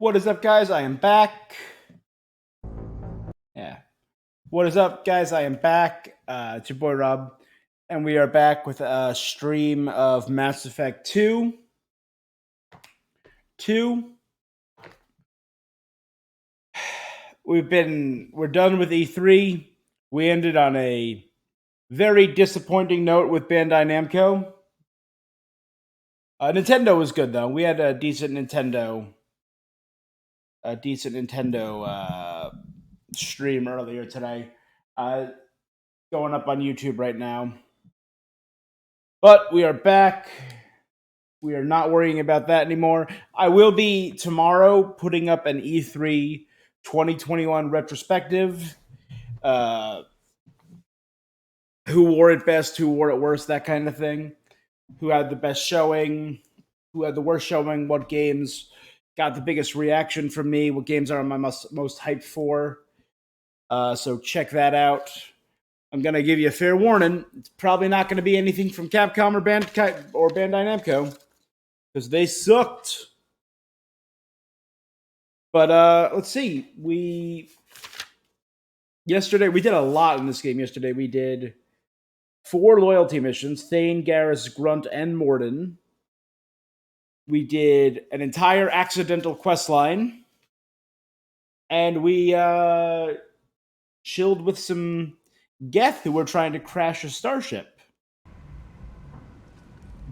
What is up, guys? I am back. Yeah. What is up, guys? I am back. It's your boy Rob, and we are back with a stream of Mass Effect 2. We're done with E3. We ended on a very disappointing note with Bandai Namco. Nintendo was good though. We had a decent Nintendo stream earlier today. Going up on YouTube right now. But we are back. We are not worrying about that anymore. I will be tomorrow putting up an E3 2021 retrospective. Who wore it best, who wore it worst, that kind of thing. Who had the best showing, who had the worst showing, what games got the biggest reaction from me, what games are my most hyped for. So check that out. I'm going to give you a fair warning. It's probably not going to be anything from Capcom or Bandai Namco because they sucked. But let's see. Yesterday, we did a lot in this game yesterday. We did 4 loyalty missions, Thane, Garrus, Grunt, and Mordin. We did an entire accidental quest line. And we chilled with some Geth who were trying to crash a starship.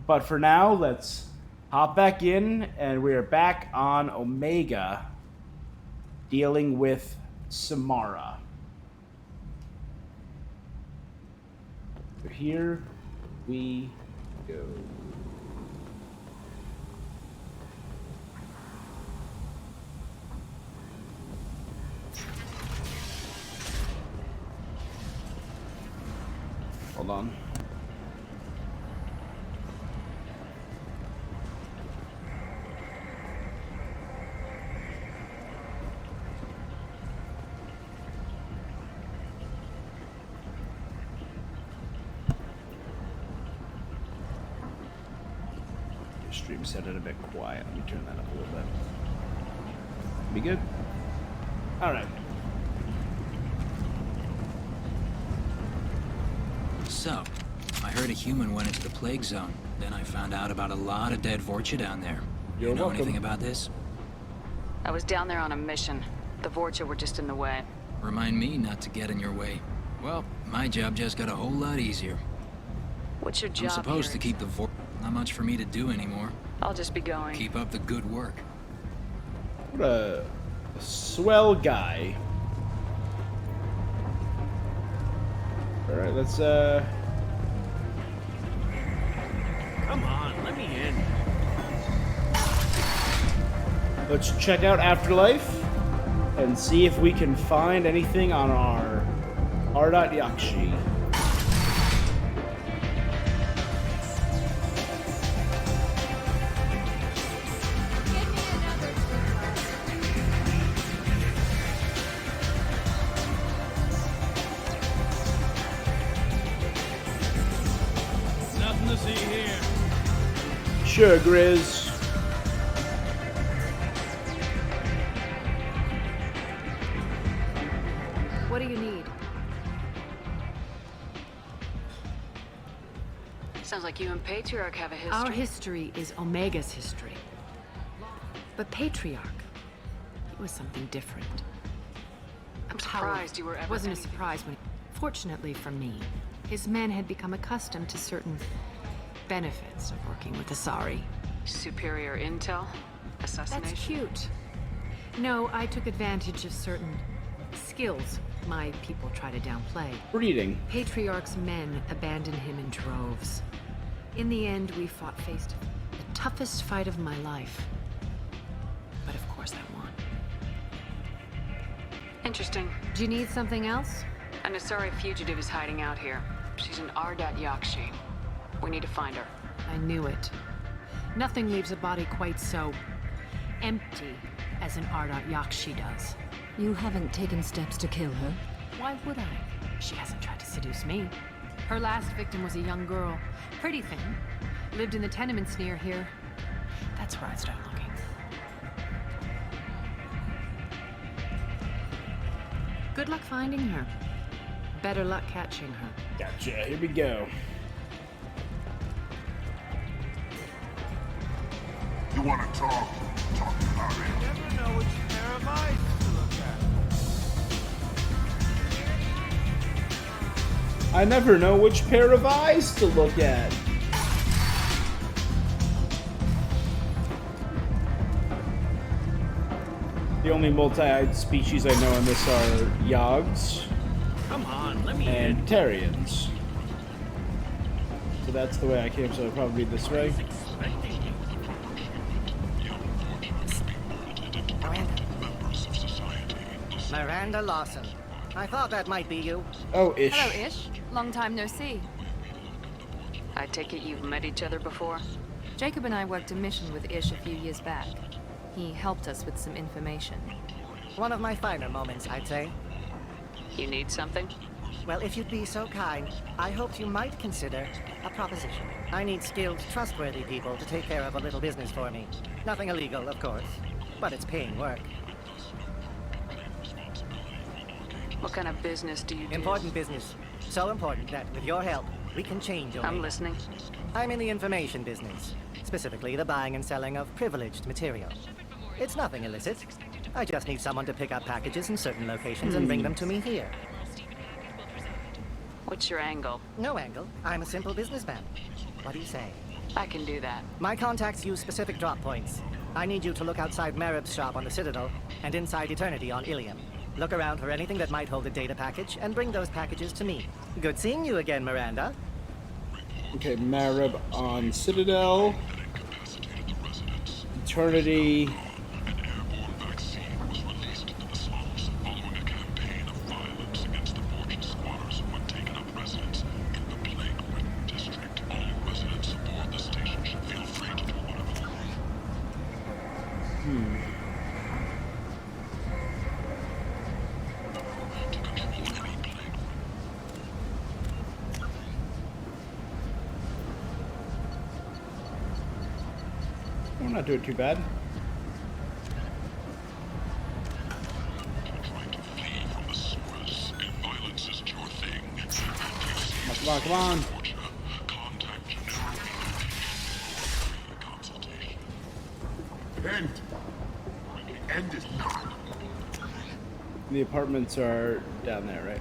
But for now, let's hop back in, and we are back on Omega, dealing with Samara. So here we go. Hold on. Your stream set it a bit quiet. Let me turn that up a little bit. Be good? All right. So, I heard a human went into the plague zone. Then I found out about a lot of dead Vorcha down there. You're you know welcome. anything about this? I was down there on a mission. The Vorcha were just in the way. Remind me not to get in your way. Well, my job just got a whole lot easier. What's your job I'm supposed here? to keep the Vorcha. Not much for me to do anymore. I'll just be going. Keep up the good work. What a swell guy. All right, let's Come on, let me in. let's check out Afterlife and see if we can find anything on our R.Yakshi. Nothing to see here. Sure, Grizz. What do you need? Sounds like you and Patriarch have a history. Our history is Omega's history. But Patriarch, he was something different. I'm surprised you were It ever wasn't a anything. surprise when, fortunately for me, his men had become accustomed to certain benefits of working with Asari. Superior intel? Assassination? That's cute. No, I took advantage of certain skills my people try to downplay. Breeding. Patriarch's men abandoned him in droves. In the end, we faced the toughest fight of my life. But of course I won. Interesting. Do you need something else? An Asari fugitive is hiding out here. She's an R.Yakshi. We need to find her. I knew it. Nothing leaves a body quite so empty as an R.Yakshi does. You haven't taken steps to kill her? Why would I? She hasn't tried to seduce me. Her last victim was a young girl. Pretty thing. Lived in the tenements near here. That's where I'd start looking. Good luck finding her. Better luck catching her. Gotcha. Here we go. You want to talk? Talk about it. Never know which pair of eyes to look at. I never know which pair of eyes to look at. The only multi-eyed species I know in this are Yogs Come on, let me and in. Tarians. So that's the way I came, so it'll probably be this way. Expecting you. Miranda Lawson. I thought that might be you. Oh, Ish. Hello, Ish. Long time no see. I take it you've met each other before? Jacob and I worked a mission with Ish a few years back. He helped us with some information. One of my finer moments, I'd say. You need something? Well, if you'd be so kind, I hoped you might consider a proposition. I need skilled, trustworthy people to take care of a little business for me. Nothing illegal, of course, but it's paying work. What kind of business do you do? Important business. So important that, with your help, we can change your I'm listening. I'm in the information business, specifically the buying and selling of privileged material. It's nothing illicit. I just need someone to pick up packages in certain locations and bring them to me here. What's your angle? No angle. I'm a simple businessman. What do you say? I can do that. My contacts use specific drop points. I need you to look outside Marib's shop on the Citadel and inside Eternity on Ilium. Look around for anything that might hold a data package and bring those packages to me. Good seeing you again, Miranda. Okay, Marib on Citadel. Eternity. We're not doing too bad. Come on, come on. End. The end is not. The apartments are down there, right?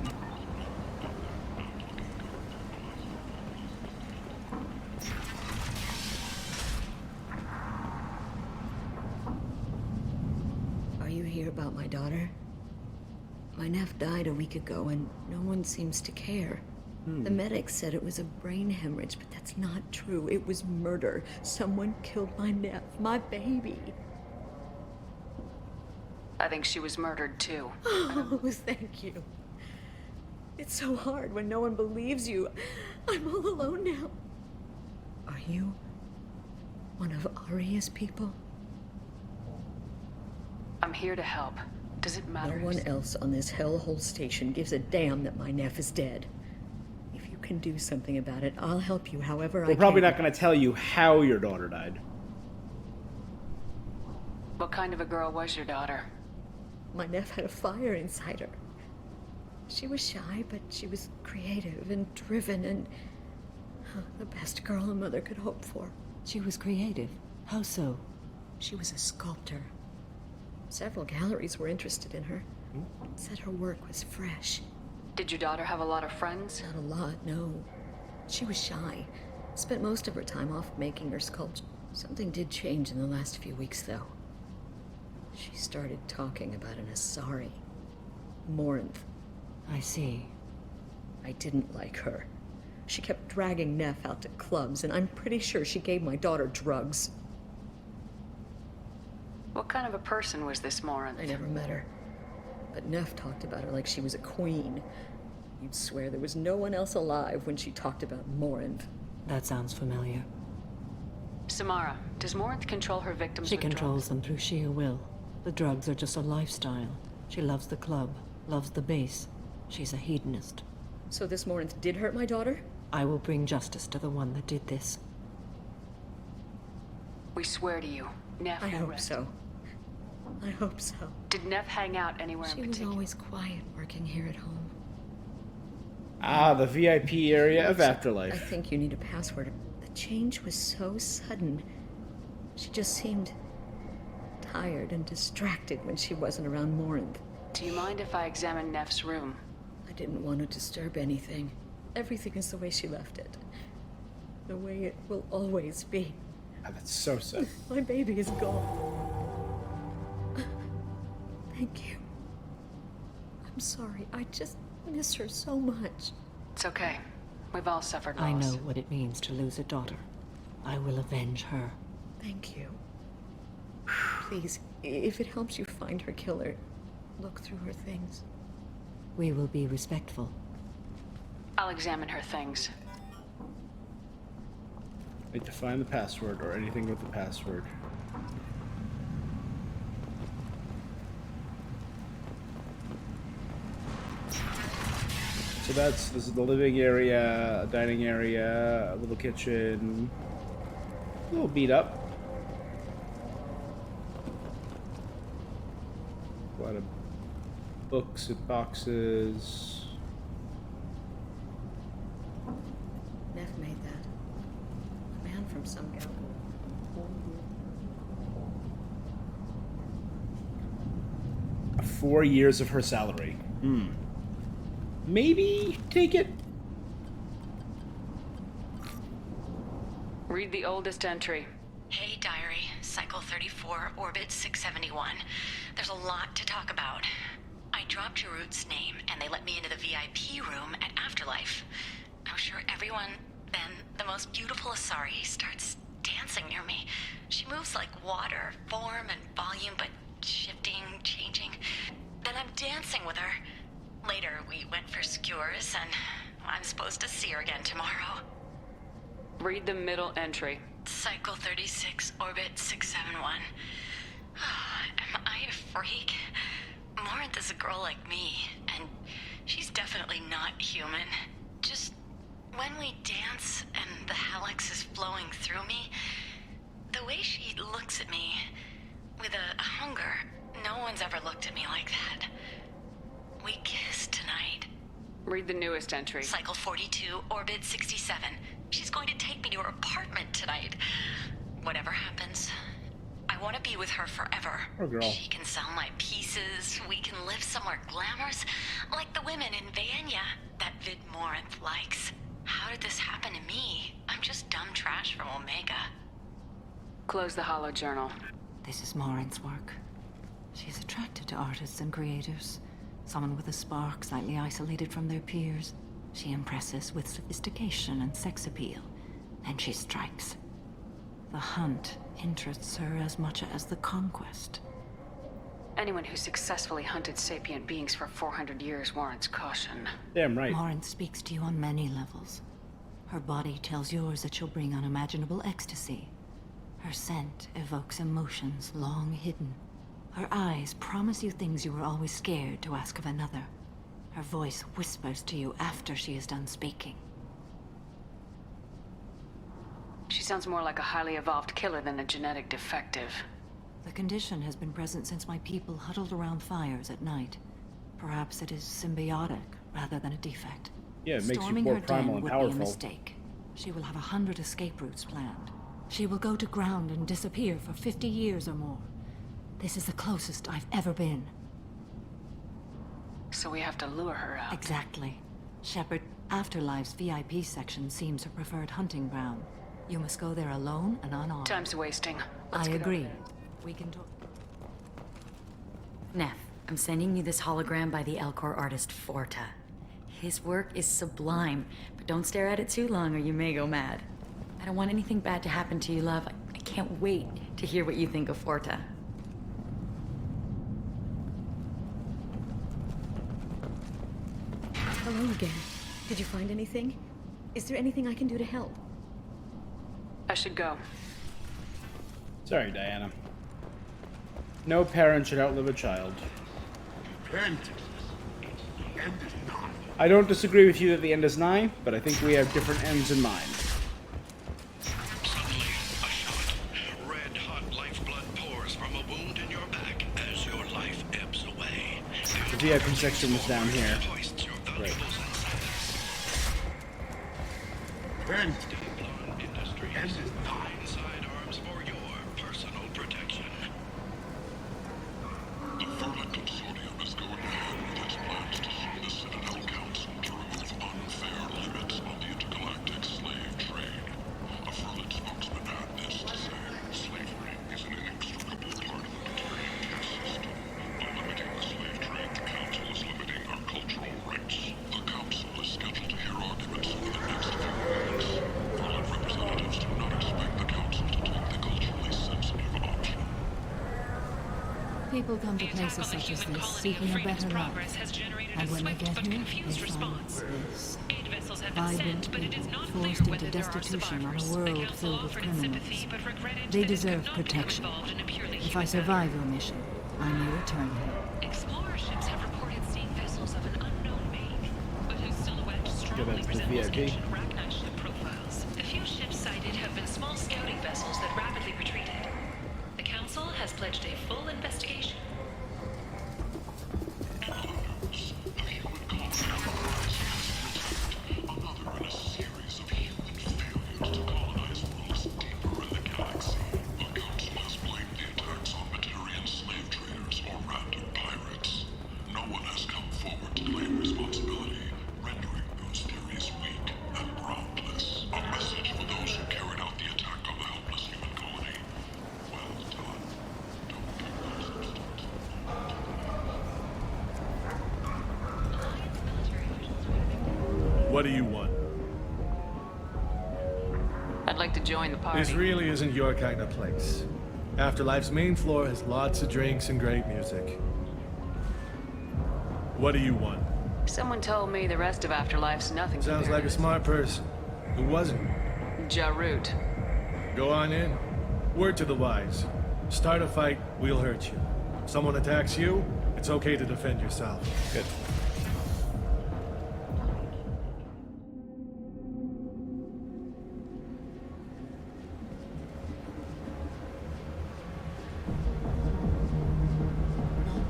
Are you here about my daughter? My nephew died a week ago and no one seems to care. The medics said it was a brain hemorrhage, but that's not true. It was murder. Someone killed my nephew, my baby. I think she was murdered too. Oh, thank you. It's so hard when no one believes you. I'm all alone now. Are you one of Aria's people? I'm here to help. Does it matter? No one else on this hellhole station gives a damn that my nephew is dead. If you can do something about it, I'll help you however I can. We're probably not going to tell you how your daughter died. What kind of a girl was your daughter? My nephew had a fire inside her. She was shy, but she was creative and driven and the best girl a mother could hope for. She was creative. How so? She was a sculptor. Several galleries were interested in her. Said her work was fresh. Did your daughter have a lot of friends? Not a lot, no. She was shy. Spent most of her time off making her sculpture. Something did change in the last few weeks, though. She started talking about an Asari. Morinth. I see. I didn't like her. She kept dragging Neff out to clubs, and I'm pretty sure she gave my daughter drugs. What kind of a person was this Morinth? I never met her. But Neff talked about her like she was a queen. You'd swear there was no one else alive when she talked about Morinth. That sounds familiar. Samara, does Morinth control her victims She with controls drugs? them through sheer will. The drugs are just a lifestyle. She loves the club, loves the base. She's a hedonist. So this Morinth did hurt my daughter? I will bring justice to the one that did this. We swear to you. Neff I will hope rest. so. I hope so. Did Neff hang out anywhere She in was particular? always quiet working here at home. Ah, the VIP area of I Afterlife. think you need a password. The change was so sudden. She just seemed tired and distracted when she wasn't around Morinth. Do you mind if I examine Neff's room? I didn't want to disturb anything. Everything is the way she left it. The way it will always be. Ah, that's so sad. My baby is gone. Thank you. I'm sorry. I just miss her so much. It's okay. We've all suffered I loss. know what it means to lose a daughter. I will avenge her. Thank you. Please, if it helps you find her killer, look through her things. We will be respectful. I'll examine her things. Need to find the password or anything with the password. So this is the living area, a dining area, a little kitchen. A little beat up. A lot of books and boxes. Neff made that. A man from some gal. 4 years of her salary. Maybe take it. Read the oldest entry. Hey, Diary. Cycle 34, Orbit 671. There's a lot to talk about. I dropped your root's name, and they let me into the VIP room at Afterlife. Now, sure, everyone... Then, the most beautiful Asari starts dancing near me. She moves like water, form and volume, but shifting, changing. Then I'm dancing with her. Later, we went for skewers, and I'm supposed to see her again tomorrow. Read the middle entry. Cycle 36, Orbit 671. Am I a freak? Morinth is a girl like me, and she's definitely not human. Just when we dance and the Helix is flowing through me, the way she looks at me with a hunger, no one's ever looked at me like that. We kissed tonight. Read the newest entry. Cycle 42, Orbit 67. She's going to take me to her apartment tonight. Whatever happens, I want to be with her forever. Oh, girl. She can sell my pieces. We can live somewhere glamorous, like the women in Vanya that Vid Morinth likes. How did this happen to me? I'm just dumb trash from Omega. Close the hollow journal. This is Morinth's work. She's attracted to artists and creators. Someone with a spark, slightly isolated from their peers. She impresses with sophistication and sex appeal. Then she strikes. The hunt interests her as much as the conquest. Anyone who successfully hunted sapient beings for 400 years warrants caution. Damn right. Morinth speaks to you on many levels. Her body tells yours that she'll bring unimaginable ecstasy. Her scent evokes emotions long hidden. Her eyes promise you things you were always scared to ask of another. Her voice whispers to you after she is done speaking. She sounds more like a highly evolved killer than a genetic defective. The condition has been present since my people huddled around fires at night. Perhaps it is symbiotic rather than a defect. Yeah, it makes you Storming more her primal den and would be a powerful. mistake. She will have 100 escape routes planned. She will go to ground and disappear for 50 years or more. This is the closest I've ever been. So we have to lure her out. Exactly. Shepard, Afterlife's VIP section seems her preferred hunting ground. You must go there alone and unarmed. Time's wasting. I Let's get agree. over there. We can talk. Neff, I'm sending you this hologram by the Elcor artist Forta. His work is sublime, but don't stare at it too long or you may go mad. I don't want anything bad to happen to you, love. I can't wait to hear what you think of Forta. Hello again. Did you find anything? Is there anything I can do to help? I should go. Sorry, Diana. No parent should outlive a child. Repent. The end is nigh. I don't disagree with you that the end is nigh, but I think we have different ends in mind. Suddenly, a shot. Red-hot lifeblood pours from a wound in your back as VIP section was down here. Right. Bent. The Furlan Consortium is going ahead with its plans to sue the Citadel Council to remove unfair limits on the intergalactic slave trade. A Furlan spokesman had this to say: slavery is an inextricable part of the Materian caste system. By limiting the slave trade, the Council is limiting our cultural rights. The Council is scheduled to hear arguments over the next few weeks. Furlan representatives do not expect the Council to take the culturally sensitive option. People come to places such as this seeking a better life. And when they get here, they find this. Vibrant people forced into destitution on a world filled with criminals. They deserve protection. If I survive your mission, I may return here. Explorer ships have reported seeing vessels of an unknown make, but whose silhouette strongly that's the resembles VIP. ancient Rachni ship profiles. The few ships sighted have been small scouting vessels that rapidly retreated. The Council has pledged a full investigation. Another in a series of human failures to colonize worlds deeper in the galaxy. The Council has blamed the attacks on Materian slave traders or random pirates. No one has come forward to claim responsibility, rendering those theories weak and groundless. A message for those who carried out the attack on the helpless human colony. Well done. Don't give those What do you want? I'd like to join the party. This really isn't your kind of place. Afterlife's main floor has lots of drinks and great music. What do you want? Someone told me the rest of Afterlife's nothing. Sounds like a smart person. Who wasn't? Jarut. Go on in. Word to the wise. Start a fight, we'll hurt you. Someone attacks you, it's okay to defend yourself. Good.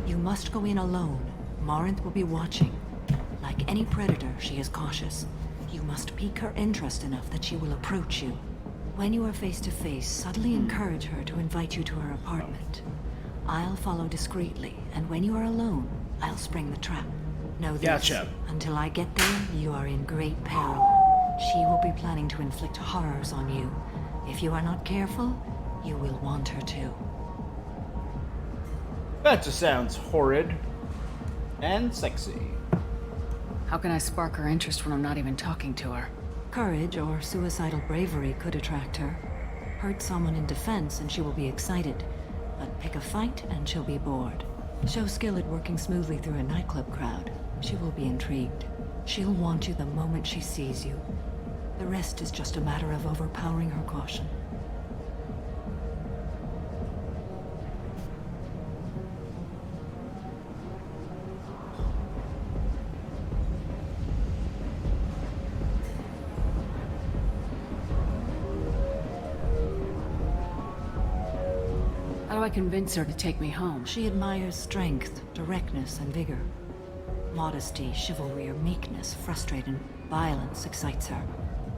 You must go in alone. Morinth will be watching. Like any predator, she is cautious. You must pique her interest enough that she will approach you. When you are face to face, subtly encourage her to invite you to her apartment. I'll follow discreetly, and when you are alone, I'll spring the trap. Know this. Gotcha. Until I get there, you are in great peril. She will be planning to inflict horrors on you. If you are not careful, you will want her to. That just sounds horrid and sexy. How can I spark her interest when I'm not even talking to her? Courage or suicidal bravery could attract her. Hurt someone in defense and she will be excited. But pick a fight and she'll be bored. Show skill at working smoothly through a nightclub crowd. She will be intrigued. She'll want you the moment she sees you. The rest is just a matter of overpowering her caution. How do I convince her to take me home? She admires strength, directness, and vigor. Modesty, chivalry, or meekness frustrate and violence excites her.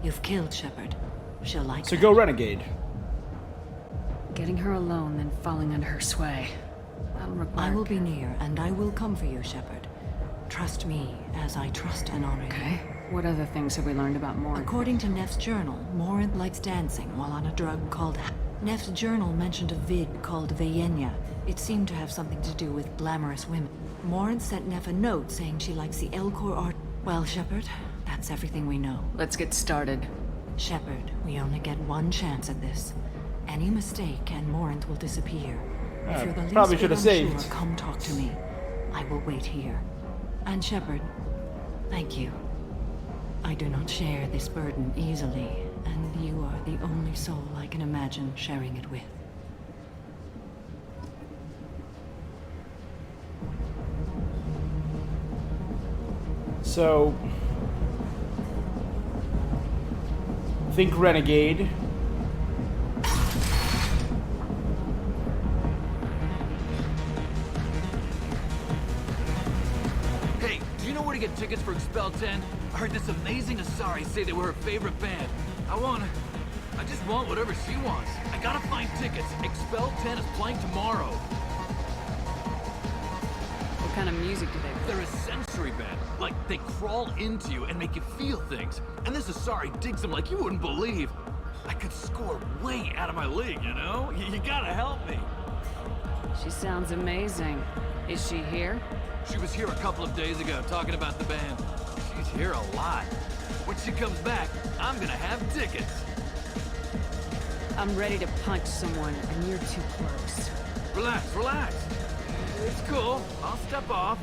You've killed Shepard. She'll like So that. go Renegade. Getting her alone, then falling under her sway. That'll require... I will be near, and I will come for you, Shepard. Trust me, as I trust and honor you. Okay. What other things have we learned about Morinth? According to Neff's journal, Morinth likes dancing while on a drug called... Neff's journal mentioned a vid called Vayenya. It seemed to have something to do with glamorous women. Morinth sent Neff a note saying she likes the Elcor art... Well, Shepard, that's everything we know. Let's get started. Shepard, we only get one chance at this. Any mistake and Morinth will disappear. If you're the least probably bit should have unsure, saved. come talk to me. I will wait here. And Shepard, thank you. I do not share this burden easily, and you are the only soul I can imagine sharing it with. So, think Renegade. tickets for Expel 10? I heard this amazing Asari say they were her favorite band. I just want whatever she wants. I gotta find tickets. Expel 10 is playing tomorrow. What kind of music do they play? They're a sensory band. Like, they crawl into you and make you feel things. And this Asari digs them like you wouldn't believe. I could score way out of my league, you know? You gotta help me. She sounds amazing. Is she here? She was here a couple of days ago talking about the band. She's here a lot. When she comes back, I'm gonna have tickets. I'm ready to punch someone, and you're too close. Relax, relax. It's cool. I'll step off.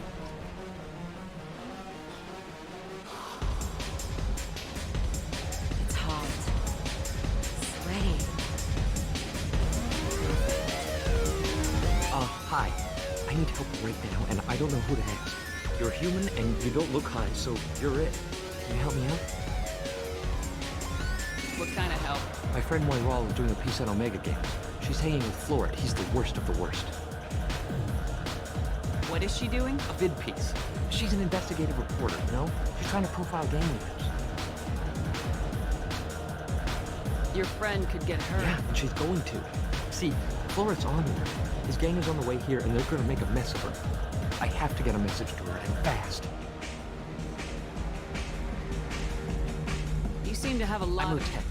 It's hot. Sweaty. Hi. I need help right now, and I don't know who to ask. You're human, and you don't look high, so you're it. Can you help me out? What kind of help? My friend Moiral is doing a piece on Omega Games. She's hanging with Floret. He's the worst of the worst. What is she doing? A vid piece. She's an investigative reporter, you know? She's trying to profile gang leaders. Your friend could get hurt. Yeah, and she's going to. See, Floret's on her. His gang is on the way here, and they're gonna make a mess of her. I have to get a message to her, and fast. You seem to have a lot I'm her tech.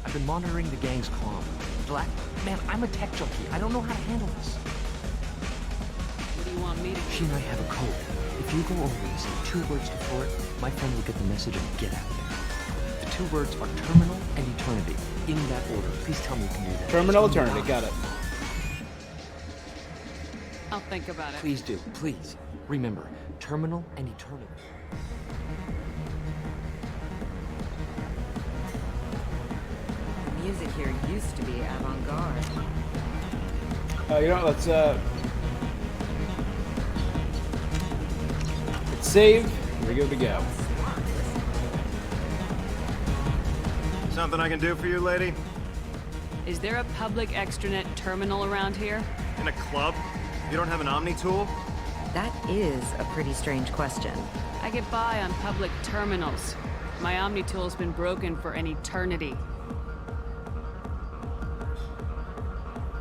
I've been monitoring the gang's comm. Black, man, I'm a tech junkie. I don't know how to handle this. What do you want me to do? She and I have a code. If you go over and say 2 words to Floret, my friend will get the message and get out of there. The 2 words are terminal and eternity. In that order. Please tell me you can do that. Terminal, eternity, got it. I'll think about it. Please do, please. Remember, terminal and eternity. The music here used to be avant-garde. You know what, let's save. We're good to go. Something I can do for you, lady? Is there a public extranet terminal around here? In a club? You don't have an Omni tool? That is a pretty strange question. I get by on public terminals. My Omni tool's been broken for an eternity.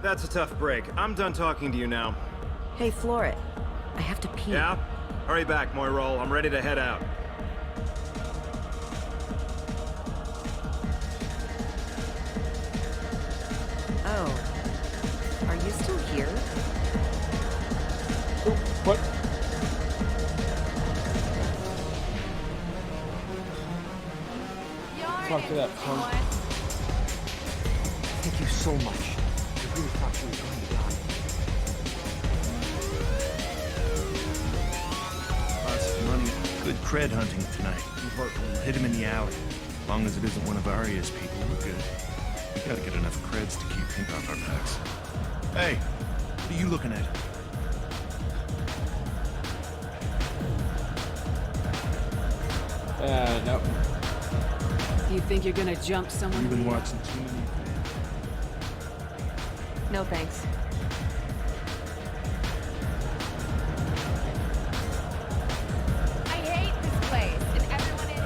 That's a tough break. I'm done talking to you now. Hey, Floret. I have to pee. Yeah? Hurry back, Moiral. I'm ready to head out. Oh. Are you still here? What? Talk to that phone. Thank you so much. I really thought you were going to die. Lots of money. Good cred hunting tonight. We'll hit him in the alley. As long as it isn't one of Arya's people, we're good. We gotta get enough creds to keep Pink off our backs. Hey, what are you looking at? Nope. You think you're gonna jump someone? You've been watching too many. No, thanks. I hate this place and everyone in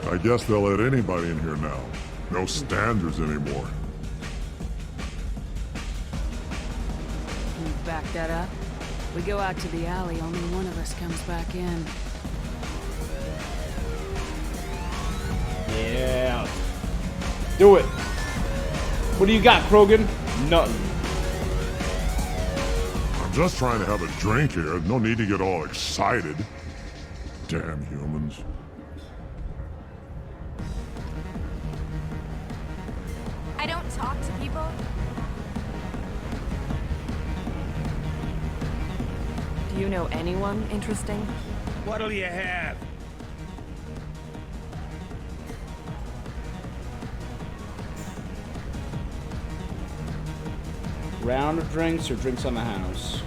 it. I guess they'll let anybody in here now. No standards anymore. Can you back that up? We go out to the alley, only one of us comes back in. Yeah. Do it. What do you got, Krogan? Nothing. I'm just trying to have a drink here. No need to get all excited. Damn humans. I don't talk to people. Do you know anyone interesting? What'll you have? Round of drinks or drinks on the house?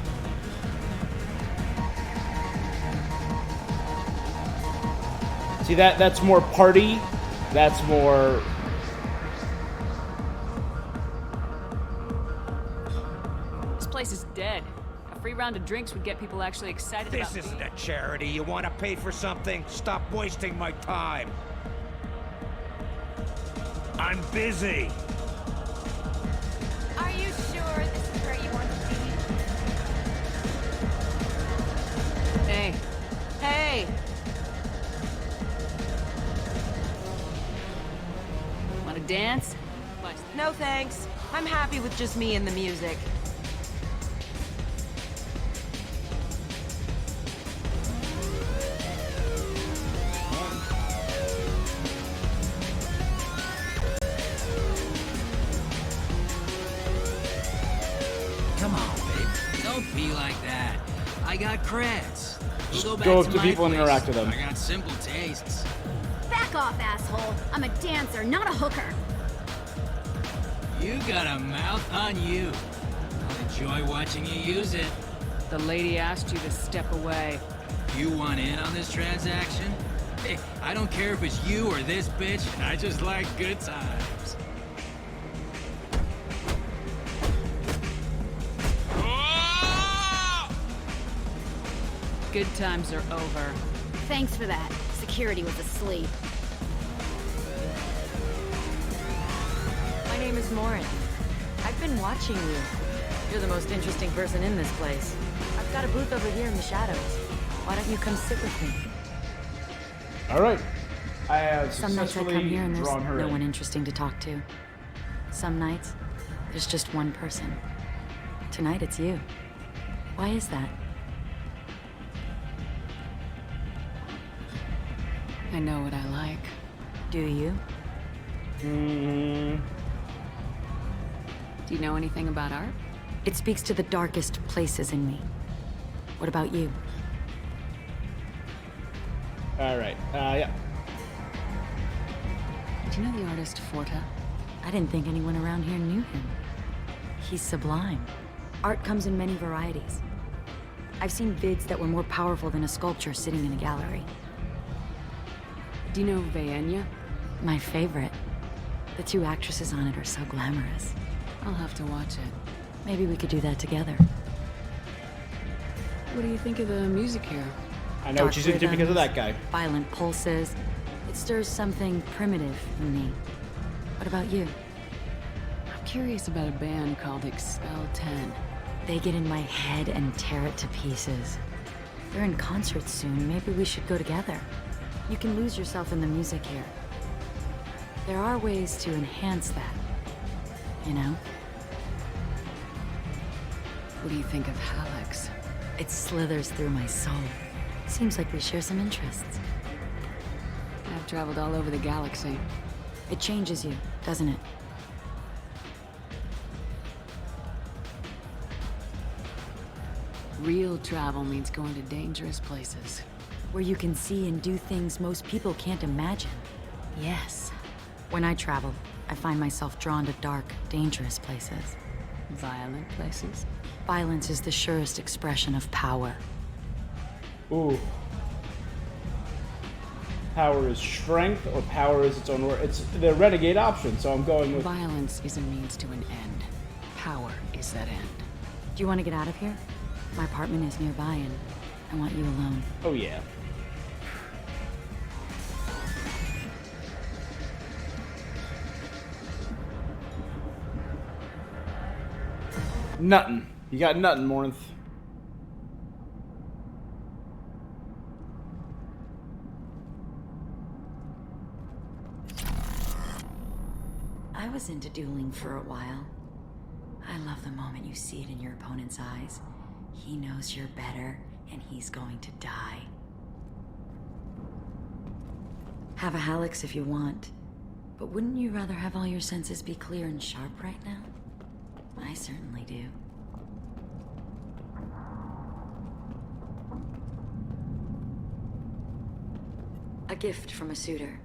See, that's more party. That's more... This place is dead. A free round of drinks would get people actually excited This about isn't a charity. You want to pay for something? Stop wasting my time. I'm busy. Are you sure this is where you want to be? Hey. Hey! Want to dance? No thanks. I'm happy with just me and the music. Come on, babe. Don't be like that. I got creds. We'll Just back go to up to my people and place. interact with them. I got simple tastes. Back off, asshole. I'm a dancer, not a hooker. You got a mouth on you. I'll enjoy watching you use it. The lady asked you to step away. You want in on this transaction? Hey, I don't care if it's you or this bitch. I just like good times. Good times are over. Thanks for that. Security was asleep. My name is Morin. I've been watching you. You're the most interesting person in this place. I've got a booth over here in the shadows. Why don't you come sit with me? All right. I have Some nights I successfully come here and there's drawn her no in. one interesting to talk to. Some nights, there's just one person. Tonight it's you. Why is that? I know what I like. Do you? Do you know anything about art? It speaks to the darkest places in me. What about you? All right. Yeah. Do you know the artist Forta? I didn't think anyone around here knew him. He's sublime. Art comes in many varieties. I've seen vids that were more powerful than a sculpture sitting in a gallery. Do you know Vaenya? My favorite. The two actresses on it are so glamorous. I'll have to watch it. Maybe we could do that together. What do you think of the music here? I know what she's into because of that guy. Violent pulses. It stirs something primitive in me. What about you? I'm curious about a band called Expel 10. They get in my head and tear it to pieces. They're in concert soon. Maybe we should go together. You can lose yourself in the music here. There are ways to enhance that. You know? What do you think of Hallex? It slithers through my soul. Seems like we share some interests. I've traveled all over the galaxy. It changes you, doesn't it? Real travel means going to dangerous places. Where you can see and do things most people can't imagine. Yes. When I travel, I find myself drawn to dark, dangerous places. Violent places? Violence is the surest expression of power. Ooh. Power is strength, or power is its own word. It's the renegade option, so I'm going with... Violence is a means to an end. Power is that end. Do you want to get out of here? My apartment is nearby, and I want you alone. Oh, yeah. Nothing. You got nothing, Morinth. I was into dueling for a while. I love the moment you see it in your opponent's eyes. He knows you're better, and he's going to die. Have a Hallex if you want, but wouldn't you rather have all your senses be clear and sharp right now? I certainly do. A gift from a suitor.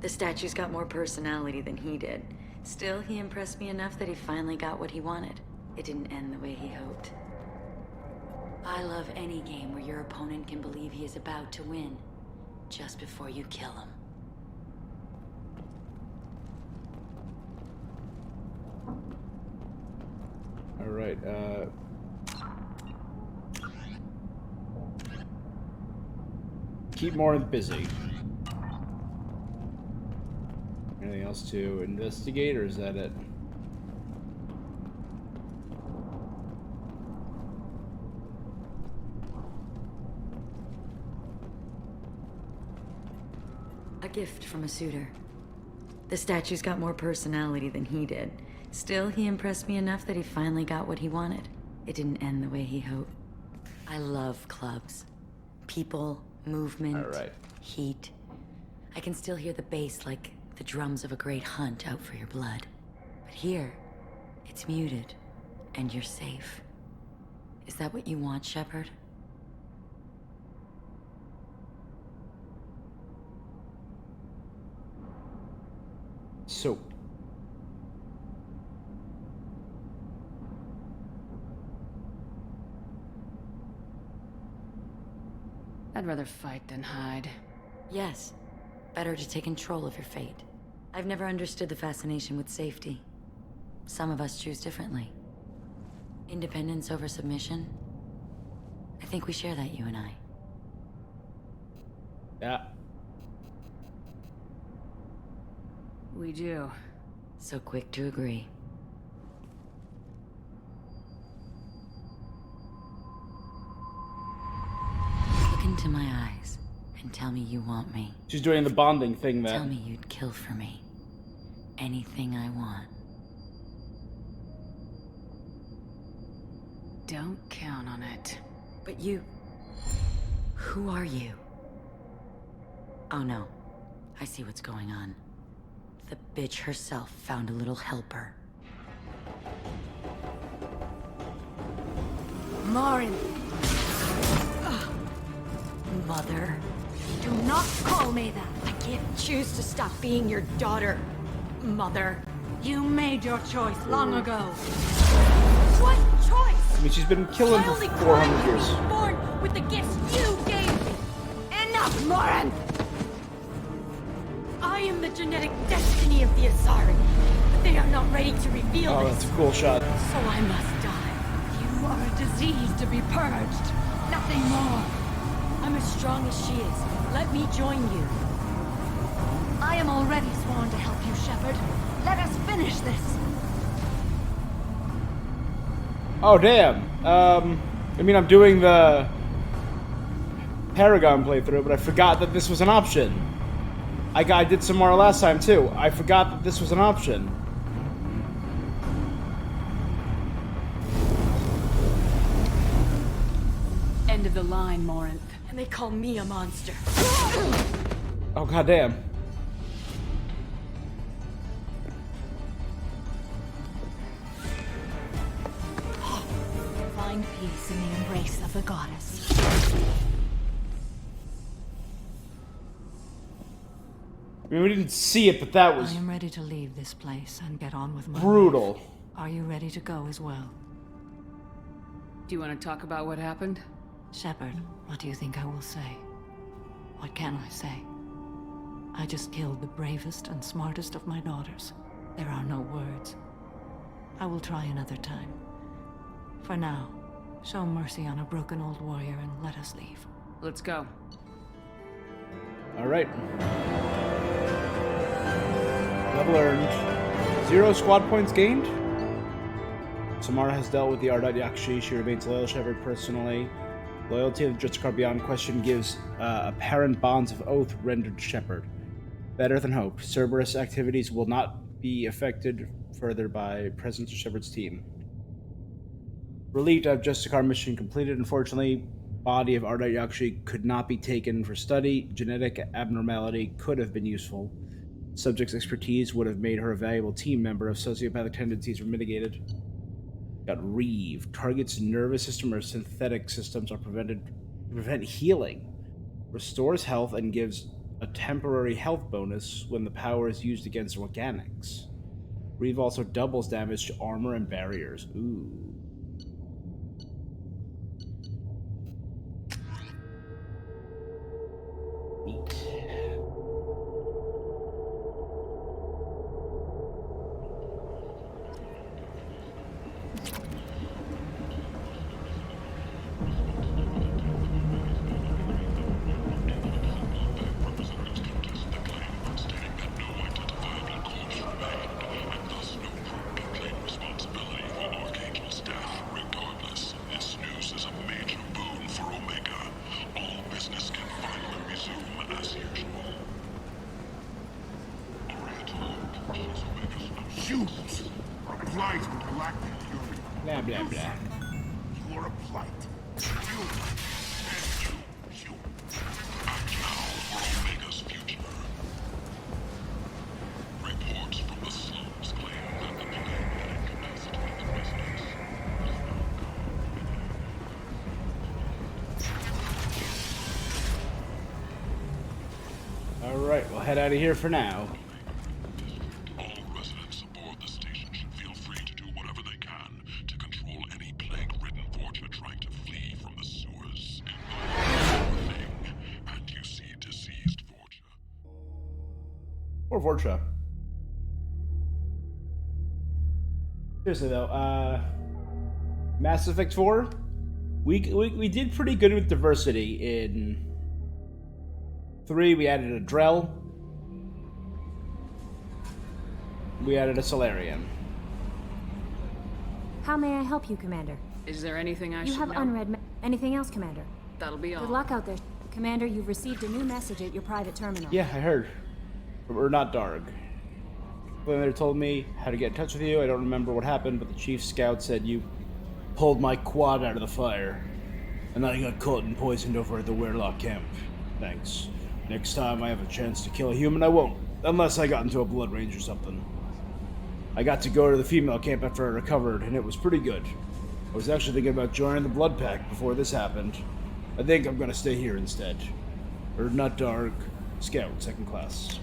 The statue's got more personality than he did. Still, he impressed me enough that he finally got what he wanted. It didn't end the way he hoped. I love any game where your opponent can believe he is about to win, just before you kill him. All right, keep Morinth busy. Anything else to investigate, or is that it? A gift from a suitor. The statue's got more personality than he did. Still, he impressed me enough that he finally got what he wanted. It didn't end the way he hoped. I love clubs. People, movement, heat. I can still hear the bass like the drums of a great hunt out for your blood. But here, it's muted, and you're safe. Is that what you want, Shepard? So... I'd rather fight than hide. Yes. Better to take control of your fate. I've never understood the fascination with safety. Some of us choose differently. Independence over submission? I think we share that, you and I. Yeah. We do. So quick to agree. Look into my eyes and tell me you want me. She's doing the bonding thing there. Tell me you'd kill for me. Anything I want. Don't count on it. But you... Who are you? Oh no. I see what's going on. The bitch herself found a little helper. Morin! Mother. Do not call me that! I can't choose to stop being your daughter, Mother. You made your choice long ago. What choice? I mean, she's been killing for 400 years. Born with the gifts you gave me! Enough, Morin! I am the genetic destiny of the Asari, but they are not ready to reveal Oh, this. that's a cool shot. So I must die. You are a disease to be purged. Nothing more. I'm as strong as she is. Let me join you. I am already sworn to help you, Shepard. Let us finish this. Oh, damn. I mean, I'm doing the Paragon playthrough, but I forgot that this was an option. I did some more last time, too. I forgot that this was an option. End of the line, Morinth. And they call me a monster. Oh, goddamn. Find peace in the embrace of the goddess. I mean, we didn't see it, but that was I am ready to leave this place and get on with my brutal. life. Are you ready to go as well? Do you want to talk about what happened? Shepard, what do you think I will say? What can I say? I just killed the bravest and smartest of my daughters. There are no words. I will try another time. For now, show mercy on a broken old warrior and let us leave. Let's go. All right. Level earned. 0 squad points gained. Samara has dealt with the Ardite Yakshi. She remains loyal to Shepard personally. Loyalty of the Justicar beyond question gives apparent bonds of oath rendered to Shepard. Better than hoped. Cerberus activities will not be affected further by presence of Shepard's team. Relieved to have Justicar mission completed. Unfortunately, body of Ardite Yakshi could not be taken for study. Genetic abnormality could have been useful. Subject's expertise would have made her a valuable team member if sociopathic tendencies were mitigated. Got Reeve. Target's nervous system or synthetic systems are prevent healing. Restores health and gives a temporary health bonus when the power is used against organics. Reeve also doubles damage to armor and barriers. Ooh. Neat. Shoot! For a blight with galactic fury. Blah, blah, blah. You are a blight. You and you. And now for Omega's future. Reports from the slums claim that the plague capacity of the residents is now All right, we'll head out of here for now. All residents aboard the station should feel free to do whatever they can to control any plague-ridden Vorcha trying to flee from the sewers. Thing, and you see diseased Vorcha. Or Vorcha. Seriously though, Mass Effect 4, we did pretty good with diversity. In 3, we added a Drell. We added a Solarian. How may I help you, Commander? Is there anything I You should have know? unread anything else, Commander? That'll be all. Good luck out there. Commander, you've received a new message at your private terminal. Yeah, I heard. Or not Darg. When they told me how to get in touch with you, I don't remember what happened, but the chief scout said you pulled my quad out of the fire. And I got caught and poisoned over at the Weirlock camp. Thanks. Next time I have a chance to kill a human, I won't. Unless I got into a blood rage or something. I got to go to the female camp after I recovered, and it was pretty good. I was actually thinking about joining the Blood Pack before this happened. I think I'm gonna stay here instead. Or not Dark. Scout, 2nd class.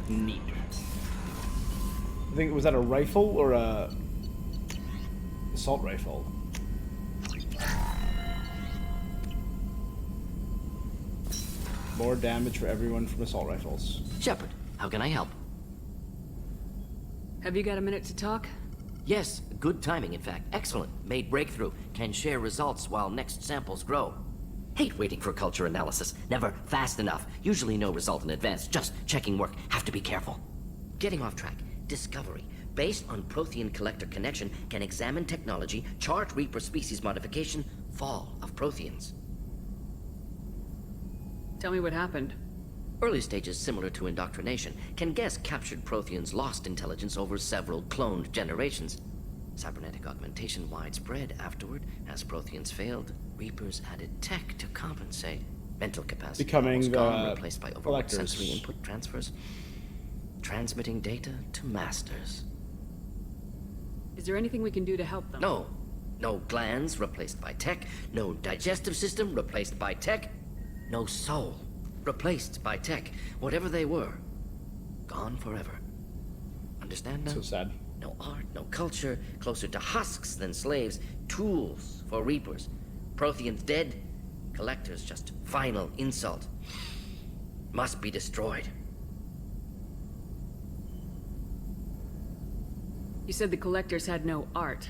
Neat. I think, was that a rifle or a assault rifle? More damage for everyone from assault rifles. Shepard, how can I help? Have you got a minute to talk? Yes, good timing, in fact. Excellent. Made breakthrough. Can share results while next samples grow. Hate waiting for culture analysis. Never fast enough. Usually no result in advance. Just checking work. Have to be careful. Getting off track. Discovery. Based on Prothean collector connection, can examine technology, chart Reaper species modification, fall of Protheans. Tell me what happened. Early stages similar to indoctrination. Can guess captured Protheans lost intelligence over several cloned generations. Cybernetic augmentation widespread afterward. As Protheans failed, Reapers added tech to compensate. Mental capacity becoming almost the gone, replaced by overworked collectors. sensory input transfers. Transmitting data to masters. Is there anything we can do to help them? No. No glands replaced by tech. No digestive system replaced by tech. No soul replaced by tech. Whatever they were, gone forever. Understand now? So sad. No art, no culture, closer to husks than slaves. Tools for Reapers. Protheans dead. Collectors just final insult. Must be destroyed. You said the collectors had no art.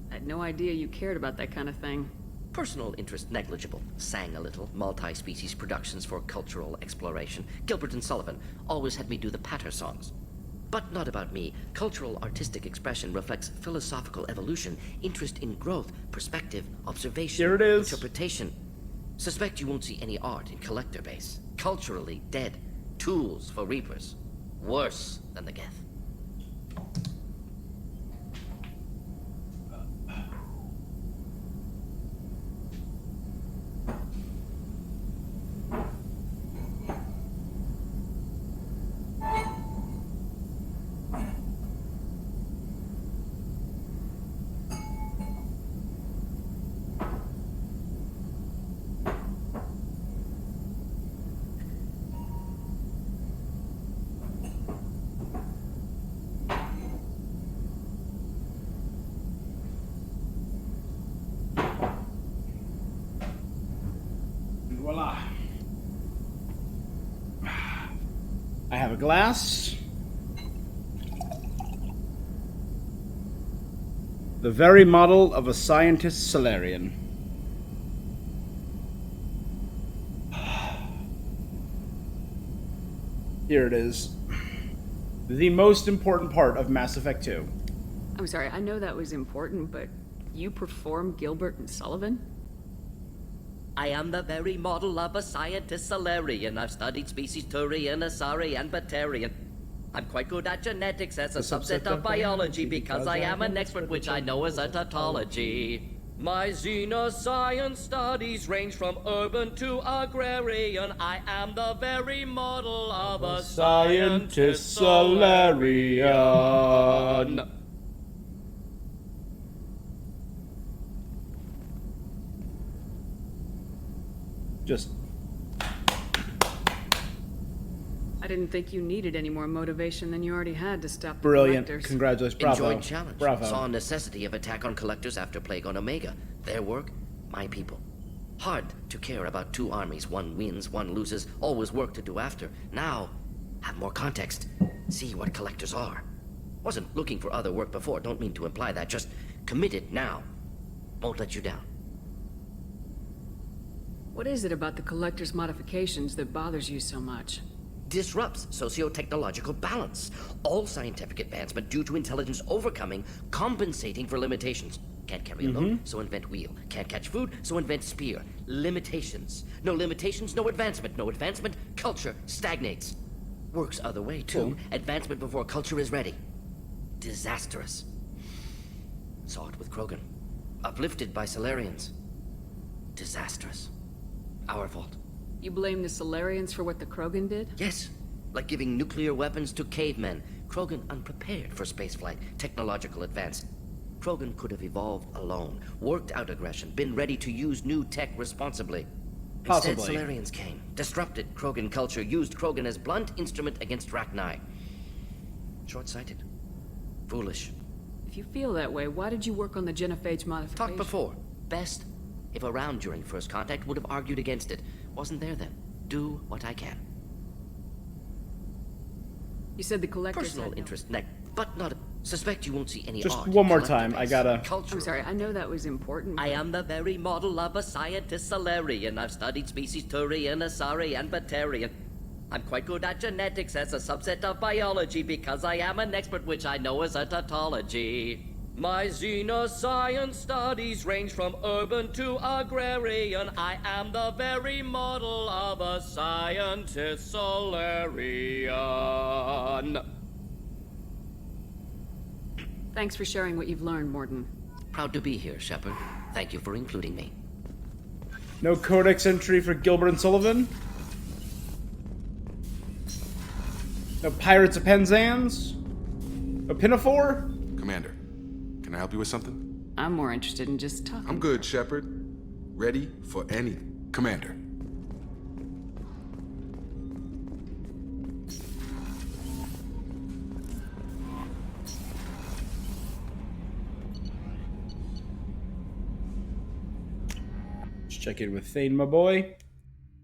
I had no idea you cared about that kind of thing. Personal interest negligible. Sang a little. Multi-species productions for cultural exploration. Gilbert and Sullivan always had me do the patter songs. But not about me. Cultural artistic expression reflects philosophical evolution, interest in growth, perspective, observation, Here it is. interpretation. Suspect you won't see any art in collector base. Culturally dead. Tools for Reapers. Worse than the Geth. Voila. I have a glass. The very model of a scientist Solarian. Here it is. The most important part of Mass Effect 2. I'm sorry, I know that was important, but you performed Gilbert and Sullivan? I am the very model of a scientist Salarian. I've studied species Turian, Asari, and Batarian. I'm quite good at genetics as a subset of biology because I am an expert, which I know is a tautology. My xenoscience studies range from urban to agrarian. I am the very model of a Scientist Salarian. Just I didn't think you needed any more motivation than you already had to stop the brilliant. collectors. Congratulations. Bravo. Enjoyed challenge. Bravo. Saw necessity of attack on collectors after Plague on Omega. Their work, my people. Hard to care about two armies. One wins, one loses. Always work to do after. Now, have more context. See what collectors are. Wasn't looking for other work before. Don't mean to imply that. Just committed now. Won't let you down. What is it about the collector's modifications that bothers you so much? Disrupts socio-technological balance. All scientific advancement due to intelligence overcoming, compensating for limitations. Can't carry a load, so invent wheel. Can't catch food, so invent spear. Limitations. No limitations, no advancement. No advancement, culture stagnates. Works other way, too. Advancement before culture is ready. Disastrous. Saw it with Krogan. Uplifted by Salarians. Disastrous. Our fault. You blame the Salarians for what the Krogan did? Yes. Like giving nuclear weapons to cavemen. Krogan unprepared for spaceflight, technological advance. Krogan could have evolved alone, worked out aggression, been ready to use new tech responsibly. Instead, Possibly. Salarians came, disrupted Krogan culture, used Krogan as blunt instrument against Rachni. Short-sighted. Foolish. If you feel that way, why did you work on the genophage modification? Talked before. Best, if around during first contact, would have argued against it. Wasn't there then. Do what I can. You said the collectors Personal had interest, but not... Suspect you won't see any Just art. one more time. I gotta. Cultural. I'm sorry, I know that was important. I am the very model of a scientist Salarian. I've studied species Turian, Asari, and Batarian. I'm quite good at genetics as a subset of biology because I am an expert, which I know is a tautology. My xenoscience studies range from urban to agrarian. I am the very model of a scientist Salarian. Thanks for sharing what you've learned, Mordin. Proud to be here, Shepard. Thank you for including me. No codex entry for Gilbert and Sullivan. No Pirates of Penzance. No Pinafore. Commander, can I help you with something? I'm more interested in just talking. I'm good, Shepard. Ready for any commander. Check in with Thane, my boy.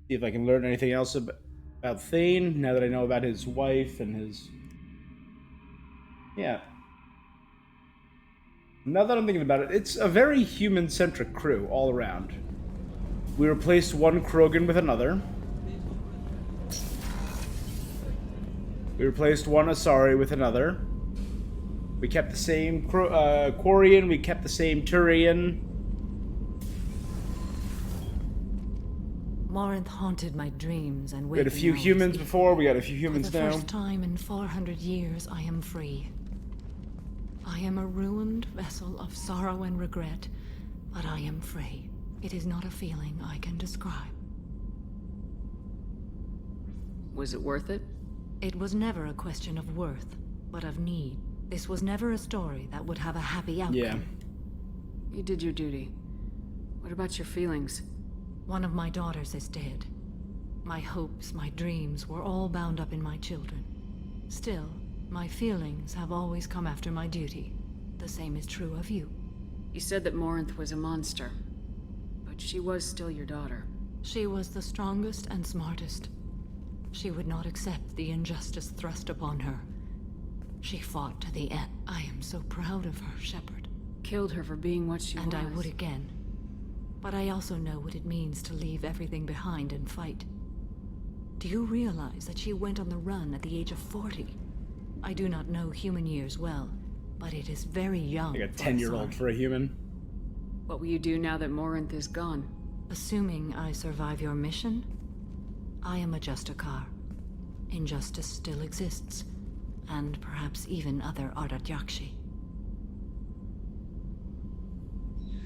See if I can learn anything else about Thane now that I know about his wife and his... Yeah. Now that I'm thinking about it, it's a very human-centric crew all around. We replaced one Krogan with another. We replaced one Asari with another. We kept the same Quarian, we kept the same Turian. Morinth haunted my dreams and We had a few humans before, we got a few humans now. For the now. first time in 400 years, I am free. I am a ruined vessel of sorrow and regret, but I am free. It is not a feeling I can describe. Was it worth it? It was never a question of worth, but of need. This was never a story that would have a happy outcome. Yeah. You did your duty. What about your feelings? One of my daughters is dead. My hopes, my dreams were all bound up in my children. Still, my feelings have always come after my duty. The same is true of you. You said that Morinth was a monster, but she was still your daughter. She was the strongest and smartest. She would not accept the injustice thrust upon her. She fought to the end. I am so proud of her, Shepard. Killed her for being what she was. And I would again. But I also know what it means to leave everything behind and fight. Do you realize that she went on the run at the age of 40? I do not know human years well, but it is very young. Like a 10-year-old for a human. What will you do now that Morinth is gone? Assuming I survive your mission, I am a Justicar. Injustice still exists, and perhaps even other Ardat Yakshi.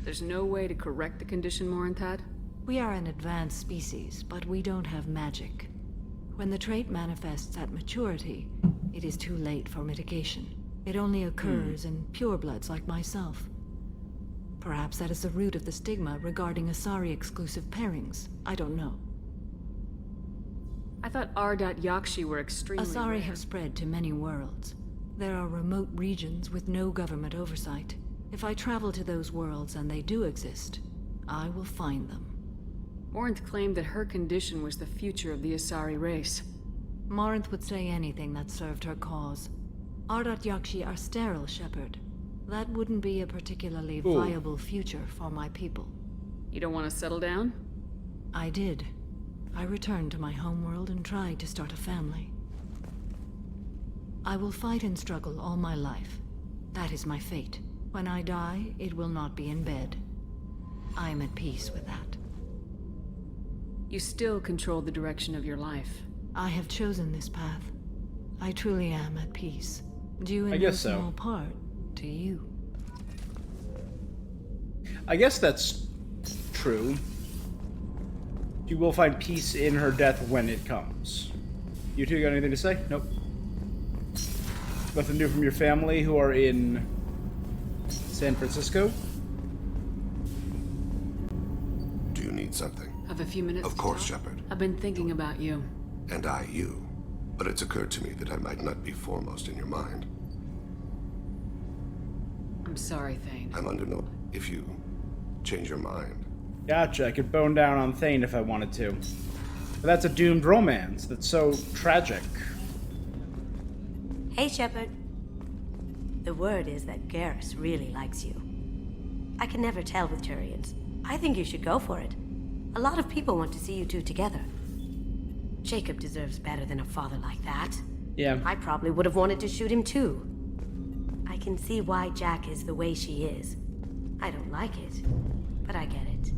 There's no way to correct the condition, Morinthad? We are an advanced species, but we don't have magic. When the trait manifests at maturity, it is too late for mitigation. It only occurs in purebloods like myself. Perhaps that is the root of the stigma regarding Asari-exclusive pairings. I don't know. I thought Ardat Yakshi were extremely Asari rare. have spread to many worlds. There are remote regions with no government oversight. If I travel to those worlds and they do exist, I will find them. Morinth claimed that her condition was the future of the Asari race. Morinth would say anything that served her cause. Ardat Yakshi are sterile, Shepard. That wouldn't be a particularly viable future for my people. You don't want to settle down? I did. I returned to my homeworld and tried to start a family. I will fight and struggle all my life. That is my fate. When I die, it will not be in bed. I am at peace with that. You still control the direction of your life. I have chosen this path. I truly am at peace. Due in I no guess so. small part to you. I guess that's true. You will find peace in her death when it comes. You two got anything to say? Nope. Nothing new from your family who are in San Francisco? Do you need something? Have a few minutes Of to course, talk? Shepard. I've been thinking about you. And I you. But it's occurred to me that I might not be foremost in your mind. I'm sorry, Thane. I'm under no... If you change your mind. Gotcha, I could bone down on Thane if I wanted to. But that's a doomed romance. That's so tragic. Hey, Shepard. The word is that Garrus really likes you. I can never tell with Turians. I think you should go for it. A lot of people want to see you two together. Jacob deserves better than a father like that. Yeah. I probably would have wanted to shoot him too. I can see why Jack is the way she is. I don't like it, but I get it.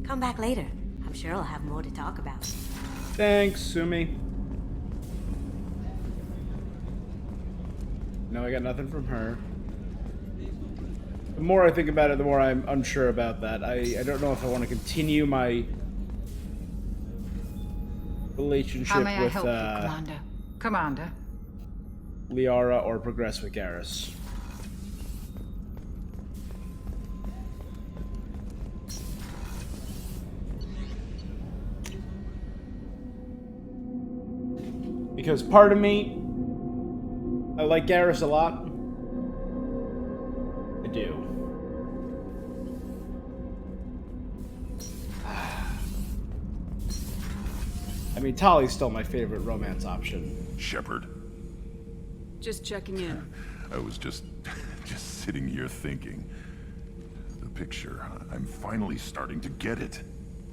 Come back later. I'm sure I'll have more to talk about. Thanks, Sumi. No, I got nothing from her. The more I think about it, the more I'm unsure about that. I don't know if I want to continue my relationship How may I with help you, Commander? Commander? Liara or progress with Garrus. Because part of me, I like Garrus a lot. I do. I mean, Tali's still my favorite romance option. Shepard, Just checking in. I was just sitting here thinking. The picture, I'm finally starting to get it.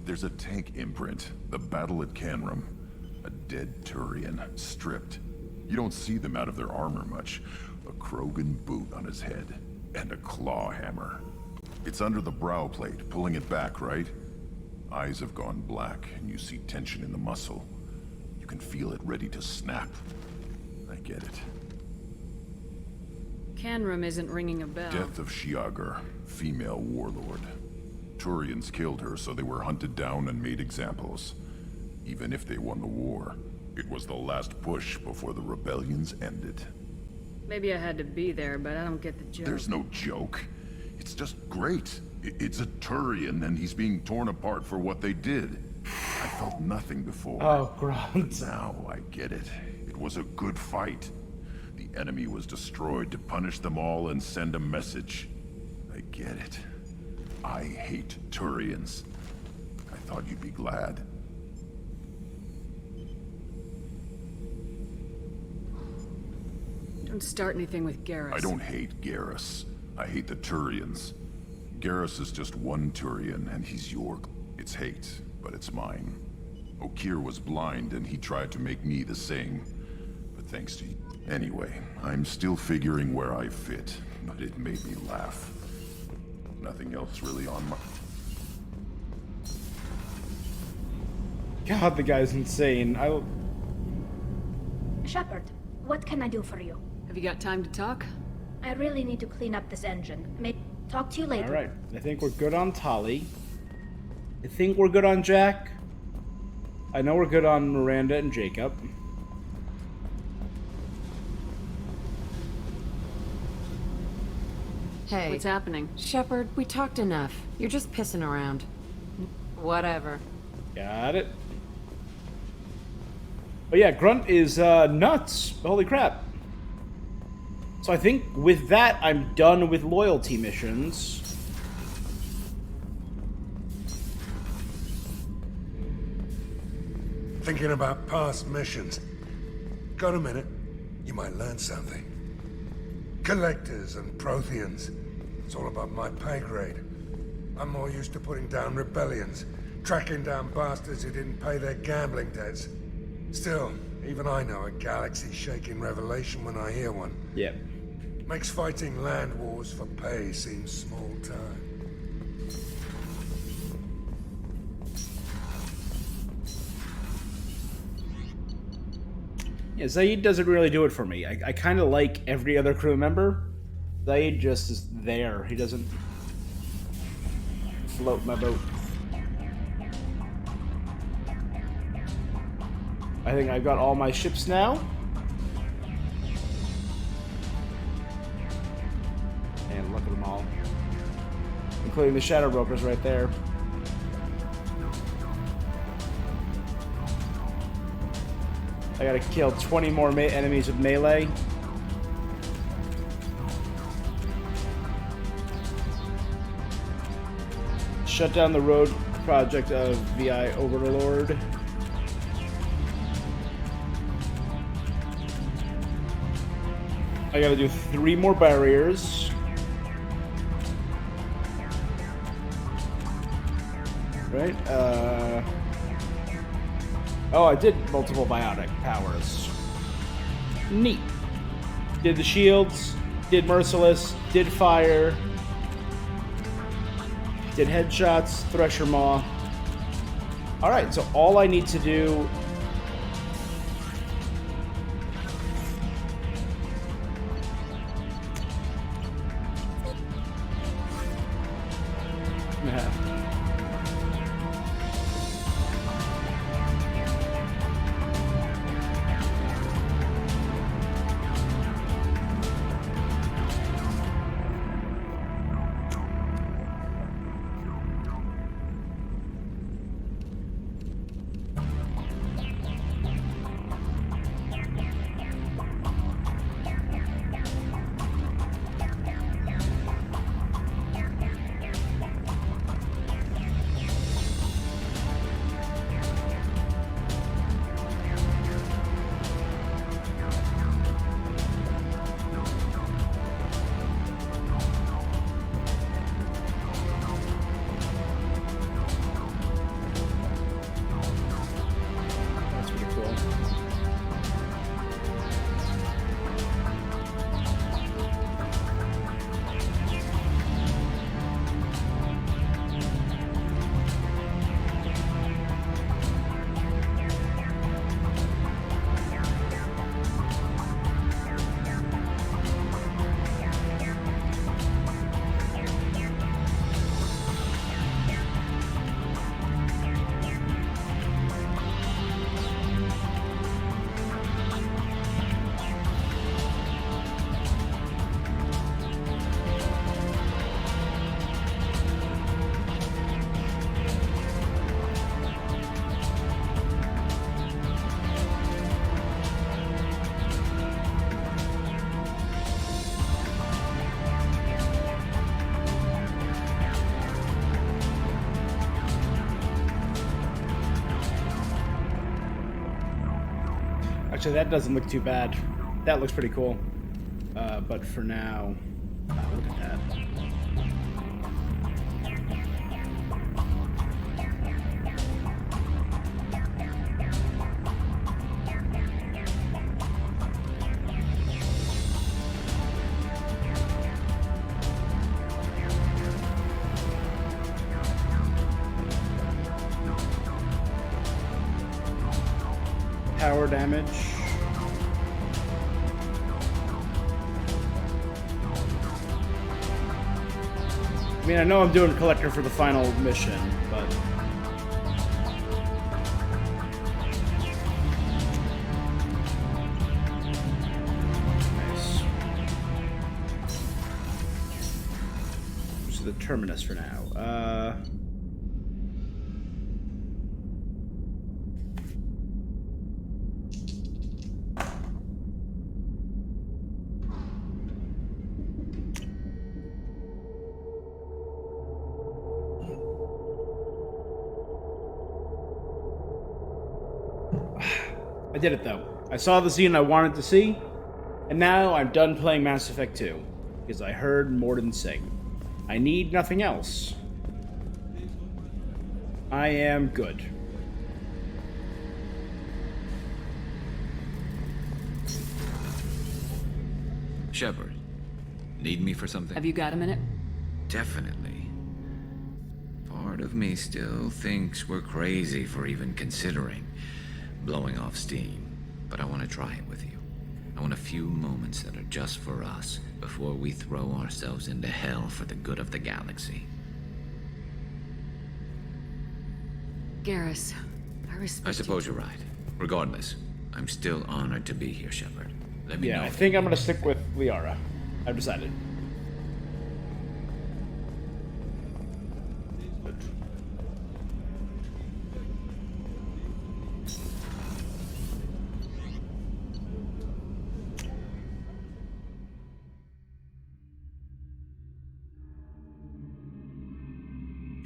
There's a tank imprint, the battle at Canrum. A dead Turian, stripped. You don't see them out of their armor much. A Krogan boot on his head, and a claw hammer. It's under the brow plate, pulling it back, right? Eyes have gone black, and you see tension in the muscle. You can feel it ready to snap. I get it. Canrum isn't ringing a bell. Death of Shiagar, female warlord. Turians killed her, so they were hunted down and made examples. Even if they won the war, it was the last push before the rebellions ended. Maybe I had to be there, but I don't get the joke. There's no joke. It's just great. It's a Turian, and he's being torn apart for what they did. I felt nothing before. Oh, grunt. Now I get it. It was a good fight. The enemy was destroyed to punish them all and send a message. I get it. I hate Turians. I thought you'd be glad. Don't start anything with Garrus. I don't hate Garrus. I hate the Turians. Garrus is just one Turian, and he's your... It's hate, but it's mine. Okeer was blind, and he tried to make me the same. But thanks to you... Anyway, I'm still figuring where I fit, but it made me laugh. Nothing else really on my... God, the guy's insane. Shepard, what can I do for you? Have you got time to talk? I really need to clean up this engine. May talk to you later. All right. I think we're good on Tali. I think we're good on Jack. I know we're good on Miranda and Jacob. Hey. What's happening? Shepard, we talked enough. You're just pissing around. Whatever. Got it. But yeah, Grunt is nuts. Holy crap. So I think with that, I'm done with loyalty missions. Thinking about past missions. Got a minute? You might learn something. Collectors and Protheans. It's all above my pay grade. I'm more used to putting down rebellions, tracking down bastards who didn't pay their gambling debts. Still, even I know a galaxy-shaking revelation when I hear one. Yep. Makes fighting land wars for pay seem small time. Yeah, Zaid doesn't really do it for me. I kind of like every other crew member. Zaid just is there. He doesn't float my boat. I think I've got all my ships now. And look at them all. Including the Shadow Brokers right there. I gotta kill 20 more enemies with melee. Shut down the road project of VI Overlord. I gotta do 3 more barriers. Right? Oh, I did multiple biotic powers. Neat. Did the shields, did Merciless, did fire, did headshots, Thresher Maw. Alright, so all I need to do... Actually, that doesn't look too bad. That looks pretty cool. But for now, look at that. Power damage. I mean, I know I'm doing Collector for the final mission, but... Nice. This is the Terminus for now. I did it though. I saw the scene I wanted to see, and now I'm done playing Mass Effect 2, because I heard Mordin sing. I need nothing else. I am good. Shepard, need me for something? Have you got a minute? Definitely. Part of me still thinks we're crazy for even considering blowing off steam, but I want to try it with you. I want a few moments that are just for us before we throw ourselves into hell for the good of the galaxy. Garrus, I respect I suppose you're right. Regardless, I'm still honored to be here, Shepard. Let me know. Yeah, I think I'm gonna stick with Liara. I've decided.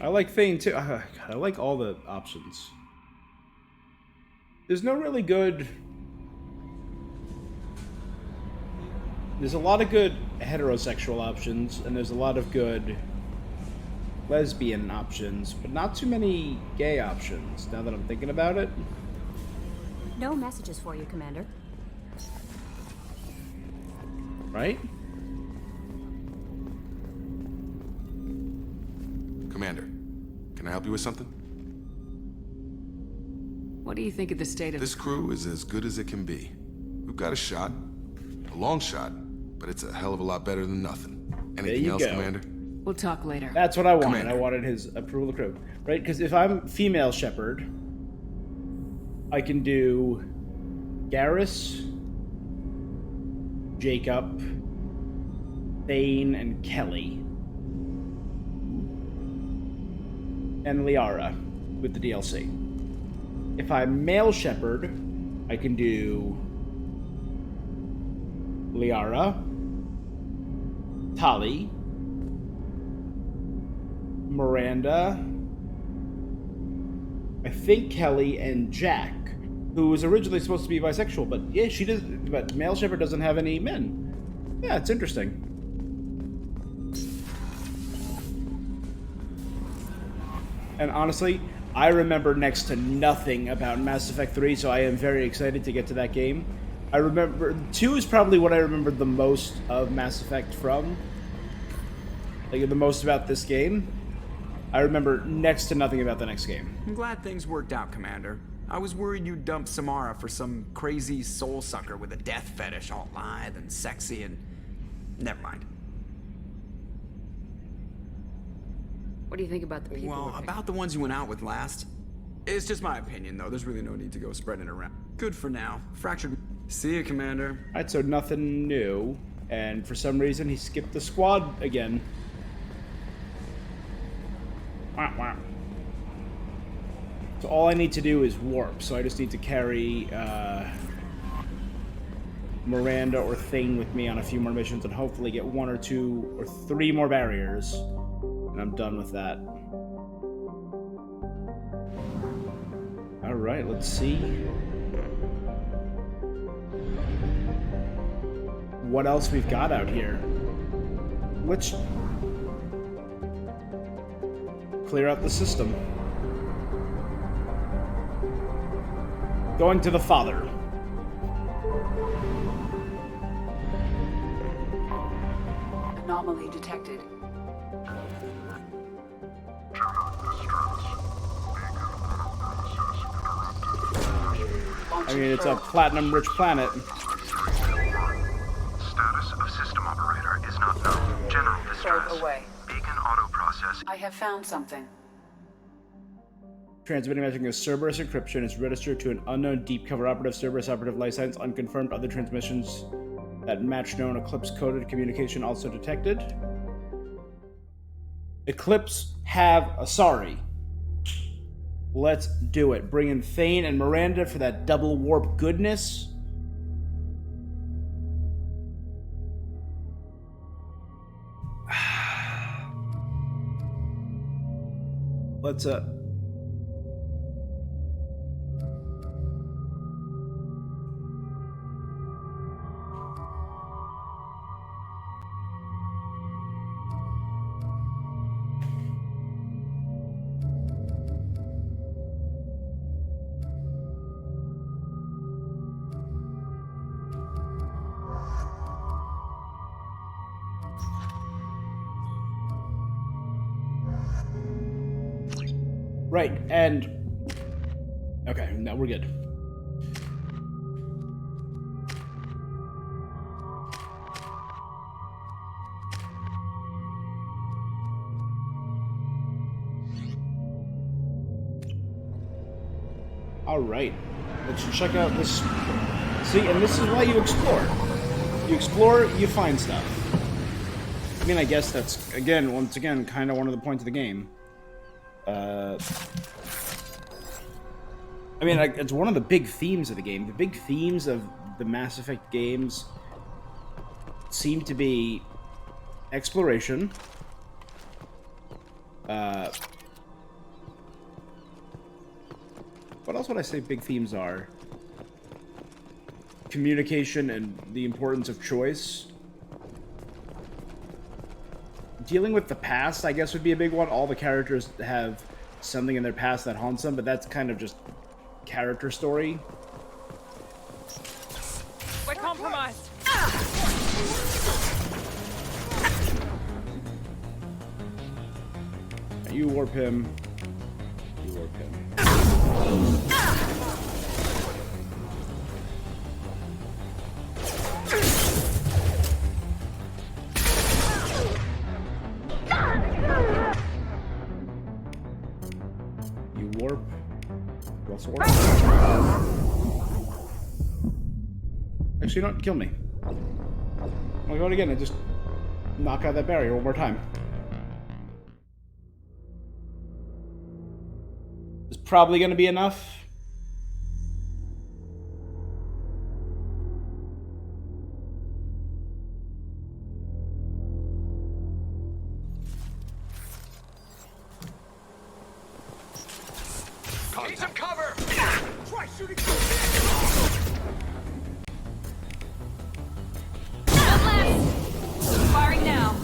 I like Thane too. God, I like all the options. There's no really good... There's a lot of good heterosexual options, and there's a lot of good lesbian options, but not too many gay options, now that I'm thinking about it. No messages for you, Commander. Right? Commander, can I help you with something? What do you think of the state of... This crew is as good as it can be. We've got a shot. A long shot, but it's a hell of a lot better than nothing. Anything else, Commander? We'll talk later. That's what I wanted. Commander. I wanted his approval of the crew. Right? Because if I'm female Shepard, I can do Garrus, Jacob, Thane, and Kelly. And Liara with the DLC. If I'm male Shepard, I can do Liara, Tali, Miranda, I think Kelly, and Jack, who was originally supposed to be bisexual, but yeah, she does. But male Shepard doesn't have any men. Yeah, it's interesting. And honestly, I remember next to nothing about Mass Effect 3, so I am very excited to get to that game. I remember 2 is probably what I remember the most of Mass Effect from. Like the most about this game. I remember next to nothing about the next game. I'm glad things worked out, Commander. I was worried you'd dump Samara for some crazy soul sucker with a death fetish, all lithe and sexy and... Never mind. What do you think about the people? Well, about the ones you went out with last. It's just my opinion, though. There's really no need to go spreading it around. Good for now. Fractured... See you, Commander. Alright, so nothing new. And for some reason, he skipped the squad again. Wah, wah. So all I need to do is warp. So I just need to carry Miranda or Thane with me on a few more missions and hopefully get 1 or 2 or 3 more barriers. And I'm done with that. Alright, let's see. What else we've got out here? Let's clear out the system. Going to the Father. Anomaly detected. I mean, it's a platinum-rich planet. Status of system operator is not known. General distress. Away. Beacon auto process. I have found something. Transmitting messaging is Cerberus encryption is registered to an unknown deep cover operative. Cerberus operative license unconfirmed. Other transmissions that match known Eclipse coded communication also detected. Eclipse have a sorry. Let's do it. Bring in Thane and Miranda for that double warp goodness. Let's Right, and... Okay, now we're good. Alright, let's check out this... See, and this is why you explore. You explore, you find stuff. I mean, I guess that's, again, once again, kind of one of the points of the game. I mean, it's one of the big themes of the game. The big themes of the Mass Effect games seem to be exploration, what else would I say big themes are? Communication and the importance of choice. Dealing with the past, I guess, would be a big one. All the characters have something in their past that haunts them, but that's kind of just character story. We're compromised. You warp him. You warp him. You warp. You also warp. Actually, don't kill me. I'll go again and just knock out that barrier one more time. It's probably going to be enough. Need some cover. Try shooting. Firing now.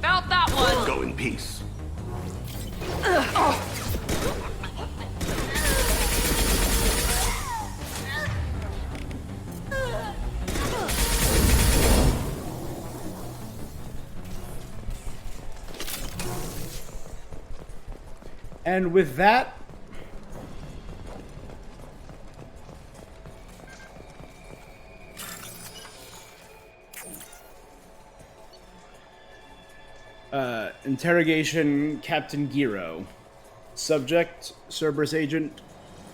Felt that one. Go in peace. And with that, interrogation Captain Giro. Subject, Cerberus agent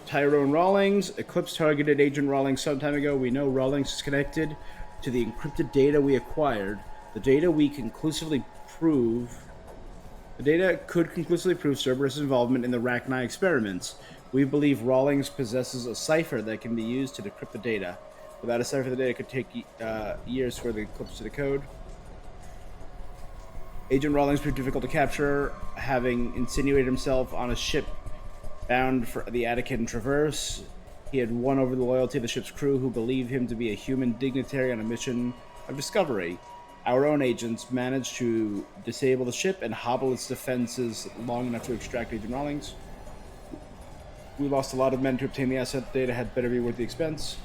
Tyrone Rawlings. Eclipse targeted Agent Rawlings some time ago. We know Rawlings is connected to the encrypted data we acquired. The data could conclusively prove Cerberus' involvement in the Rachni experiments. We believe Rawlings possesses a cipher that can be used to decrypt the data. Without a cipher, the data could take years for the Eclipse to decode. Agent Rawlings proved difficult to capture, having insinuated himself on a ship bound for the Attican Traverse. He had won over the loyalty of the ship's crew, who believed him to be a human dignitary on a mission of discovery. Our own agents managed to disable the ship and hobble its defenses long enough to extract Agent Rawlings. We lost a lot of men to obtain the asset. Data had better be worth the expense.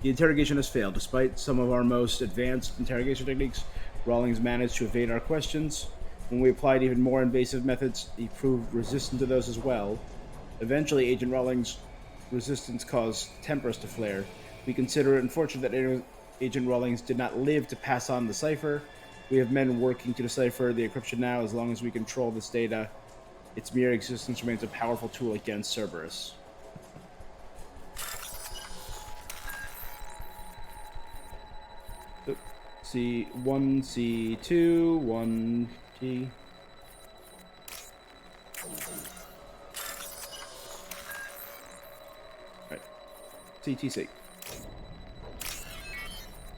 The interrogation has failed. Despite some of our most advanced interrogation techniques, Rawlings managed to evade our questions. When we applied even more invasive methods, he proved resistant to those as well. Eventually, Agent Rawlings' resistance caused tempers to flare. We consider it unfortunate that Agent Rawlings did not live to pass on the cipher. We have men working to decipher the encryption now. As long as we control this data, its mere existence remains a powerful tool against Cerberus. C1, C2, 1 T. Right. CTC.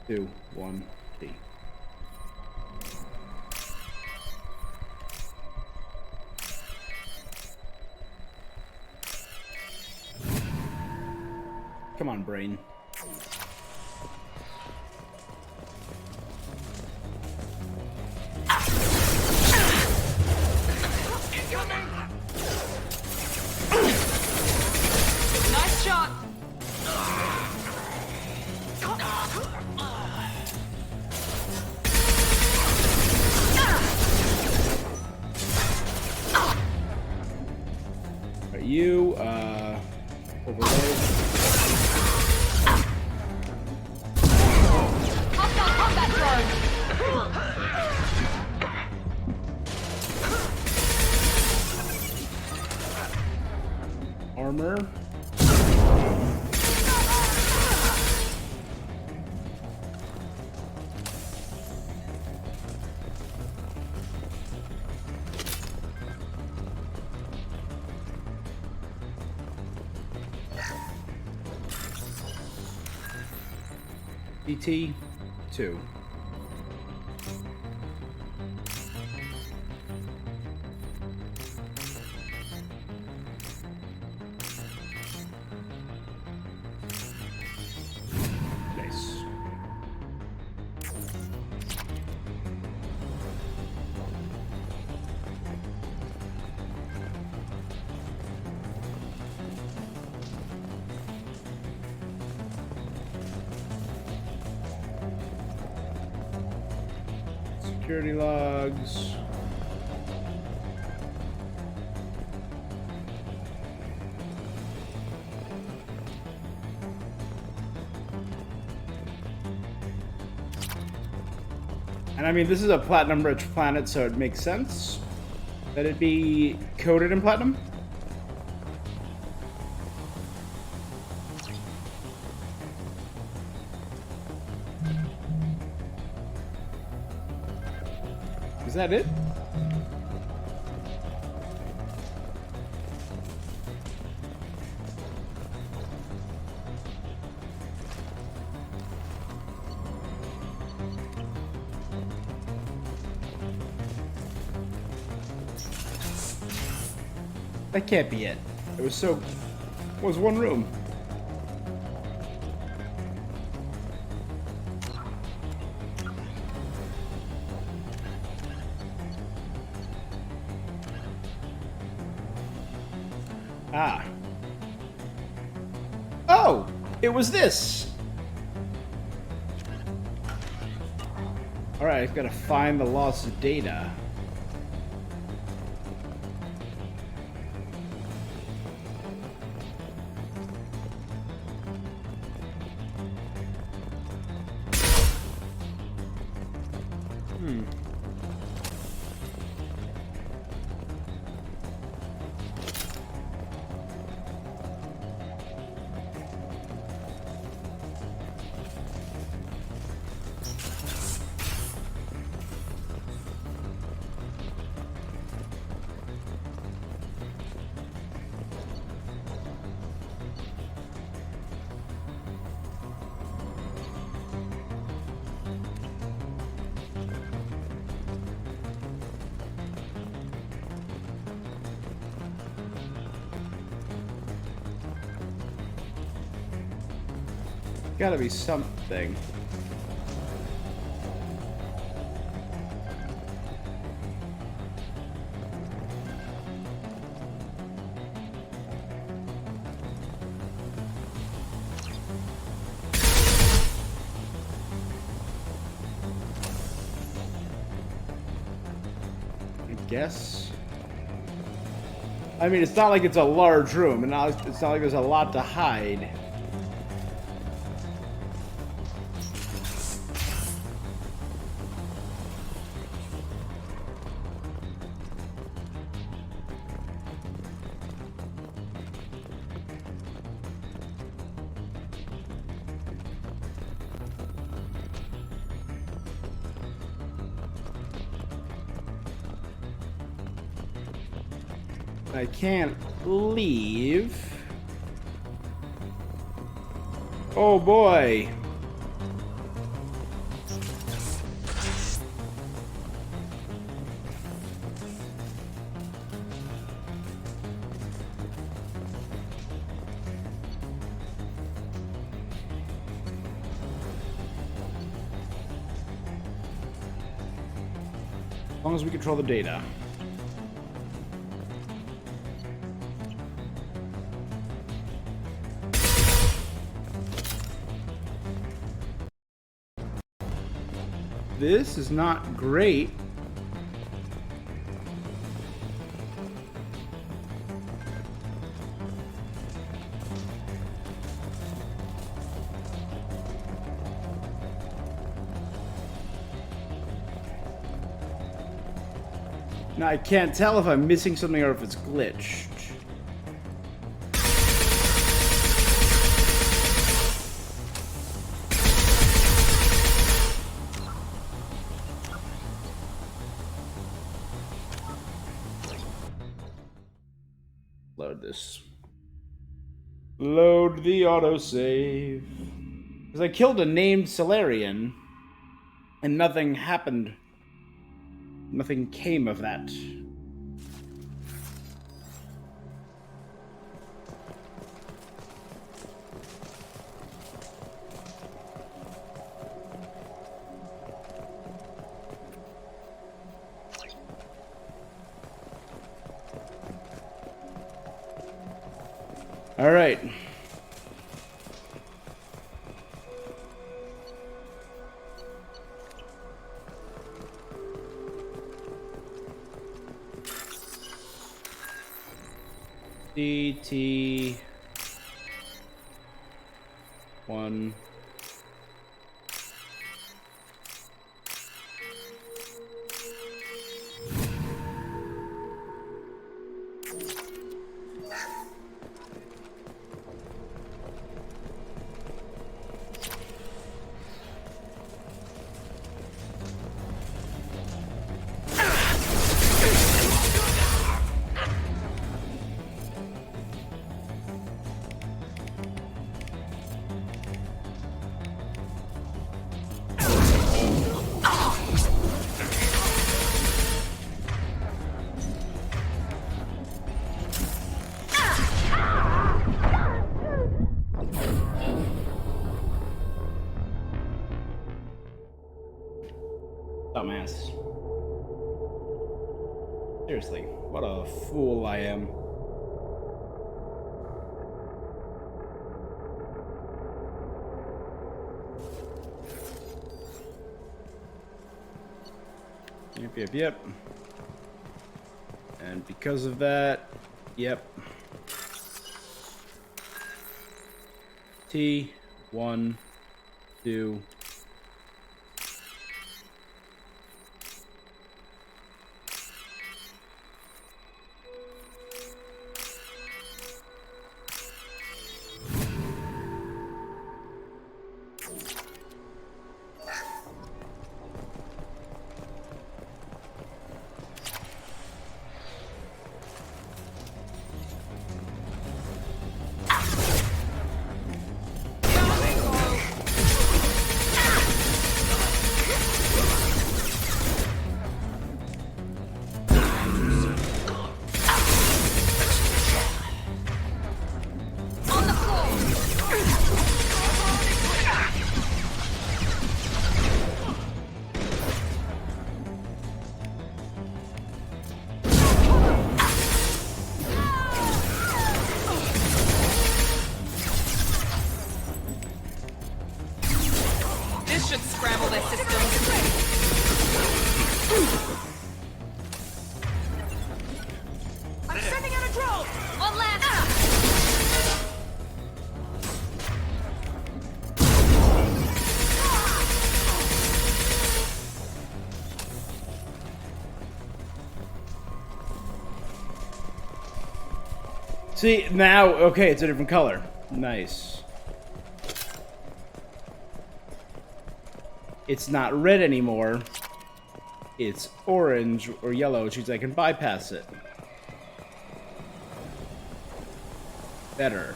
2, 1 T. Come on, brain. Nice shot! Right, you, overload. Hostile combat drone! Armor. ET 2. Nice. Security logs. And I mean, this is a platinum-rich planet, so it makes sense that it be coated in platinum. Is that it? That can't be it. It was so... It was one room. Ah. Oh! It was this! Alright, I've got to find the lost data. Gotta be something. guess. I mean, it's not like it's a large room, and it's not like there's a lot to hide. I can't leave. Oh boy. As long as we control the data. This is not great. Now I can't tell if I'm missing something or if it's glitched. Load this. Load the autosave. Because I killed a named Salarian, and nothing happened. Nothing came of that. All right. DT 1. Dumbass. Seriously, what a fool I am. Yep. And because of that, yep. T, 1, 2. See, now, okay, it's a different color. Nice. It's not red anymore. It's orange or yellow, which means I can bypass it. Better.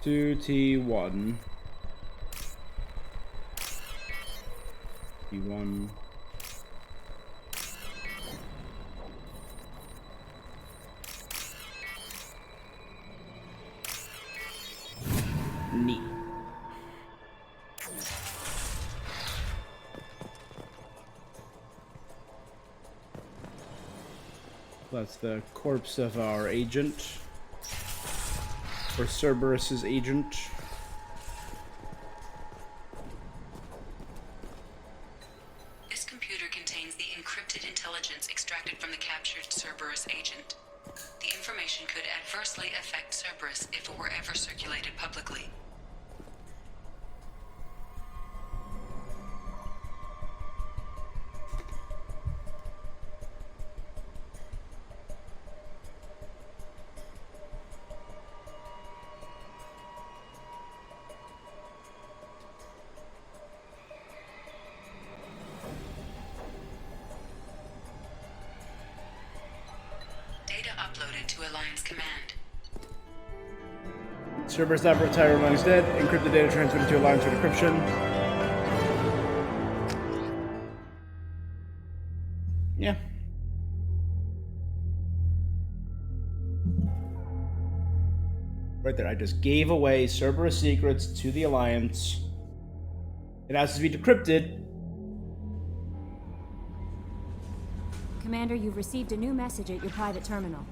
T1. T1. Neat. That's the corpse of our agent. Or Cerberus's agent. This computer contains the encrypted intelligence extracted from the captured Cerberus agent. The information could adversely affect Cerberus if it were ever circulated publicly. Uploaded to Alliance Command. Cerberus not retired when he's dead. Encrypted data transmitted to Alliance for decryption. Yeah. Right there, I just gave away Cerberus secrets to the Alliance. It has to be decrypted. Commander, you've received a new message at your private terminal.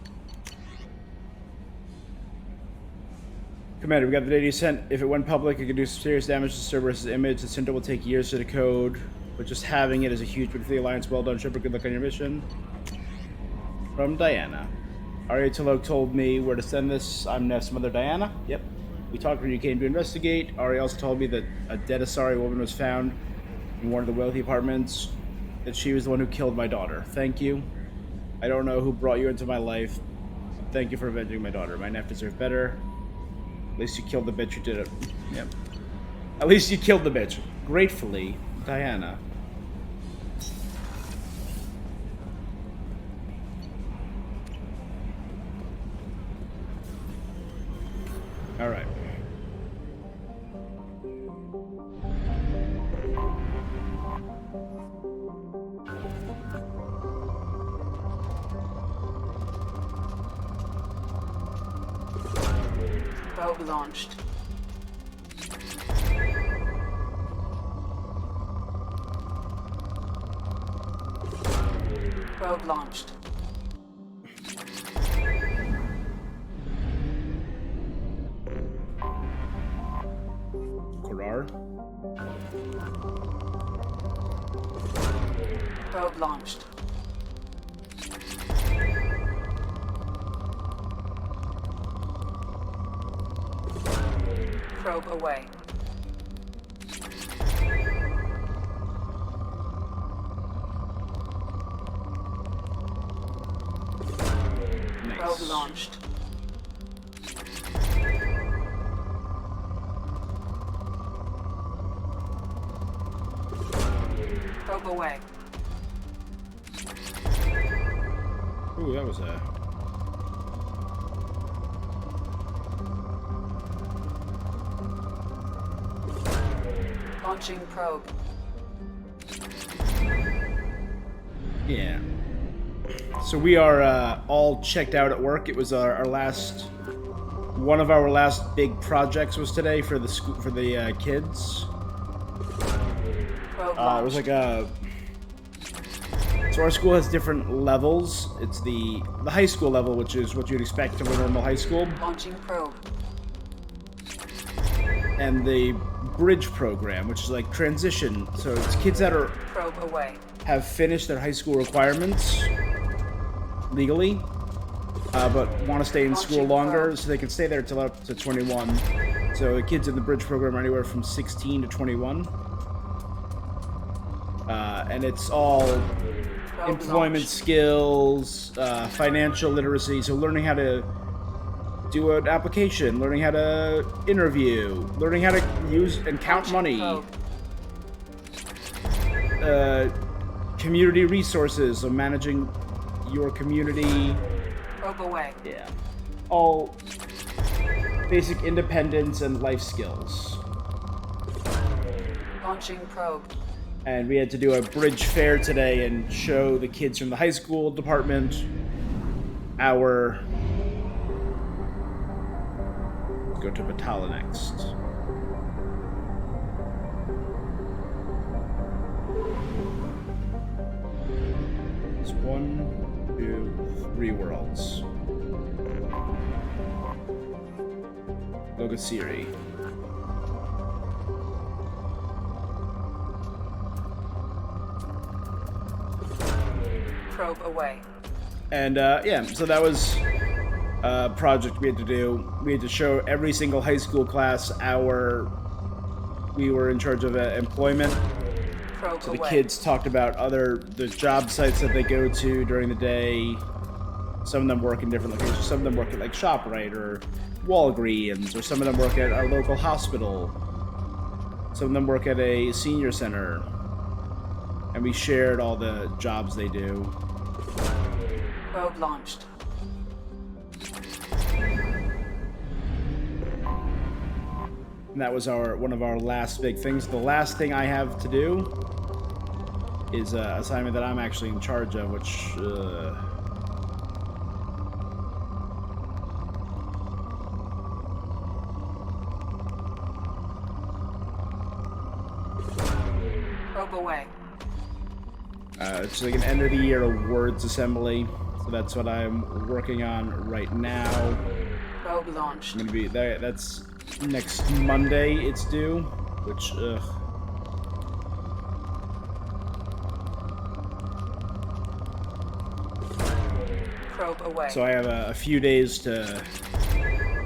Commander, we got the data you sent. If it went public, it could do some serious damage to Cerberus' image. The Syndicate will take years to decode, but just having it is a huge win for the Alliance. Well done, Shepard. Good luck on your mission. From Diana. Arya Tilok told me where to send this. I'm Neff's mother, Diana. Yep. We talked when you came to investigate. Arya also told me that a dead Asari woman was found in one of the wealthy apartments. That she was the one who killed my daughter. Thank you. I don't know who brought you into my life. Thank you for avenging my daughter. My Neff deserved better. At least you killed the bitch who did it. Yep. At least you killed the bitch. Gratefully, Diana. Alright. Probe launched. Probe launched. Korar. Probe launched. Probe away. Nice. Probe launched. Probe away. Ooh, that was a... Launching probe. Yeah. So we are all checked out at work. It was our last... One of our last big projects was today for the school, for the kids. It was like a... So our school has different levels. It's the high school level, which is what you'd expect from a normal high school. Launching probe. And the bridge program, which is like transition. So it's kids that are Probe away. have finished their high school requirements legally, but want to stay in school longer, so they can stay there until up to 21. So the kids in the bridge program are anywhere from 16 to 21. And it's all employment skills, financial literacy. So learning how to do an application, learning how to interview, learning how to use and count money. Community resources, so managing your community. Probe away. Yeah. All basic independence and life skills. Launching probe. And we had to do a bridge fair today and show the kids from the high school department our... Let's go to Batala next. It's 1, 2, 3 worlds. Logosiri. Probe away. And yeah, so that was a project we had to do. We had to show every single high school class we were in charge of employment. Probe so the away. kids talked about the job sites that they go to during the day. Some of them work in different locations. Some of them work at like ShopRite or Walgreens, or some of them work at our local hospital. Some of them work at a senior center. And we shared all the jobs they do. Probe launched. And that was one of our last big things. The last thing I have to do is an assignment that I'm actually in charge of, which... Probe away. It's like an end-of-the-year awards assembly. So that's what I'm working on right now. Probe launched. I'm gonna be there. That's next Monday. It's due, which Probe away. So I have a few days to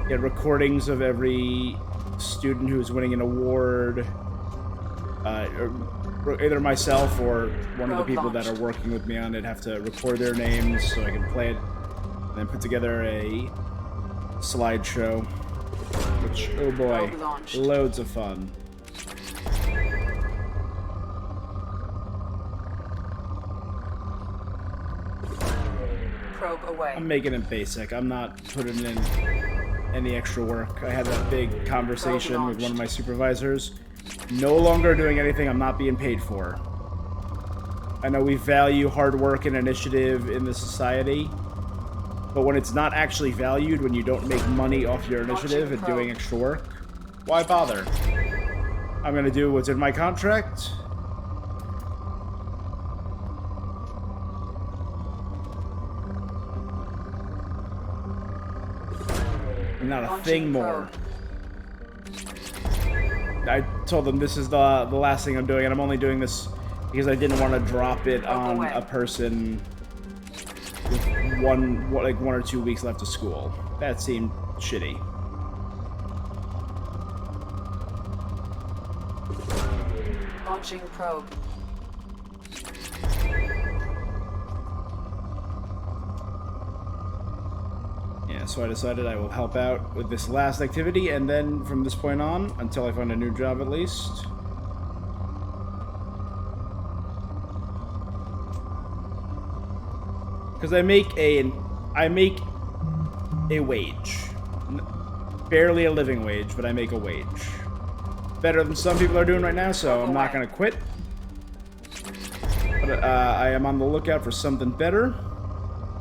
get recordings of every student who's winning an award, or either myself or one of the people that are working with me on it have to record their names so I can play it, and then put together a slideshow, which, oh boy, loads of fun. Probe away. I'm making it basic. I'm not putting in any extra work. I had that big conversation with one of my supervisors. No longer doing anything I'm not being paid for. I know we value hard work and initiative in this society, but when it's not actually valued, when you don't make money off your initiative and doing extra work, why bother? I'm gonna do what's in my contract. Not a thing more. I told them this is the last thing I'm doing, and I'm only doing this because I didn't want to drop it on a person with one or 2 weeks left of school. That seemed shitty. Launching probe. Yeah, so I decided I will help out with this last activity, and then from this point on, until I find a new job at least. Because I make a wage. Barely a living wage, but I make a wage. Better than some people are doing right now, so I'm not going to quit. But I am on the lookout for something better,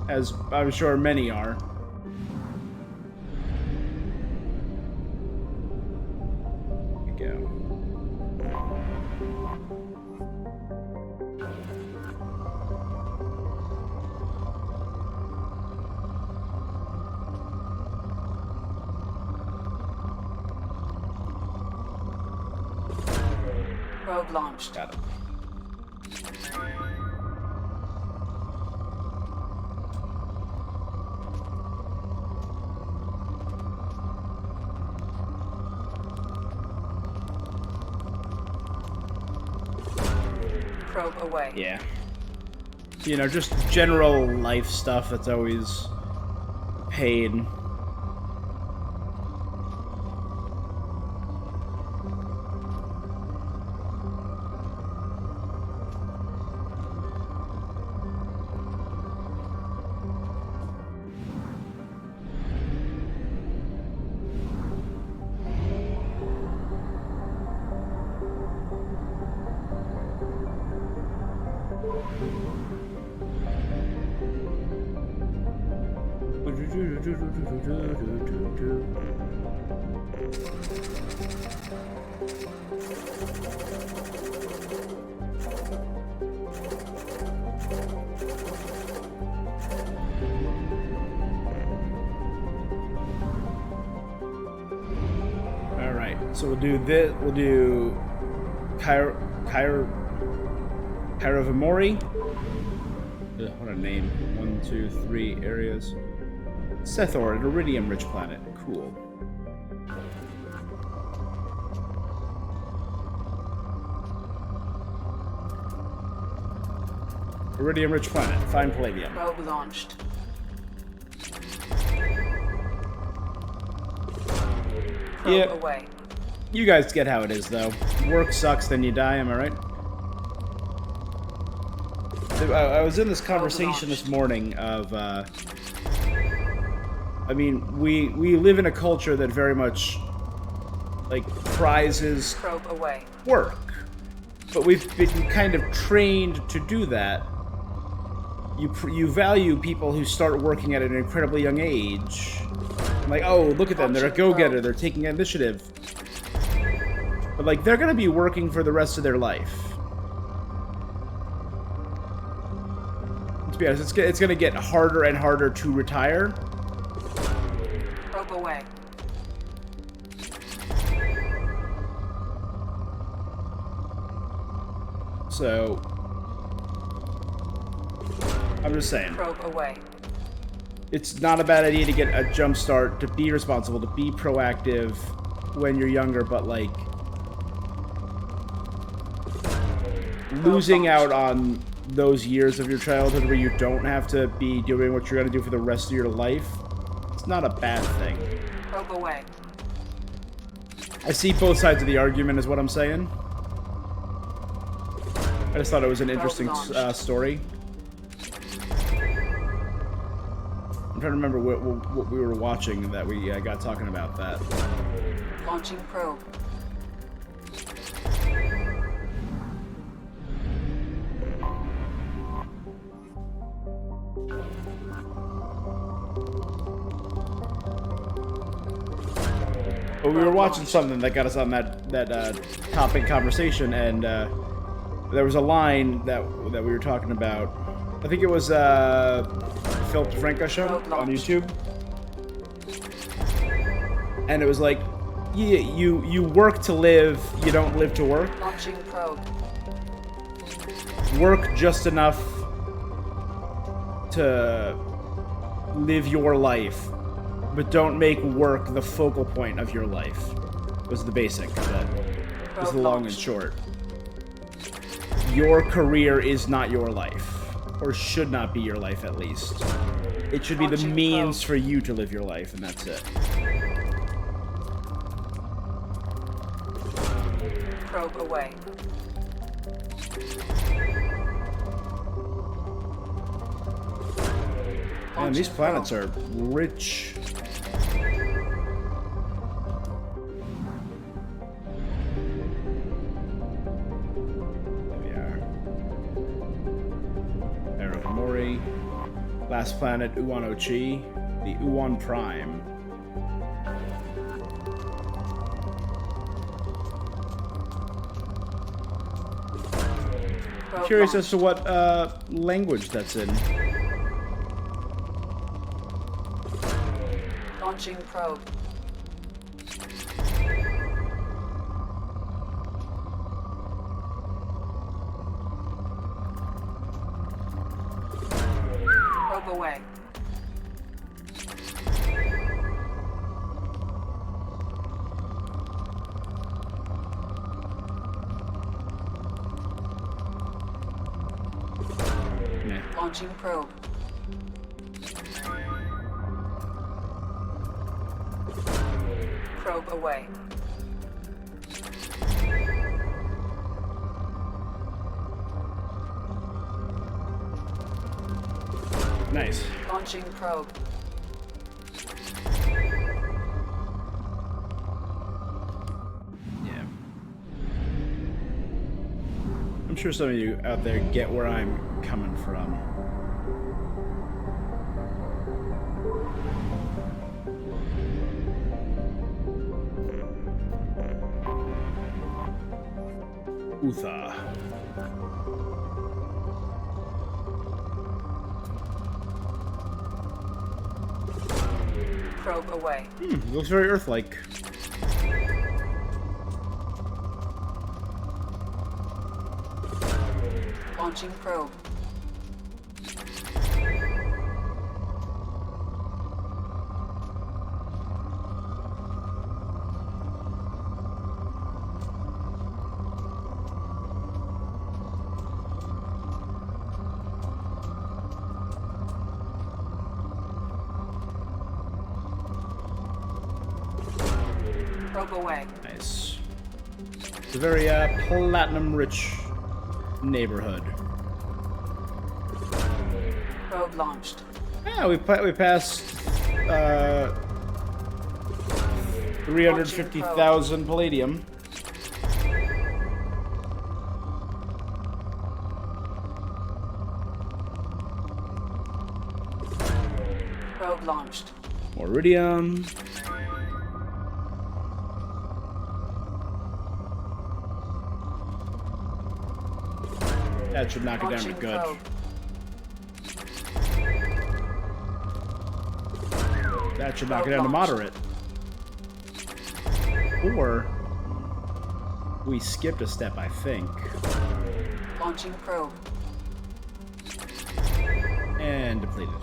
as I'm sure many are. Probe launched. Got it. Probe away. Yeah. You know, just general life stuff that's always pain. Alright, so we'll do this. We'll do Kyrovimori. What a name. 1, 2, 3 areas. Sethor, an iridium-rich planet. Cool. Iridium-rich planet. Find palladium. Probe launched. Yep. Away. You guys get how it is, though. Work sucks, then you die, am I right? I was in this conversation this morning of, I mean, we live in a culture that very much, like, prizes Probe away. work. But we've been kind of trained to do that. You value people who start working at an incredibly young age. Like, oh, look at them, they're a go-getter, they're taking initiative. But, like, they're gonna be working for the rest of their life. To be honest, it's gonna get harder and harder to retire. Probe away. So, I'm just saying. Probe away. It's not a bad idea to get a jump start, to be responsible, to be proactive when you're younger, but like losing out on those years of your childhood where you don't have to be doing what you're going to do for the rest of your life, it's not a bad thing. Probe away. I see both sides of the argument is what I'm saying. I just thought it was an interesting story. I'm trying to remember what we were watching that we got talking about that. Launching probe. But we were watching something that got us on that topic conversation, and there was a line that we were talking about. I think it was Philip DeFranco show on YouTube, and it was like, yeah, you work to live, you don't live to work. Launching probe. Work just enough to live your life, but don't make work the focal point of your life. Was the basic of it. Was the long and short. Your career is not your life. Or should not be your life, at least. It should be the means for you to live your life, and that's it. Probe away. Man, these planets are rich. Last planet, Uwanochi, the Uwan Prime. I'm curious as to what language that's in. Launching probe. Away. Nah. Launching probe. Probe away. Nice. Launching probe. Yeah. I'm sure some of you out there get where I'm coming from. Utha. Probe away. Looks very Earth-like. Launching probe. Probe away. Nice. It's a very platinum-rich neighborhood. Probe launched. Yeah, we passed 350,000 palladium. Probe launched. More iridium. That should knock it down to good. Probe. That should knock it down to moderate. Or we skipped a step, I think. Launching probe. And depleted.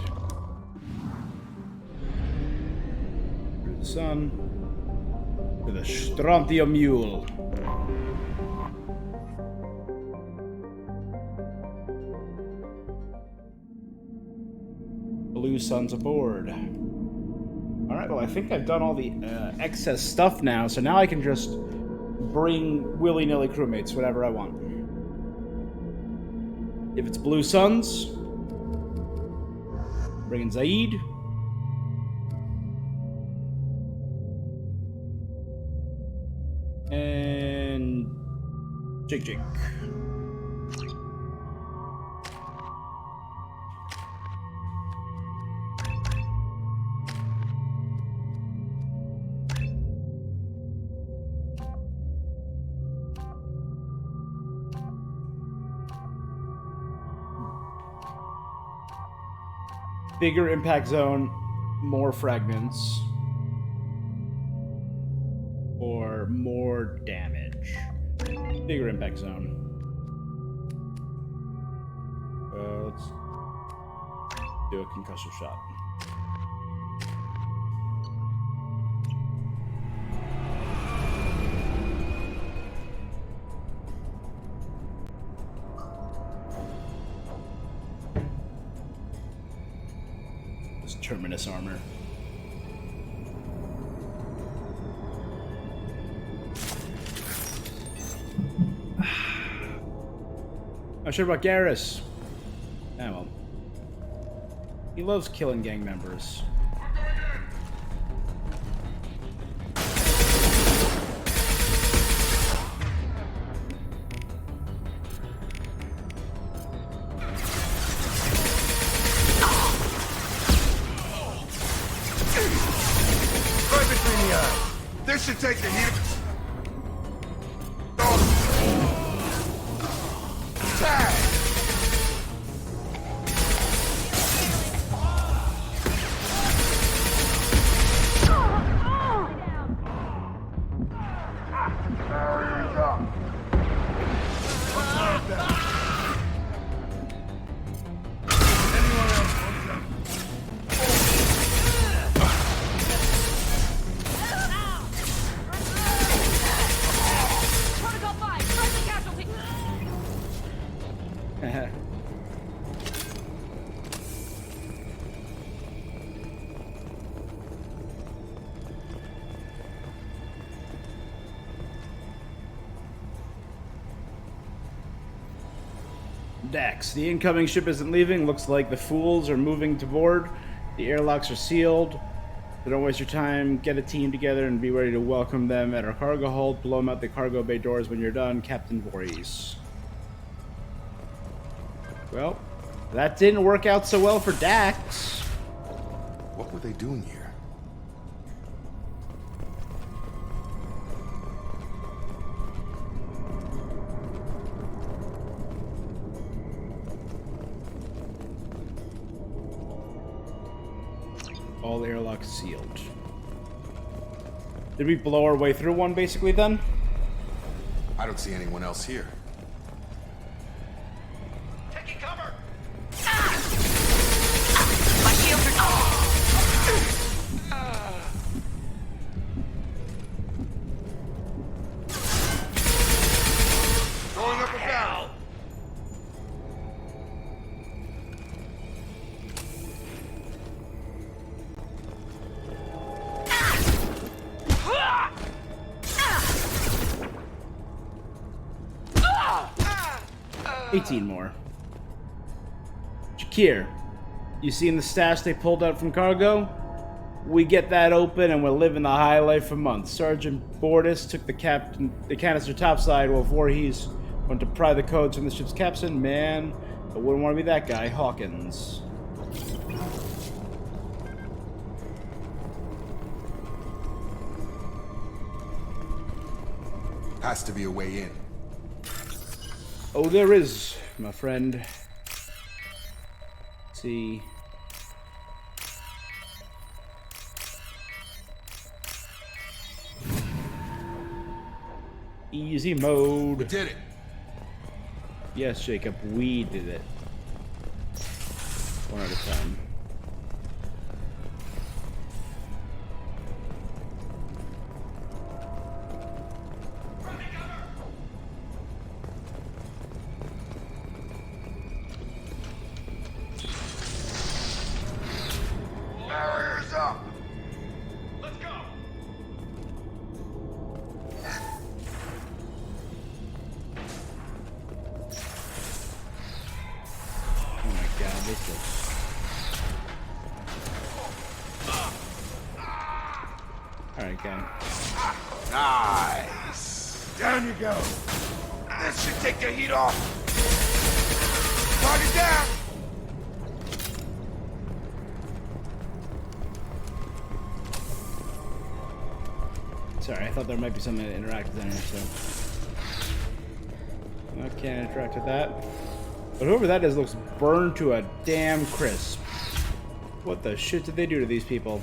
Through the sun. With a strontium mule. Blue Suns aboard. Alright, well I think I've done all the excess stuff now, so now I can just bring willy-nilly crewmates whenever I want. If it's Blue Suns, bringing Zaid. And Jig. Bigger impact zone, more fragments, or more damage. Bigger impact zone. Let's do a concussive shot. Terminus armor. I'm sure about Garrus. Ah, well. He loves killing gang members. This should take the heat. Tag! Dax, the incoming ship isn't leaving. Looks like the fools are moving to board. The airlocks are sealed. So don't waste your time. Get a team together and be ready to welcome them at our cargo hold. Blow them out the cargo bay doors when you're done. Captain Voorhees. Well, that didn't work out so well for Dax. What were they doing here? All airlocks sealed. Did we blow our way through one, basically, then? I don't see anyone else here. Taking cover! My shields are... Throwing up a barrel! 18 more. Jakir, you seen the stash they pulled out from cargo? We get that open and we're living the high life for months. Sergeant Bordis took the canister topside while Voorhees went to pry the codes from the ship's capstan. Man, I wouldn't want to be that guy. Hawkins. Has to be a way in. Oh, there is, my friend. Let's see. Easy mode. We did it. Yes, Jacob, we did it. One at a time. Barriers up! Let's go! Oh my god, this looks... Alright, gang. Nice! Down you go! This should take the heat off! Target down! Sorry, I thought there might be something to interact with in here, so... I can't interact with that. But whoever that is looks burned to a damn crisp. What the shit did they do to these people?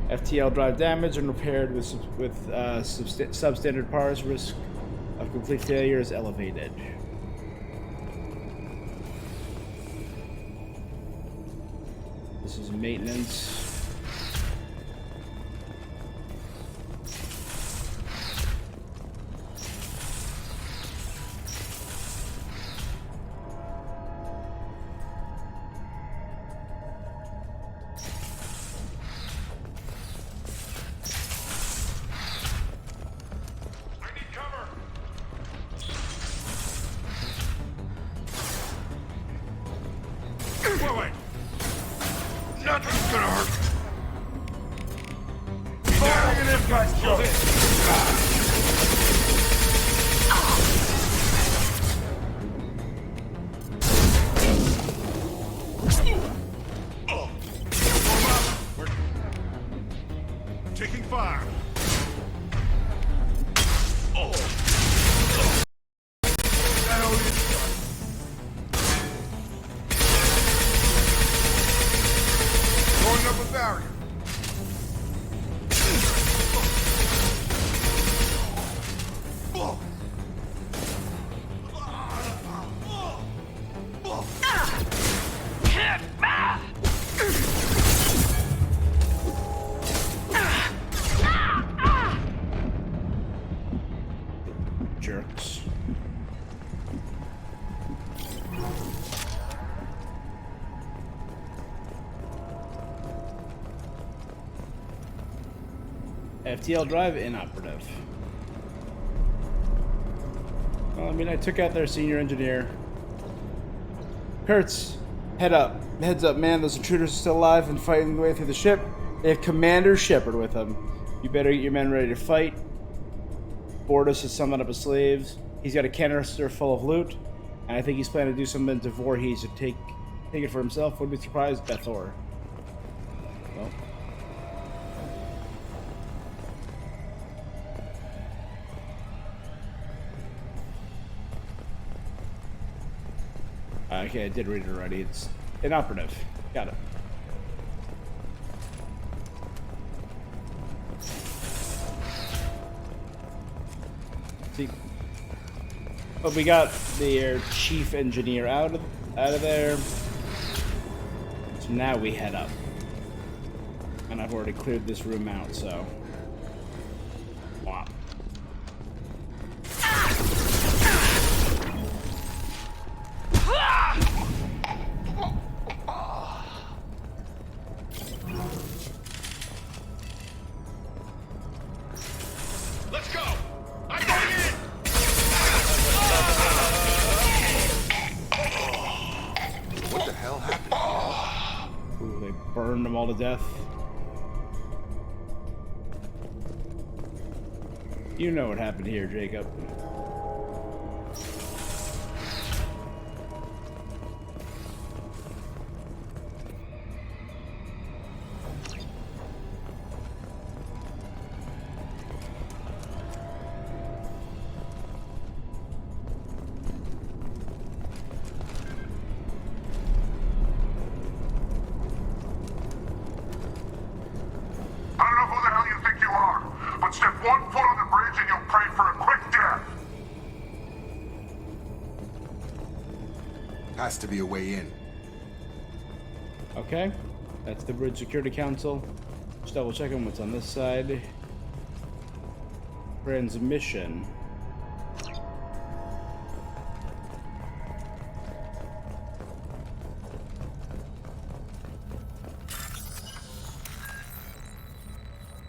FTL drive damaged and repaired with substandard parts. Risk of complete failure is elevated. This is maintenance. Wait. Nothing's gonna hurt. Firing an impact shot. Taking fire. Throwing up a barrier. FTL drive inoperative. Well, I mean, I took out their senior engineer. Kurtz, heads up, man. Those intruders are still alive and fighting their way through the ship. They have Commander Shepard with them. You better get your men ready to fight. Bortus has summoned up his slaves. He's got a canister full of loot, and I think he's planning to do something to Voorhees to take it for himself. Wouldn't be surprised, Bethor. Well. Okay, I did read it already. It's inoperative. Got it. See, but we got their chief engineer out of there. So now we head up, and I've already cleared this room out. So, wow. Let's go! I'm going in! What the hell happened? Ooh, they burned them all to death. You know what happened here, Jacob. I don't know who the hell you think you are, but step 1 foot on the bridge and you'll pray for a quick death. Has to be a way in. Okay, that's the Bridge Security Council. Just double checking what's on this side. Transmission.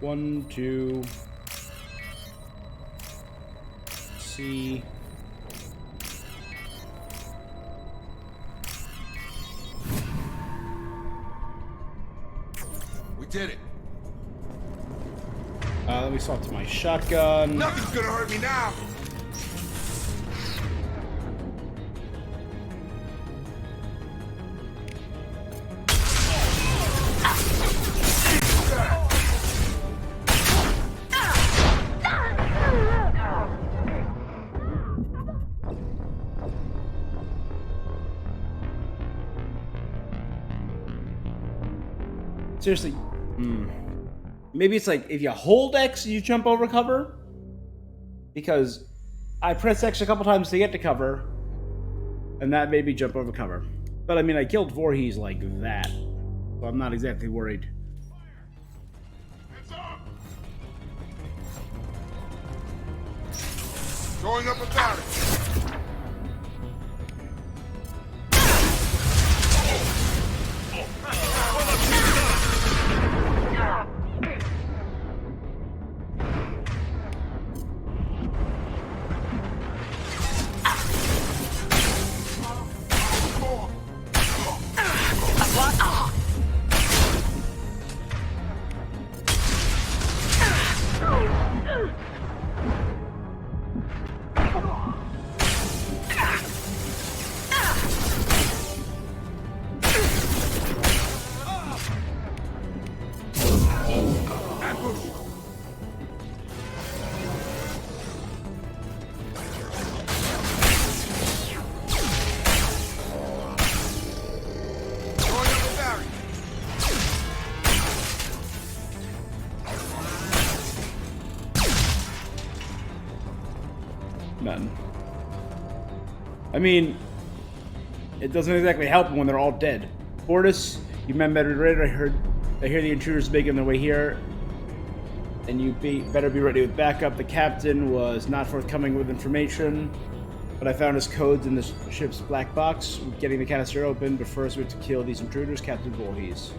One, two. C. We did it. Let me swap to my shotgun. Nothing's gonna hurt me now. Seriously. Maybe it's like if you hold X, you jump over cover. Because I pressed X a couple times to get to cover, and that made me jump over cover. But I mean, I killed Voorhees like that, so I'm not exactly worried. Going up a battery. None. I mean, it doesn't exactly help when they're all dead. Bortus, you men better be ready. I hear the intruders making their way here, and you better be ready with backup. The captain was not forthcoming with information, but I found his codes in the ship's black box. We're getting the canister open, but first we have to kill these intruders, Captain Voorhees.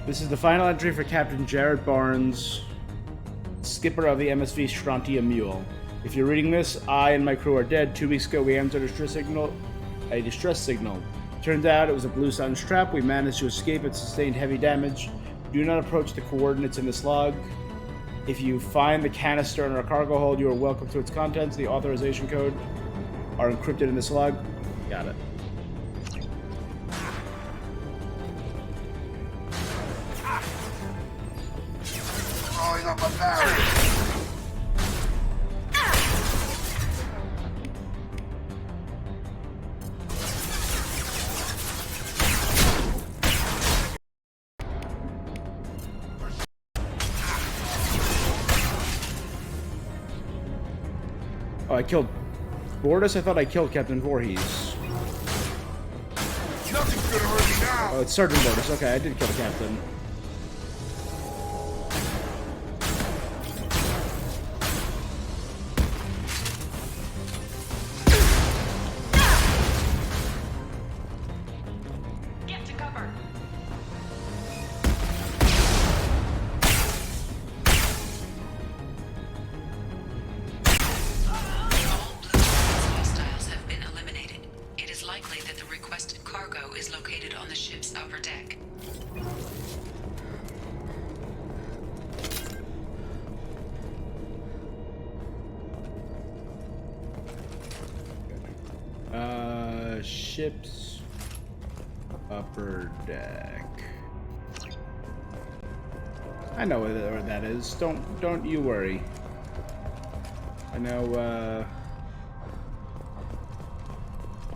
This is the final entry for Captain Jared Barnes, skipper of the MSV Strontium Mule. If you're reading this, I and my crew are dead. 2 weeks ago, we answered a distress signal. Turns out it was a Blue Sun's trap. We managed to escape and sustained heavy damage. Do not approach the coordinates in this log. If you find the canister in our cargo hold, you are welcome to its contents. The authorization code are encrypted in this log. Got it. Throwing up a barrel. Oh, I killed Bortus? I thought I killed Captain Voorhees. Nothing's gonna hurt me now. Oh, it's Sergeant Bortus. Okay, I did kill the captain. Get to cover. Hostiles have been eliminated. It is likely that the requested cargo is located on the ship's upper deck. Ship's upper deck. I know where that is. Don't you worry. I know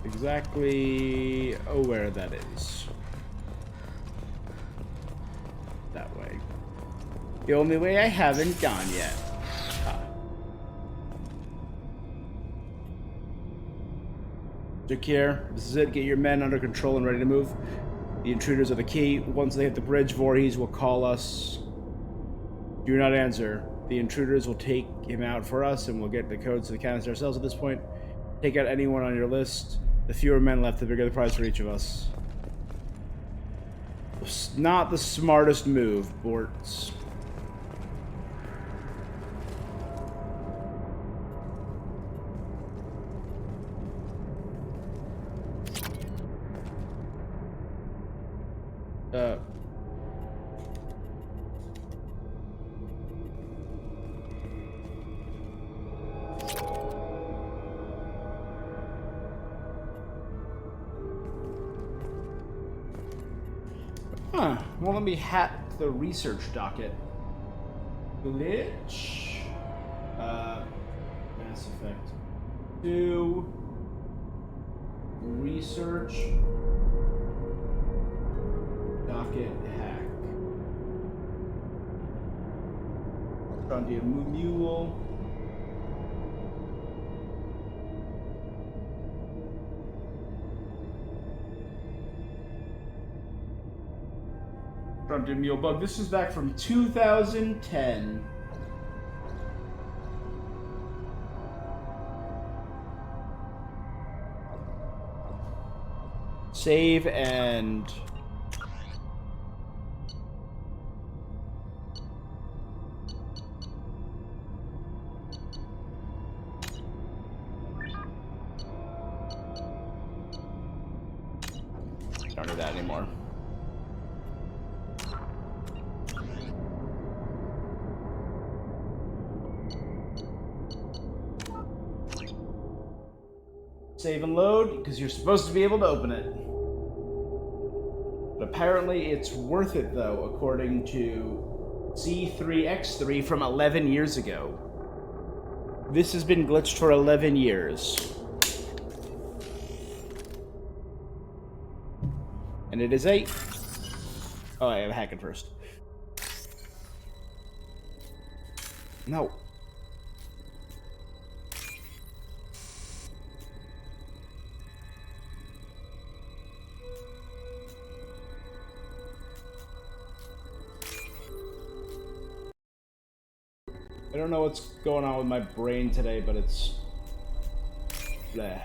exactly where that is. That way. The only way I haven't gone yet. Jakir, this is it. Get your men under control and ready to move. The intruders are the key. Once they hit the bridge, Voorhees will call us. Do not answer. The intruders will take him out for us, and we'll get the codes to the canister ourselves at this point. Take out anyone on your list. The fewer men left, the bigger the prize for each of us. Not the smartest move, Bortz. Well, let me hack the research docket. Glitch. Mass Effect 2. Research. Docket hack. Strontium Mule. Strontium Mule bug. This is back from 2010. Save and don't do that anymore. Save and load, because you're supposed to be able to open it. But apparently it's worth it, though, according to C3X3 from 11 years ago. This has been glitched for 11 years. And it is 8. Oh, I have a hacking first. No. I don't know what's going on with my brain today, but it's bleh.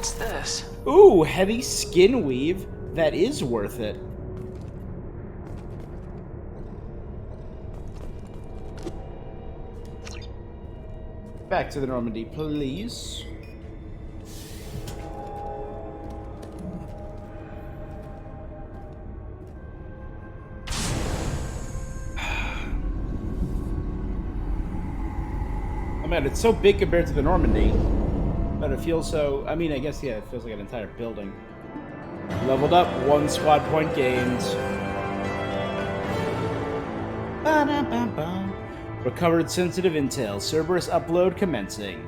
What's this? Ooh, heavy skin weave. That is worth it. Back to the Normandy, please. Oh man, it's so big compared to the Normandy, but it feels so... I mean, I guess, yeah, it feels like an entire building. Leveled up, 1 squad point gained. Ba-da-ba-ba. Recovered sensitive intel. Cerberus upload commencing.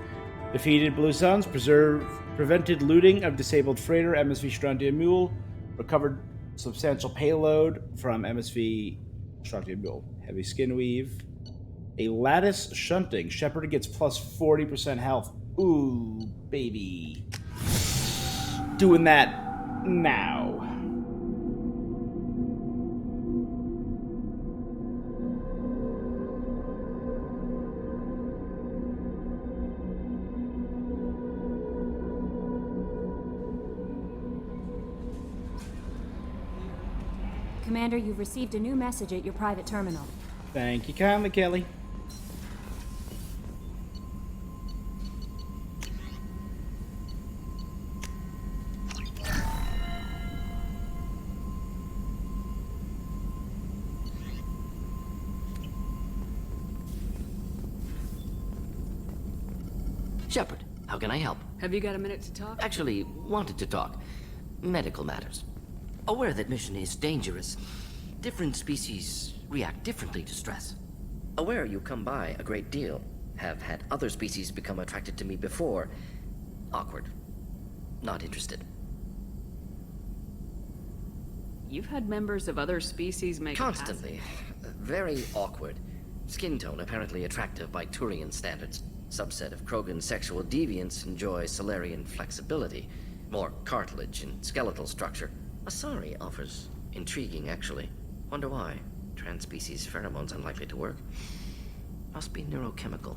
Defeated Blue Suns. Prevented looting of disabled freighter MSV Strontium Mule. Recovered substantial payload from MSV Strontium Mule. Heavy skin weave. A lattice shunting. Shepard gets plus 40% health. Ooh, baby. Doing that now. Commander, you've received a new message at your private terminal. Thank you kindly, Kelly. Shepard, how can I help? Have you got a minute to talk? Actually, wanted to talk. Medical matters. Aware that mission is dangerous. Different species react differently to stress. Aware you come by a great deal. Have had other species become attracted to me before. Awkward. Not interested. You've had members of other species make Constantly. Very awkward. Skin tone apparently attractive by Turian standards. Subset of Krogan sexual deviants enjoy Solarian flexibility. More cartilage and skeletal structure. Asari offers intriguing, actually. Wonder why. Trans-species pheromones unlikely to work. Must be neurochemical.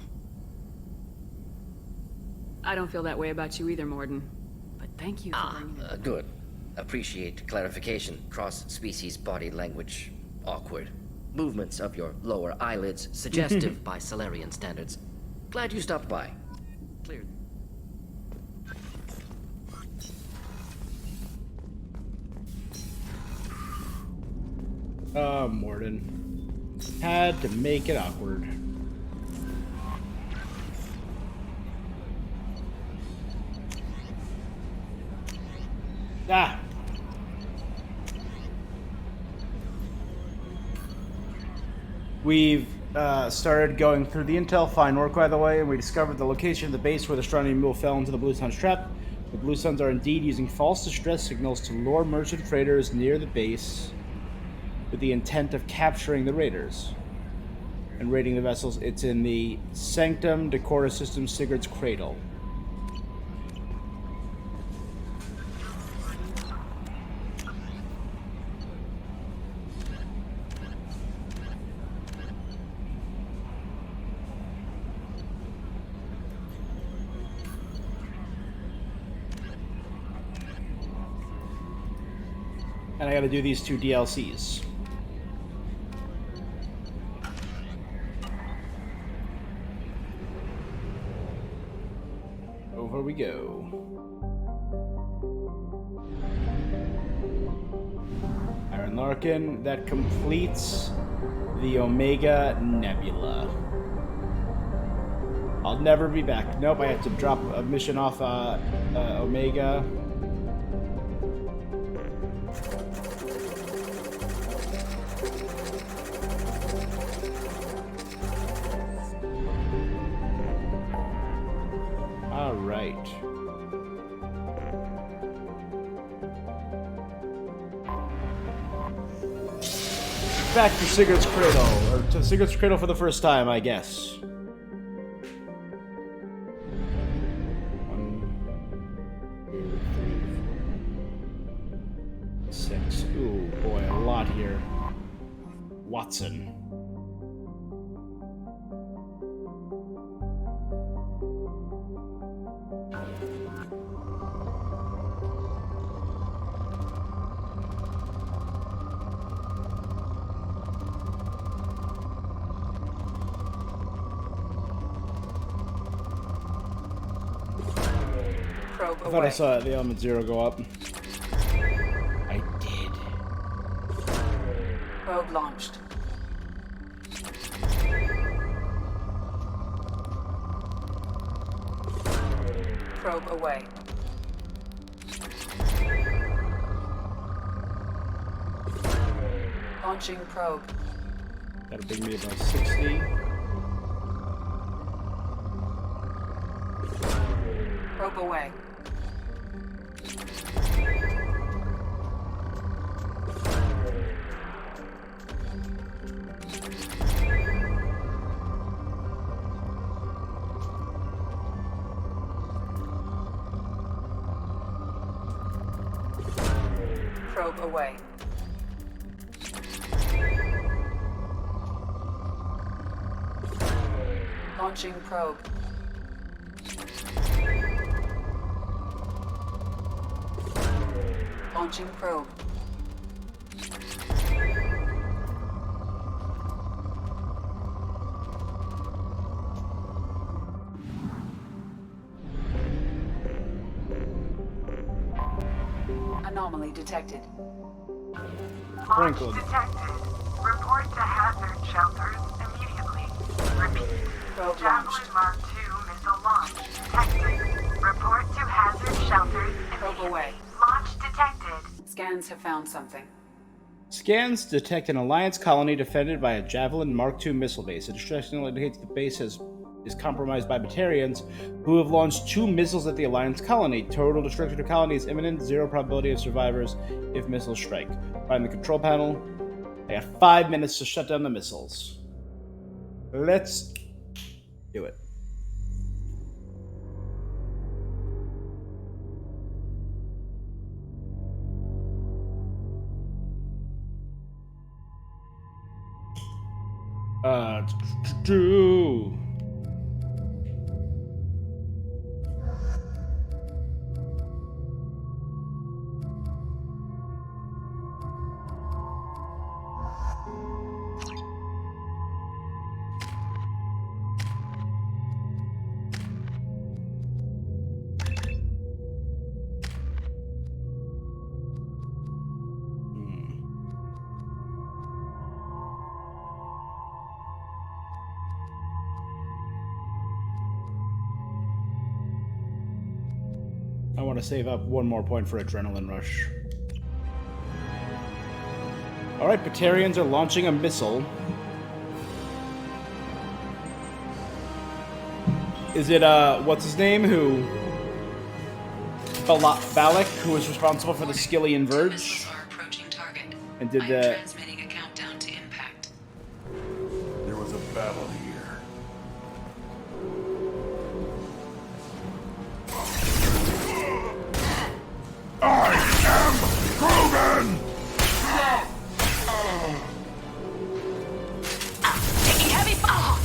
I don't feel that way about you either, Mordin. But thank you for bringing it. Good. Appreciate clarification. Cross-species body language. Awkward. Movements of your lower eyelids suggestive by Solarian standards. Glad you stopped by. Clear. Morden. Had to make it awkward. Ah! We've started going through the intel. Fine work, by the way, and we discovered the location of the base where the Strontium Mule fell into the Blue Suns trap. The Blue Suns are indeed using false distress signals to lure merchant freighters near the base with the intent of capturing the raiders and raiding the vessels. It's in the Sanctum Decora System Sigurd's Cradle. And I gotta do these 2 DLCs. Over we go. Iron Larkin, that completes the Omega Nebula. I'll never be back. Nope, I have to drop a mission off Omega. All right. Back to Sigurd's Cradle, or to Sigurd's Cradle for the first time, I guess. 1, 2, 3, 6. Ooh, boy, a lot here. Watson. Probe I thought I away. saw the element 0 go up. I did. Probe launched. Probe away. Launching probe. That'll bring me about 60. Probe away. Probe away. Launching probe. Launching probe. Anomaly detected. Launch Sprinkled. detected. Report to hazard shelters immediately. Repeat. Probe Javelin launched. Mark II missile launch detected. Report to hazard shelters Probe away. Launch detected. Scans have found something. Scans detect an Alliance colony defended by a Javelin Mark II missile base. It distressingly indicates the base is compromised by Batarians, who have launched 2 missiles at the Alliance colony. Total destruction of colony is imminent. 0 probability of survivors if missiles strike. Find the control panel. I got 5 minutes to shut down the missiles. Let's do it. Do. I want to save up 1 more point for Adrenaline Rush. Alright, Batarians are launching a missile. Is it, what's his name? Who? Balak, who was responsible for the Skillian Verge? And did the... Transmitting a countdown to impact. There was a battle here. I am Krogan! Taking heavy fire!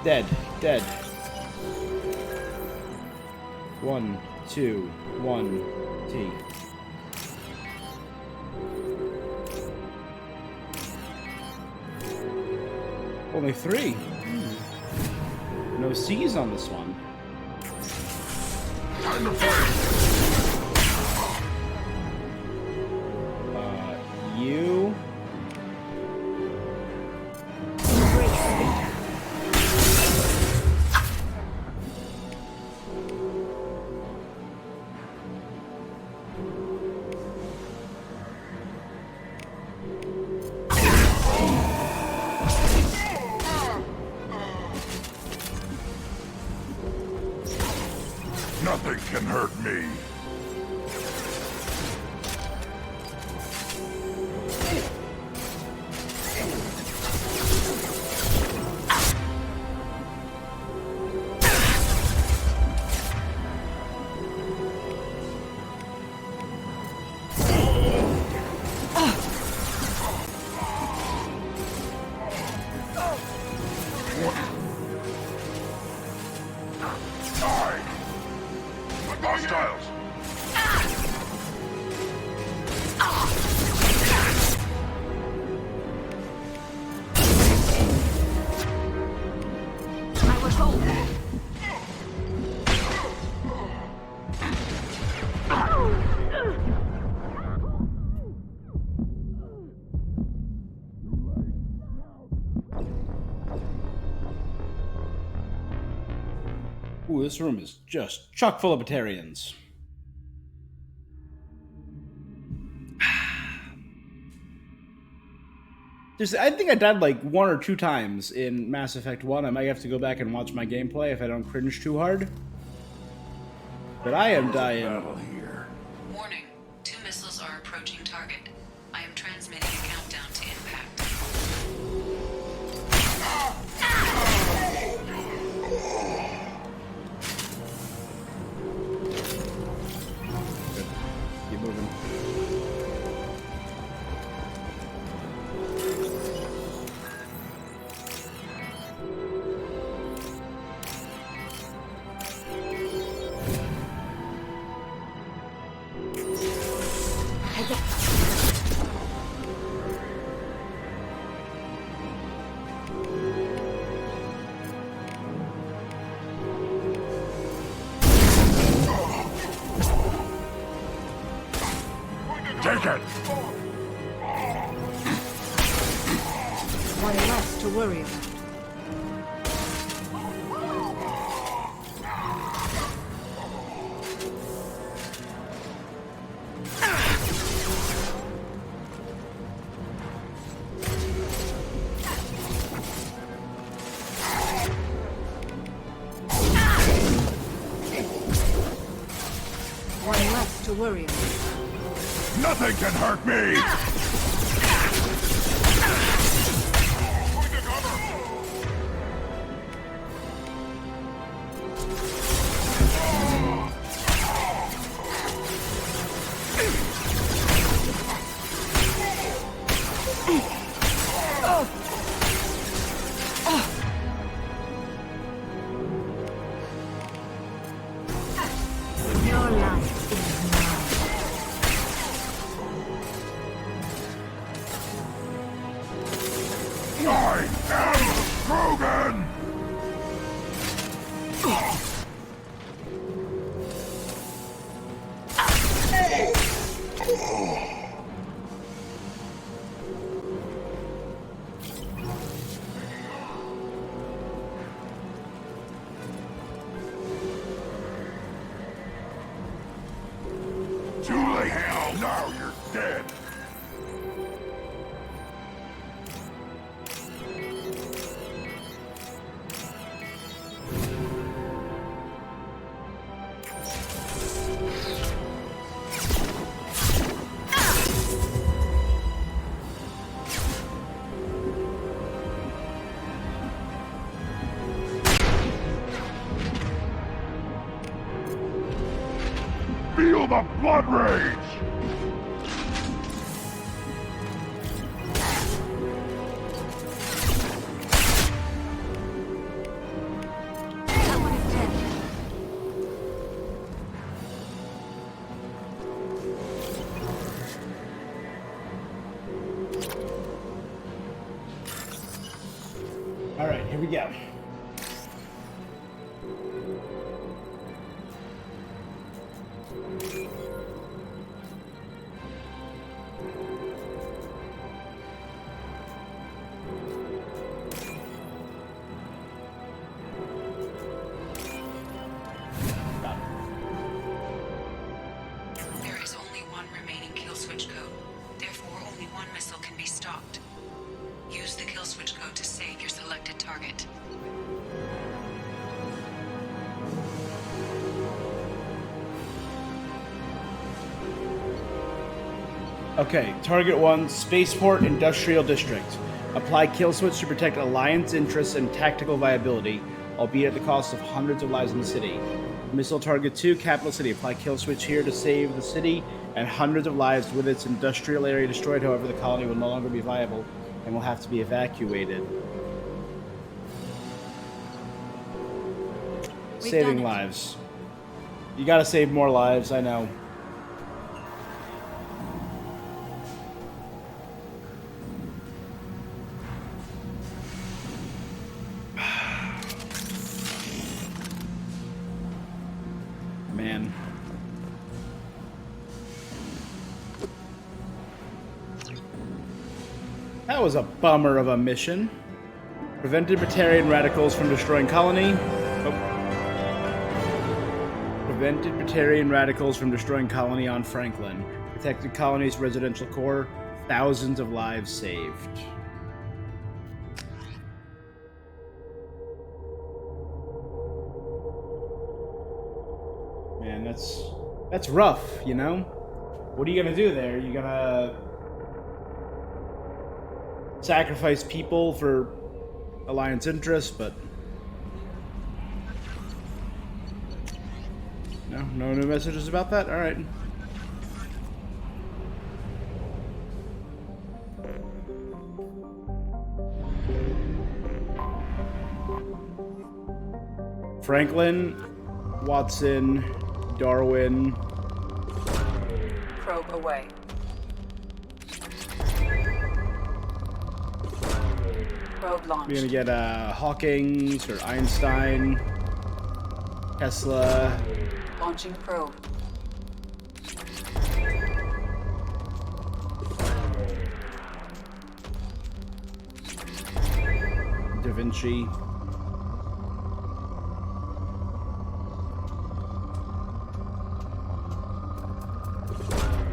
Dead. 1, 2, 1, T. Only 3. No C's on this one. Time to fight! You. Nothing can hurt me. Hostiles! this room is just chock full of Batarians. I think I died like 1 or 2 times in Mass Effect 1. I might have to go back and watch my gameplay if I don't cringe too hard. But I am dying. Warning. 2 missiles are approaching target. I am transmitting a countdown to impact. Keep moving. Take it! One less to worry about. One less to worry about. Nothing can hurt me! Your life is mine. I am Krogan! Too late! Hell, now you're dead! Feel the blood rage! That one is dead. All right, here we go. There is only one remaining kill switch code. Therefore, only one missile can be stopped. Use the kill switch code to save your selected target. Okay, target 1, Spaceport Industrial District. Apply kill switch to protect Alliance interests and tactical viability, albeit at the cost of hundreds of lives in the city. Missile target 2, Capital City. Apply kill switch here to save the city and hundreds of lives. With its industrial area destroyed, however, the colony will no longer be viable and will have to be evacuated. Saving lives. You gotta save more lives, I know. Man. That was a bummer of a mission. Prevented Batarian radicals from destroying colony. Oh. Prevented Batarian radicals from destroying colony on Franklin. Protected colony's residential core. Thousands of lives saved. Man, that's rough, you know? What are you gonna do there? You gonna sacrifice people for Alliance interests, but no new messages about that? Alright. Franklin, Watson, Darwin. Probe away. Probe launched. We're gonna get Hawkins or Einstein, Tesla. Launching probe. Da Vinci.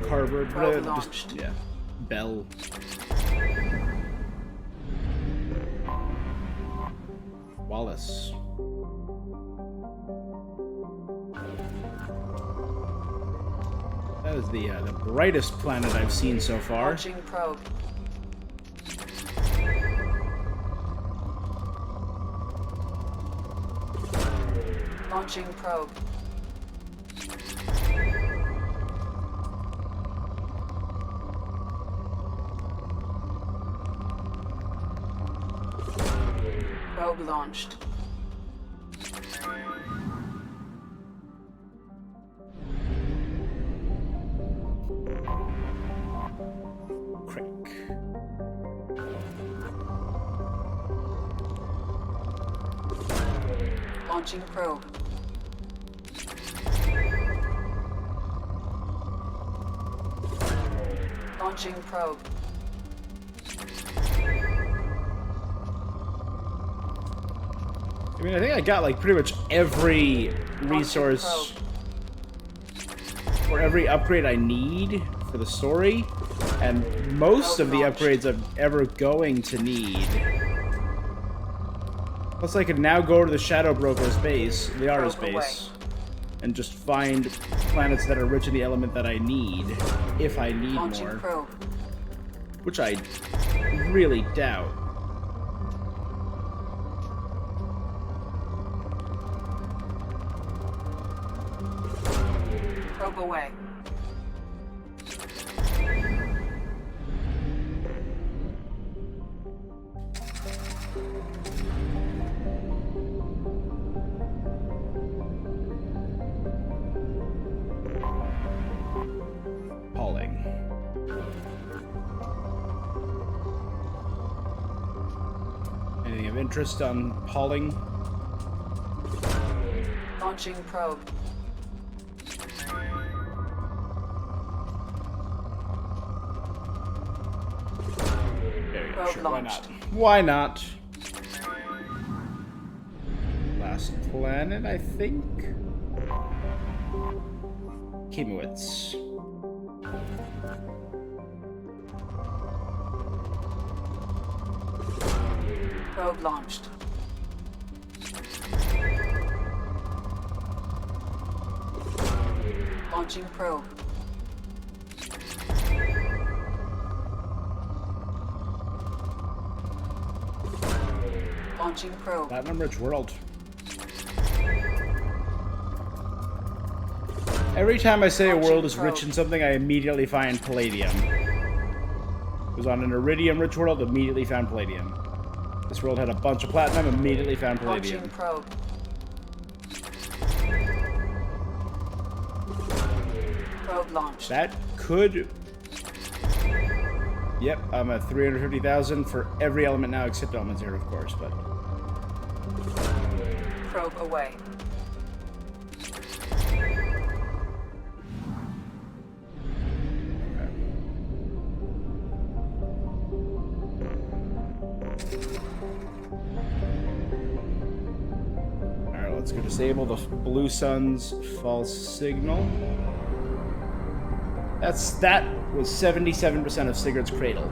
Harvard, just, yeah. Bell. Wallace. That is the brightest planet I've seen so far. Launching probe. Launching probe. Probe launched. Crick. Launching probe. Launching probe. I mean, I think I got like pretty much every resource or every upgrade I need for the story, and most of the upgrades I'm ever going to need. Plus, I can now go to the Shadow Broker's base, the Arta's base, and just find planets that are rich in the element that I need, if I need more. Which I really doubt. Probe away. Pauling. Anything of interest on Pauling? Launching probe. Sure, why not? Why not? Last planet, I think? Kimowitz. Probe launched. Launching probe. Launching probe. Platinum Rich World. Every time I say a world is rich in something, I immediately find palladium. It was on an iridium rich world, immediately found palladium. This world had a bunch of platinum, immediately found palladium. Launching probe. Probe launched. That could... Yep, I'm at 350,000 for every element now except element 0, of course, but... Probe away. Disable the Blue Sun's false signal. That was 77% of Sigurd's Cradle.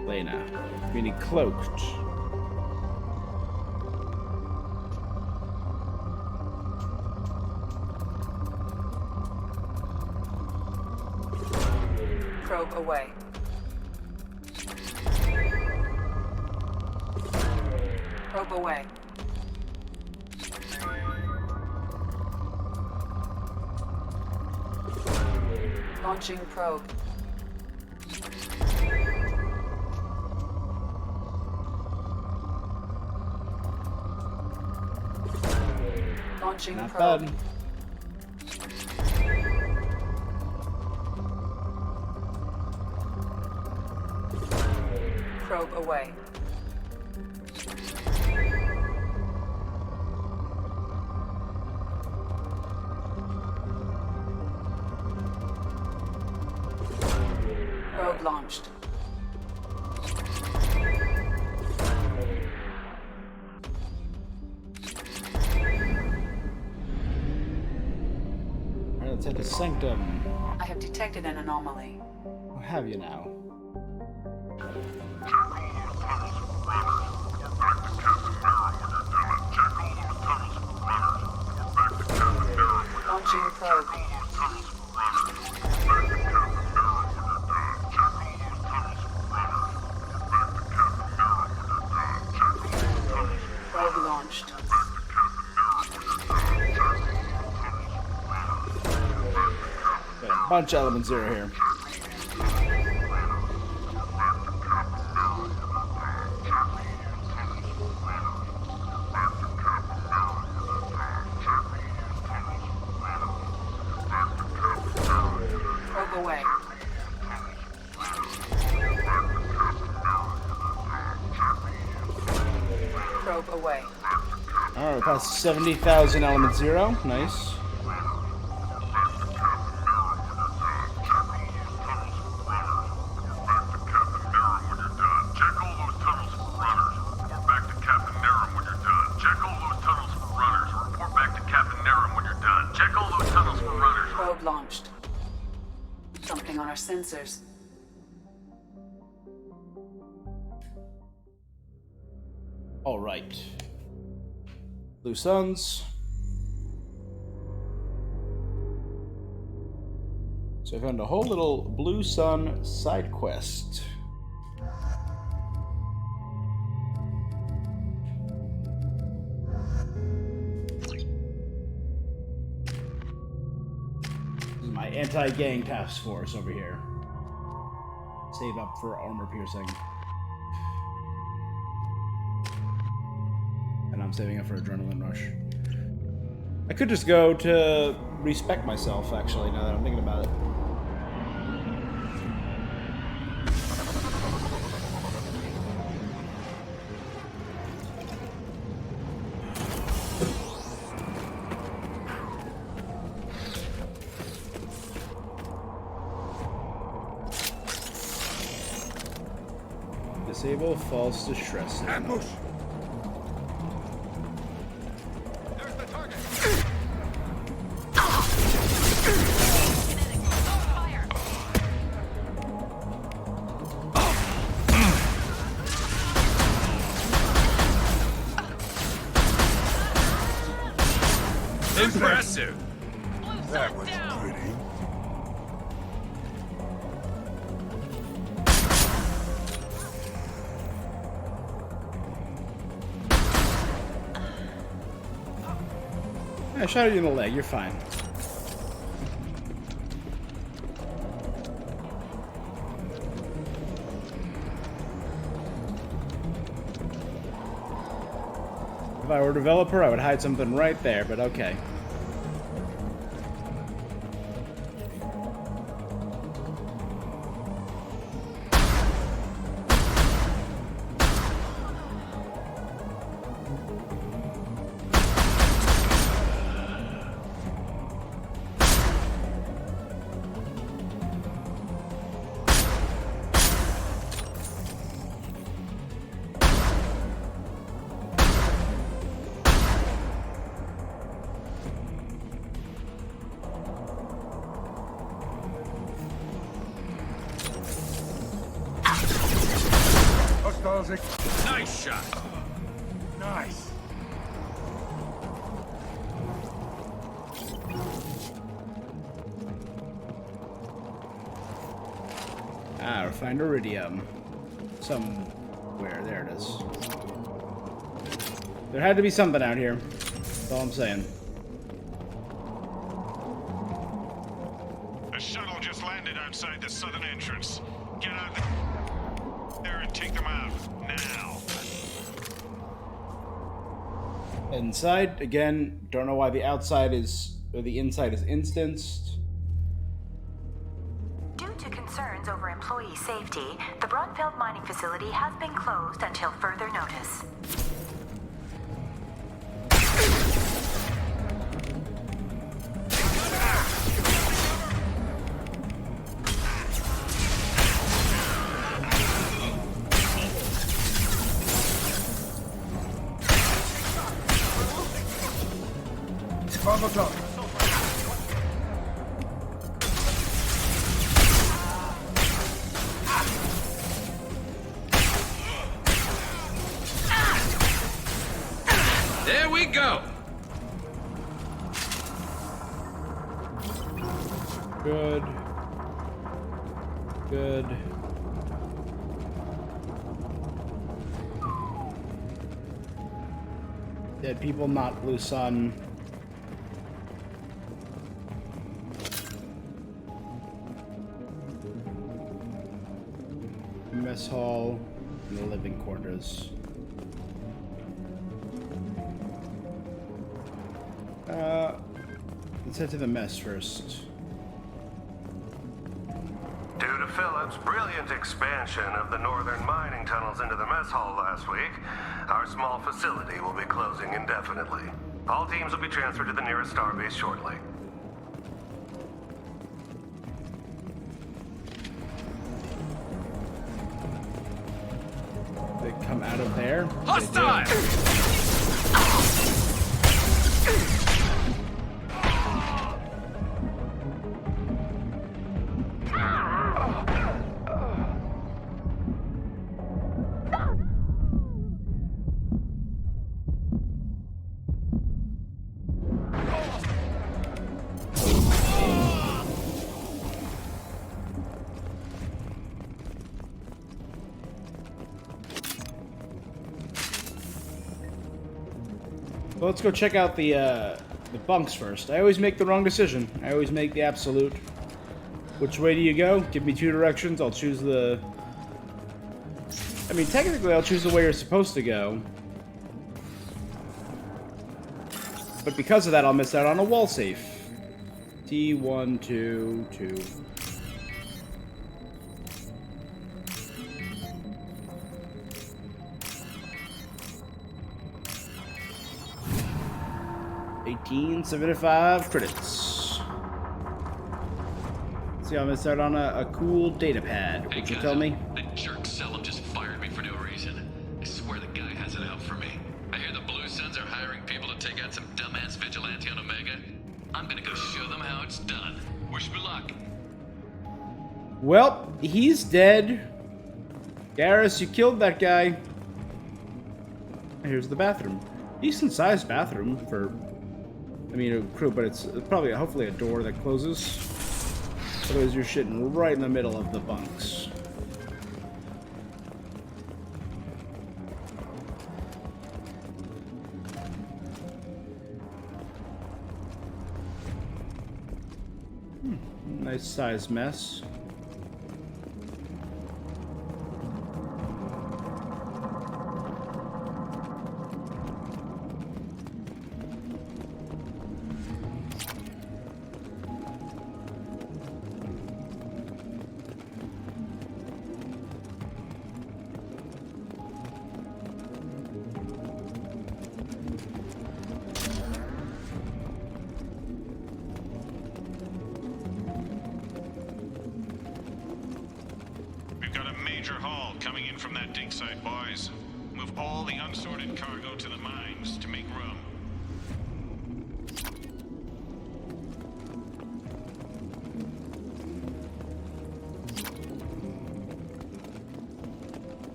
Lena, meaning cloaked. Probe away. Probe away. Launching probe. Launching Not probe. bad. Probe away. Probe launched. Alright, let's head to Sanctum. I have detected an anomaly. What have you now? Launching probe. Probe launched. Got a bunch of Element Zero here. Probe away. Probe away. Alright, we passed 70,000 Element Zero. Nice. Probe launched. Something on our sensors. Alright. Blue Suns. So I found a whole little Blue Sun side quest. This is my anti-gang task force over here. Save up for armor piercing. And I'm saving up for Adrenaline Rush. I could just go to respec myself, actually, now that I'm thinking about it. Disable false distress. Ambush! Impressive. That was pretty. I shot you in the leg, you're fine. If I were a developer, I would hide something right there, but okay. closet. Nice shot. Nice. Ah, refined iridium. Somewhere. There it is. There had to be something out here. That's all I'm saying. A shuttle just landed outside the southern entrance. Get out there and take them out. Now. Inside, again, don't know why the outside is, or the inside is instanced. Due to concerns over employee safety, the Brunfeld mining facility has been closed until further notice. There we go. Good. Good. Dead people, not blue sun. Mess hall and the living quarters. Let's head to the mess first. Due to Phillips' brilliant expansion of the northern mining tunnels into the mess hall last week, our small facility will be closing indefinitely. All teams will be transferred to the nearest starbase shortly. They come out of there. Hostile! Well, let's go check out the bunks first. I always make the wrong decision. I always make the absolute. Which way do you go? Give me two directions. I'll choose the... I mean, technically, I'll choose the way you're supposed to go. But because of that, I'll miss out on a wall safe. T1, 2, 2. $18.75 credits. See, I missed out on a cool data pad. What you tell me? That jerk Selim just fired me for no reason. I swear the guy has it out for me. I hear the Blue Suns are hiring people to take out some dumbass vigilante on Omega. I'm gonna go show them how it's done. Wish me luck. Well, he's dead. Garrus, you killed that guy. Here's the bathroom. Decent sized bathroom for, I mean, a crew, but it's probably hopefully a door that closes. Otherwise, you're shitting right in the middle of the bunks. Nice sized mess. We've got a major haul coming in from that dig site, boys. Move all the unsorted cargo to the mines to make room.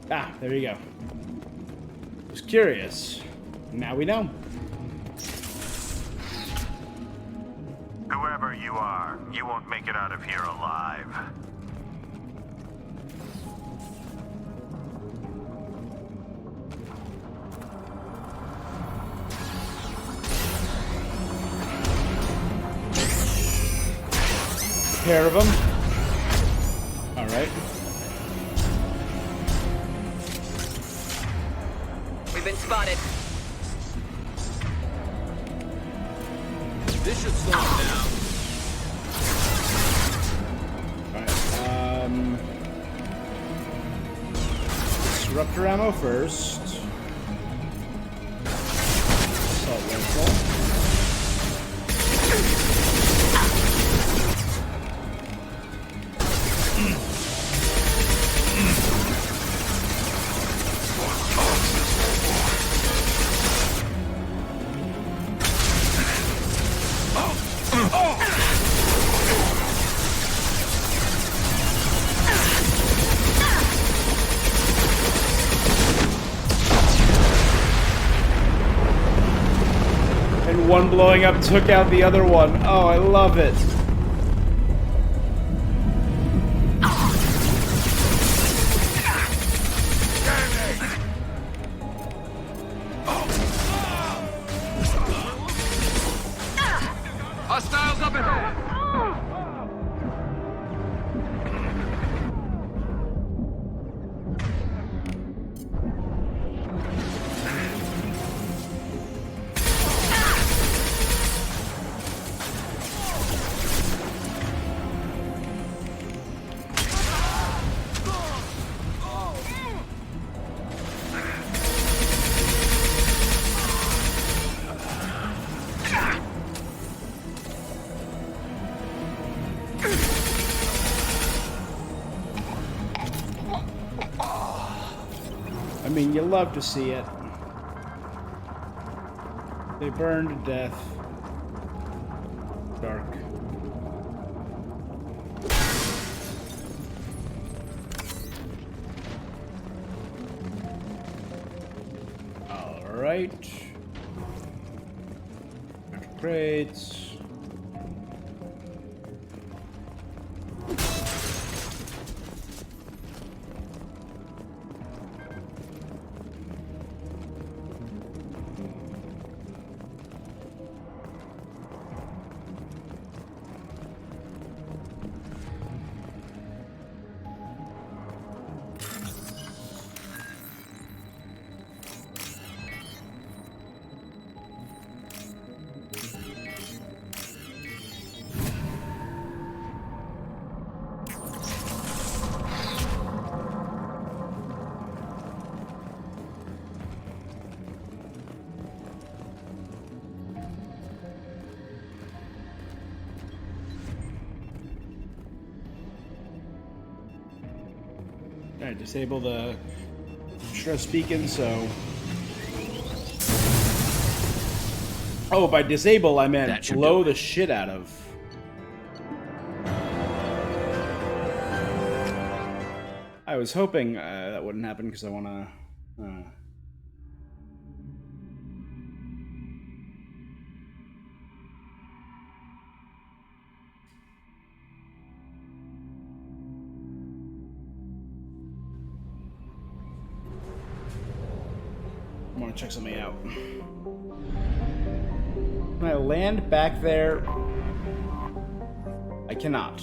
Ah, there you go. Just curious. Now we know. Whoever you are, you won't make it out of here alive. Pair of them. All right. We've been spotted. This should slow him down. Alright, disruptor ammo first. Assault rifle. And one blowing up took out the other one. Oh, I love it. Hostiles up ahead! I mean, you love to see it. They burn to death. Dark. All right. Crates. Alright, disable the stress beacon, so... Oh, by disable I meant blow the shit out of. I was hoping that wouldn't happen because I want to... I want to check something out. Can I land back there? I cannot.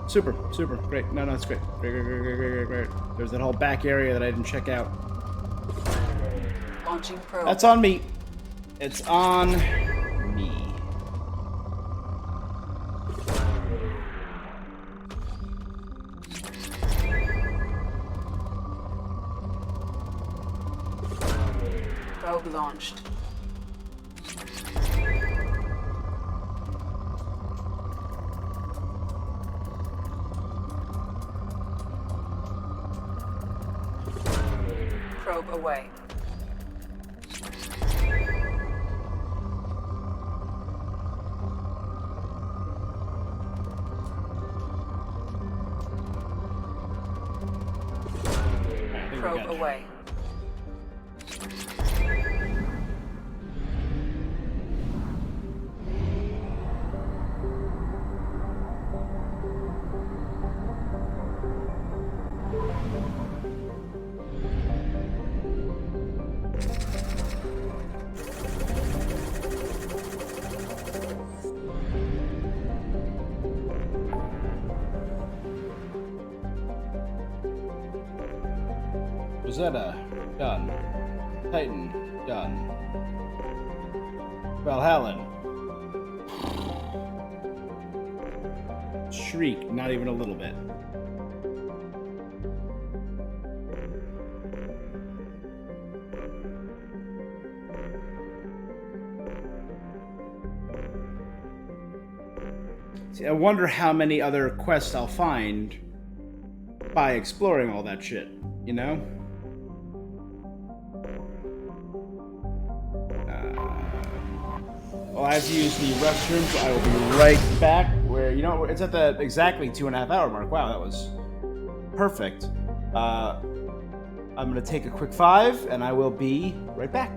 Super, super, great. No, that's great. Great. There's that whole back area that I didn't check out. Launching probe. That's on me. It's on me. Probe launched. Probe away. we're probe good. away. Rosetta, done. Titan, done. Valhallan. Shriek, not even a little bit. See, I wonder how many other quests I'll find by exploring all that shit, you know? Well, I have to use the restroom, so I will be right back. Where, you know, it's at the exactly 2.5 hour mark. Wow, that was perfect. I'm gonna take a quick 5, and I will be right back.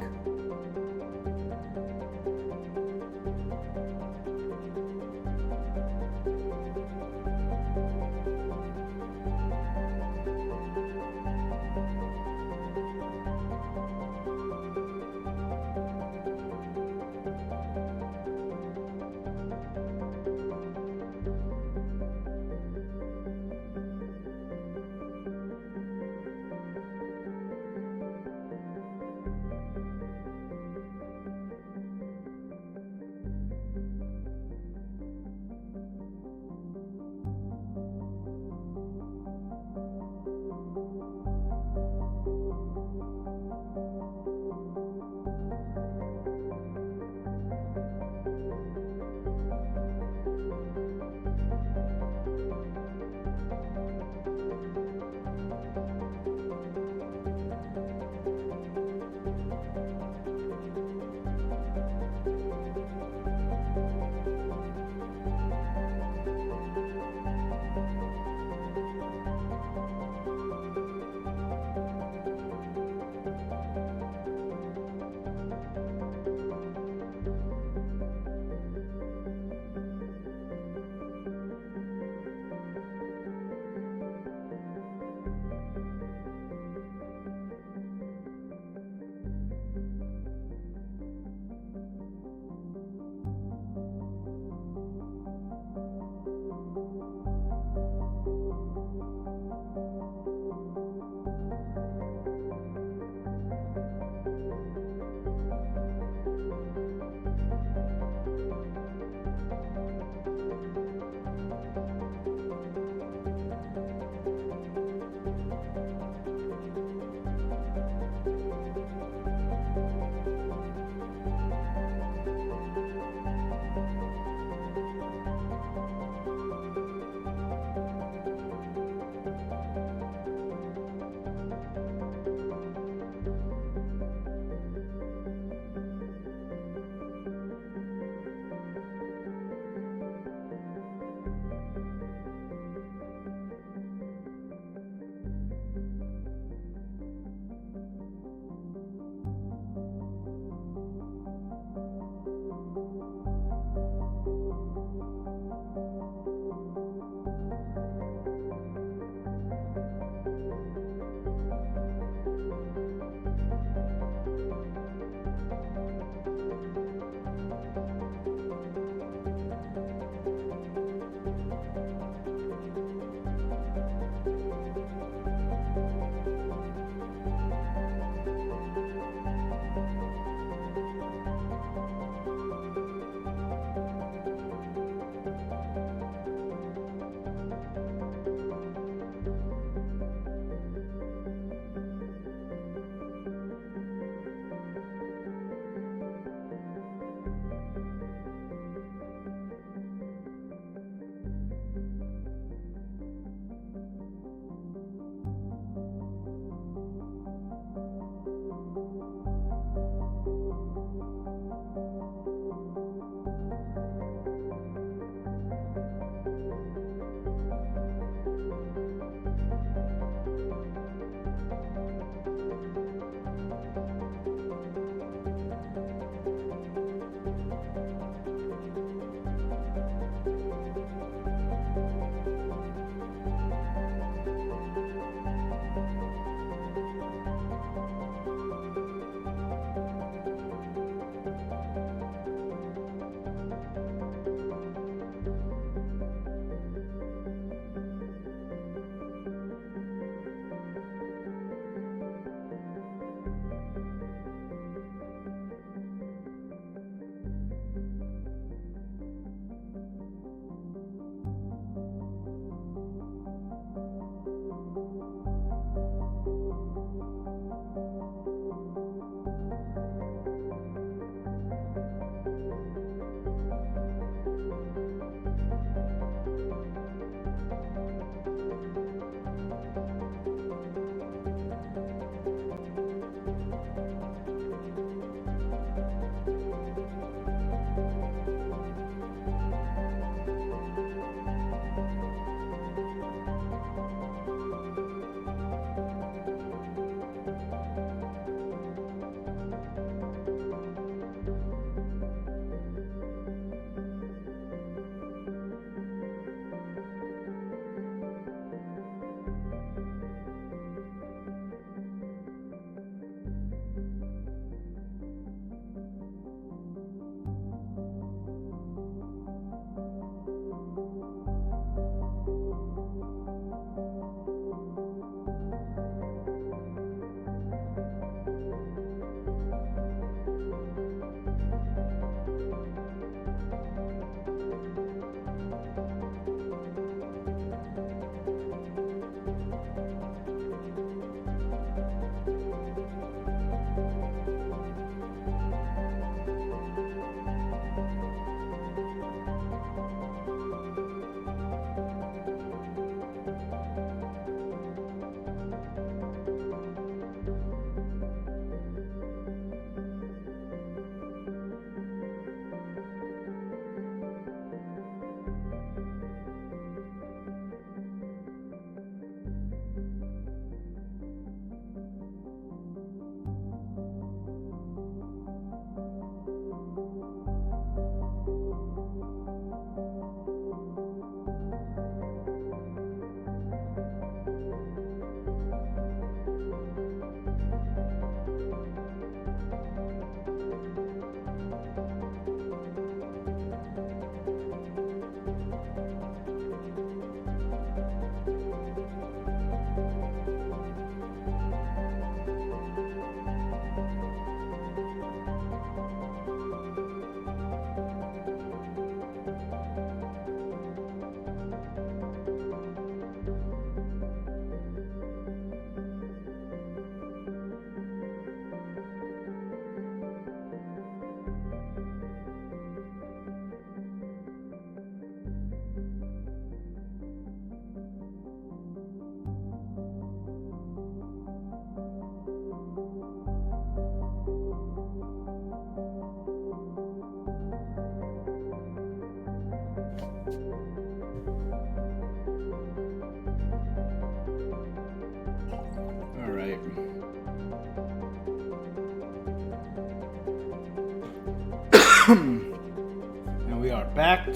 And we are back.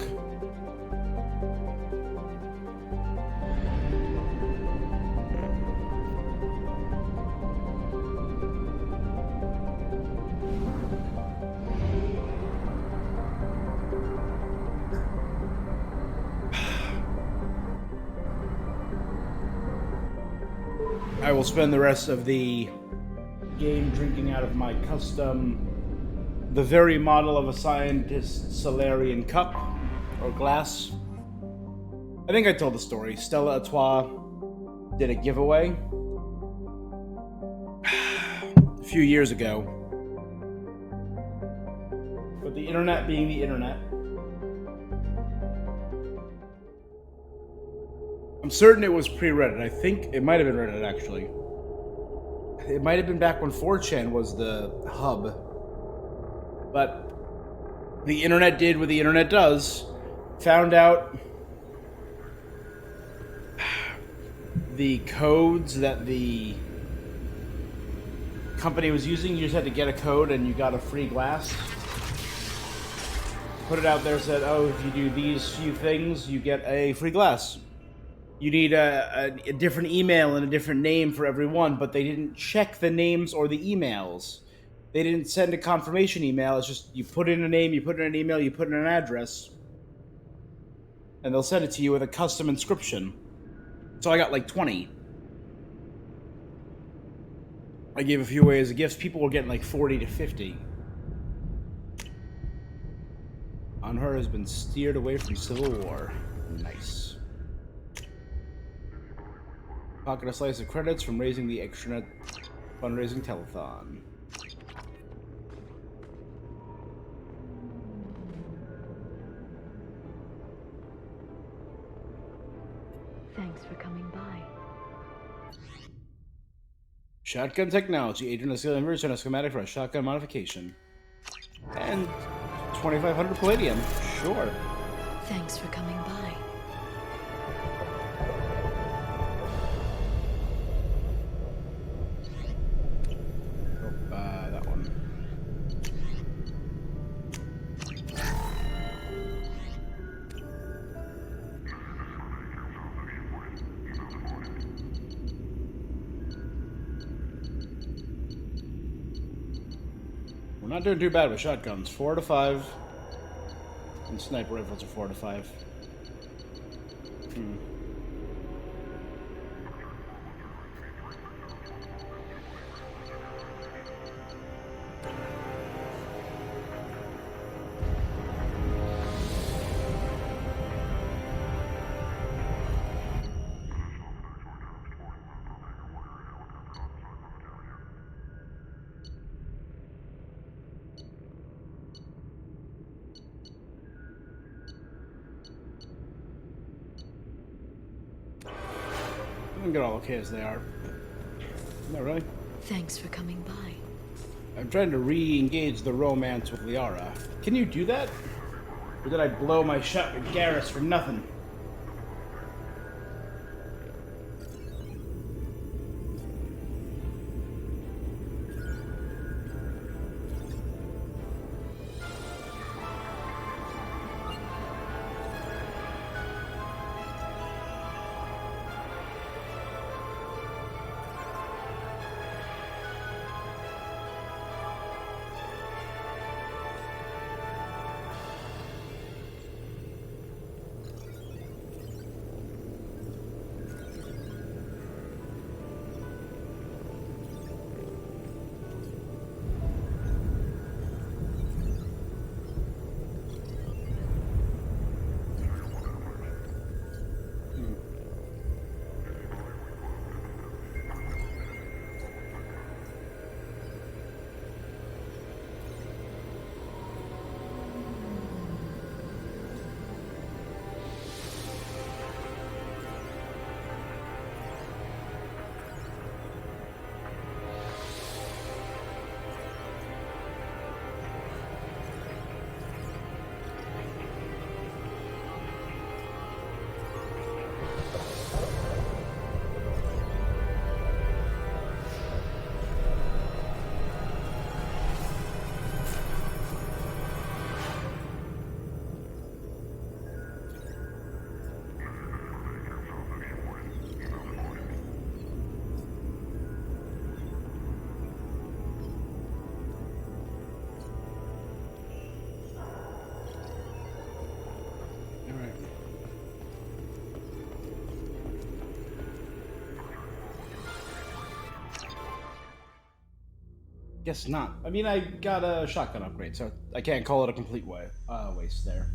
I will spend the rest of the game drinking out of my custom, the very model of a scientist Solarian cup or glass. I think I told the story. Stella Artois did a giveaway a few years ago. But the internet being the internet, I'm certain it was pre-Reddit. I think it might have been Reddit, actually. It might have been back when 4chan was the hub. But the internet did what the internet does. Found out the codes that the company was using. You just had to get a code and you got a free glass. Put it out there, said, oh, if you do these few things, you get a free glass. You need a different email and a different name for everyone, but they didn't check the names or the emails. They didn't send a confirmation email. It's just you put in a name, you put in an email, you put in an address, and they'll send it to you with a custom inscription. So I got like 20. I gave a few away as gifts. People were getting like 40 to 50. Anhur has been steered away from civil war. Nice. Pocket a slice of credits from raising the extranet fundraising telethon. Thanks for coming by. Shotgun technology. Agent of skill inverse and a schematic for a shotgun modification. And 2,500 palladium. Sure. Thanks for coming by. That one. We're not doing too bad with shotguns. 4 to 5. And sniper rifles are 4 to 5. I'm gonna get all okay as they are. Not really. Thanks for coming by. I'm trying to re-engage the romance with Liara. Can you do that? Or did I blow my shot with Garrus for nothing? Guess not. I mean, I got a shotgun upgrade, so I can't call it a complete waste there.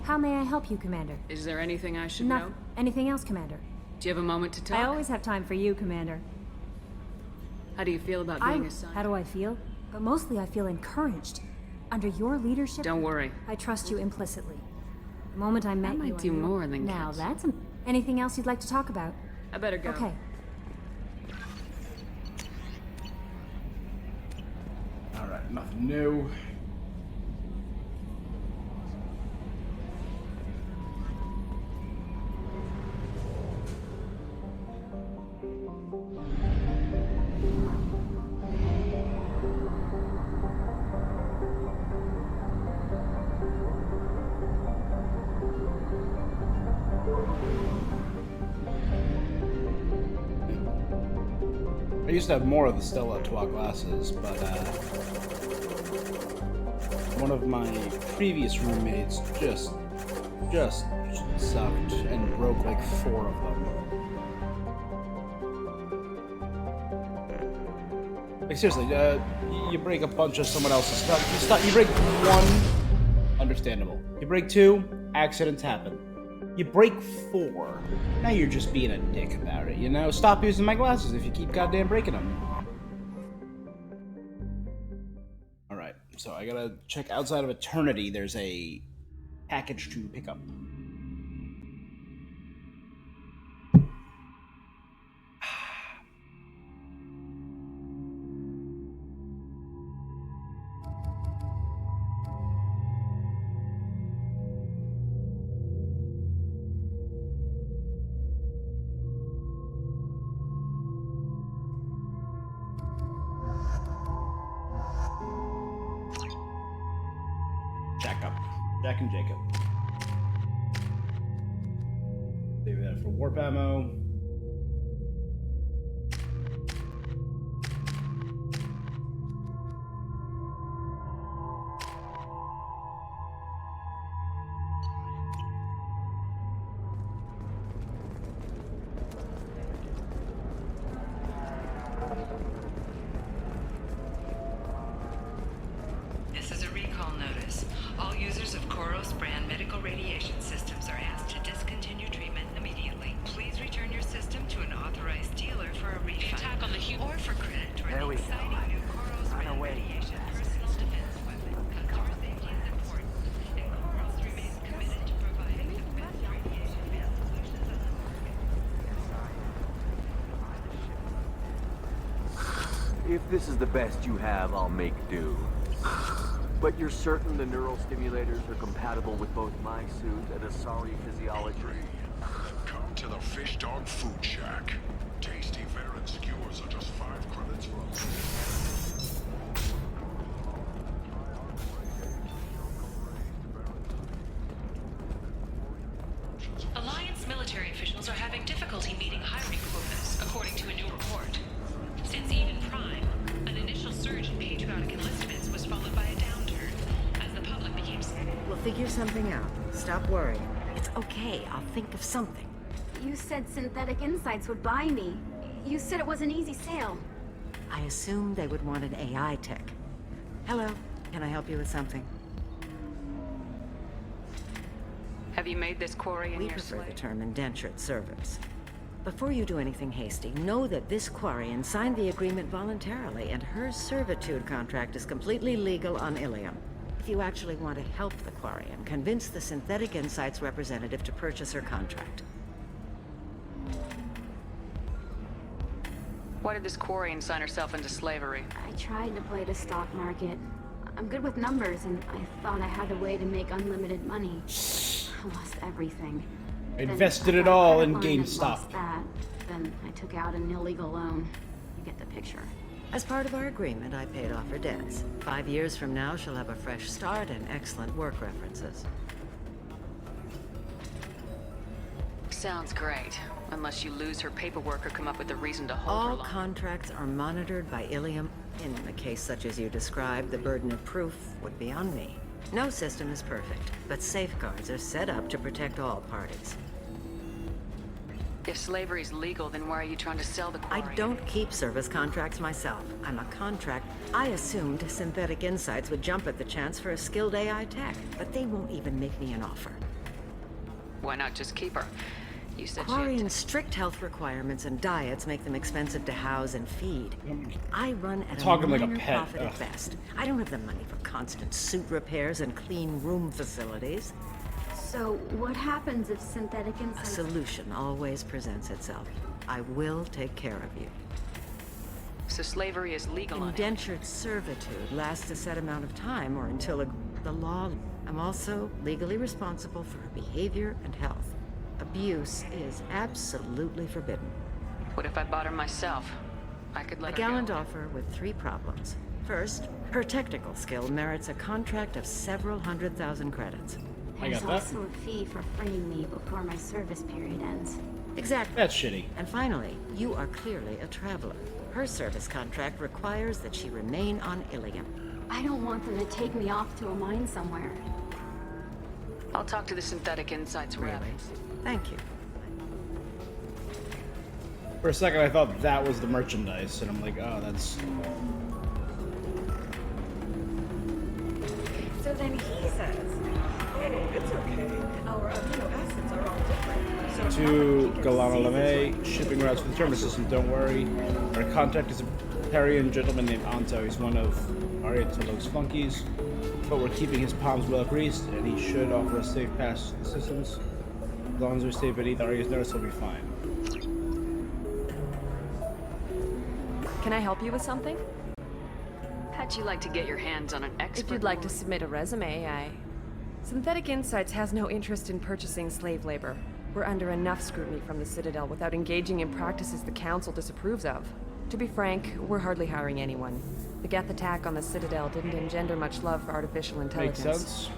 How may I help you, Commander? Is there anything I should know? Anything else, Commander? Do you have a moment to talk? I always have time for you, Commander. How do you feel about being assigned? How do I feel? But mostly I feel encouraged. Under your leadership... Don't worry. I trust you implicitly. The moment I met you... I might do more than Now guess. that's... Anything else you'd like to talk about? I better go. Okay. Alright, nothing new. I used to have more of the Stella Artois glasses, but one of my previous roommates just sucked and broke like 4 of them. Like seriously, you break a bunch of someone else's stuff. You break 1, understandable. You break 2, accidents happen. You break 4, now you're just being a dick about it, you know? Stop using my glasses if you keep goddamn breaking them. Alright, so I gotta check outside of Eternity. There's a package to pick up. Jack and Jacob. Save that for warp ammo. This is a recall notice. All users of Koros brand medical radiation systems are asked to discontinue treatment immediately. Please return your system to an authorized dealer for a refund or for credit toward the exciting new Koros brand radiation personal defense weapon. Customer safety is important, and Koros remains committed to providing the best radiation-based solutions on the market. If this is the best you have, I'll make do. But you're certain the neural stimulators are compatible with both my suit and Asari physiology? Come to the Fish Dog Food Shack. Tasty fare and skewers are just 5 credits for a Alliance military officials are having difficulty meeting hiring quotas, according to a new report. Since Eden Prime, an initial surge in patriotic enlistments was followed by a downturn, as the public became... We'll figure something out. Stop worrying. It's okay. I'll think of something. You said Synthetic Insights would buy me. You said it was an easy sale. I assumed they would want an AI tech. Hello. Can I help you with something? Have you made this quarry in We your prefer sleep? the term indentured servants. Before you do anything hasty, know that this Quarian signed the agreement voluntarily, and her servitude contract is completely legal on Ilium. If you actually want to help the Quarian, convince the Synthetic Insights representative to purchase her contract. Why did this Quarian sign herself into slavery? I tried to play the stock market. I'm good with numbers, and I thought I had a way to make unlimited money. I lost everything. Invested Then I it got a all credit in line and GameStop. lost that. Then I took out an illegal loan. You get the picture. As part of our agreement, I paid off her debts. 5 years from now, she'll have a fresh start and excellent work references. Sounds great. Unless you lose her paperwork or come up with a reason to hold her All long. contracts are monitored by Ilium. In a case such as you described, the burden of proof would be on me. No system is perfect, but safeguards are set up to protect all parties. If slavery's legal, then why are you trying to sell the quarry? I don't keep service contracts myself. I'm a contract. I assumed Synthetic Insights would jump at the chance for a skilled AI tech, but they won't even make me an offer. Why not just keep her? You said Quarian's strict health requirements and diets make them expensive to house and feed. I run at Talking a like a minor pet. profit at Ugh. best. I don't have the money for constant suit repairs and clean room facilities. So, what happens if Synthetic A Insights... solution always presents itself. I will take care of you. So slavery is legal on it. Indentured servitude lasts a set amount of time or until the law... I'm also legally responsible for her behavior and health. Abuse is absolutely forbidden. What if I bought her myself? I could let A her gallant go. offer with 3 problems. First, her technical skill merits a contract of several 100,000 credits. There's also a fee for freeing me before my service period ends. Exactly. That's shitty. And finally, you are clearly a traveler. Her service contract requires that she remain on Ilium. I don't want them to take me off to a mine somewhere. I'll talk to the Synthetic Insights rep. Thank you. For a second, I thought that was the merchandise, and I'm like, oh, that's... So then he says, oh, it's okay. Our amino acids are all different. So To Galana Lame, shipping routes for the terminal system, don't worry. Our contact is a Parian gentleman named Anto. He's one of Ariatolo's flunkies, but we're keeping his palms well greased, and he should offer us safe pass to the systems. As long as we stay beneath Aria's notice, he'll be fine. Can I help you with something? How'd you like to get your hands on an expert? If you'd like to submit a resume, Synthetic Insights has no interest in purchasing slave labor. We're under enough scrutiny from the Citadel without engaging in practices the Council disapproves of. To be frank, we're hardly hiring anyone. The Geth attack on the Citadel didn't engender much love for artificial intelligence. Makes sense.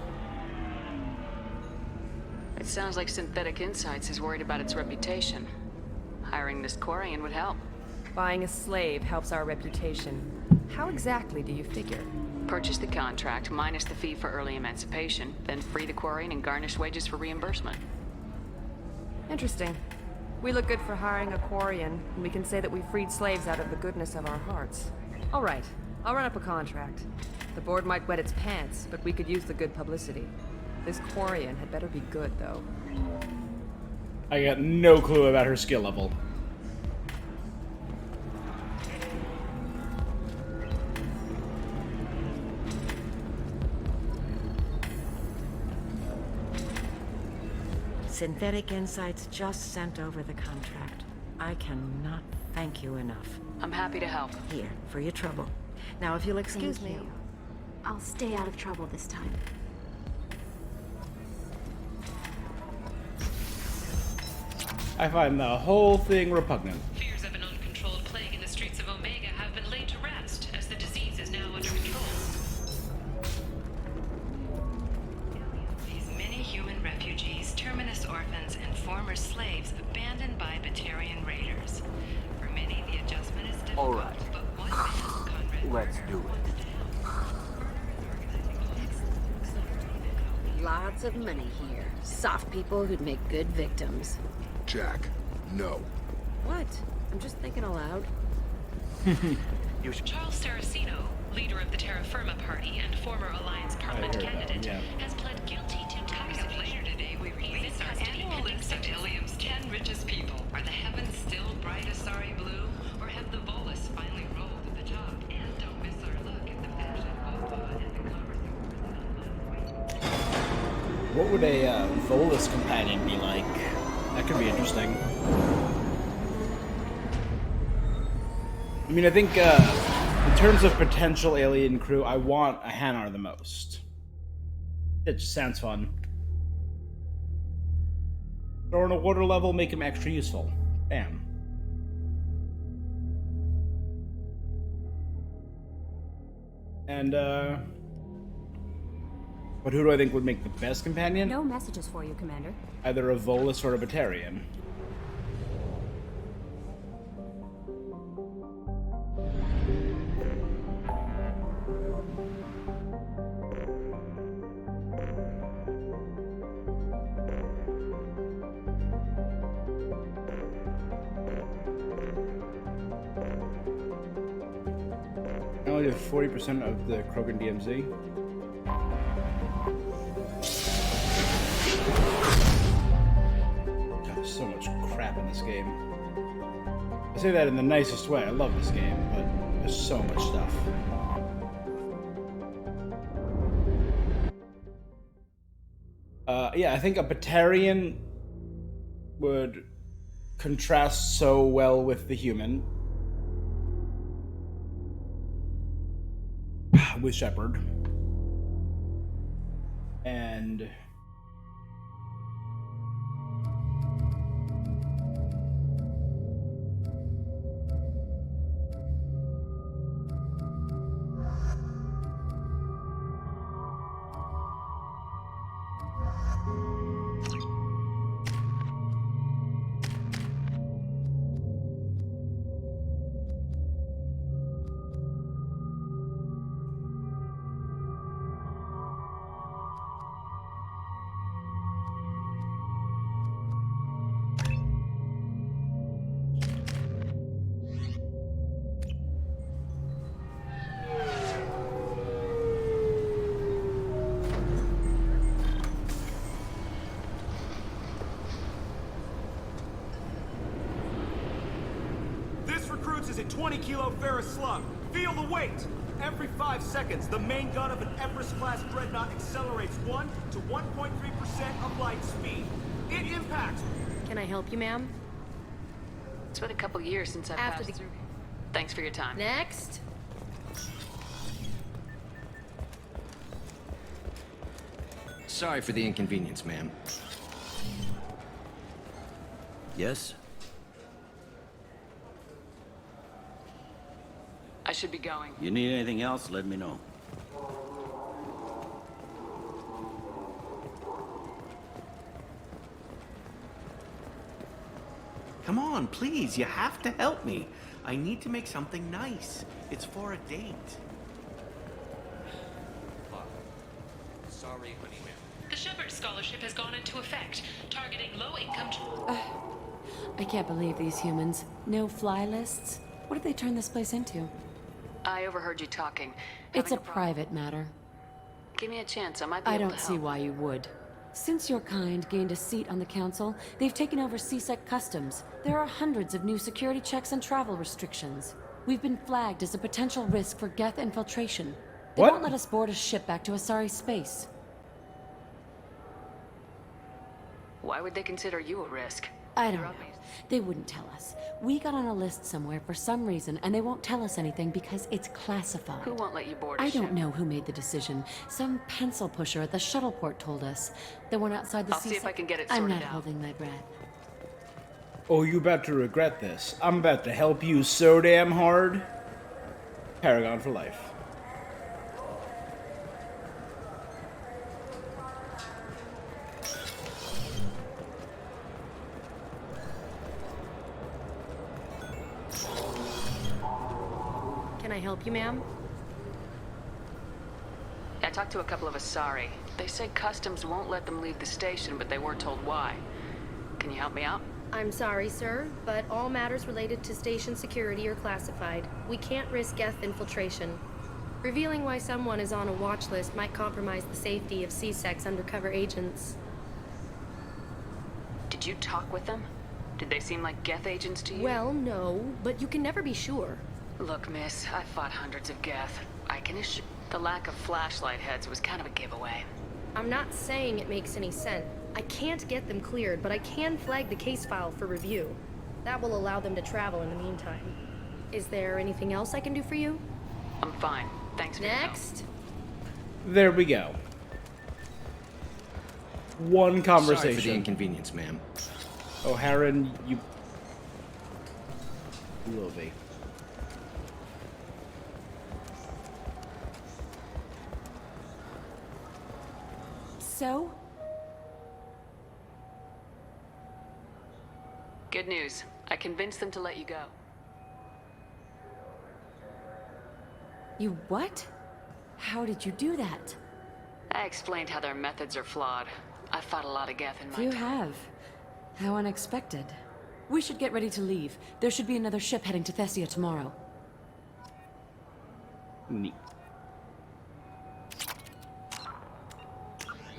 It sounds like Synthetic Insights is worried about its reputation. Hiring this Quarian would help. Buying a slave helps our reputation. How exactly do you figure? Purchase the contract minus the fee for early emancipation, then free the Quarian and garnish wages for reimbursement. Interesting. We look good for hiring a Quarian, and we can say that we freed slaves out of the goodness of our hearts. All right, I'll run up a contract. The board might wet its pants, but we could use the good publicity. This Quarian had better be good, though. I got no clue about her skill level. Synthetic Insights just sent over the contract. I cannot thank you enough. I'm happy to help. Here, for your trouble. Now, if you'll excuse Thank me... you. I'll stay out of trouble this time. I find the whole thing repugnant. Fears of an uncontrolled plague in the streets of Omega have been laid to rest, as the disease is now under control. These many human refugees, terminus orphans, and former slaves abandoned by Batarian raiders. For many, the adjustment is difficult, All right. but one man, Conrad Let's do it. Lots of money here. Soft people who'd make good victims. Jack, no. What? I'm just thinking aloud. Charles Saraceno, leader of the Terra Firma Party and former Alliance Parliament heard that one, candidate, yeah. has pled guilty to tax evasion. Later today, we release our annual list of Ilium's 10 richest people. Are the heavens still bright Asari blue, or have the Volus finally rolled at the top? And don't miss our look at the fashion Boba and the commerce. What would a Volus companion be like? That could be interesting. I mean, I think in terms of potential alien crew, I want a Hanar the most. It just sounds fun. Throw in a water level, make him extra useful. Bam. And, but who do I think would make the best companion? No messages for you, Commander. Either a Volus or a Batarian. only did 40% of the Krogan DMZ. God, there's so much crap in this game. I say that in the nicest way. I love this game, but there's so much stuff. Yeah, I think a Batarian would contrast so well with the human. With Shepard. And is a 20-kilo ferrous slug. Feel the weight! Every 5 seconds, the main gun of an Everest-class dreadnought accelerates 1 to 1.3% of light speed. It impacts... Can I help you, ma'am? It's been a couple years since I've passed through. Thanks for your time. Next. Sorry for the inconvenience, ma'am. Yes? I should be going. You need anything else, let me know. Come on, please, you have to help me. I need to make something nice. It's for a date. Sorry, honey, ma'am. The Shepard Scholarship has gone into effect, targeting low-income... I can't believe these humans. No fly lists? What did they turn this place into? I overheard you talking. It's a private matter. Give me a chance, I might be I able don't to see help. why you would. Since your kind gained a seat on the council, they've taken over CSEC customs. There are hundreds of new security checks and travel restrictions. We've been flagged as a potential risk for Geth infiltration. They won't let us board a ship back to Asari space. Why would they consider you a risk? I don't know. They wouldn't tell us. We got on a list somewhere for some reason, and they won't tell us anything because it's classified. Who won't let you board a I ship? don't know who made the decision. Some pencil pusher at the shuttle port told us. The one outside the I'll see if I can get it I'm sorted not out. holding my breath. Oh, you about to regret this. I'm about to help you so damn hard. Paragon for life. Can I help you, ma'am? I talked to a couple of Asari. They say customs won't let them leave the station, but they weren't told why. Can you help me out? I'm sorry, sir, but all matters related to station security are classified. We can't risk Geth infiltration. Revealing why someone is on a watch list might compromise the safety of CSEC's undercover agents. Did you talk with them? Did they seem like Geth agents to you? Well, no, but you can never be sure. Look, miss, I fought hundreds of Geth. I can assure... The lack of flashlight heads was kind of a giveaway. I'm not saying it makes any sense. I can't get them cleared, but I can flag the case file for review. That will allow them to travel in the meantime. Is there anything else I can do for you? I'm fine. Thanks for Next. There we go. One conversation. Sorry for the inconvenience, ma'am. Oh, Harren, you will be. So? Good news. I convinced them to let you go. You what? How did you do that? I explained how their methods are flawed. I fought a lot of Geth in my You time. have. How unexpected. We should get ready to leave. There should be another ship heading to Thessia tomorrow. Neat.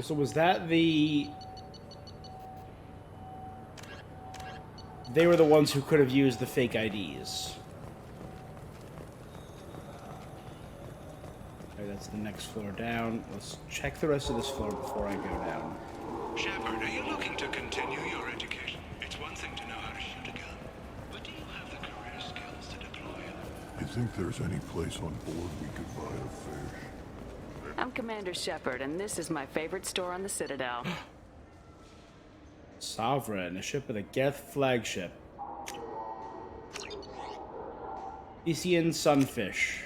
So was that the... They were the ones who could have used the fake IDs. Okay, that's the next floor down. Let's check the rest of this floor before I go down. Shepard, are you looking to continue your education? It's one thing to know how to shoot a gun, but do you have the career skills to deploy them? You think there's any place on board we could buy a fish? I'm Commander Shepard, and this is my favorite store on the Citadel. Sovereign, a ship with a Geth flagship. Ethiopian Sunfish.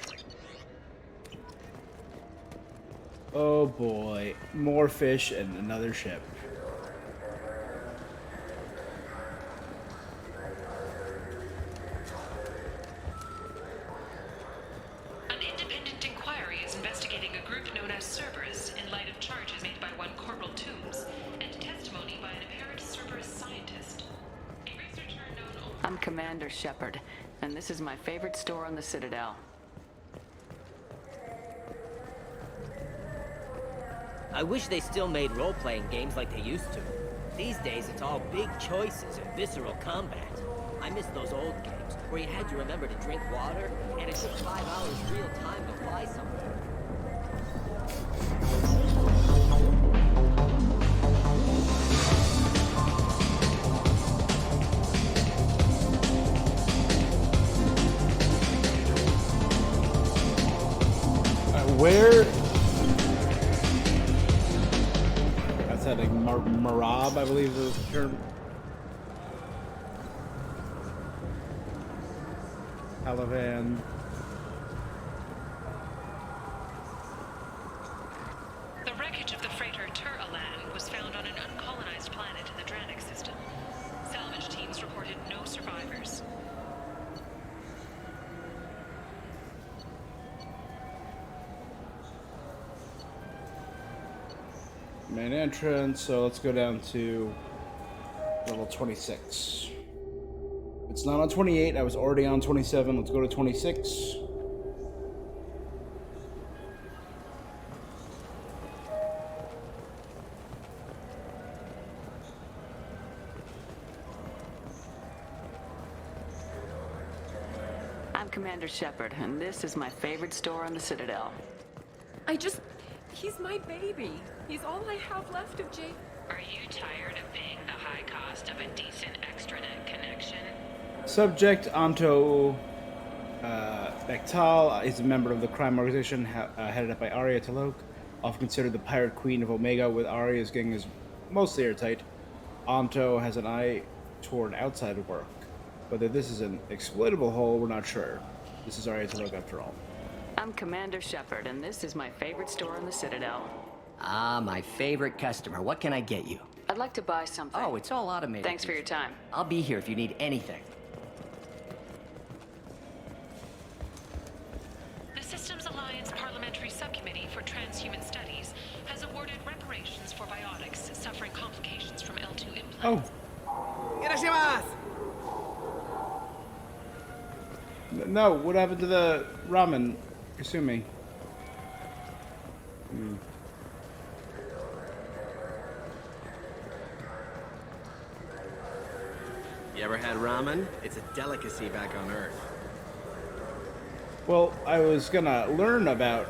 Oh boy, more fish and another ship. An independent inquiry is investigating a group known as Cerberus in light of charges made by one Corporal Toombs and testimony by an apparent Cerberus scientist. A researcher known only... I'm Commander Shepard, and this is my favorite store on the Citadel. I wish they still made role-playing games like they used to. These days, it's all big choices and visceral combat. I miss those old games, where you had to remember to drink water, and it took 5 hours real time to fly somewhere. Where... That's that like Marab, I believe is the term. Halavan. The wreckage of the freighter Tur-Alan was found on an uncolonized planet in the Dranik system. Salvage teams reported no survivors. Main entrance, so let's go down to level 26. It's not on 28, I was already on 27, let's go to 26. I'm Commander Shepard, and this is my favorite store on the Citadel. He's my baby. He's all I have left of Jake. Are you tired of paying the high cost of a decent extranet connection? Subject Anto Bechtal is a member of the crime organization headed up by Arya Talok, often considered the pirate queen of Omega, with Arya's gang is mostly airtight. Anto has an eye toward outside work. Whether this is an exploitable hole, we're not sure. This is Arya Talok after all. I'm Commander Shepard, and this is my favorite store on the Citadel. Ah, my favorite customer. What can I get you? I'd like to buy something. Oh, it's all automated. Thanks for your time. I'll be here if you need anything. The Systems Alliance Parliamentary Subcommittee for Transhuman Studies has awarded reparations for biotics suffering complications from L2 implants. No, what happened to the ramen? Kasumi. You ever had ramen? It's a delicacy back on Earth. Well, I was gonna learn about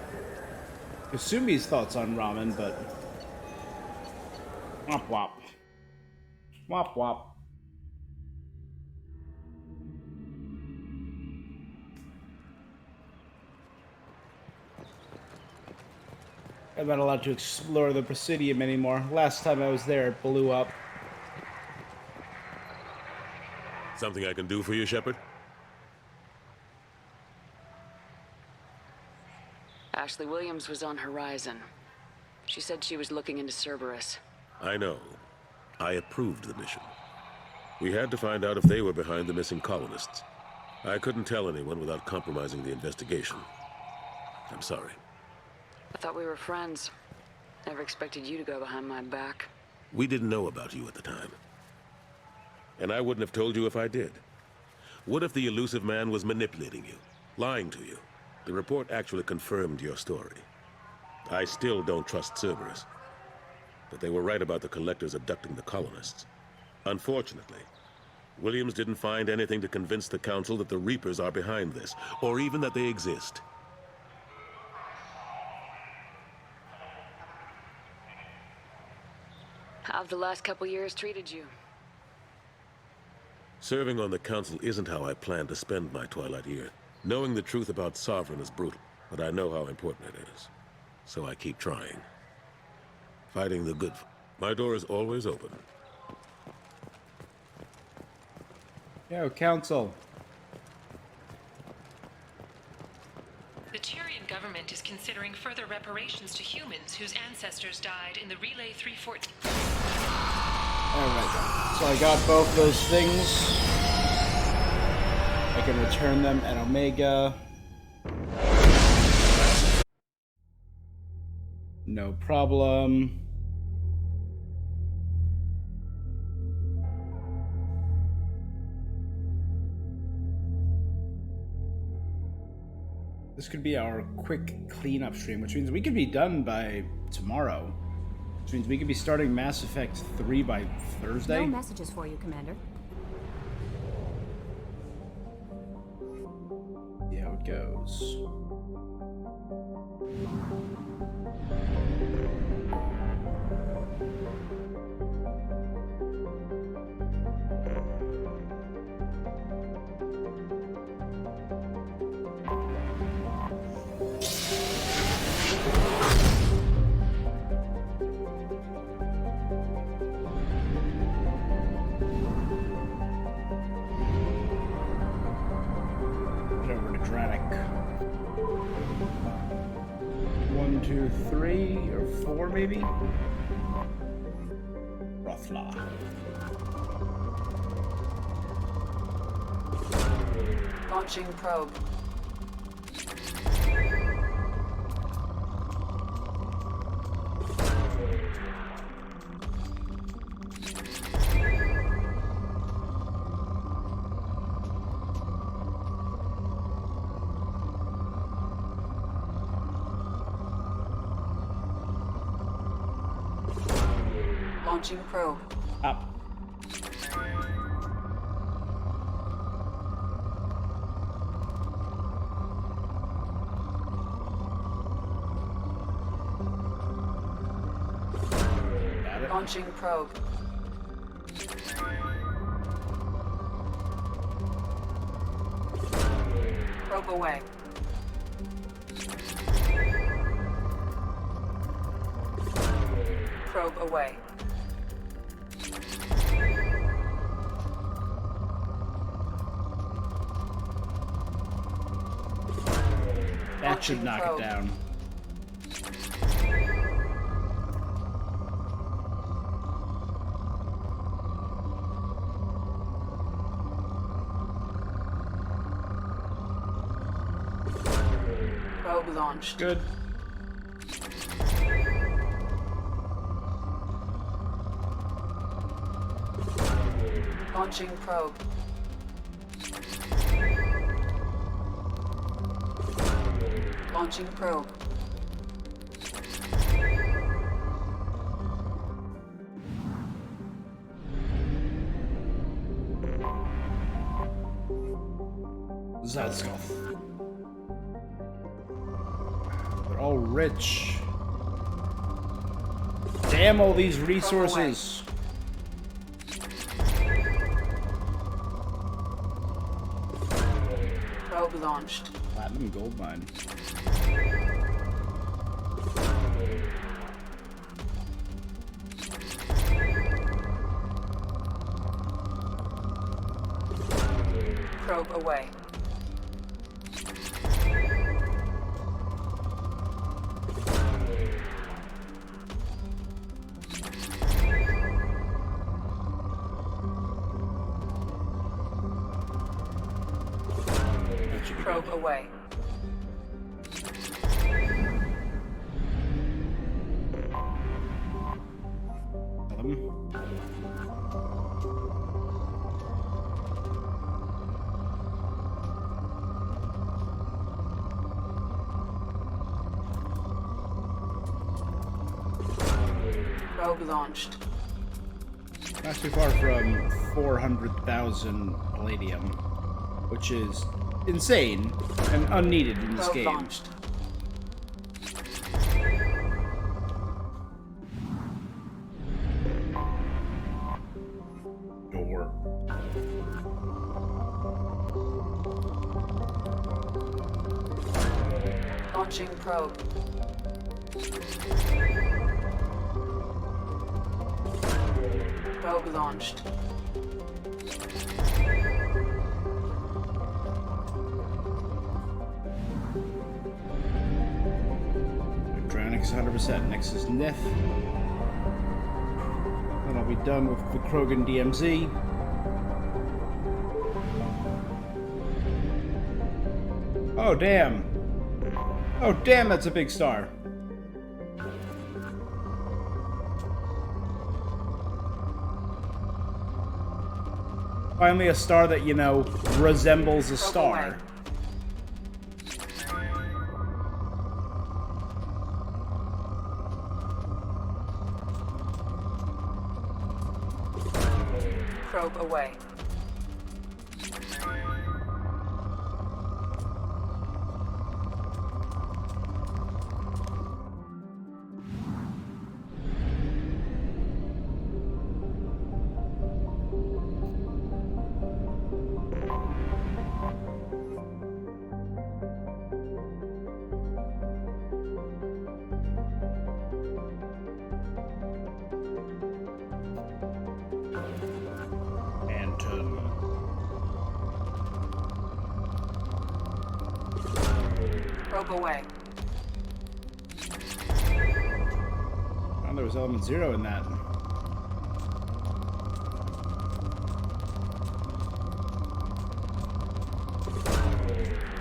Kasumi's thoughts on ramen, but... Womp womp. Womp womp. I'm not allowed to explore the Presidium anymore. Last time I was there, it blew up. Something I can do for you, Shepard? Ashley Williams was on Horizon. She said she was looking into Cerberus. I know. I approved the mission. We had to find out if they were behind the missing colonists. I couldn't tell anyone without compromising the investigation. I'm sorry. I thought we were friends. Never expected you to go behind my back. We didn't know about you at the time. And I wouldn't have told you if I did. What if the elusive man was manipulating you, lying to you? The report actually confirmed your story. I still don't trust Cerberus. But they were right about the Collectors abducting the colonists. Unfortunately, Williams didn't find anything to convince the Council that the Reapers are behind this, or even that they exist. How have the last couple years treated you? Serving on the Council isn't how I plan to spend my twilight year. Knowing the truth about Sovereign is brutal, but I know how important it is. So I keep trying. Fighting the good. My door is always open. Yo, Council. The Tyrian government is considering further reparations to humans whose ancestors died in the Relay 314. Alright, so I got both those things. I can return them at Omega. No problem. This could be our quick cleanup stream, which means we could be done by tomorrow. Which means we could be starting Mass Effect 3 by Thursday. No messages for you, Commander. See how it goes. Maybe? Rothla. Launching probe. Launching probe. Up. Launching probe. Probe away. Probe away. That should knock it down. Probe launched. Good. Launching probe. Launching probe. Zalskoth. They're all rich. Damn all these resources. Probe launched. Platinum gold mine. Probe away. Probe away. Probe launched. Not too far from 400,000 palladium, which is insane and unneeded in this game. Launched. Door. Launching probe. Probe launched. Electronics 100%. Next is Nith. Then I'll be done with the Krogan DMZ. Oh, damn. Oh, damn, that's a big star. Finally a star that, you know, resembles a star. Probe away. Anton. Probe away. Oh, there was element 0 in that.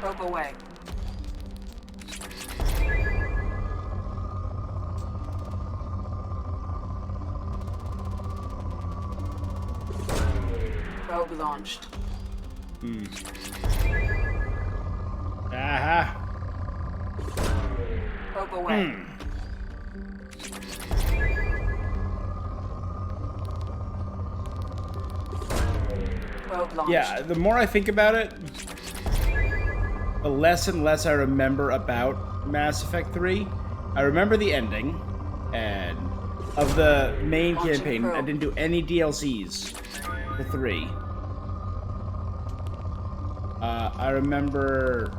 Probe away. Probe launched. Aha. Probe away. Probe launched. Yeah, the more I think about it, the less and less I remember about Mass Effect 3. I remember the ending and of the main campaign. I didn't do any DLCs for 3. I remember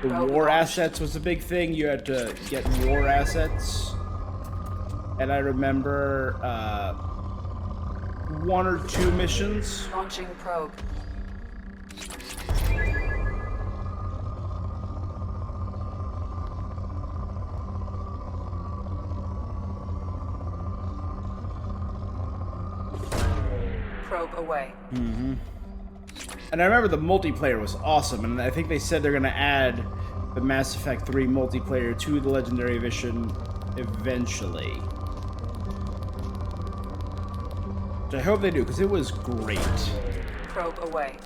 the war assets was a big thing. You had to get war assets. And I remember 1 or 2 missions. Launching probe. Probe away. Mm-hmm. And I remember the multiplayer was awesome, and I think they said they're going to add the Mass Effect 3 multiplayer to the Legendary Edition eventually. Which I hope they do, because it was great. Probe away.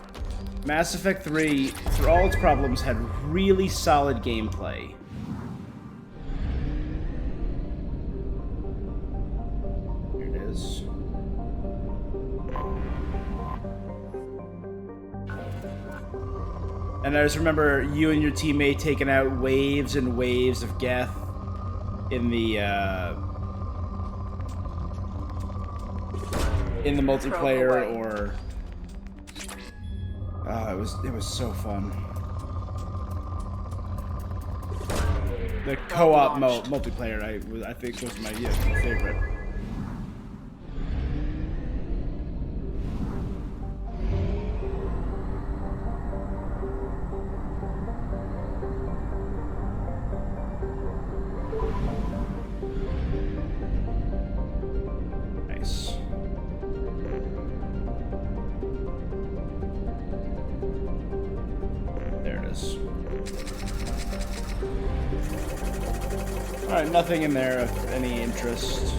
Mass Effect 3, for all its problems, had really solid gameplay. Here it is. And I just remember you and your teammate taking out waves and waves of Geth in the multiplayer, or it was so fun. The co-op multiplayer I think was my favorite. Alright, nothing in there of any interest.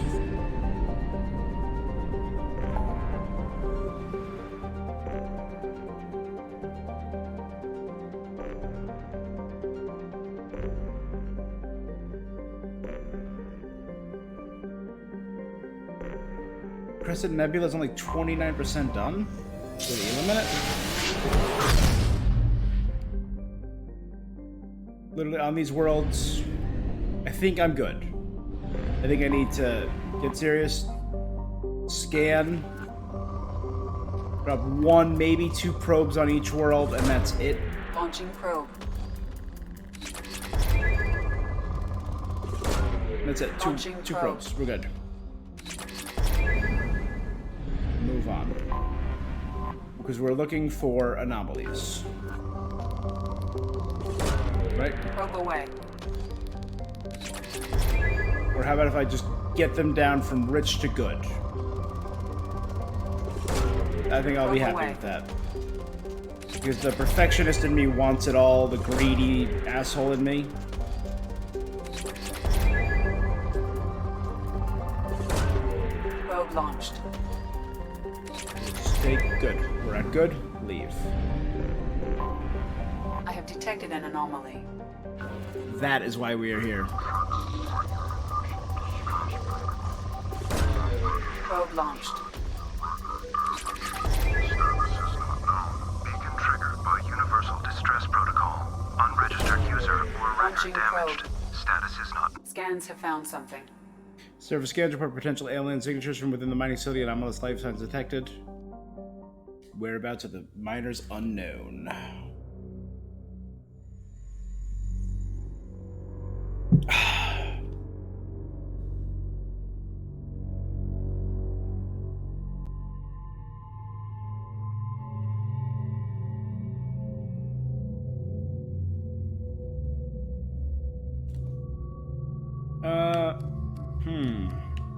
Crescent Nebula is only 29% done. Wait a minute. Literally on these worlds, I think I'm good. I think I need to get serious. Scan. Drop 1, maybe 2 probes on each world, and that's it. Launching probe. That's it. Two probes. We're good. Move on. Because we're looking for anomalies. Right? Probe away. Or how about if I just get them down from rich to good? I think I'll be happy with that. Because the perfectionist in me wants it all, the greedy asshole in me. Probe launched. Just take good. We're at good. Leave. I have detected an anomaly. That is why we are here. Probe launched. Beacon triggered by Universal Distress Protocol. Unregistered user or record damaged. Status is not. Scans have found something. Surface scans report potential alien signatures from within the mining facility. Anomalous life signs detected. Whereabouts of the miners unknown.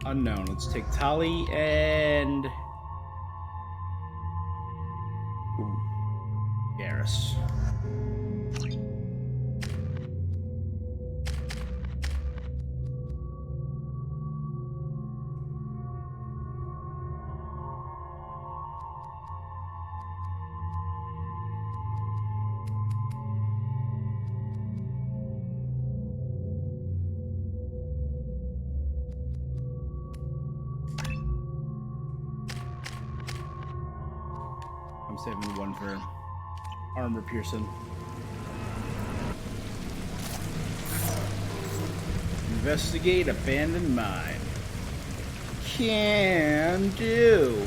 Unknown. Let's take Tali and Garrus. I'm saving 1 for armor piercing. Investigate abandoned mine. Can do.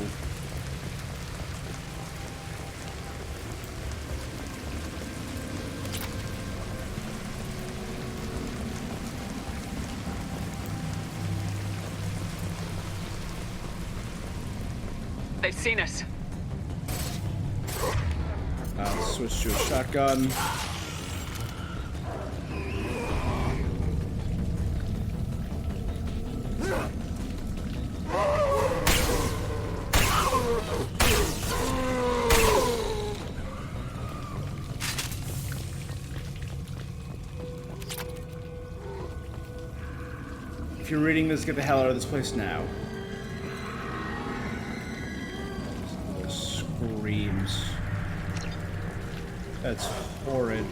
They've seen us. I'll switch to a shotgun. If you're reading this, get the hell out of this place now. Those screams. That's horrid.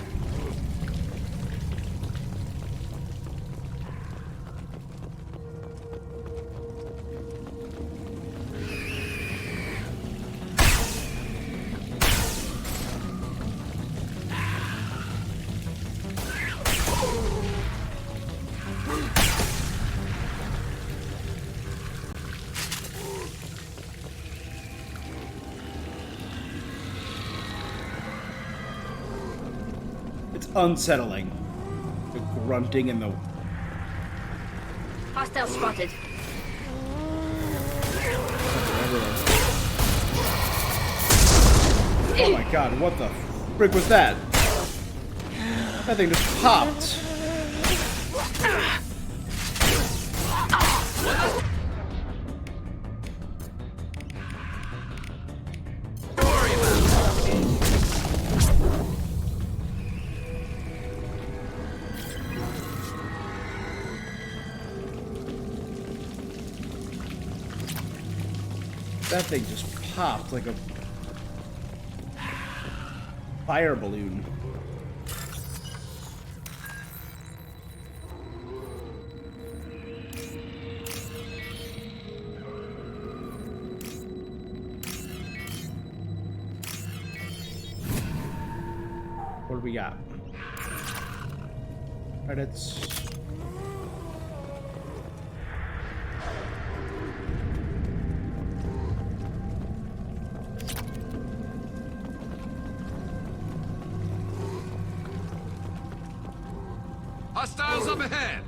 Unsettling. The grunting and the... Hostile spotted. Oh my god, what the frick was that? That thing just popped. That thing just popped like a fire balloon. do we got? Credits. Hostiles up ahead!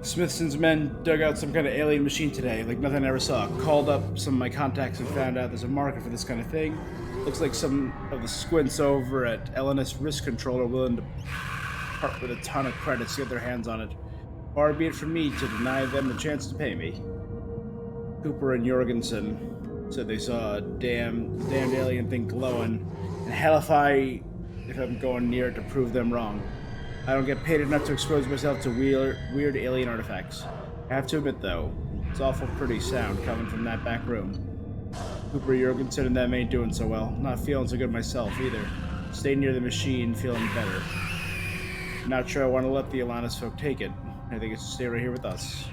Smithson's men dug out some kind of alien machine today, like nothing I ever saw. Called up some of my contacts and found out there's a market for this kind of thing. Looks like some of the squints over at LNS Risk Control are willing to part with a ton of credits to get their hands on it. Far be it from me to deny them the chance to pay me. Cooper and Jorgensen said they saw a damned alien thing glowing, and hell if I'm going near it to prove them wrong. I don't get paid enough to expose myself to weird alien artifacts. I have to admit, though, it's awful pretty sound coming from that back room. Cooper Jorgensen and them ain't doing so well. Not feeling so good myself, either. Stay near the machine, feeling better. Not sure I want to let the Alanis folk take it. I think it's to stay right here with us.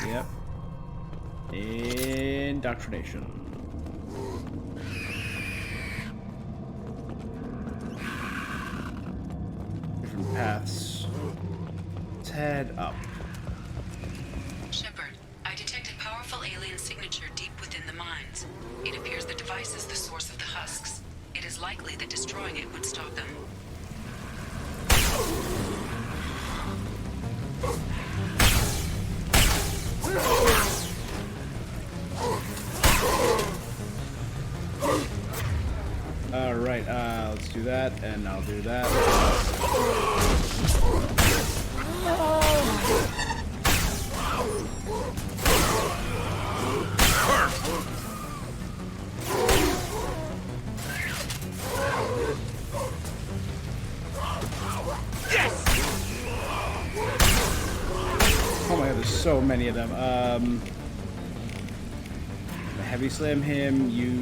Yep. Indoctrination. Paths. Let's head up. Shepard, I detected powerful alien signature deep within the mines. It appears the device is the source of the husks. It is likely that destroying it would stop them. Alright, let's do that, and I'll do that. Oh my god, there's so many of them. Heavy slam him, you...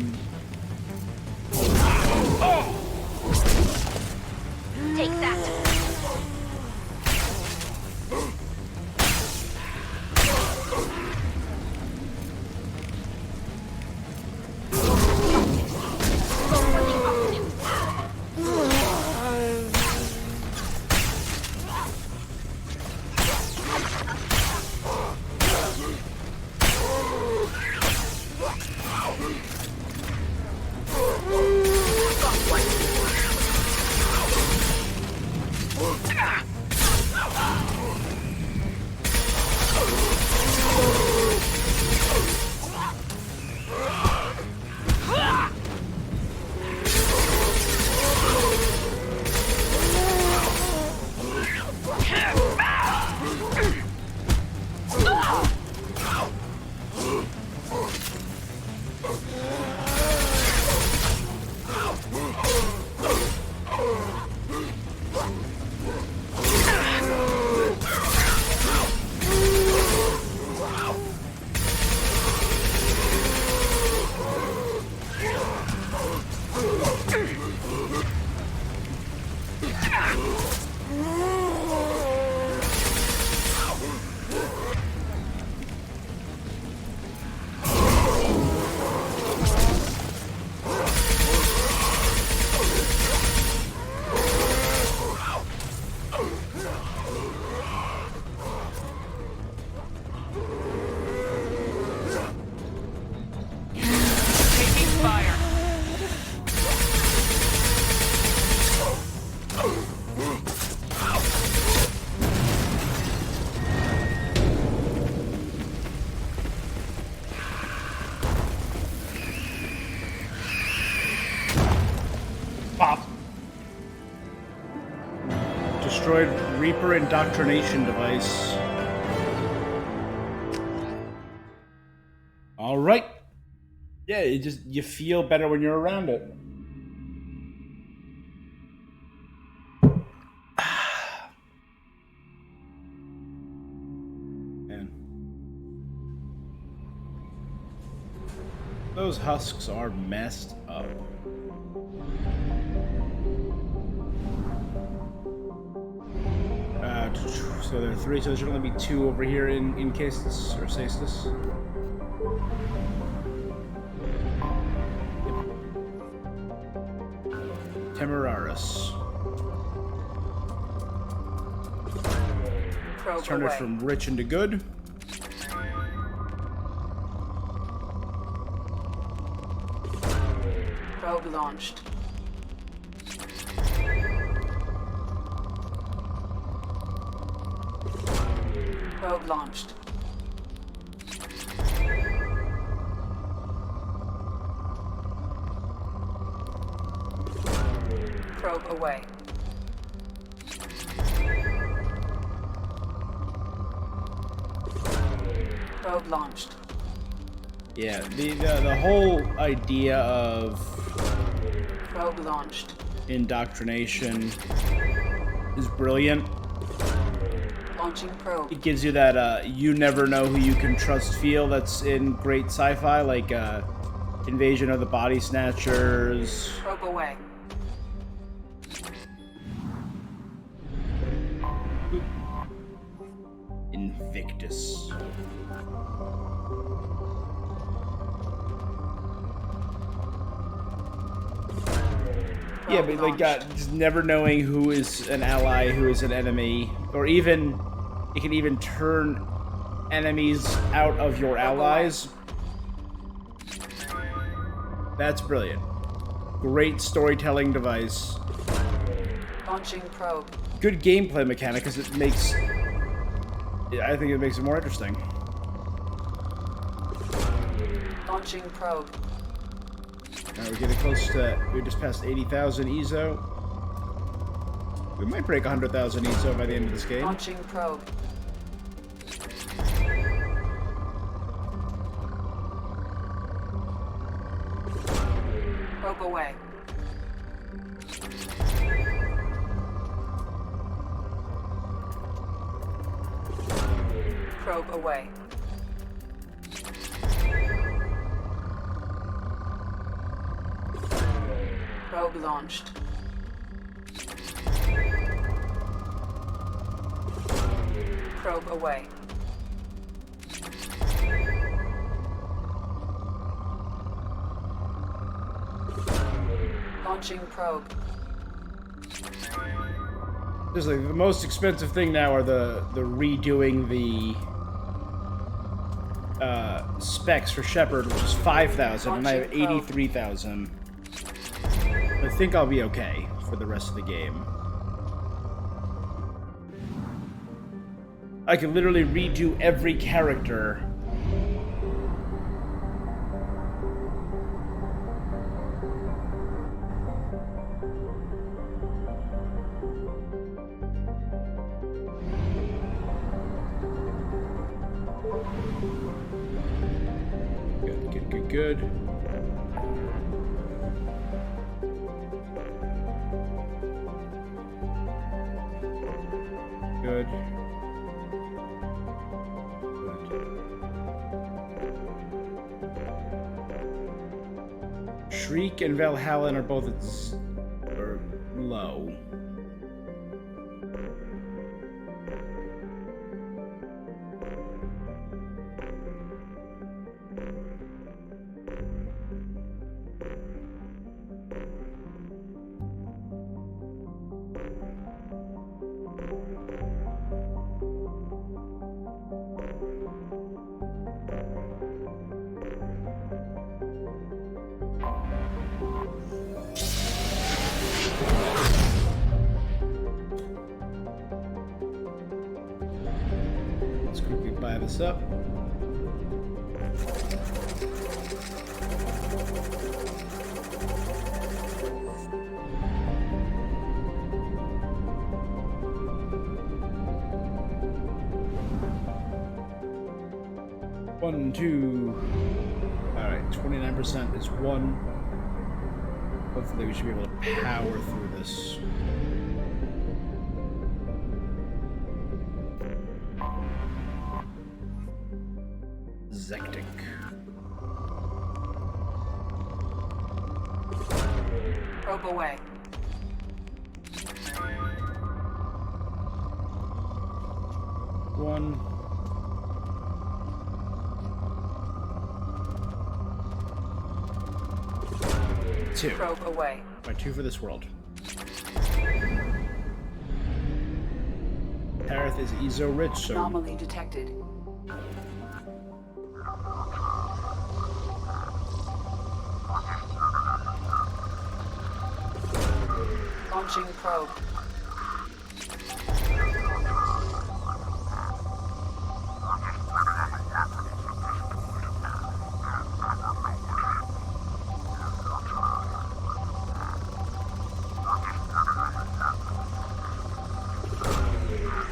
Take that. Destroyed Reaper indoctrination device. All right. Yeah, you feel better when you're around it. Those husks are messed up. So there are 3, so there should only be 2 over here in cases or stasis. Temeraris. Let's turn it from rich into good. Probe launched. Probe launched. Probe away. Probe launched. Yeah, the whole idea of probe launched. Indoctrination is brilliant. Launching probe. It gives you that you never know who you can trust feel that's in great sci-fi, like Invasion of the Body Snatchers. Probe away. Invictus. Yeah, but like just never knowing who is an ally, who is an enemy, or even it can even turn enemies out of your allies. That's brilliant. Great storytelling device. Launching probe. Good gameplay mechanic because it makes. I think it makes it more interesting. Launching probe. Alright, we're getting close to. We just passed 80,000 EZO. We might break 100,000 EZO by the end of this game. Launching probe. Probe away. Probe away. Probe launched. Probe away. Launching probe. Just like the most expensive thing now are the redoing the specs for Shepard, which is 5,000, and I have 83,000. I think I'll be okay for the rest of the game. I can literally redo every character. Good. Good. Shriek and Valhalla are both low. Let's quickly buy this up. One, two. Alright, 29% is one. Hopefully we should be able to power through this. Zektic. Probe away. One. Two. Probe away. By 2 for this world. Aerith is Ezo rich, so Anomaly detected. Launching probe.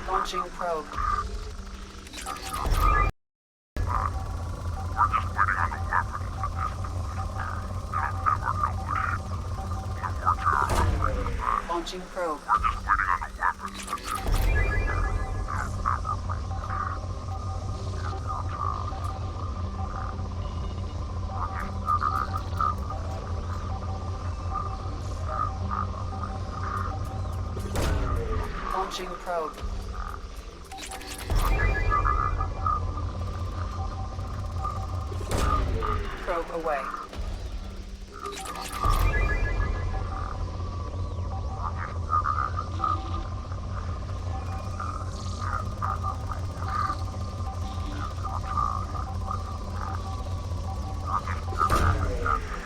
Launching probe. Launching probe. Launching probe. Probe away.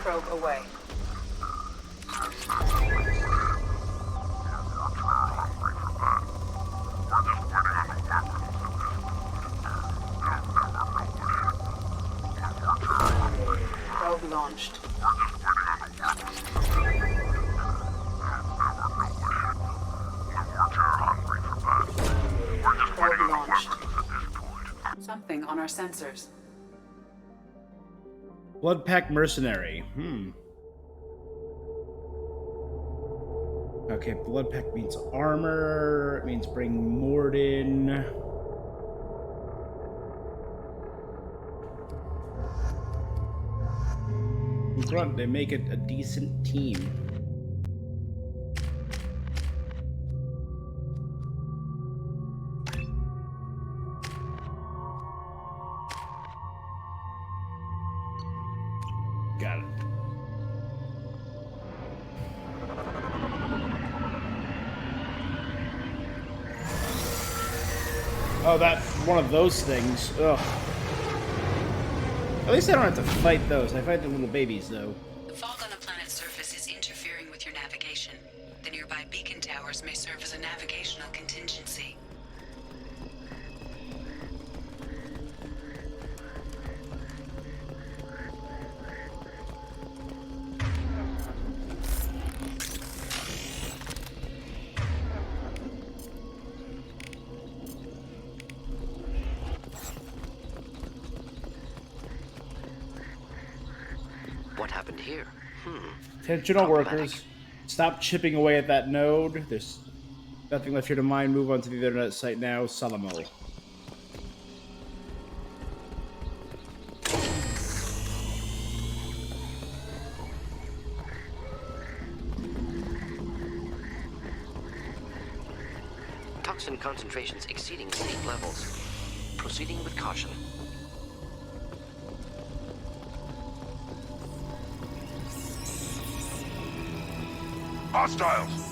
Probe away. Probe launched. Probe launched. Something on our sensors. Blood Pack Mercenary. Okay, Blood Pack means armor. It means bring Morden. Grunt, they make it a decent team. Got it. Oh, that's one of those things. Ugh. At least I don't have to fight those. I fight the little babies, though. The fog on the planet's surface is interfering with your navigation. The nearby beacon towers may serve as a navigational contingency. What happened here? Attention all workers. Stop chipping away at that node. There's nothing left here to mine. Move on to the internet site now. Salamo. Toxin concentrations exceeding safe levels. Proceeding with caution. Hostiles!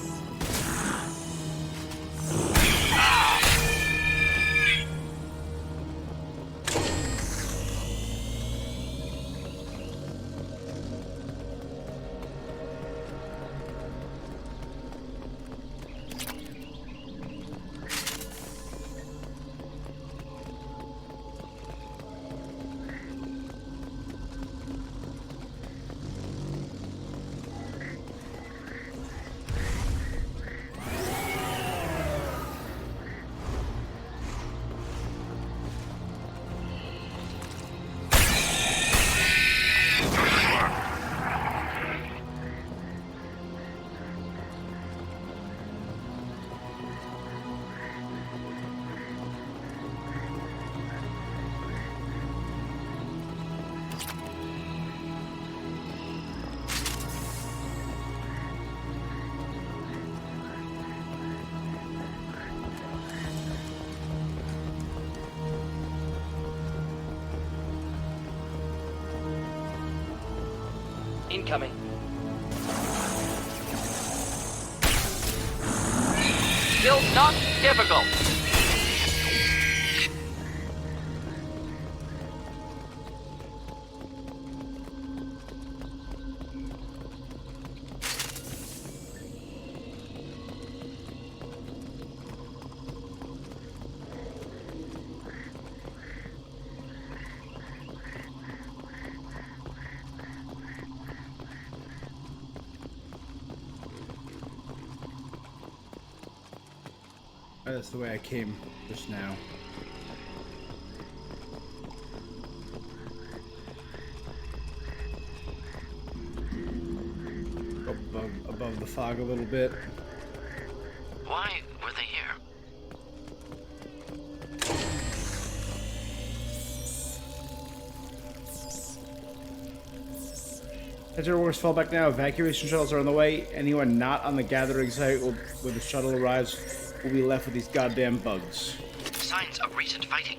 Incoming. Still not difficult. That's the way I came just now. Above the fog a little bit. Why were they here? As your works fall back now, evacuation shuttles are on the way. Anyone not on the gathering site when the shuttle arrives will be left with these goddamn bugs. Signs of recent fighting.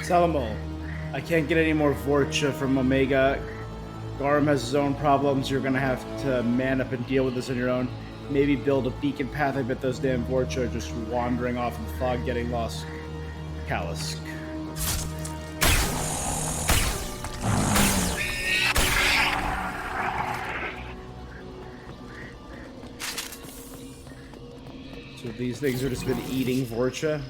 Salamol, I can't get any more Vorcha from Omega. Garm has his own problems. You're gonna have to man up and deal with this on your own. Maybe build a beacon path. I bet those damn Vorcha are just wandering off in the fog, getting lost. Kalisk. So these things have just been eating Vorcha.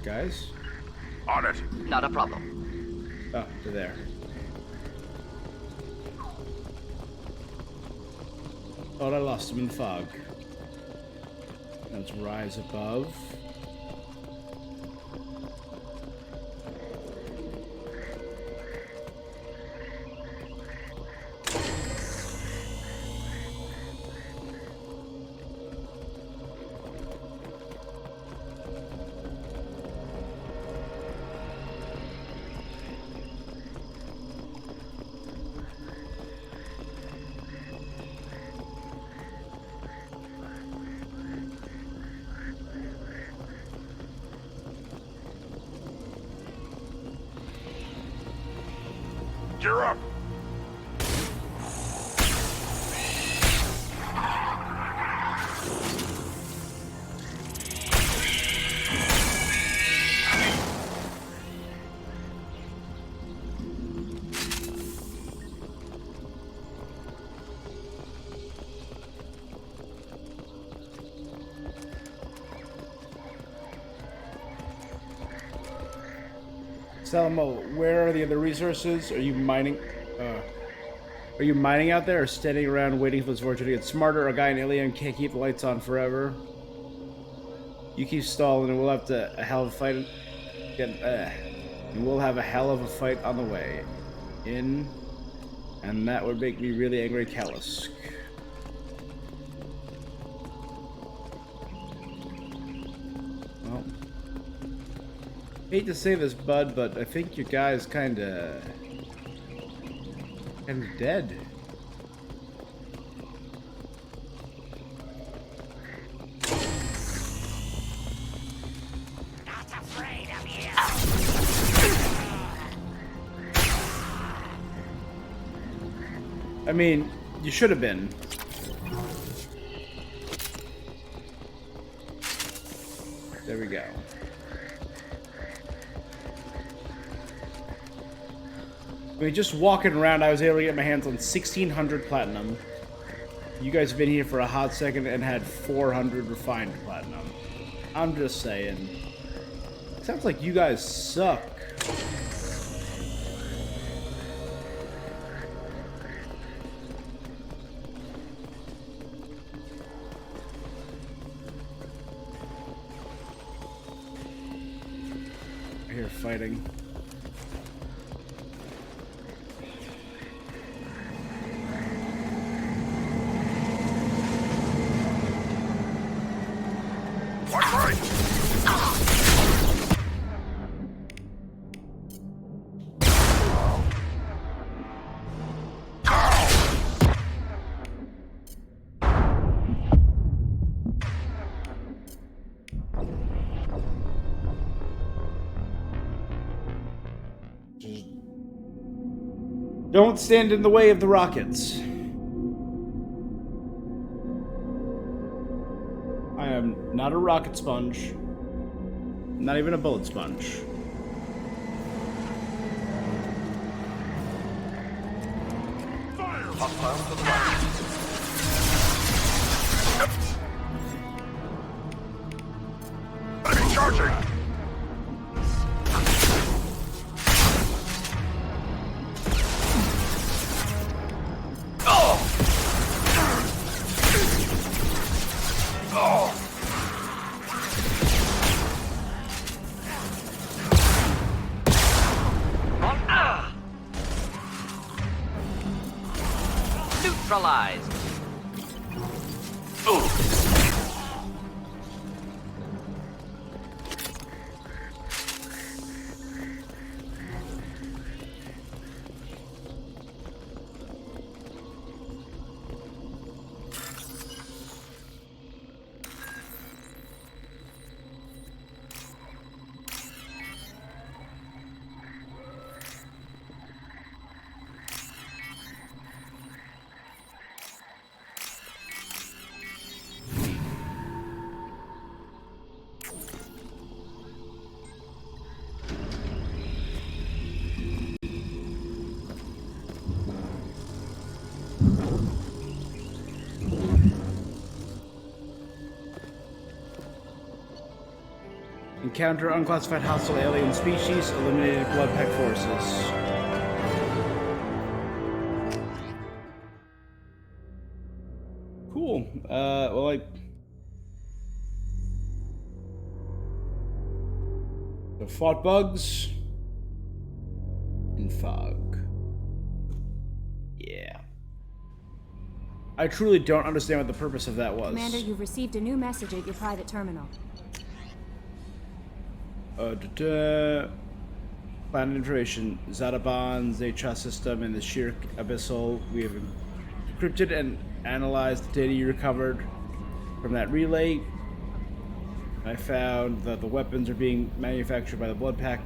Guys? On it. Not a problem. Oh, they're there. Thought I lost them in the fog. Let's rise above. You're up. Salamo, where are the other resources? Are you mining? Are you mining out there, or standing around waiting for this Vorcha to get smarter? A guy in Ilium can't keep the lights on forever. You keep stalling, and we'll have to a hell of a fight. And we'll have a hell of a fight on the way. And that would make me really angry, Kalisk. Well, hate to say this, bud, but I think your guy's kinda dead. Not afraid of you. I mean, you should have been. There we go. I mean, just walking around, I was able to get my hands on 1,600 platinum. You guys have been here for a hot second and had 400 refined platinum. I'm just saying. Sounds like you guys suck. I hear fighting. Don't stand in the way of the rockets. I am not a rocket sponge. Not even a bullet sponge. Hostile to the right. Enemy charging! Neutralized. Encounter unclassified hostile alien species, eliminated blood pack forces. Cool. Well, I fought bugs in fog. Yeah. I truly don't understand what the purpose of that was. Commander, you've received a new message at your private terminal. Planet information. Zadaban, Zeta system, and the Shirk Abyssal. We have encrypted and analyzed the data you recovered from that relay. I found that the weapons are being manufactured by the Blood Pack.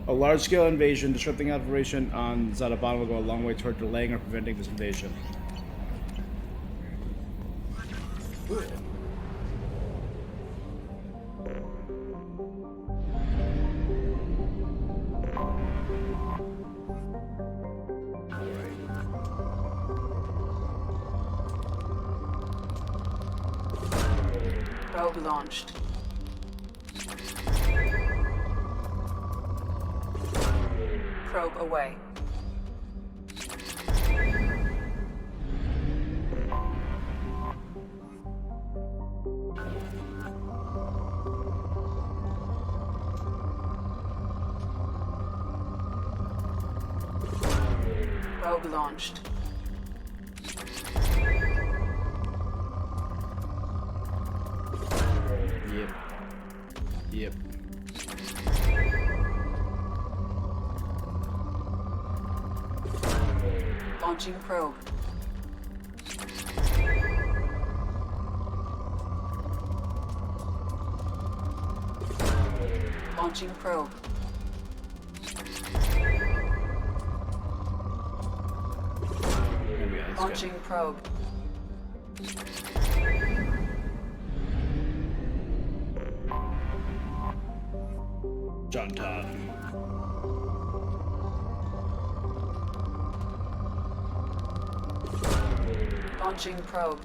A large-scale invasion disrupting operation on Zadaban will go a long way toward delaying or preventing this invasion. Probe launched. Probe away. Probe launched. Yep. Launching probe. Launching probe. There we go. Launching probe. John Todd. Launching probe.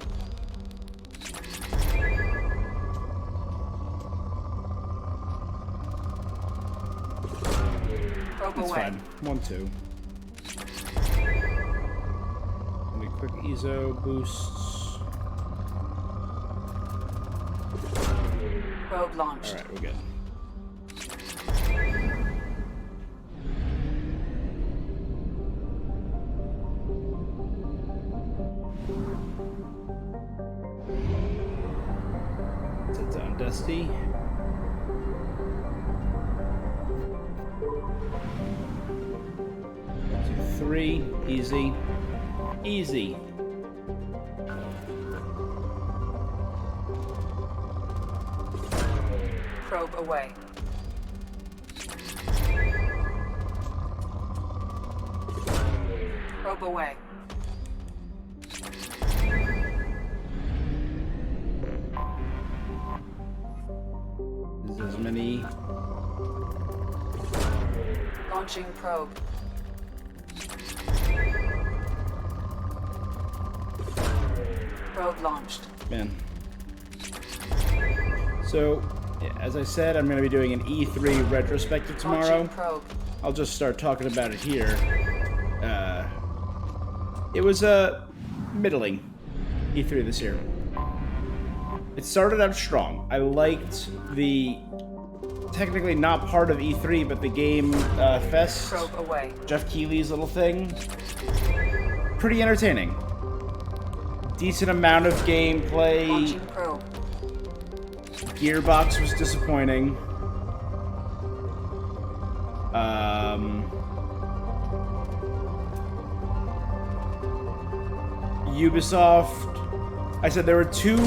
Probe That's away. fine. 1-2. Let me quick EZO boosts. Probe launched. Alright, we're good. Sit down, Dusty. One, 2, 3. Easy. Easy. Probe away. Probe away. There's as many. Launching probe. Probe launched. Man. So, yeah, as I said, I'm going to be doing an E3 retrospective tomorrow. Launching probe. I'll just start talking about it here. It was middling E3 this year. It started out strong. I liked the technically not part of E3, but the Game Fest. Probe away. Jeff Keighley's little thing. Pretty entertaining. Decent amount of gameplay. Launching probe. Gearbox was disappointing. Ubisoft. I said there were two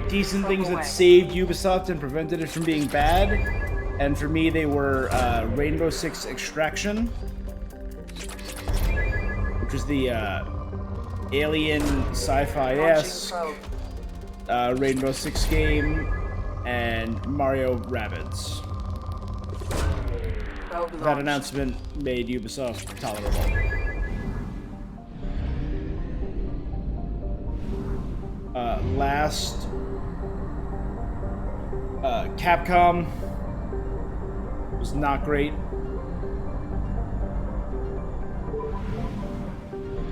decent things that saved Ubisoft and prevented it from being bad. And for me, they were Rainbow Six Extraction, which is the alien sci-fi-esque Rainbow Six game, and Mario Rabbids. That announcement made Ubisoft tolerable. Last, Capcom was not great.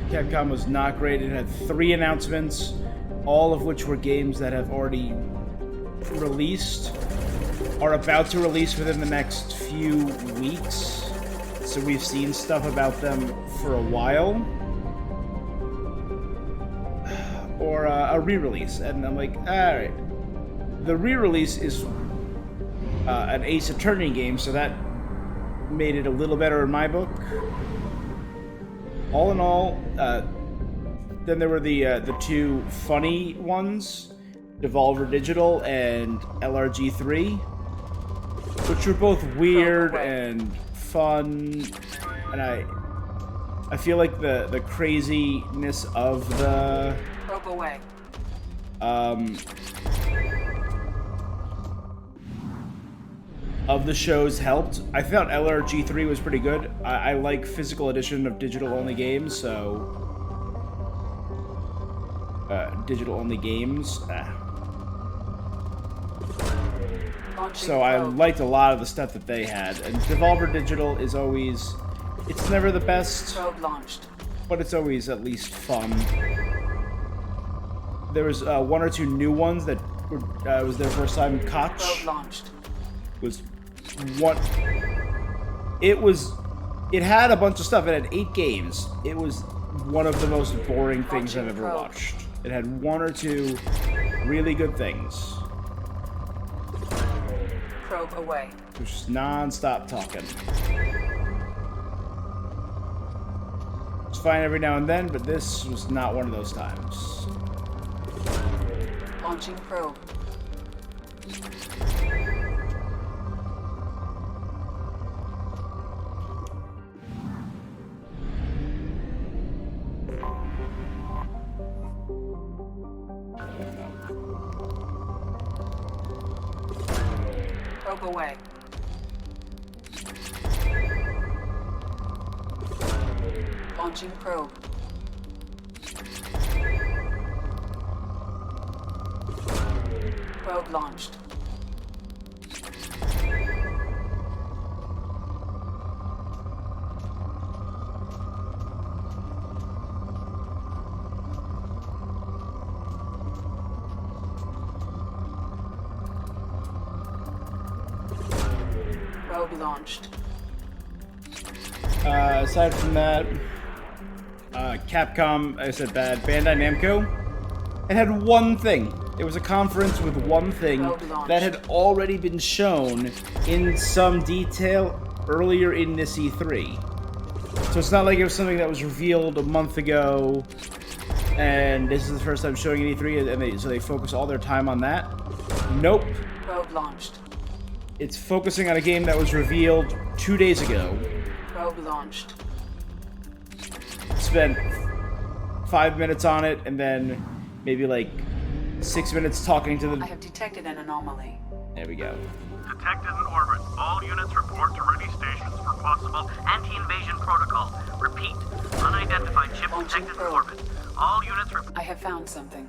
Capcom was not great. It had 3 announcements, all of which were games that have already released, are about to release within the next few weeks. So we've seen stuff about them for a while. Or a re-release. And I'm like, alright. The re-release is an Ace Attorney game, so that made it a little better in my book. All in all, then there were the 2 funny ones, Devolver Digital and LRG3, which were both weird and fun, and I feel like the craziness of the Probe away. Of the shows helped. I thought LRG3 was pretty good. I like physical edition of digital-only games, so... digital-only games. So I liked a lot of the stuff that they had. And Devolver Digital is always... It's never the best, Probe launched. but it's always at least fun. There was 1 or 2 new ones that were, was their first time. Koch Probe launched. was what it had a bunch of stuff. It had 8 games. It was one of the most boring things I've ever watched. It had 1 or 2 really good things. Probe away. It was just non-stop talking. It's fine every now and then, but this was not one of those times. Launching probe. Probe away. Launching probe. Probe launched. Probe launched. Aside from that, Capcom, I said bad. Bandai Namco, it had one thing. It was a conference with one thing that had already been shown in some detail earlier in this E3. So it's not like it was something that was revealed a month ago, and this is the first time showing an E3, and so they focus all their time on that. Nope. Probe launched. It's focusing on a game that was revealed 2 days ago. Probe launched. Spent 5 minutes on it, and then maybe like 6 minutes talking to the... I have detected an anomaly. There we go. Detected in orbit. All units report to ready stations for possible anti-invasion protocol. Repeat. Unidentified ship detected in orbit. All units report... I have found something.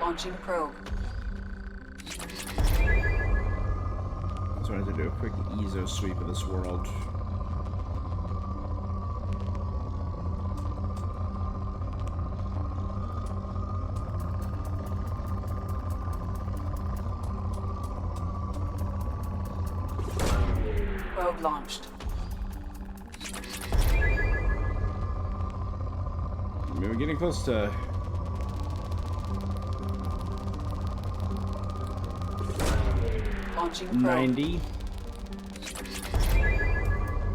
Launching probe. So I have to do a quick EZO sweep of this world. Probe launched. I mean, we're getting close to... Launching probe. 90.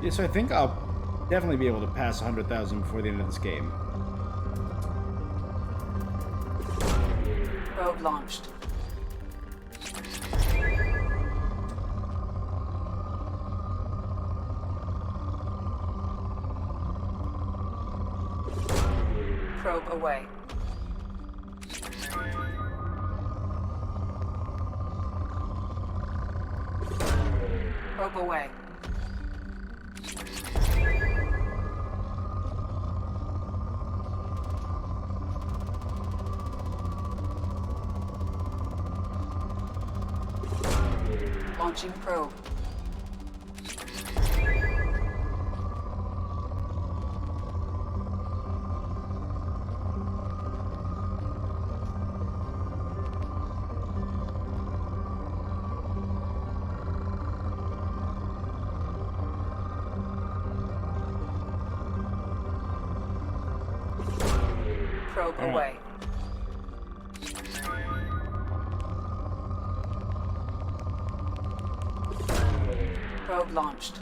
Yeah, so I think I'll definitely be able to pass 100,000 before the end of this game. Probe launched. Probe away. Probe away. Launching probe. Probe away. Probe launched.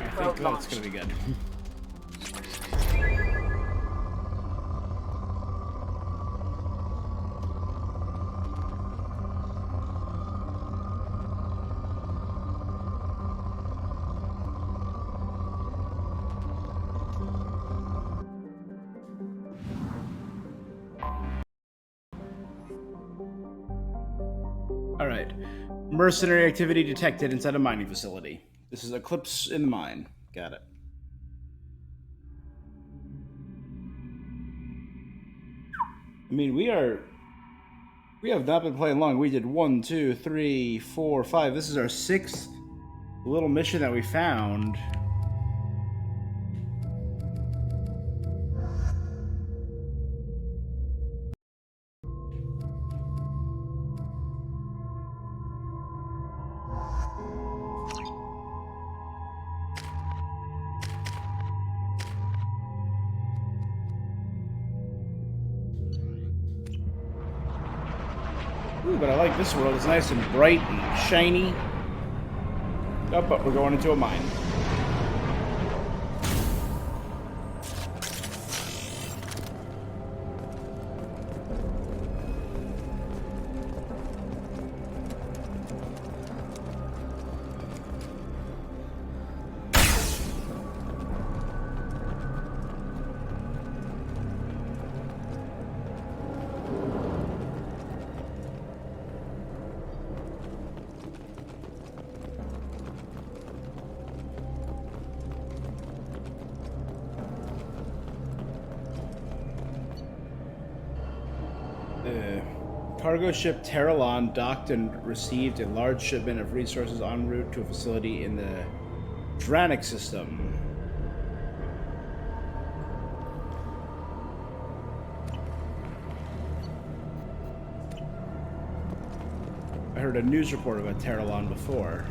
I think that's gonna be good. Alright. Mercenary activity detected inside a mining facility. This is Eclipse in the mine. Got it. I mean, we have not been playing long. We did 1, 2, 3, 4, 5. This is our 6th little mission that we found. Ooh, but I like this world. It's nice and bright and shiny. Oh, but we're going into a mine. Cargo ship Terralon docked and received a large shipment of resources en route to a facility in the Dranic system. I heard a news report about Terralon before.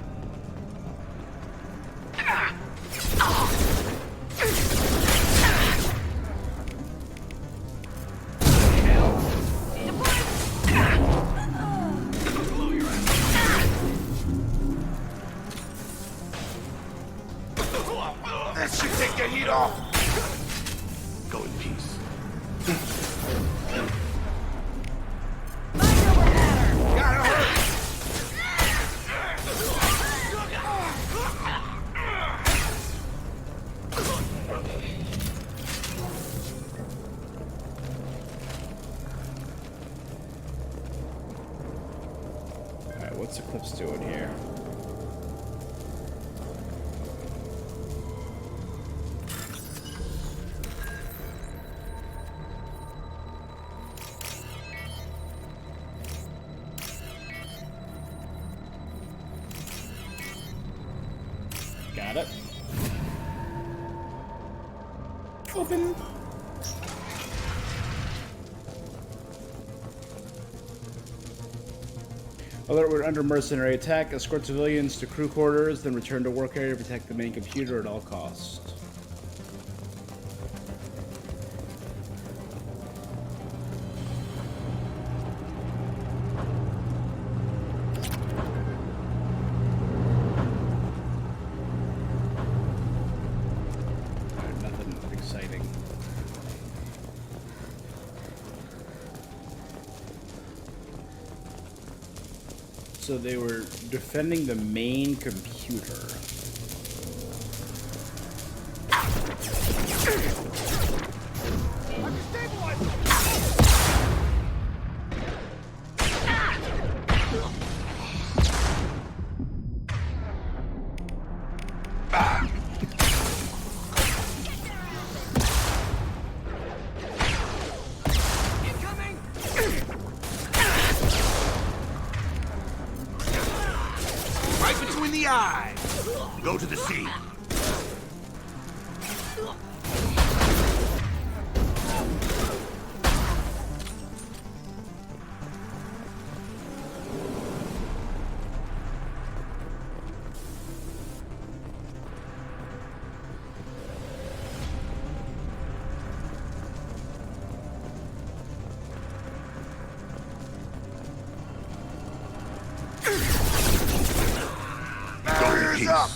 That should take the heat off. Go in peace. Gotta hurry. Alright, what's Eclipse doing here? Got it. Open. Alert, we're under mercenary attack. Escort civilians to crew quarters, then return to work area to protect the main computer at all costs. Nothing exciting. So they were defending the main computer. Right between the eyes. Go to the sea. Barriers up!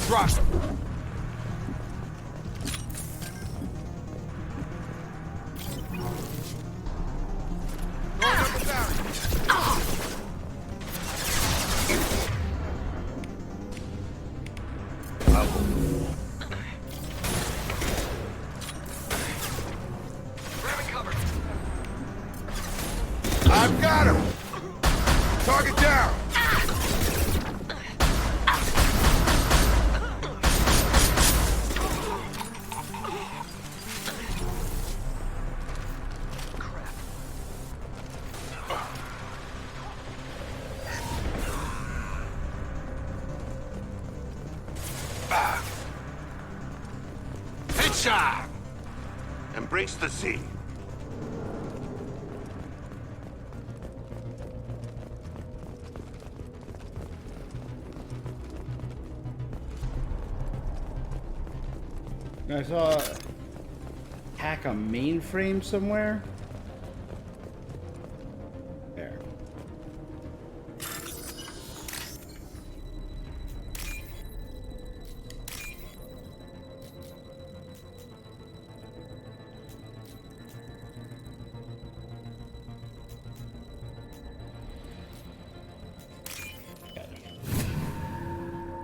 Drop. I've got him! Target down! Headshot. Embrace the sea. I saw hack a mainframe somewhere? There.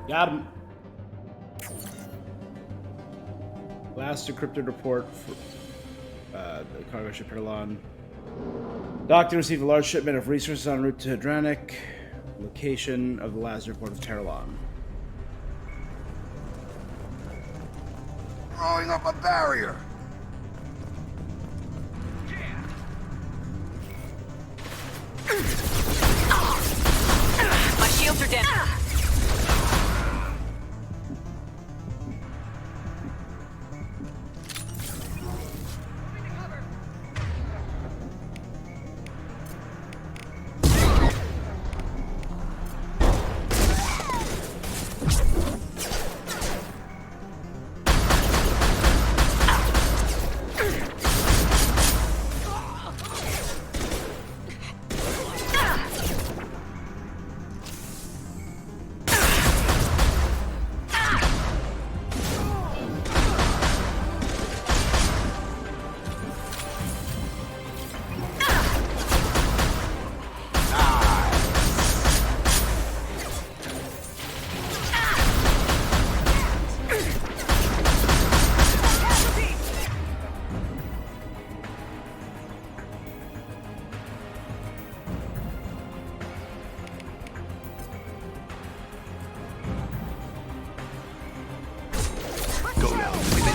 Got him. Last encrypted report for the cargo ship Terlan. Doctor received a large shipment of resources en route to Hadranik. Location of the last report of Terlan. Throwing up a barrier. My shields are down.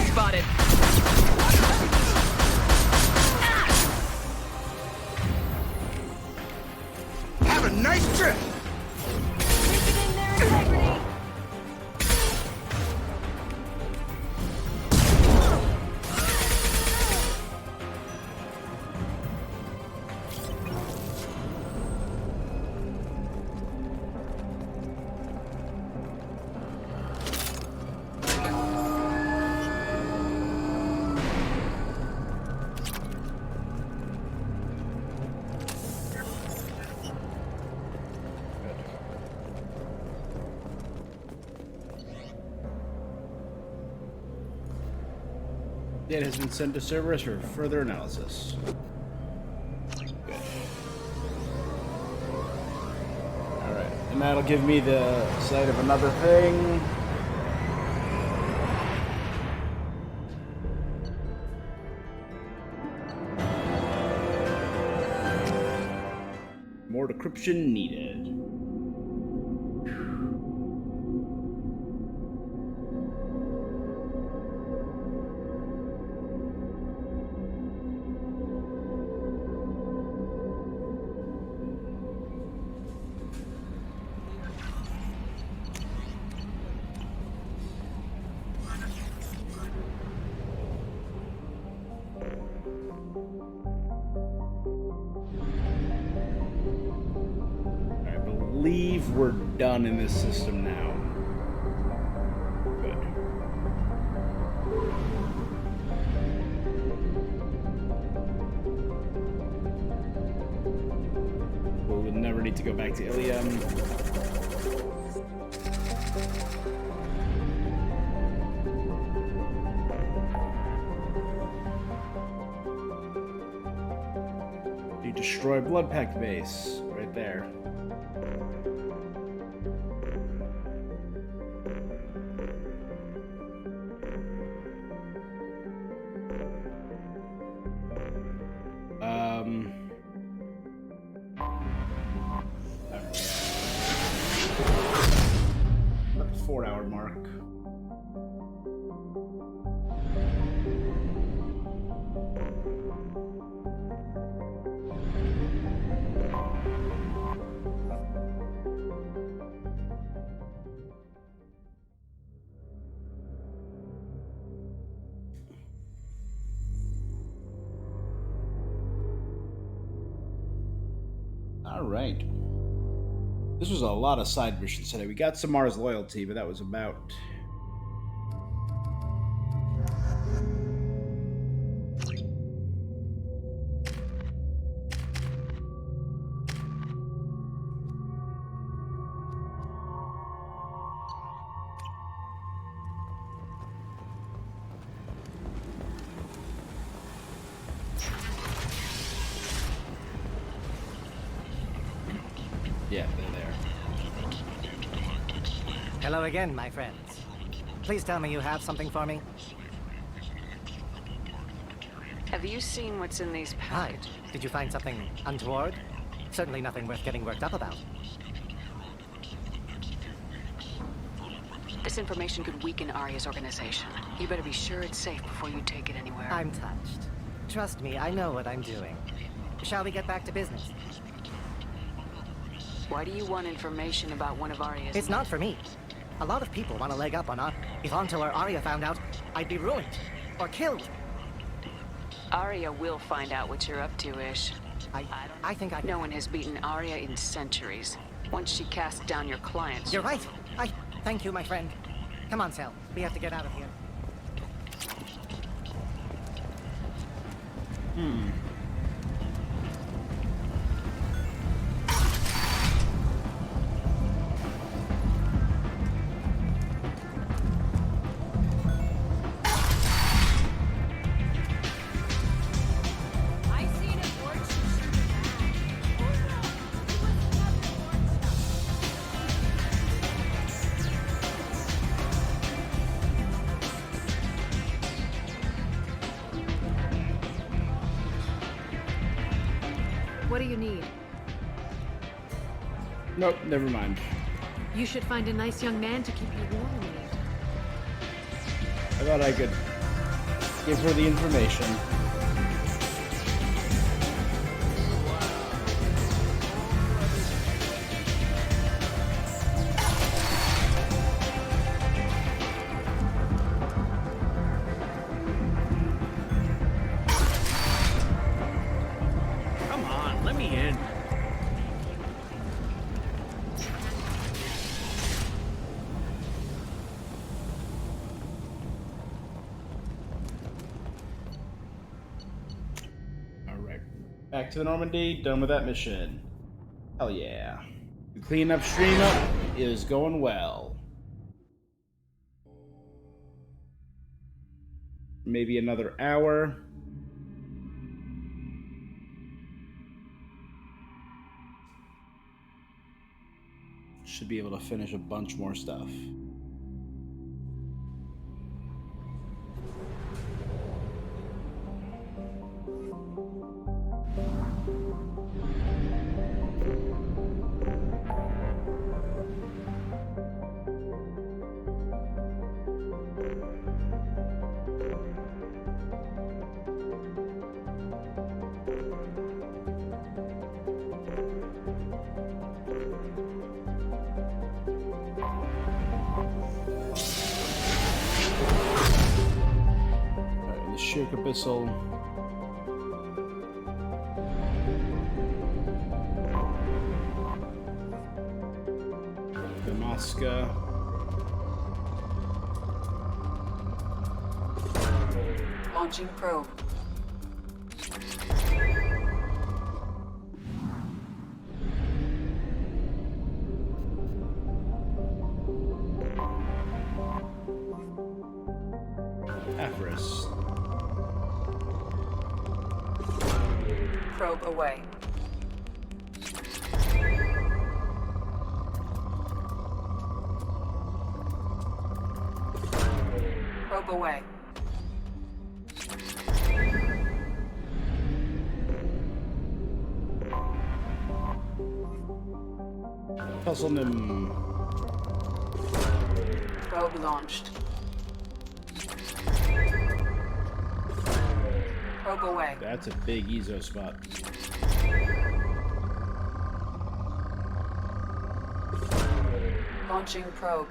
Spotted. Have a nice trip. Data has been sent to Cerberus for further analysis. Alright, and that'll give me the site of another thing. More decryption needed. We're done in this system now. Good. We'll never need to go back to Ilium. You destroy Blood Pact base right there. About the 4-hour mark. All right. This was a lot of side missions today. We got Samara's loyalty, but that was about... Yeah, they're there. Hello again, my friends. Please tell me you have something for me. Have you seen what's in these packages? Hi. Did you find something untoward? Certainly nothing worth getting worked up about. This information could weaken Arya's organization. You better be sure it's safe before you take it anywhere. I'm touched. Trust me, I know what I'm doing. Shall we get back to business? Why do you want information about one of Arya's... It's not for me. A lot of people want a leg up on Arya. If Anto or Arya found out, I'd be ruined. Or killed. Arya will find out what you're up to, Ish. I think I... No one has beaten Arya in centuries. Once she casts down your clients... You're right. Thank you, my friend. Come on, Sel. We have to get out of here. What do you need? Nope, never mind. You should find a nice young man to keep you warm. I thought I could give her the information. Come on, let me in. Alright. Back to the Normandy, done with that mission. Hell yeah. The cleanup stream up is going well. Maybe another hour. Should be able to finish a bunch more stuff. Shirk Abyssal. Damaska. Launching probe. Avarice. Probe away. Probe away. Puzzlenim. Probe launched. Probe away. That's a big Ezo spot. Launching probe.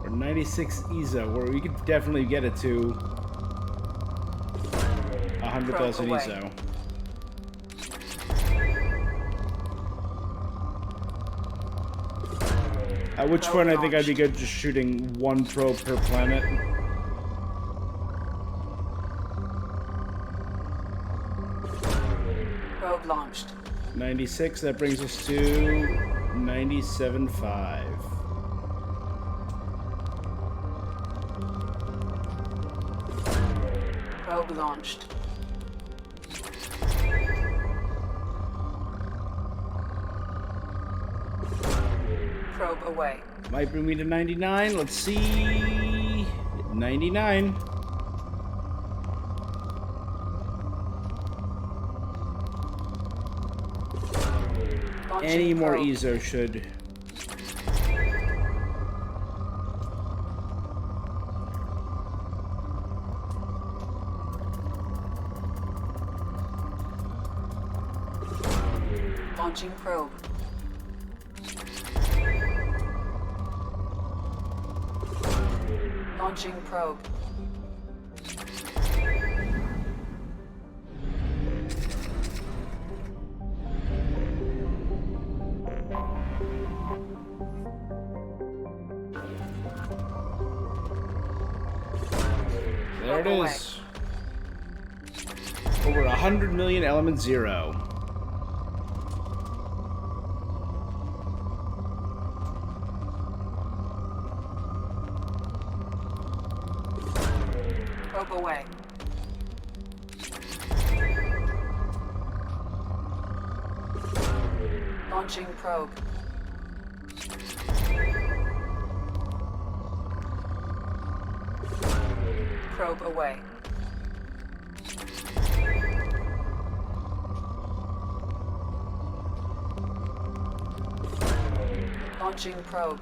We're 96 Ezo, where we could definitely get it to 100,000 Ezo. At which point I think I'd be good just shooting one probe per planet. Probe launched. 96, that brings us to 97.5. Probe launched. Probe away. Might bring me to 99. Let's see. 99. Any more EZO should. Launching probe. Launching probe. There it is. Over 100 million element 0. Probe away. Launching probe. Probe away. Launching probe.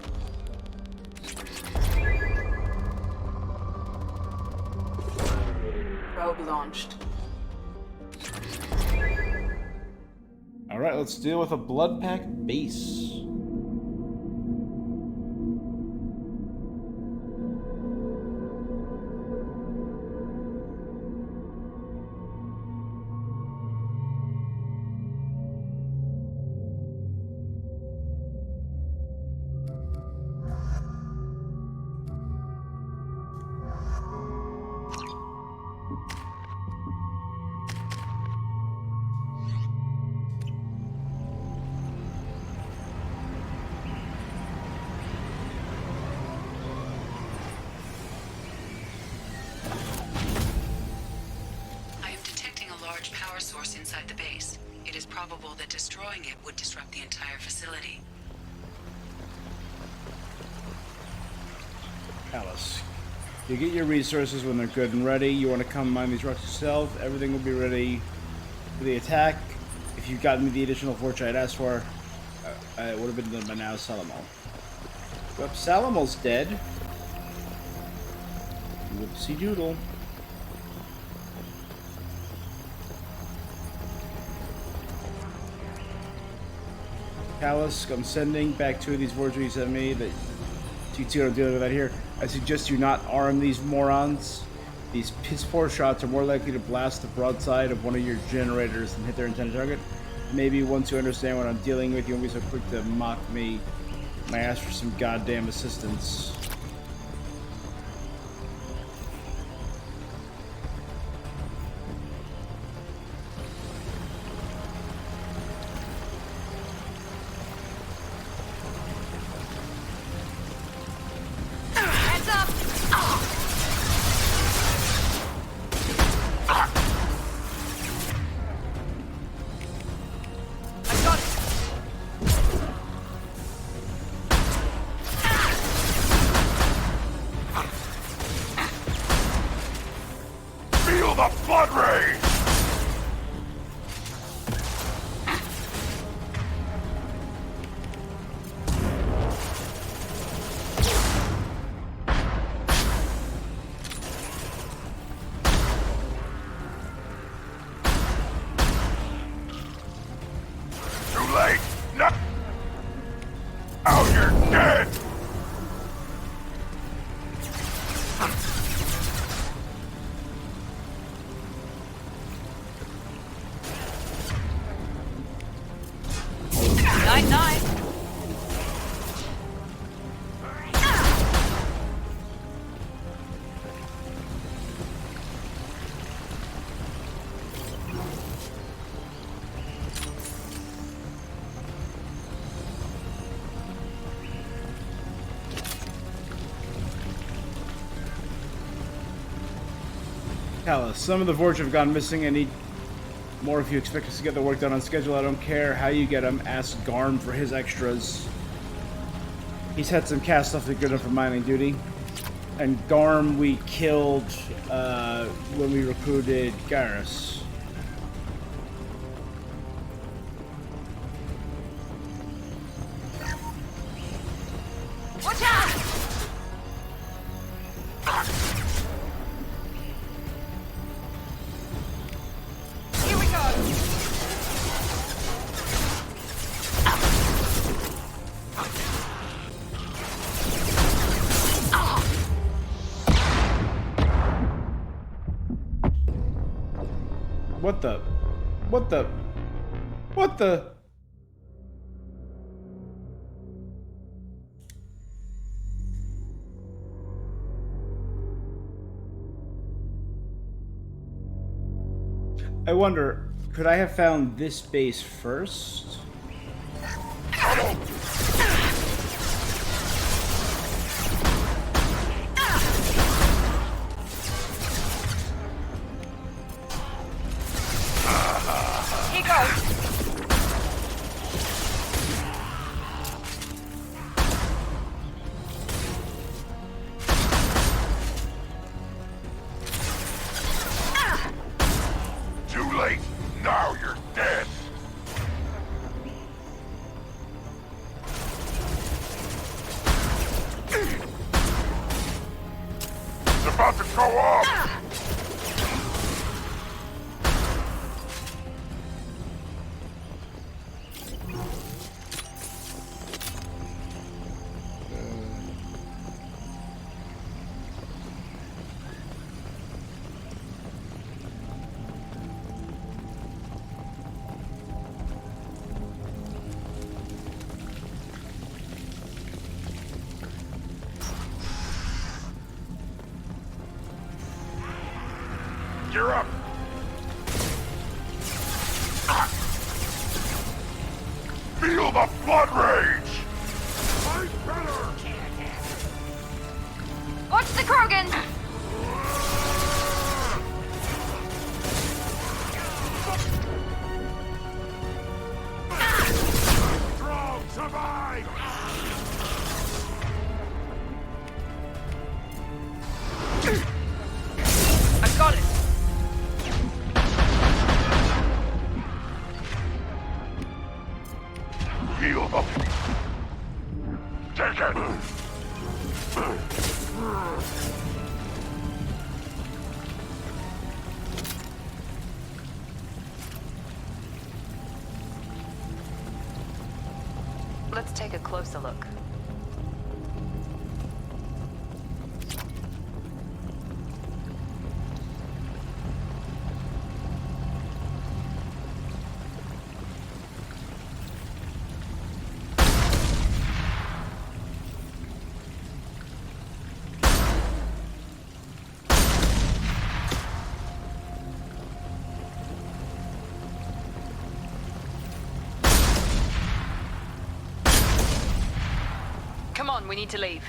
Probe launched. Alright, let's deal with a blood pack base. Source inside the base. It is probable that destroying it would disrupt the entire facility. Alice, you get your resources when they're good and ready. You want to come mine these rocks yourself. Everything will be ready for the attack. If you've gotten me the additional fortune I'd asked for, it would have been done by now. Salamo. Yep, Salamo's dead. Whoopsie doodle. Callus, I'm sending back 2 of these forgeries you sent me that you two are dealing with that here. I suggest you not arm these morons. These piss poor shots are more likely to blast the broadside of one of your generators than hit their intended target. Maybe once you understand what I'm dealing with, you won't be so quick to mock me when I ask for some goddamn assistance. Callus, some of the Vorge have gone missing. I need more if you expect us to get the work done on schedule. I don't care how you get them. Ask Garm for his extras. He's had some cast stuff to good enough for mining duty. And Garm we killed when we recruited Garrus. Watch out! Here we go! What the? What the? What the? I wonder, could I have found this base first? Here goes! Too late. Now you're dead. It's about to go off. You're up. Feel the blood rage. Fight better. Watch the Krogan! Strong, survive. I got it! Feel the. Take it. Let's take a closer look. Come on, we need to leave.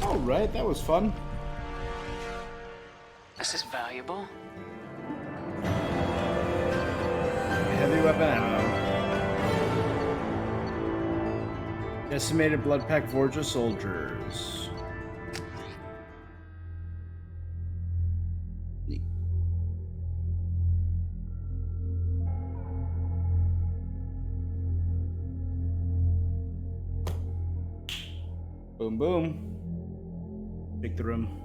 All right, that was fun. This is valuable. Heavy weapon ammo. Decimated blood pack Vorja soldiers. Neat. Boom, boom. Take the room.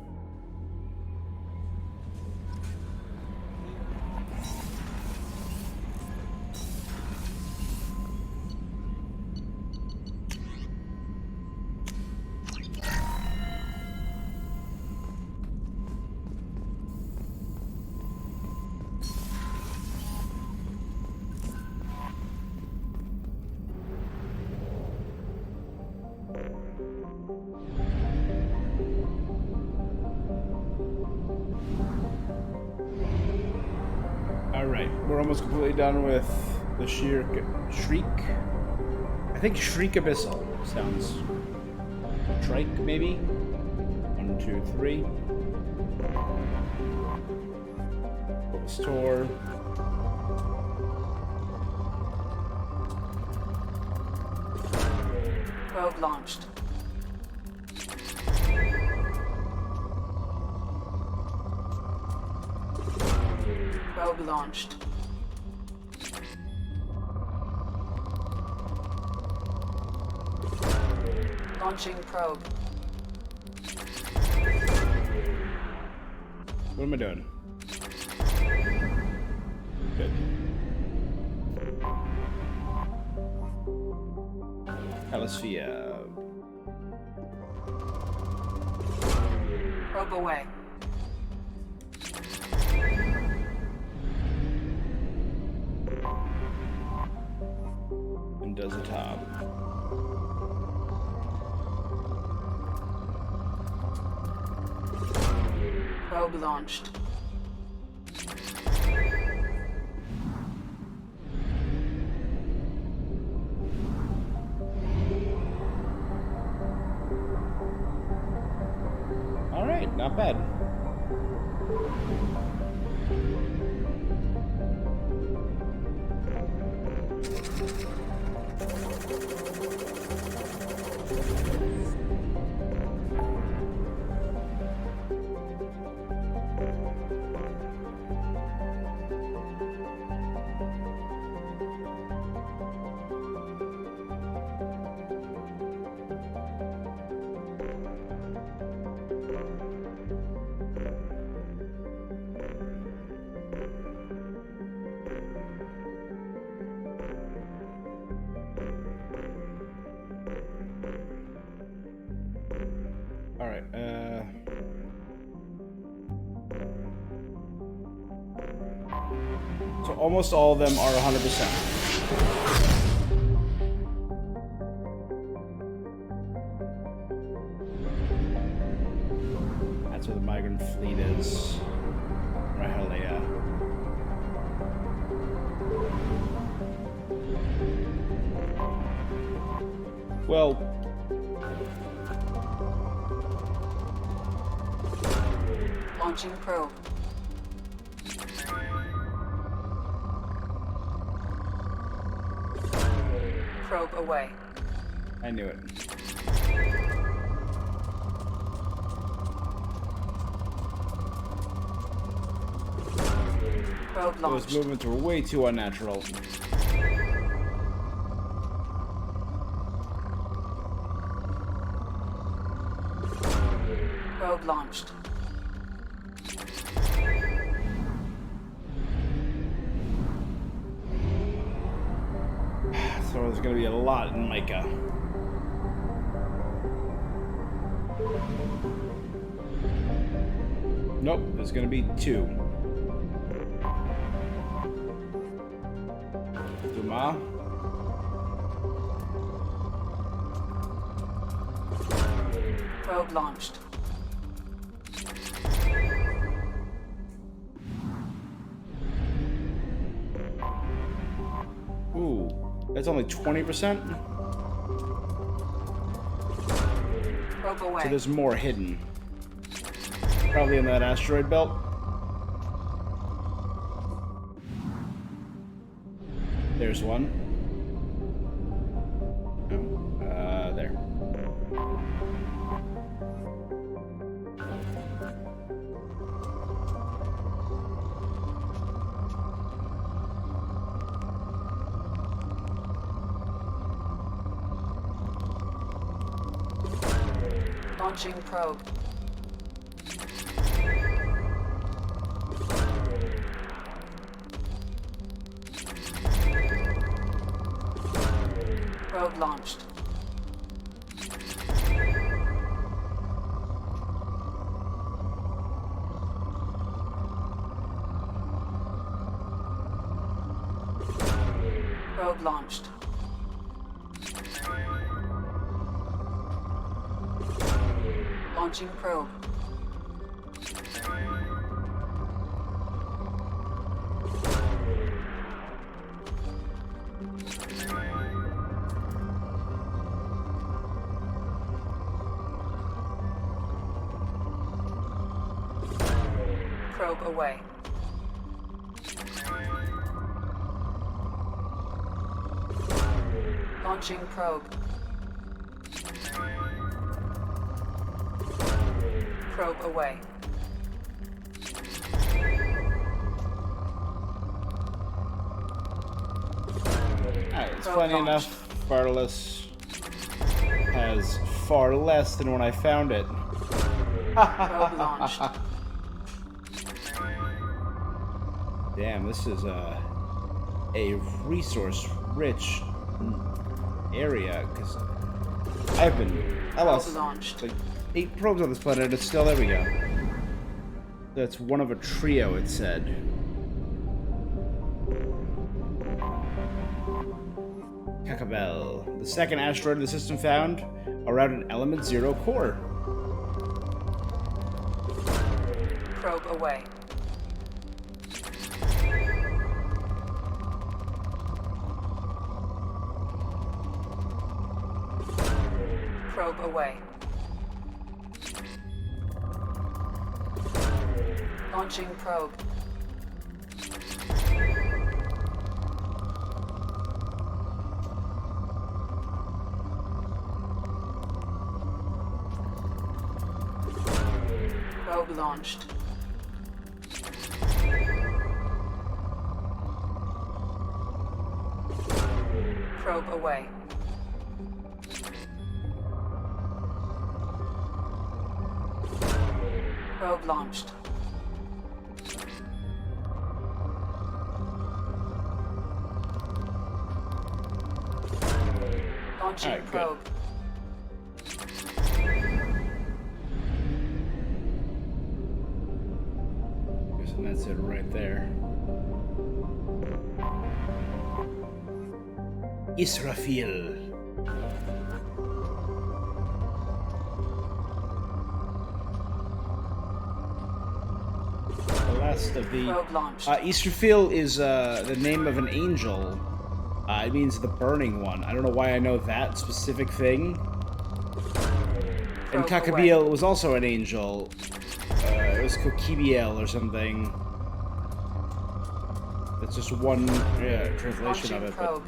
Alright, we're almost completely done with The Shriek. I think Shriek Abyssal sounds. Shrike, maybe? 1, 2, 3. Store. Probe launched. Probe launched. Launching probe. What am I doing? Good. Helisphere. Probe away. And does a top. Probe launched. All right, not bad. All right. So almost all of them are 100%. That's where the migrant fleet is. Rahalia. Well, Launching probe. Probe away. I knew it. Probe launched. Those movements were way too unnatural. Probe launched. So there's gonna be a lot in Micah. Nope, there's gonna be 2. Duma. Probe launched. Ooh, that's only 20%? Probe away. So there's more hidden. Probably in that asteroid belt. There's one. Oh, there. Launching probe. Probe launched. Probe launched. Launching probe. Probe away. Launching probe. Probe away. Alright, it's funny enough, Bartalus has far less than when I found it. Probe launched. Damn, this is a resource-rich area, because I lost like 8 probes on this planet, it's still, there we go. That's one of a trio, it said. Kakabel, the second asteroid in the system found around an element 0 core. Probe away. Probe away. Launching probe. Probe launched. Probe away. Probe launched. Launching right, probe. And that's it right there. Israfil. The last of the Israfil is the name of an angel. It means the burning one. I don't know why I know that specific thing. And Kakabiel was also an angel. It was Kokibiel or something. It's just one translation of it. But...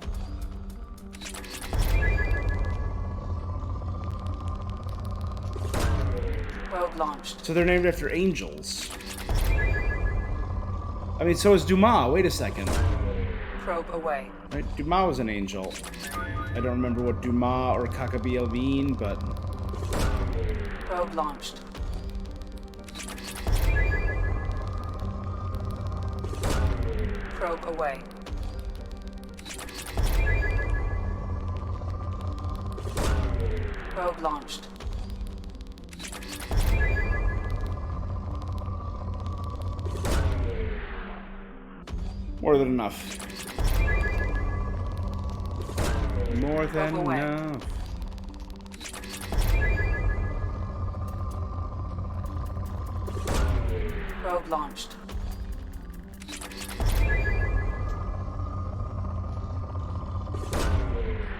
Probe launched. So they're named after angels. I mean, so is Dumas. Wait a second. Probe away. Right? Dumas was an angel. I don't remember what Dumas or Kakabiel mean, but... Probe launched. Probe away. Probe launched. More than enough. More than enough. Probe launched.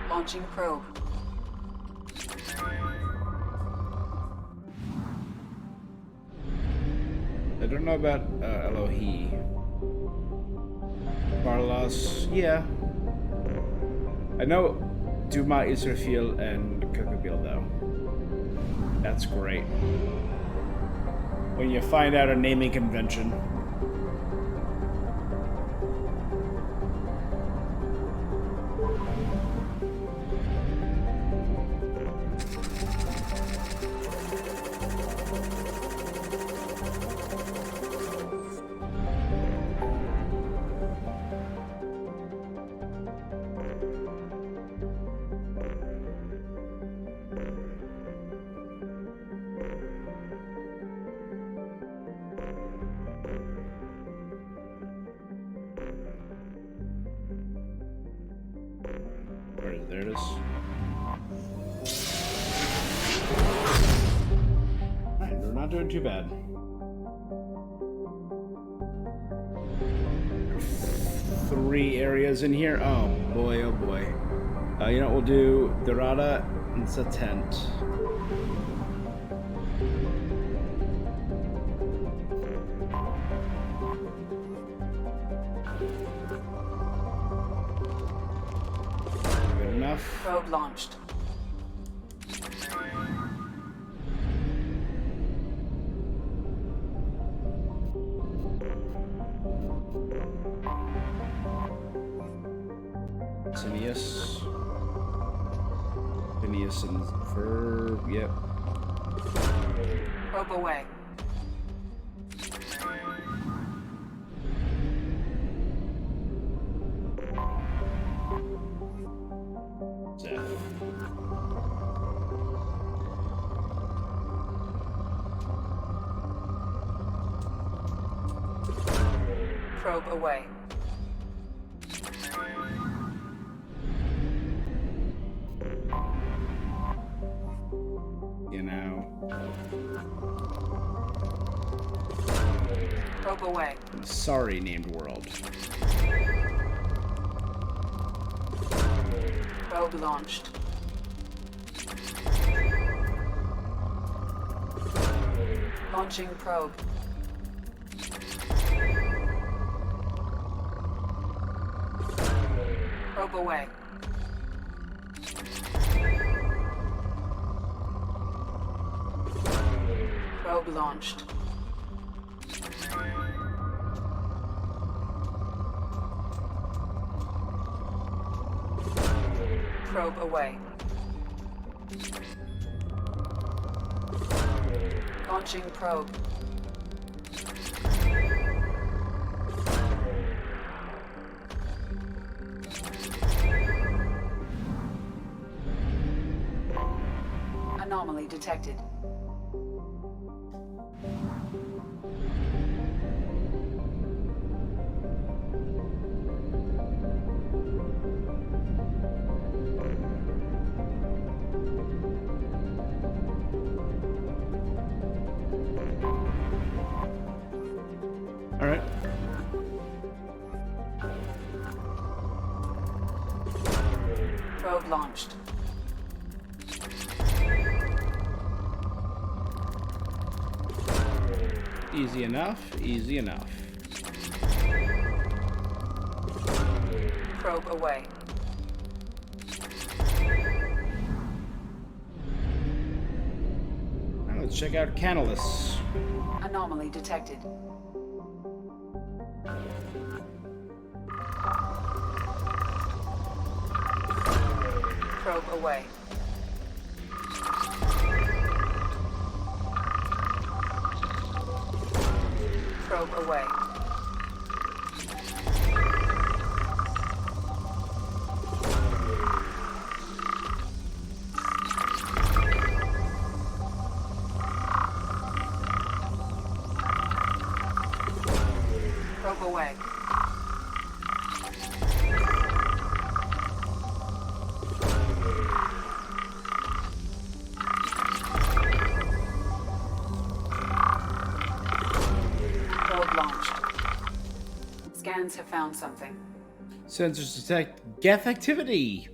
Launching probe. I don't know about Elohi. Barlas, yeah. I know Duma, Israfil, and Kakabil though. That's great. When you find out a naming convention. There it is. Alright, we're not doing too bad. Three areas in here. Oh boy, oh boy. You know what we'll do? Dorada and Satent. enough. Probe launched. Phineas. Phineas and Verb, yep. Probe away. Zeph. Probe away. You know. Probe away. Sorry, named world. Probe launched. Launching probe. Probe away. Probe launched. Probe away. Launching probe. Anomaly detected. All right. Probe launched. Easy enough, easy enough. Probe away. Now let's check out Canalus. Anomaly detected. Probe away. Probe away. Probe away. Probe launched. Scans have found something. Sensors detect Geth activity.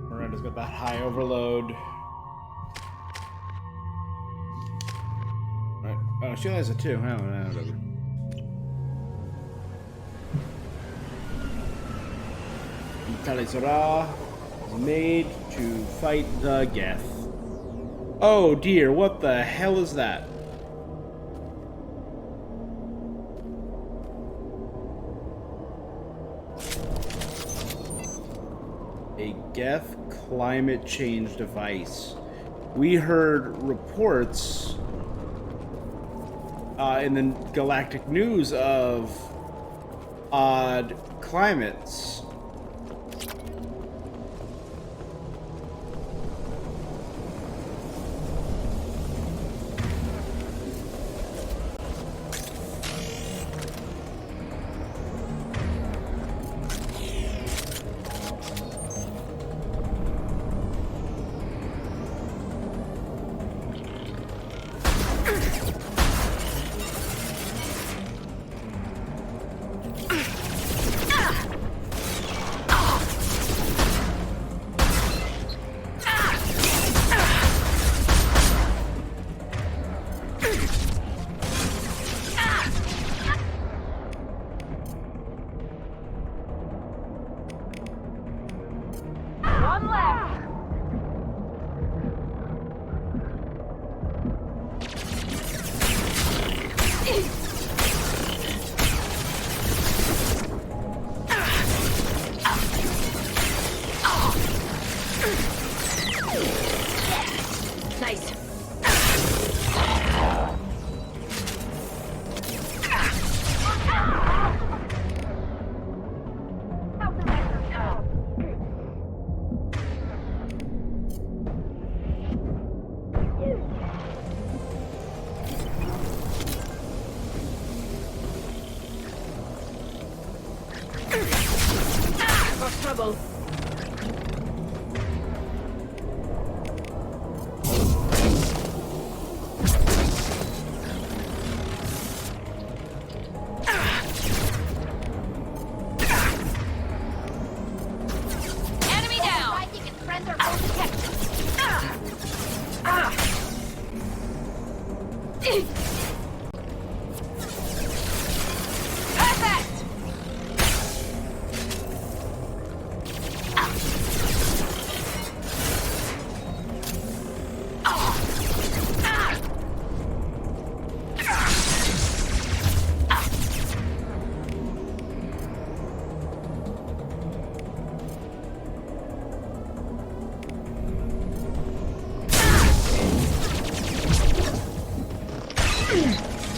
Miranda's got that high overload. Right. Oh, she only has a 2. Oh, no, whatever. Talisara is made to fight the Geth. Oh dear, what the hell is that? A Geth climate change device. We heard reports in the galactic news of odd climates. One left. Nice. Got trouble. Enemy down. I think its friends are both detected. Perfect.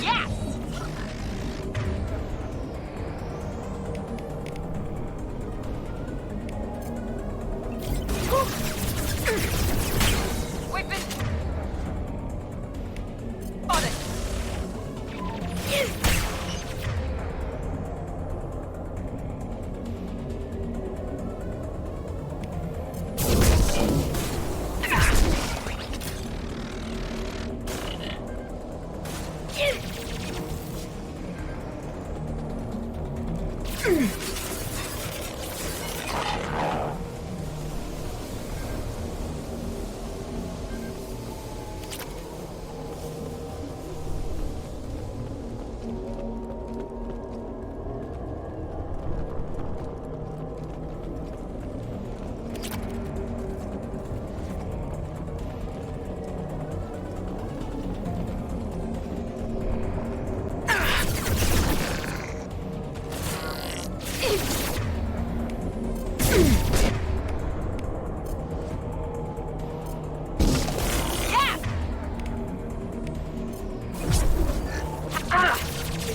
Yes. Weapon. On it.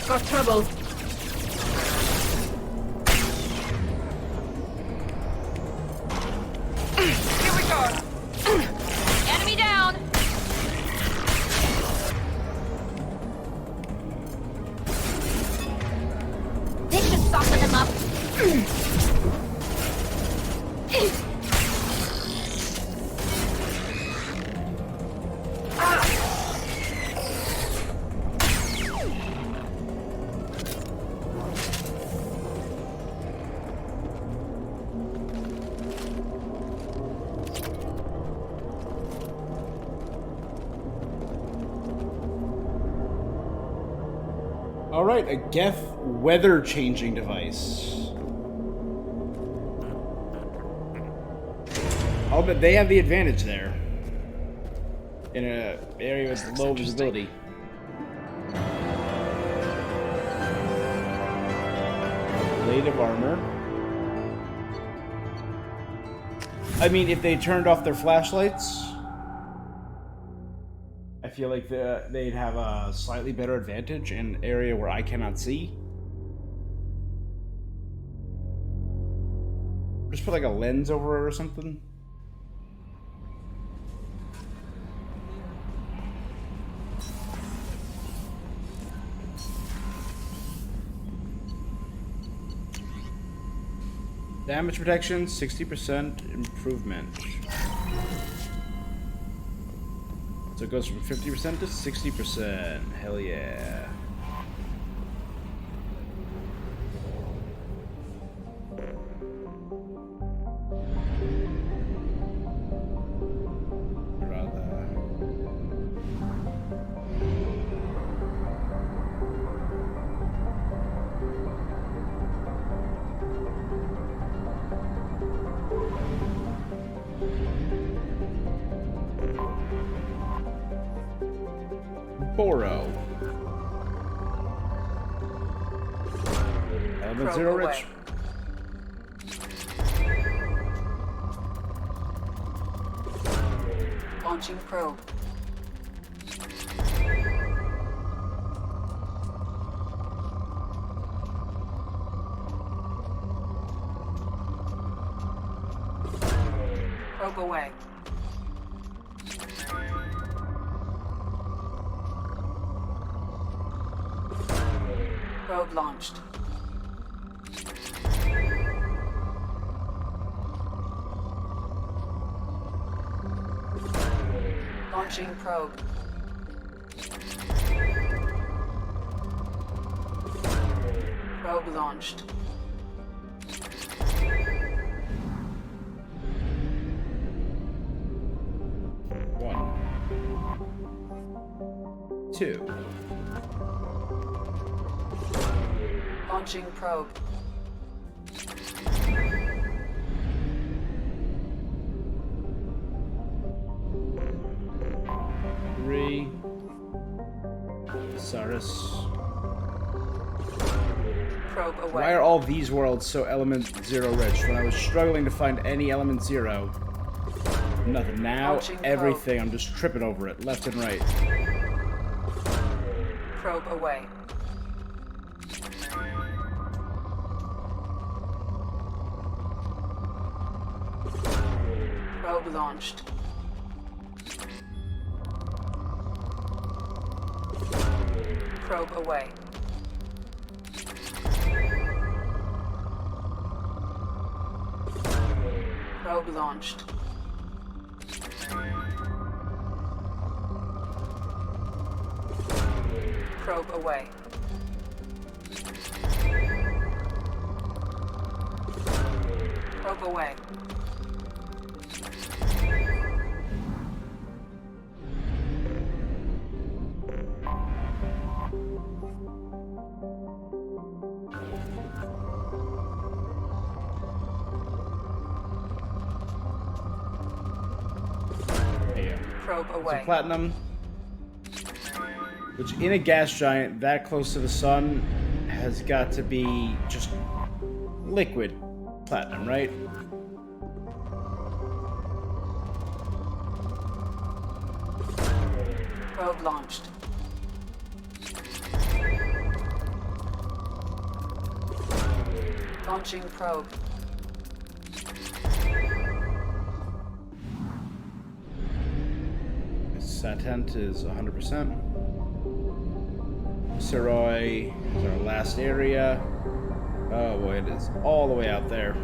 Got trouble. Here we go. Enemy down. This should soften them up. All right, a Geth weather changing device. Oh, but they have the advantage there in an area with low visibility. Blade of armor. I mean, if they turned off their flashlights, I feel like they'd have a slightly better advantage in an area where I cannot see. Just put like a lens over it or something. Damage protection, 60% improvement. So it goes from 50% to 60%. Hell yeah. Boro. Element Zero Rich. Launching probe. Probe away. Probe launched. Launching probe. Probe launched. One. Two. Launching probe. Three. Saris. Probe away. Why are all these worlds so Element Zero rich? When I was struggling to find any Element Zero, nothing. Now, Launching everything, I'm just tripping over it, left and right. Probe away. Probe launched. Probe away. Probe launched. Probe away. Probe away. Probe away. So platinum, which in a gas giant that close to the sun has got to be just liquid platinum, right? Probe launched. Launching probe. Satent is 100%. Seroy is our last area. Oh boy, it is all the way out there.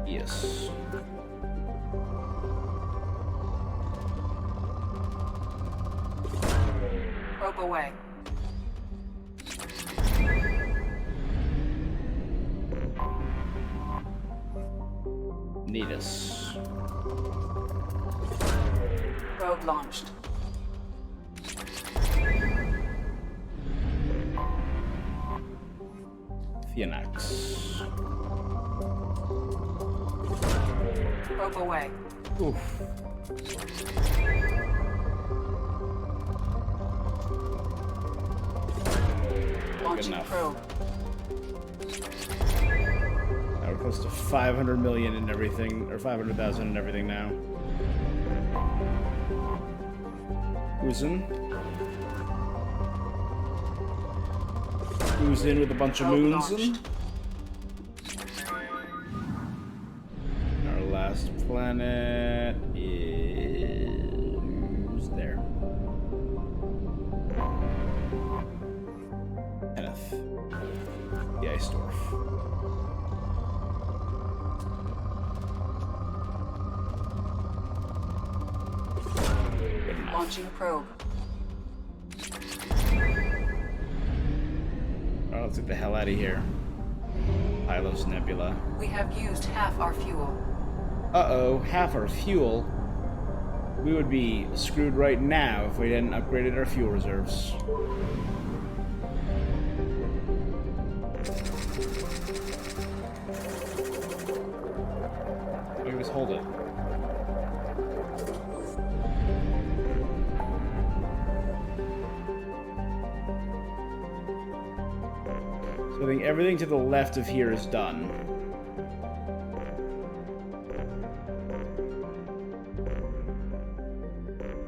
Yes. Probe away. Needus. Probe launched. Phoenix. Probe away. Oof. Launching enough. probe. Now we're close to 500 million and everything, or 500,000 and everything now. Who's in? Who's in with a bunch of moons in? Our last planet is there. Kenneth. The Ice Dwarf. Launching probe. Oh, let's get the hell out of here. Pylos Nebula. We have used half our fuel. Uh-oh, half our fuel. We would be screwed right now if we hadn't upgraded our fuel reserves. So I think everything to the left of here is done.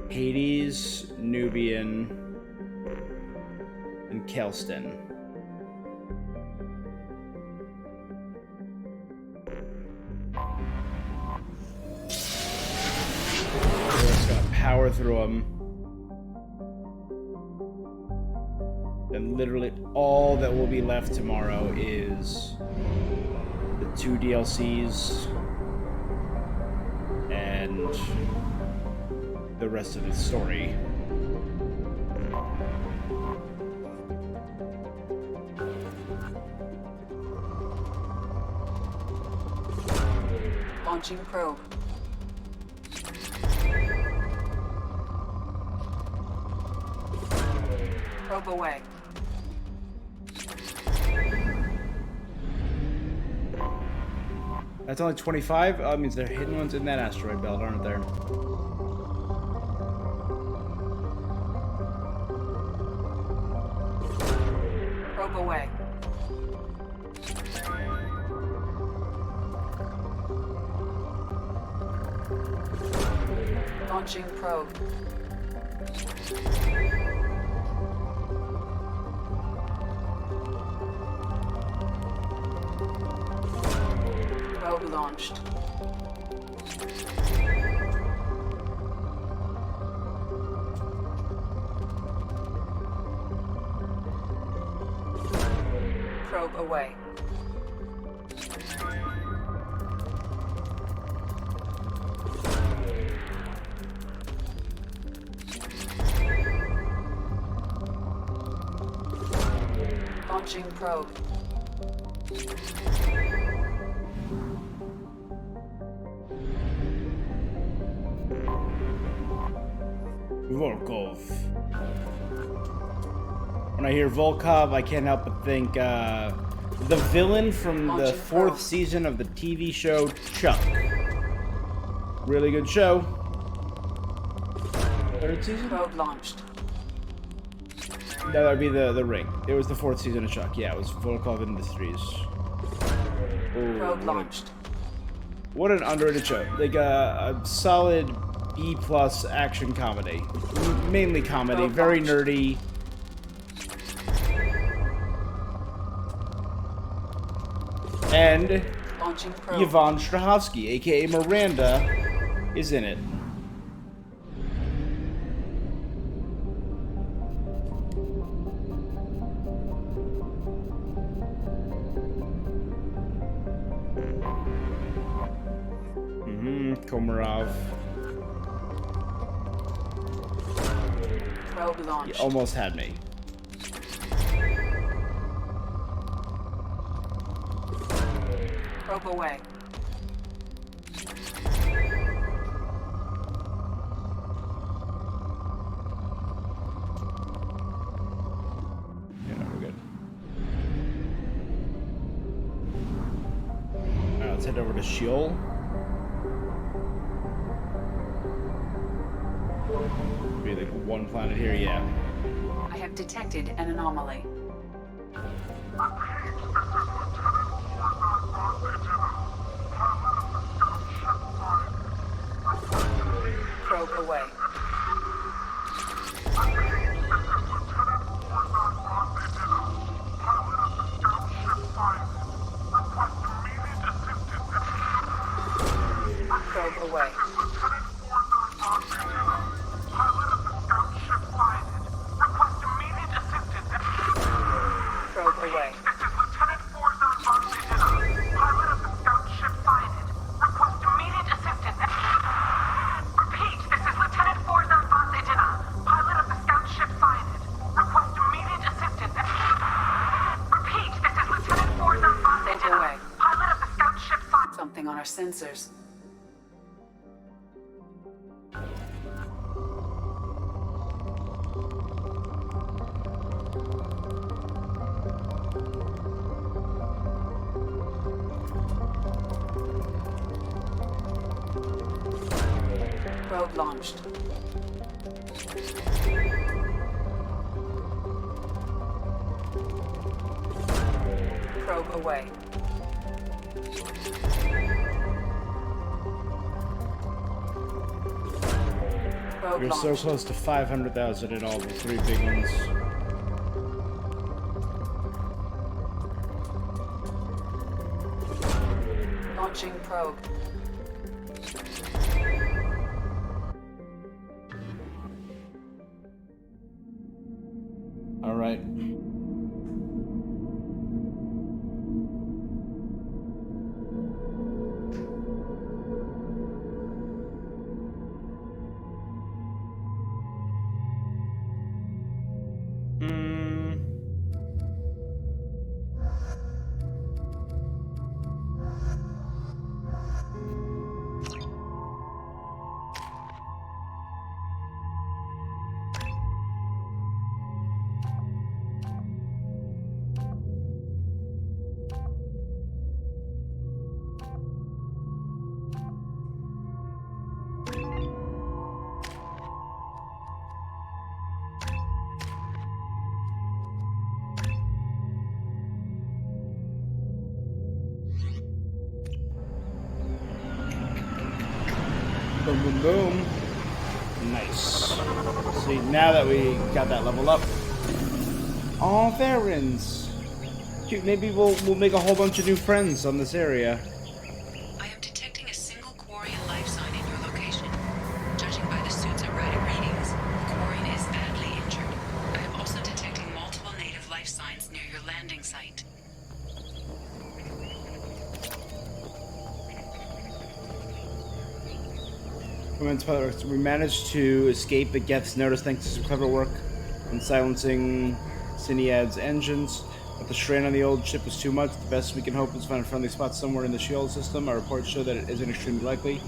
Hades, Nubian, and Kelston. We're just gonna power through them. And literally all that will be left tomorrow is the 2 DLCs and the rest of the story. Launching probe. Probe away. That's only 25? Oh, that means there are hidden ones in that asteroid belt, aren't there? Probe away. Launching probe. Probe launched. Probe away. Launching probe. Volkov. When I hear Volkov, I can't help but think the villain from the 4th season of the TV show Chuck. Really good show. 3rd season? Probe launched. That would be the ring. It was the 4th season of Chuck. Yeah, it was Volkov Industries. Ooh, Probe launched. What an underrated show. Like a solid B+ action comedy. Mainly comedy, very nerdy. And Yvonne Strahovski, aka Miranda, is in it. Komarov. Probe launched. You almost had me. Probe away. Yeah, no, we're good. Alright, let's head over to Sheol. Be like one planet here, yeah. I have detected an anomaly. Probe away. Probe away. Probe away. Something on our sensors. Probe launched. probe away. Probe We're so launched. close to 500,000 in all the 3 big ones. Launching probe. All right. Boom, boom, boom. Nice. See, now that we got that level up. Oh, Varins. Cute, maybe we'll make a whole bunch of new friends on this area. I am detecting a single Quarian life sign in your location. Judging by the suit's erratic readings, Quarian is badly injured. I am also detecting multiple native life signs near your landing site. We managed to escape the Geth's notice thanks to some clever work in silencing Cinead's engines. But the strain on the old ship was too much. The best we can hope is find a friendly spot somewhere in the shield system. Our reports show that it isn't extremely likely.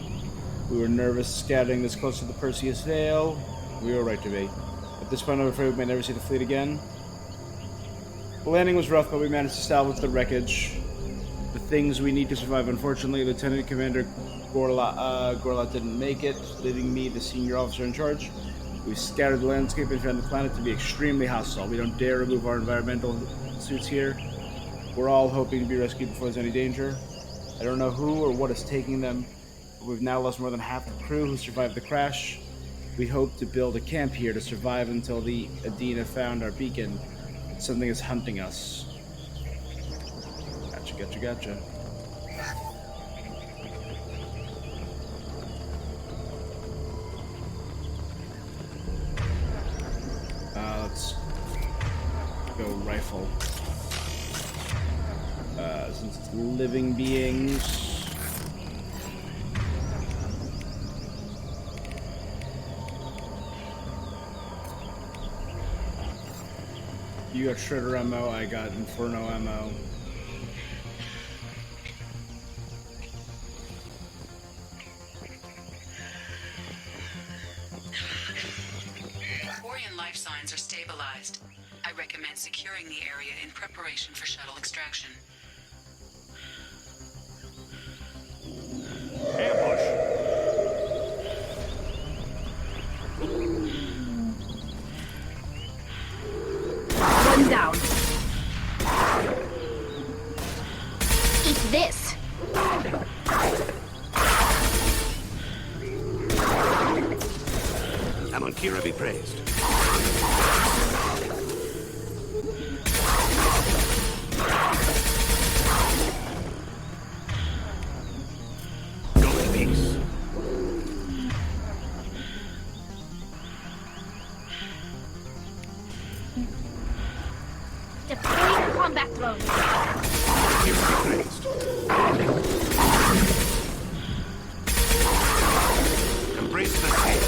We were nervous scouting this close to the Perseus Vale. We were right to be. At this point, I'm afraid we may never see the fleet again. The landing was rough, but we managed to salvage the wreckage. The things we need to survive. Unfortunately, Lieutenant Commander Gorlat didn't make it, leaving me the senior officer in charge. We scouted the landscape and found the planet to be extremely hostile. We don't dare remove our environmental suits here. We're all hoping to be rescued before there's any danger. I don't know who or what is taking them, but we've now lost more than half the crew who survived the crash. We hope to build a camp here to survive until the Adina found our beacon. Something is hunting us. Gotcha. Let's go rifle. Since it's living beings. You got Shredder ammo, I got Inferno ammo. Quarian life signs are stabilized. I recommend securing the area in preparation for shuttle extraction. One down. Eat this. Amonkira be praised. Go in peace. Deploying combat drone. Amonkira be praised. Embrace the sea.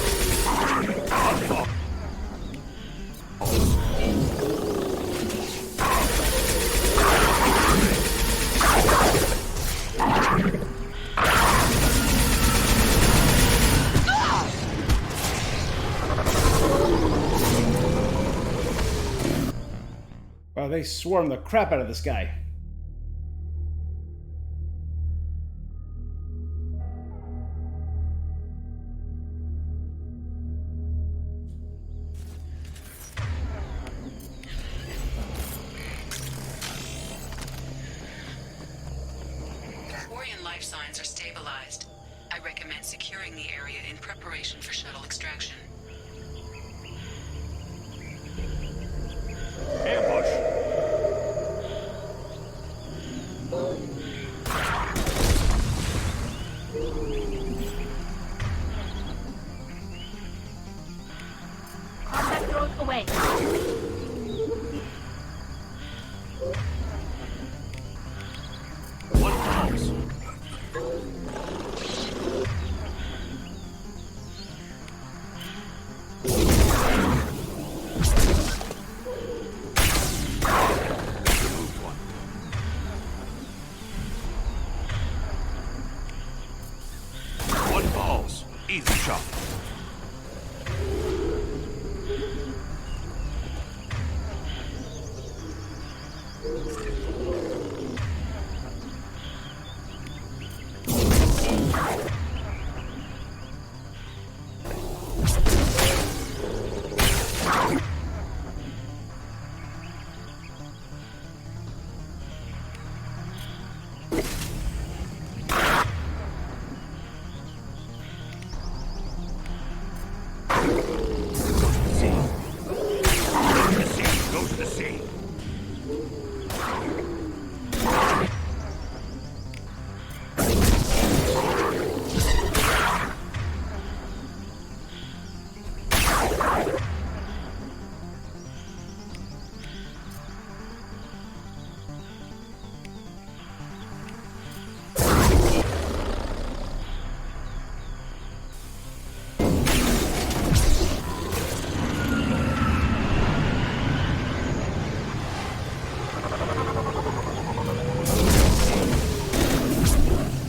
Wow, they swarm the crap out of this guy. experiments are stabilized. I recommend securing the area in preparation for shuttle extraction. Ambush! Combat drones away. What falls? What falls? Easy shot. Go to the sea.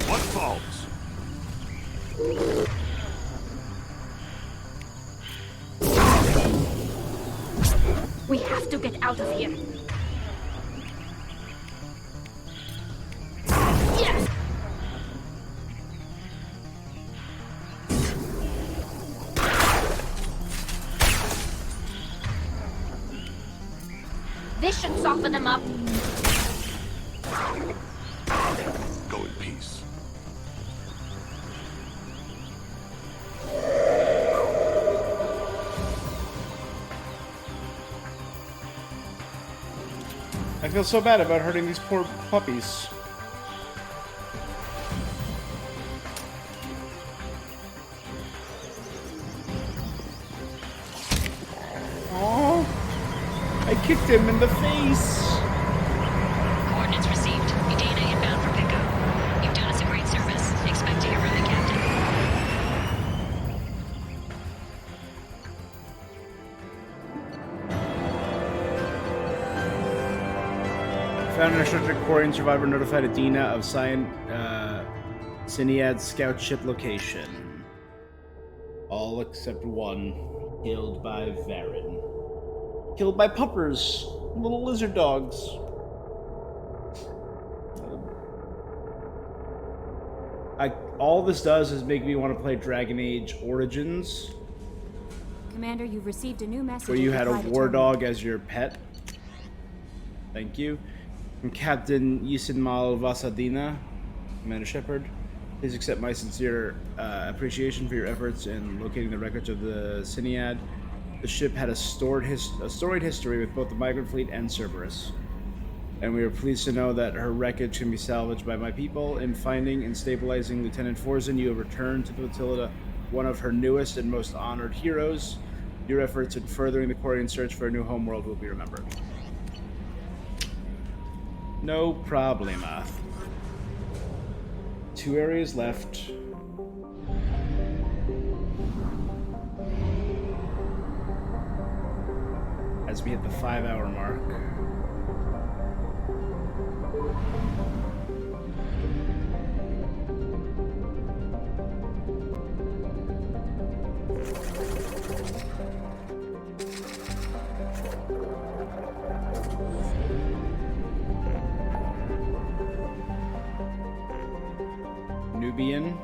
What falls? We have to get out of here. Yes! This should soften them up. Go in peace. I feel so bad about hurting these poor puppies. Oh, I kicked him in the face. Coordinates received. Udina inbound for pickup. You've done us a great service. Expect to hear from the captain. Found an restricted quarry survivor notified Adina of Syniad's scout ship location. All except one, killed by Varen. Killed by puppers, little lizard dogs. All this does is make me want to play Dragon Age Origins, Commander, you've received a new message. where you at had your a private war terminal. dog as your pet. Thank you. From Captain Yisinmal Vasadina, Commander Shepard. Please accept my sincere appreciation for your efforts in locating the records of the Syniad. The ship had a storied history with both the migrant fleet and Cerberus, and we are pleased to know that her wreckage can be salvaged by my people. In finding and stabilizing Lieutenant Forzan, you have returned to the Flotilla one of her newest and most honored heroes. Your efforts in furthering the Quarian search for a new homeworld will be remembered. No problema. 2 areas left. As we hit the 5-hour mark. Nubian,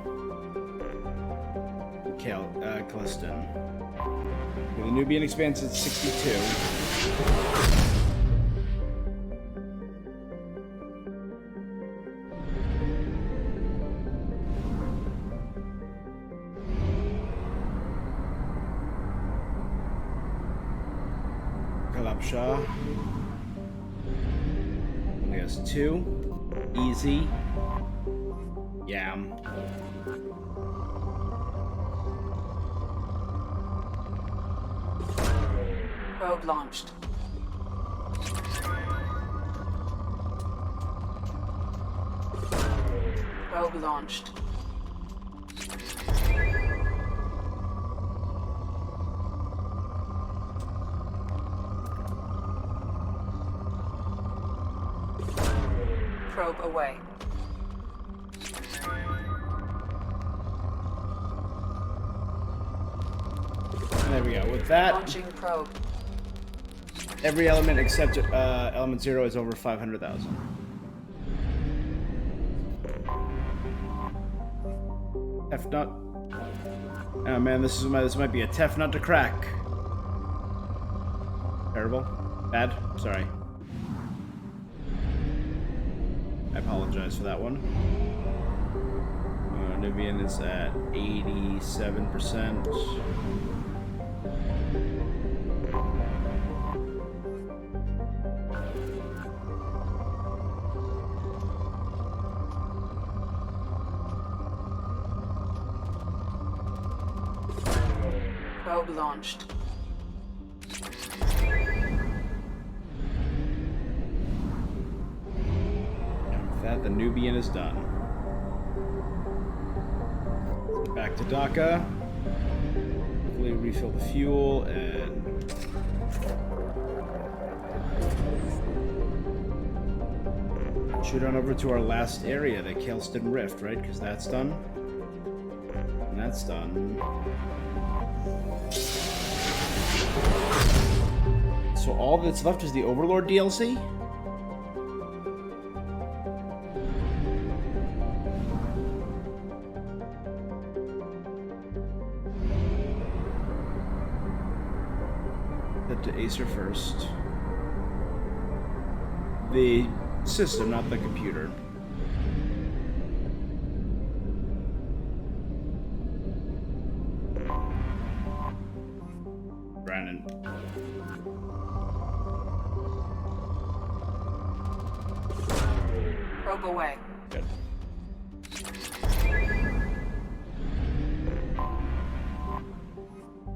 Calliston. The Nubian expands at 62. Upshaw. Only has 2. Easy. Yam. Probe launched. Probe launched. Probe away. There we go. With that, Launching probe. every element except element 0 is over 500,000. F nut. Oh man, this might be a tough nut to crack. Terrible. Bad. Sorry. I apologize for that one. Nubian is at 87%. Probe launched. And with that, the Nubian is done. Back to Dhaka. Hopefully refill the fuel and shoot on over to our last area, the Kelston Rift, right? Because that's done. And that's done. So all that's left is the Overlord DLC? Head to Acer first. The system, not the computer. Brandon. Probe away. Good.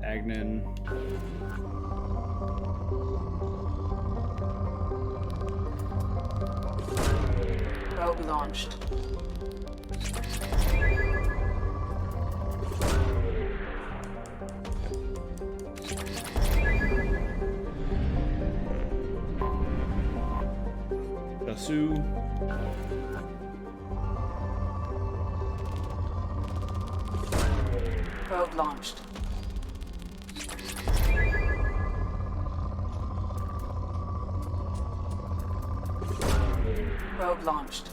Agnan. Probe launched. Jasu. Probe launched. Probe launched.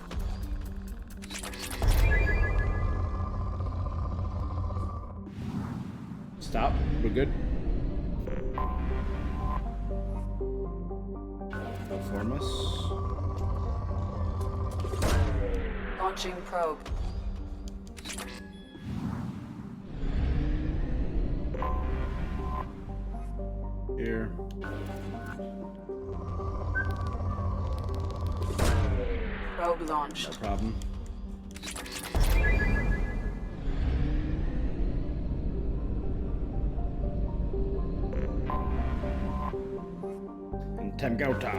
Stop. We're good. Performance. Launching probe. Here. Probe launched. No problem. And Temgota.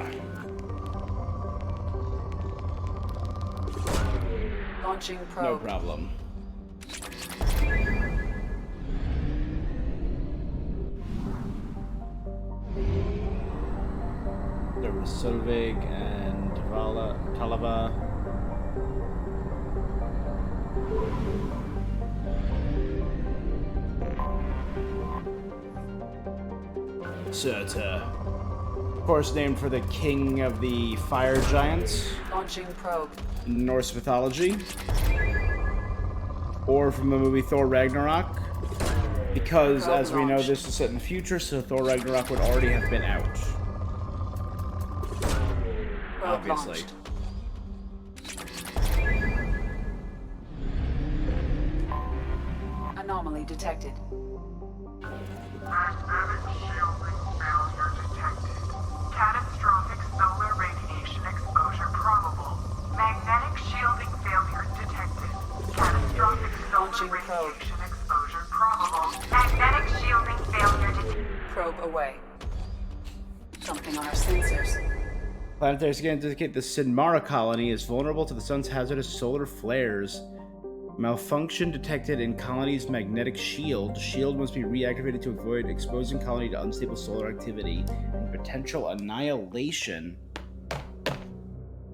Launching probe. No problem. There was Selvig and Talava. Surta. Of course, named for the king of the fire giants. Launching probe. In Norse mythology. Or from the movie Thor Ragnarok. Because, as we know, this is set in the future, so Thor Ragnarok would already have been out. Obviously. Anomaly detected. Magnetic shielding failure detected. probe away. Something on our sensors. Planetary scans indicate the Sinmara colony is vulnerable to the sun's hazardous solar flares. Malfunction detected in colony's magnetic shield. Shield must be reactivated to avoid exposing colony to unstable solar activity and potential annihilation.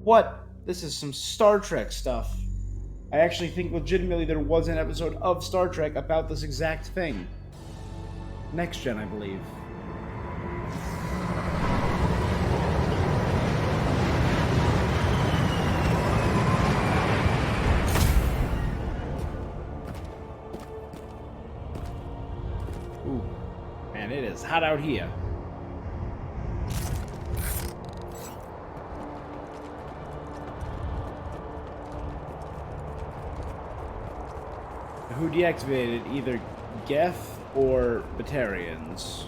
What? This is some Star Trek stuff. I actually think legitimately there was an episode of Star Trek about this exact thing. Next Gen, I believe. Ooh, man, it is hot out here. Who deactivated either Geth or Batarians?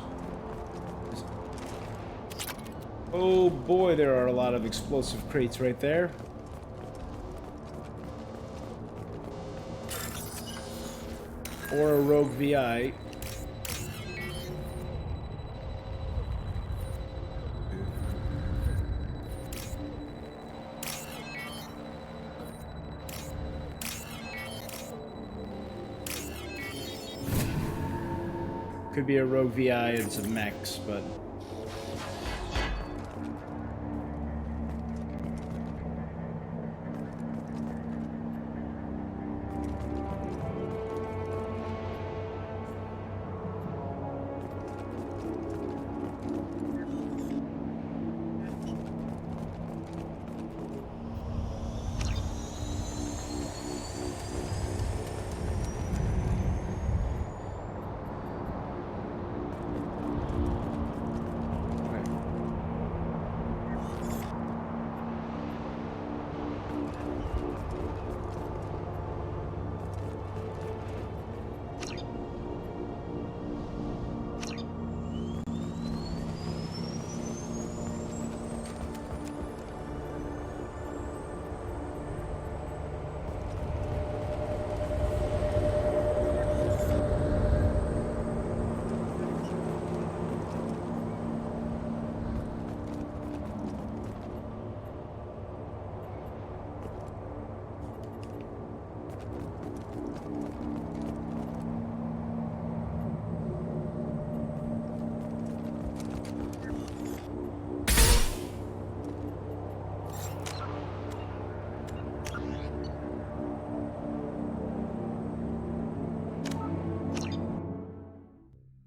Oh boy, there are a lot of explosive crates right there. Or a rogue VI. Could be a rogue VI and some mechs, but...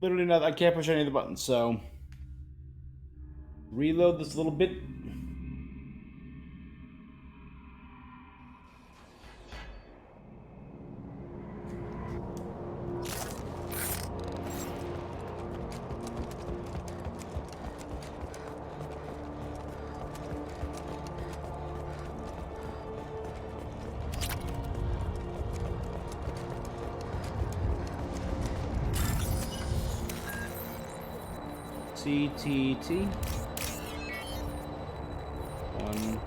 Literally nothing. I can't push any of the buttons, so... Reload this little bit. CTT. One.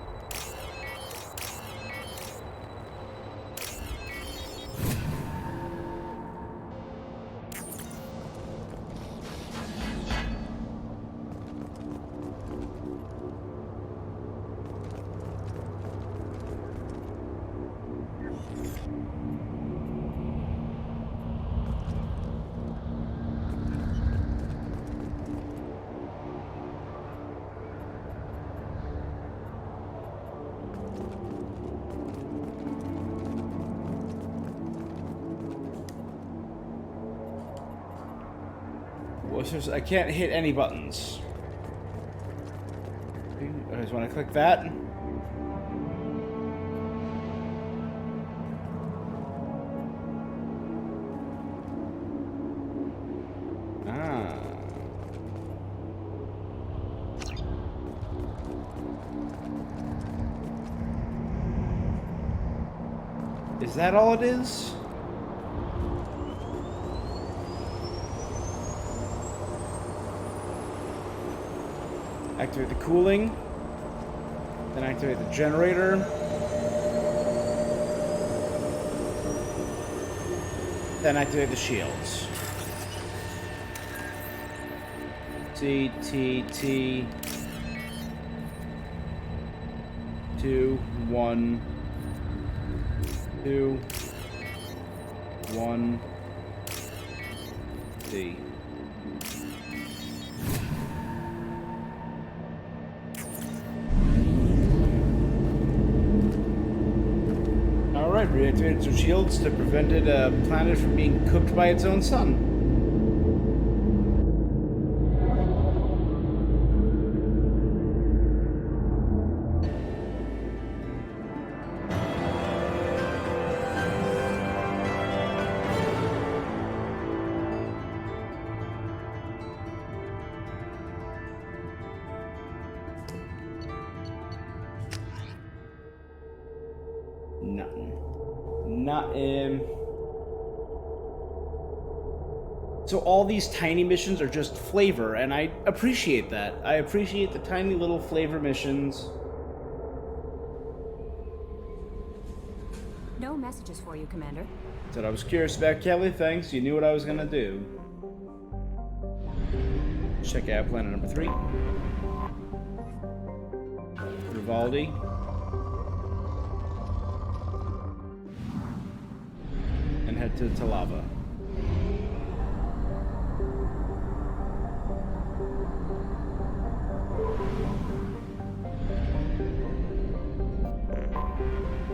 I can't hit any buttons. I just want to click that. Is that all it is? Activate the cooling, then activate the generator. Then activate the shields. T, T, T. 2, 1, 2, 1, D. Alright, reactivated some shields to prevent a planet from being cooked by its own sun. Nothing. So all these tiny missions are just flavor, and I appreciate that. I appreciate the tiny little flavor missions. No messages for you, Commander. Said I was curious about Kelly. Thanks. You knew what I was gonna do. Check out planet number 3. Rivaldi. And head to Talava.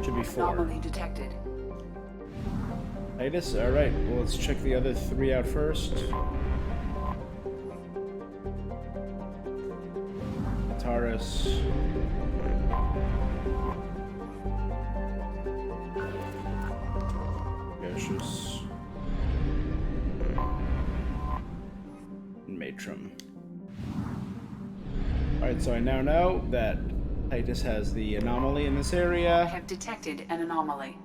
Should be 4. Anomaly detected. Titus? Alright, well, let's check the other 3 out first. Taurus. Gauchus. And Matrum. Alright, so I now know that Titus has the anomaly in this area. I have detected an anomaly.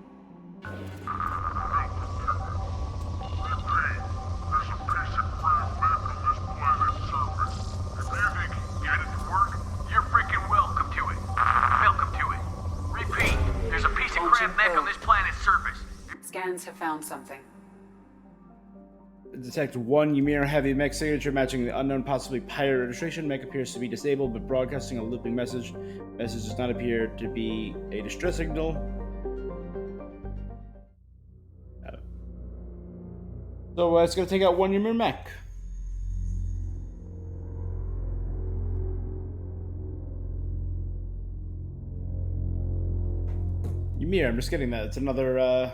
Scans have found something. Detect 1 Ymir heavy mech signature matching the unknown, possibly pirate registration. Mech appears to be disabled, but broadcasting a looping message. Message does not appear to be a distress signal. Got it. So it's going to take out 1 Ymir mech. Ymir, I'm just getting that. It's another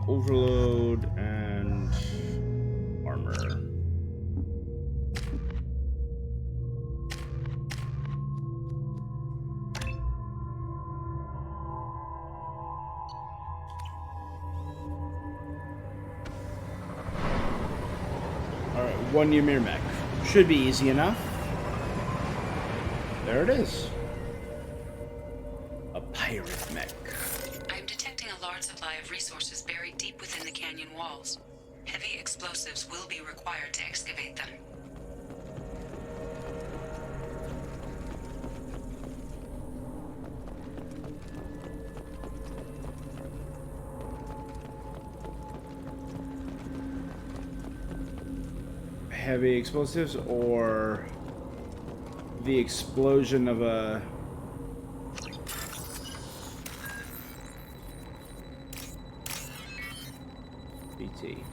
overload and armor. Alright, 1 Ymir mech. Should be easy enough. There it is. A pirate mech. I'm detecting a large supply of resources buried deep within the canyon walls. Heavy explosives will be required to excavate them. Heavy explosives or the explosion of a BT.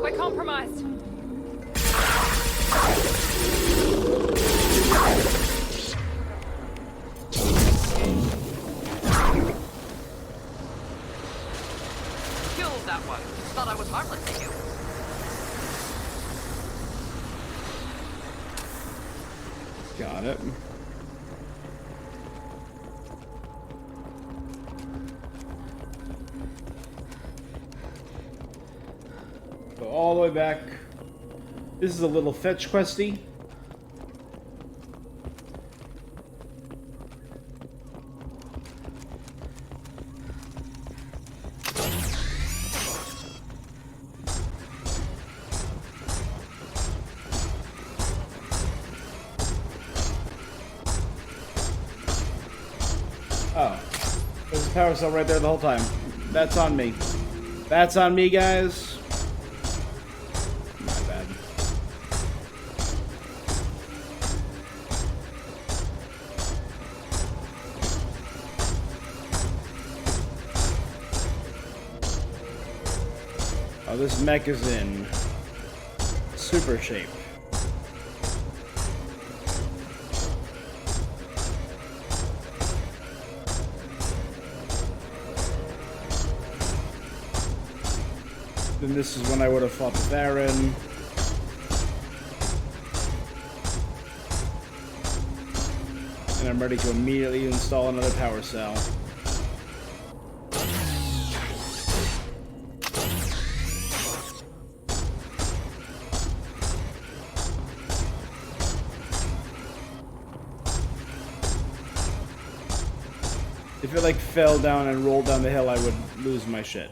We're compromised. Killed that one. Thought I was harmless to you. Got it. Go all the way back. This is a little fetch questy. Oh, there's a power cell right there the whole time. That's on me. That's on me, guys. My bad. Oh, this mech is in super shape. Then this is when I would have fought the Baron. And I'm ready to immediately install another power cell. If it like fell down and rolled down the hill, I would lose my shit.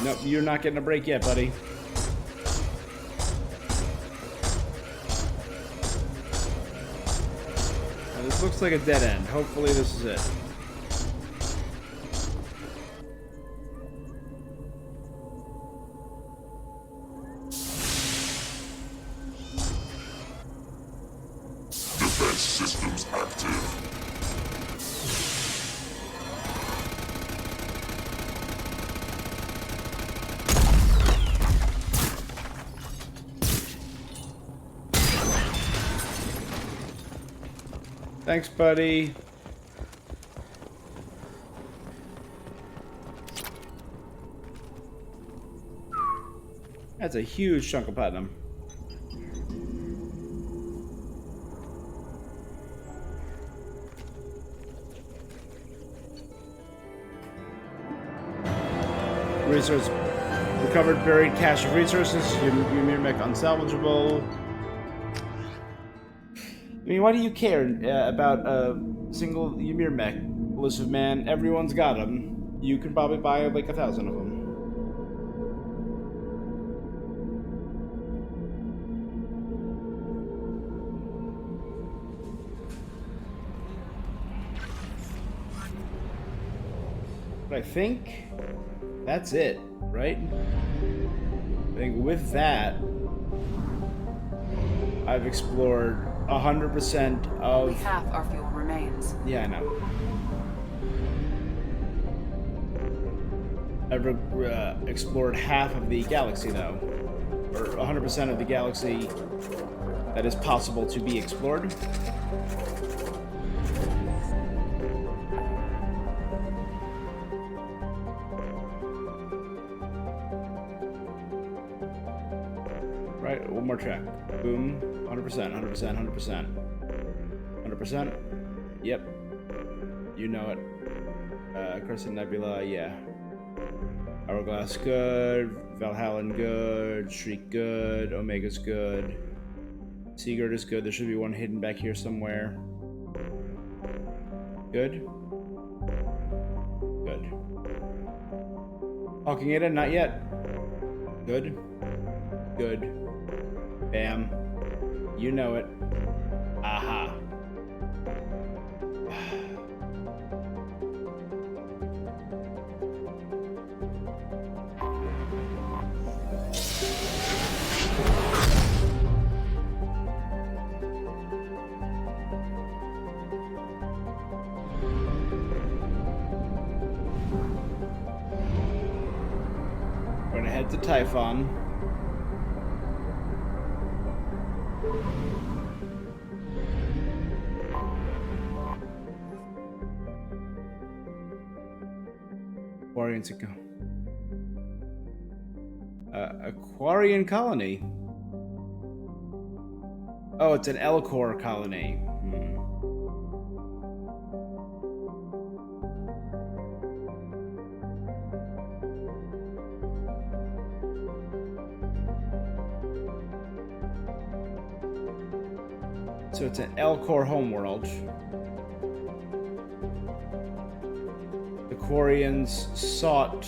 Nope, you're not getting a break yet, buddy. Now, this looks like a dead end. Hopefully this is it. Defense systems active. Thanks, buddy. That's a huge chunk of platinum. Resource recovered buried cache of resources. Ymir mech unsalvageable. I mean, why do you care about a single Ymir mech, Elusive Man? Everyone's got them. You could probably buy like 1,000 of them. But I think that's it, right? I think with that, I've explored 100% of... Only half our fuel remains. Yeah, I know. I've explored half of the galaxy, though. Or 100% of the galaxy that is possible to be explored. Right, one more track. Boom. 100%, 100%, 100%. 100%? Yep. You know it. Crescent Nebula, yeah. Hourglass good. Valhallan good. Shriek good. Omega's good. Sigurd is good. There should be one hidden back here somewhere. Good. Good. Hawking Ada, not yet. Good. Good. Bam. You know it. Aha. We're gonna head to Typhon. Aquarian to go. Aquarian colony. Oh, it's an Elcor colony. So it's an Elcor homeworld. The Quarians sought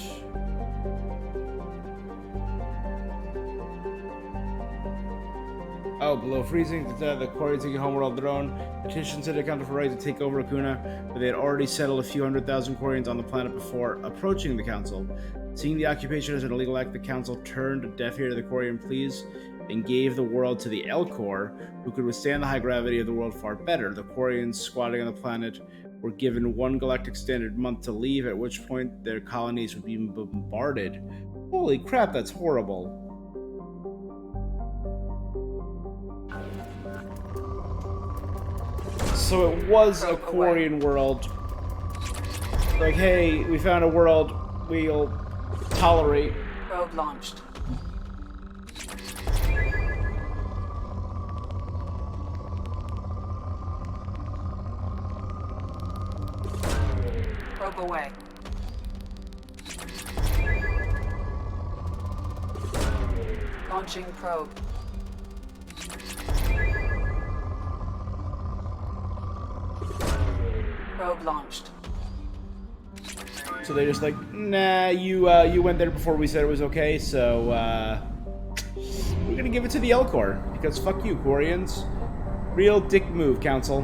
below freezing, the Quarians taking homeworld their own. Petitions had accounted for right to take over Akuna, but they had already settled a few 100,000 Quarians on the planet before approaching the Council. Seeing the occupation as an illegal act, the Council turned a deaf ear to the Quarian pleas and gave the world to the Elcor, who could withstand the high gravity of the world far better. The Quarians squatting on the planet were given one galactic standard month to leave, at which point their colonies would be bombarded. Holy crap, that's horrible. So it was a Quarian world. Like, hey, we found a world we'll tolerate. Probe launched. Probe away. Launching probe. Probe launched. So they're just like, nah, you went there before we said it was okay, so we're gonna give it to the Elcor, because fuck you, Quarians. Real dick move, Council.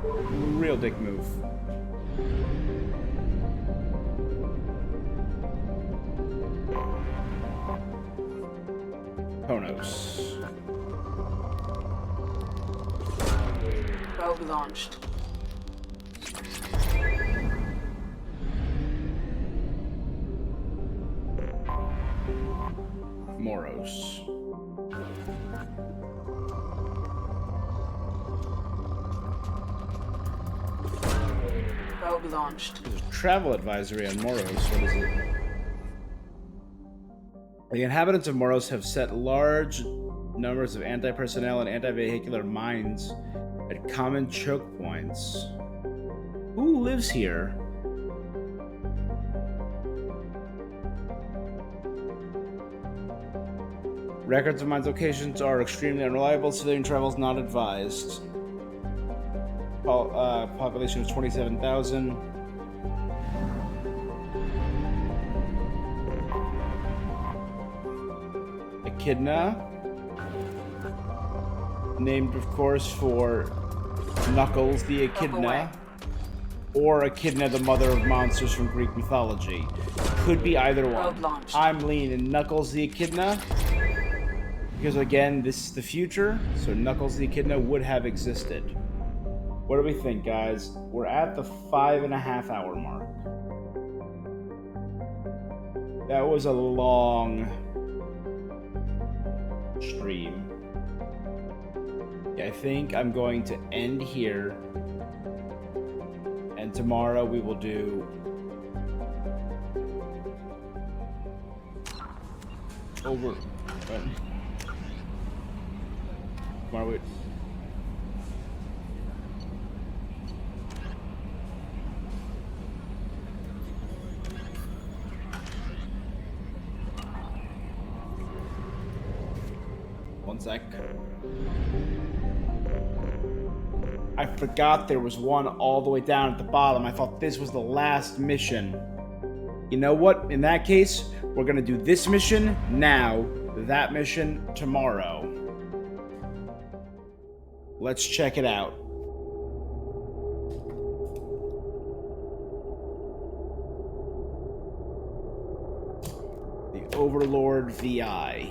Real dick move. Konos. Probe launched. Moros. Probe launched. There's a travel advisory on Moros. What is it? The inhabitants of Moros have set large numbers of anti-personnel and anti-vehicular mines at common choke points. Who lives here? Records of mines locations are extremely unreliable. Civilian travel is not advised. Population of 27,000. Echidna. Named, of course, for Knuckles the Echidna. Or Echidna, the mother of monsters from Greek mythology. Could be either one. I'm leaning Knuckles the Echidna. Because again, this is the future, so Knuckles the Echidna would have existed. What do we think, guys? We're at the 5.5 hour mark. That was a long stream. I think I'm going to end here. And tomorrow we will do over. Tomorrow we. One sec. I forgot there was one all the way down at the bottom. I thought this was the last mission. You know what? In that case, we're gonna do this mission now, that mission tomorrow. Let's check it out. The Overlord VI.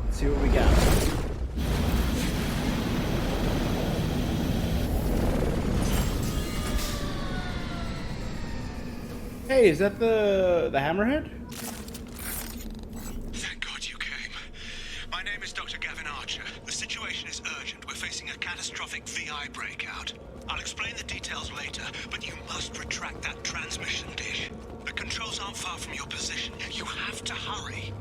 Let's see what we got. Hey, is that the Hammerhead? Thank God you came. My name is Dr. Gavin Archer. The situation is urgent. We're facing a catastrophic VI breakout. I'll explain the details later, but you must retract that transmission dish. The controls aren't far from your position. You have to hurry.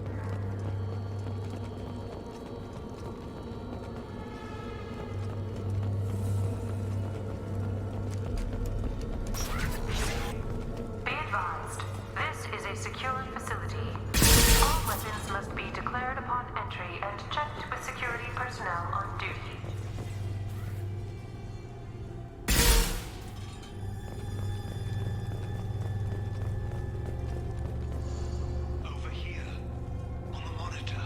Be advised, this is a secure facility. All weapons must be declared upon entry and checked with security personnel on duty. Over here, on the monitor.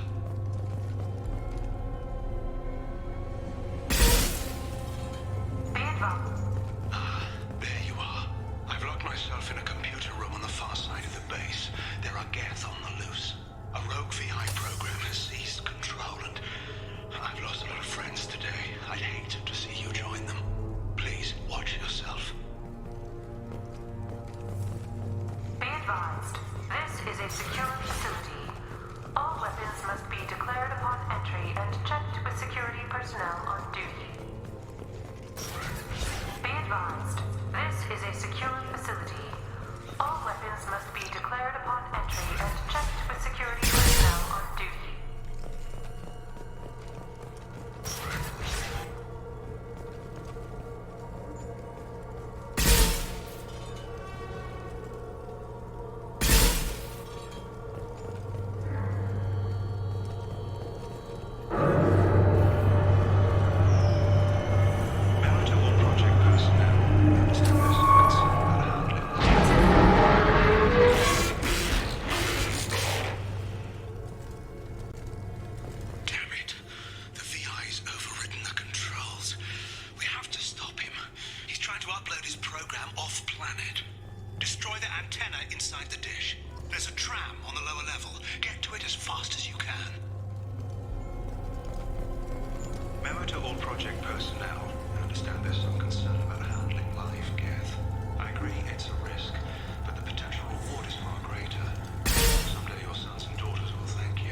Be advised. There you are. I've locked myself in a computer room on the far side of the base. There are Geth on the loose. A rogue VI program has seized control, and I've lost a lot of friends today. I'd hate to see you join them. Please, watch yourself. Be advised, this is a secure facility. All weapons must be declared upon entry and checked with security personnel on duty. Be advised, this is a secure facility. All weapons must be declared upon entry and checked with security personnel on duty. Remember to all project personnel. Understand there's some concern about Damn it. The VI's overridden the controls. We have to stop him. He's trying to upload his program off-planet. Destroy the antenna inside the dish. There's a tram on the lower level. Get to it as fast as you can. Memo to all project personnel. I understand there's some concern about handling live Geth. I agree it's a risk, but the potential reward is far greater. Someday your sons and daughters will thank you.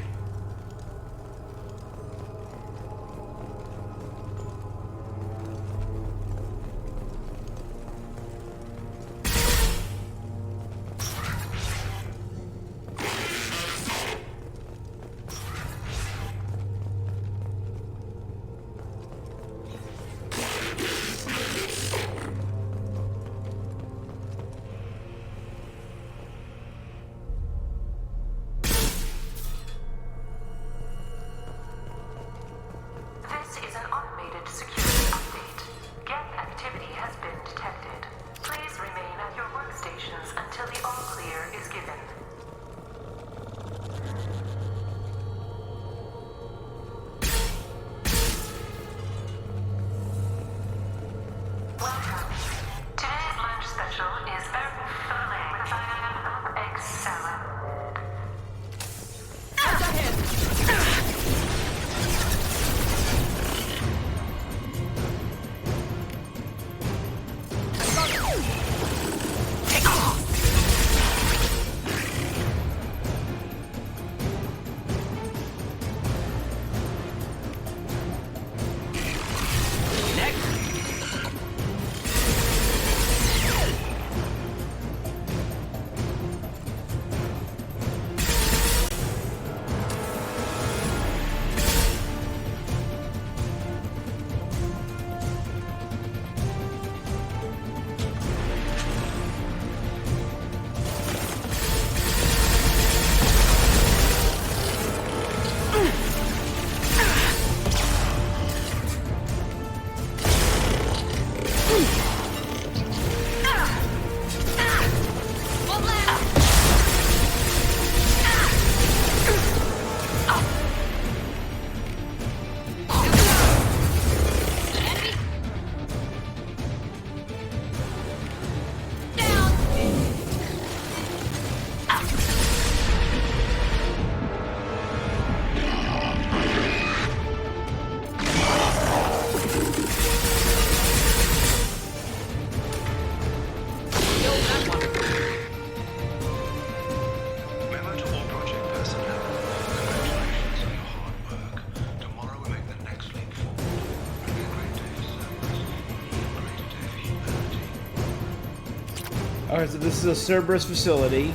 Alright, so this is a Cerberus facility.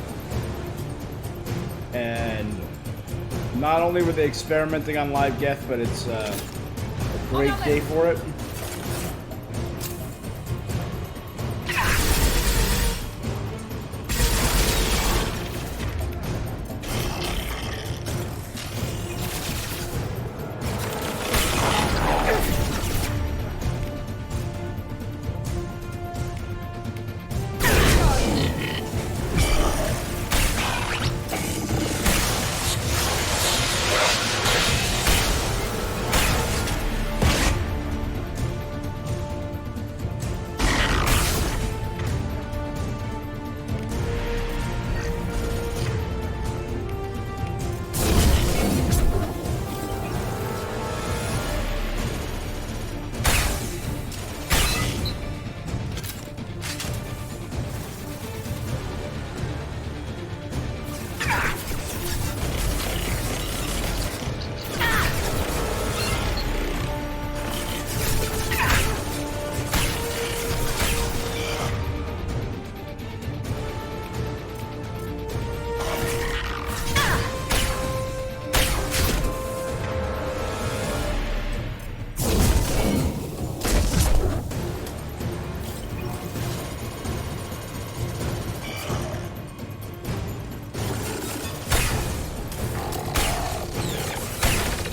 And not only were they experimenting on live Geth, but it's a great day for it.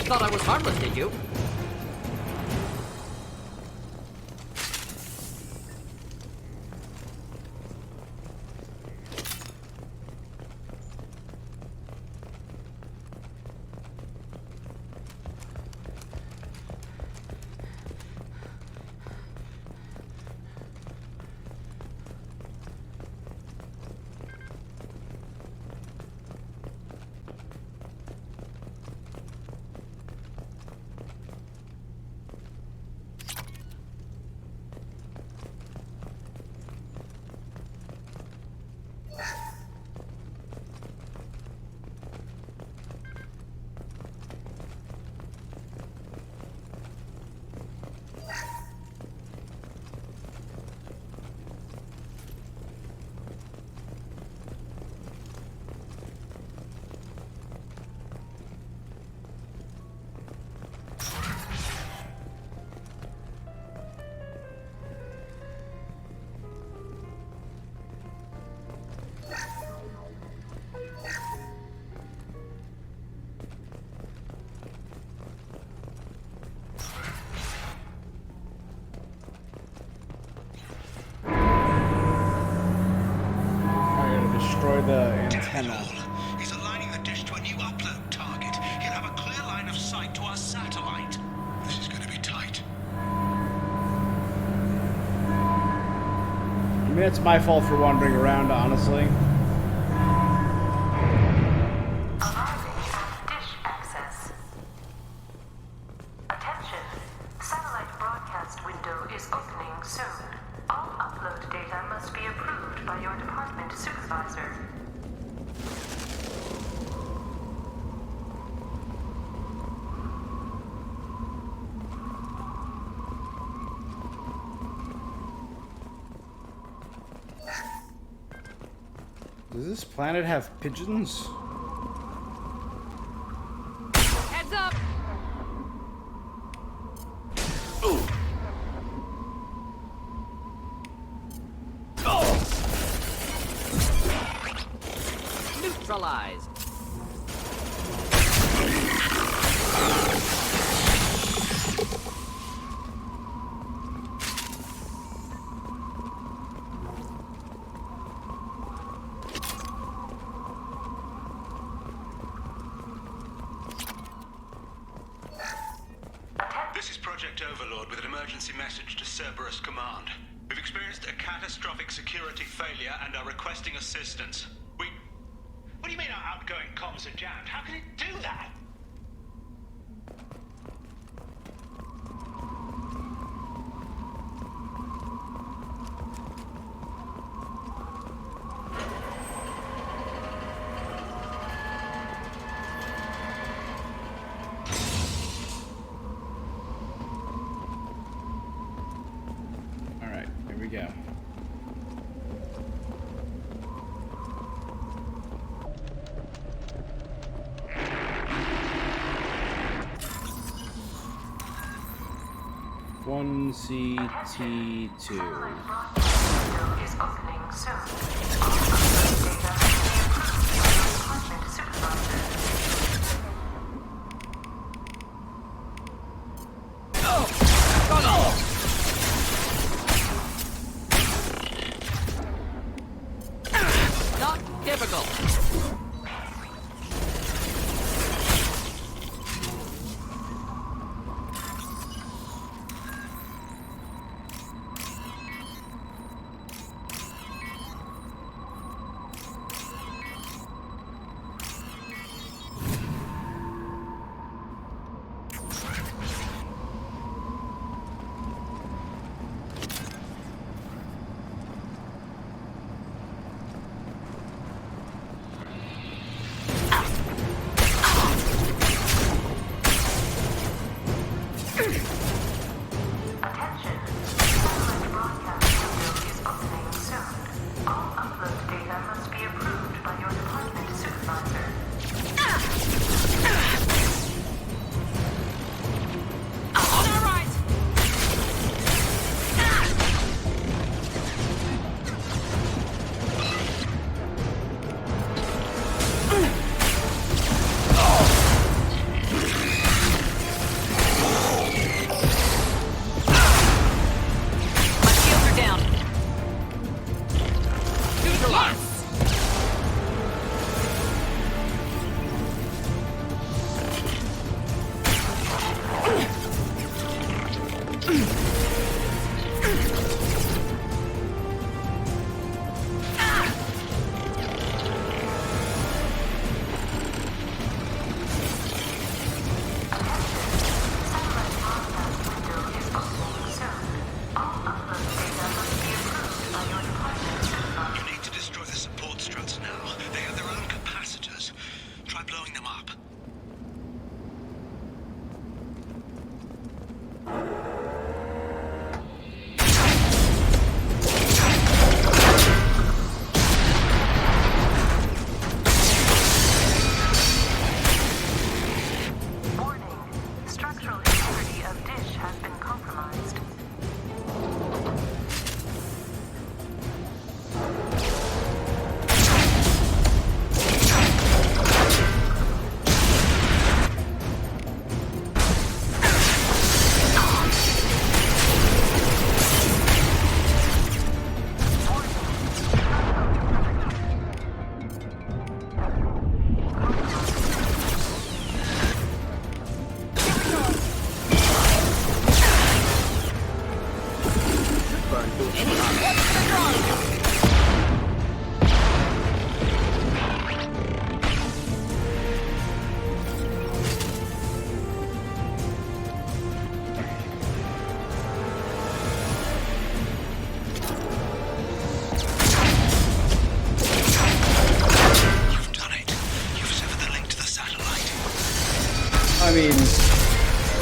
Thought I was harmless, did you? Destroy the antenna. He's aligning the dish to a new upload target. He'll have a clear line of sight to our satellite. This is going to be tight. I mean, it's my fault for wandering around, honestly. Dish access. Attention. Satellite broadcast window is opening soon. All upload data must be approved by your department supervisor. Does this planet have pigeons? Heads up! Neutralized. This is Project Overlord with an emergency message to Cerberus Command. We've experienced a catastrophic security failure and are requesting assistance. What do you mean our outgoing comms are jammed? How can it do that? Alright, here we go. 1CT2. Is opening soon. All upload data will be approved by your department supervisor. Not difficult. Attention. Satellite broadcast window is opening soon. All upload data must be approved by your department supervisor. My shields are down. Neutralize. You need to destroy the support struts now. They have their own capacitors. Try blowing them up. Warning. Structural integrity of dish has been compromised. You've done it. You've severed the link to the satellite. I mean,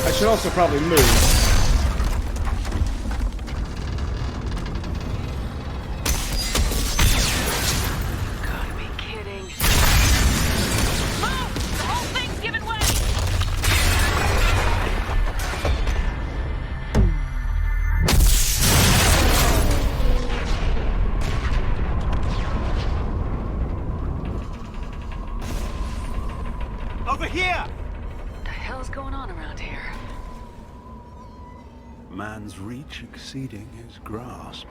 I should also probably move. Gotta be kidding. Move! The whole thing's giving way! Over here! What the hell's going on around here? Man's reach exceeding his grasp.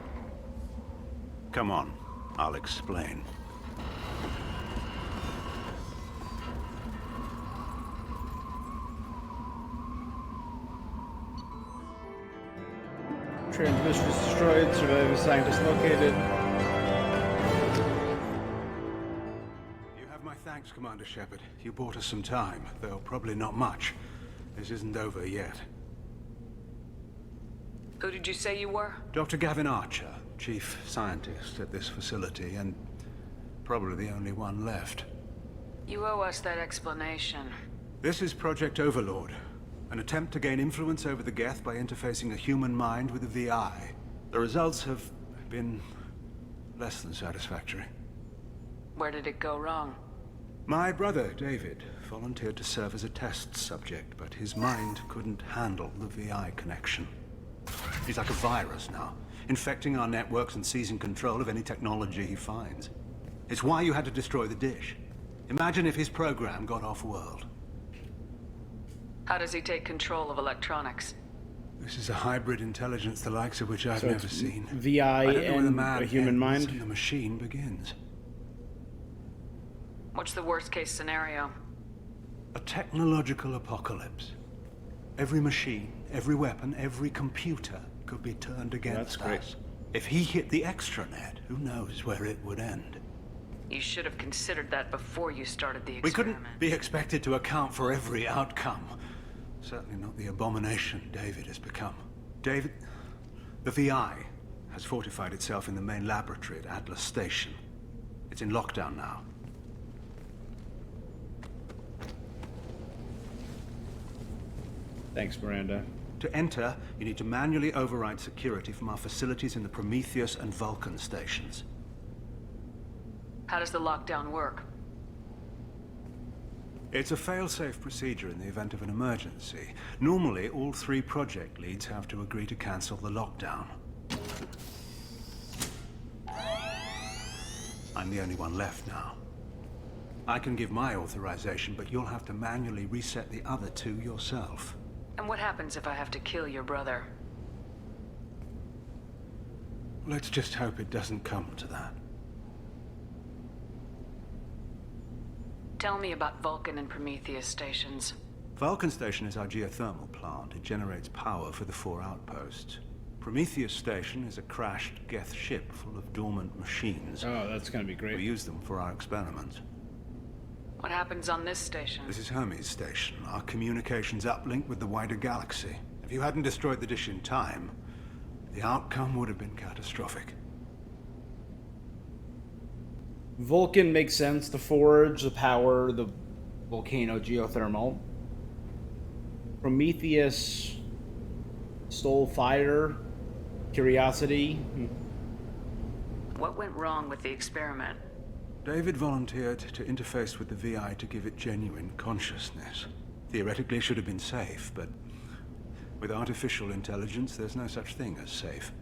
Come on, I'll explain. Transmission is destroyed. Surviving scientist located. You have my thanks, Commander Shepard. You bought us some time, though probably not much. This isn't over yet. Who did you say you were? Dr. Gavin Archer, chief scientist at this facility, and probably the only one left. You owe us that explanation. This is Project Overlord, an attempt to gain influence over the Geth by interfacing a human mind with a VI. The results have been less than satisfactory. Where did it go wrong? My brother, David, volunteered to serve as a test subject, but his mind couldn't handle the VI connection. He's like a virus now, infecting our networks and seizing control of any technology he finds. It's why you had to destroy the dish. Imagine if his program got off-world. How does he take control of electronics? This is a hybrid intelligence the likes of which I've never seen. VI I don't know where the and man a human ends mind? and the machine begins. What's the worst case scenario? A technological apocalypse. Every machine, every weapon, every computer could be turned against us. If he hit the extranet, who knows where it would end? You should have considered that before you started the We experiment. couldn't be expected to account for every outcome. Certainly not the abomination David has become. David... The VI has fortified itself in the main laboratory at Atlas Station. It's in lockdown now. Thanks, Miranda. To enter, you need to manually override security from our facilities in the Prometheus and Vulcan stations. How does the lockdown work? It's a fail-safe procedure in the event of an emergency. Normally, all 3 project leads have to agree to cancel the lockdown. I'm the only one left now. I can give my authorization, but you'll have to manually reset the other 2 yourself. And what happens if I have to kill your brother? Let's just hope it doesn't come to that. Tell me about Vulcan and Prometheus stations. Vulcan Station is our geothermal plant. It generates power for the 4 outposts. Prometheus Station is a crashed Geth ship full of dormant machines. Oh, that's gonna be great. We use them for our experiments. What happens on this station? This is Hermes Station, our communications uplink with the wider galaxy. If you hadn't destroyed the dish in time, the outcome would have been catastrophic. Vulcan makes sense. The forge, the power, the volcano, geothermal. Prometheus stole fire, curiosity. What went wrong with the experiment? David volunteered to interface with the VI to give it genuine consciousness. Theoretically, it should have been safe, but with artificial intelligence, there's no such thing as safe.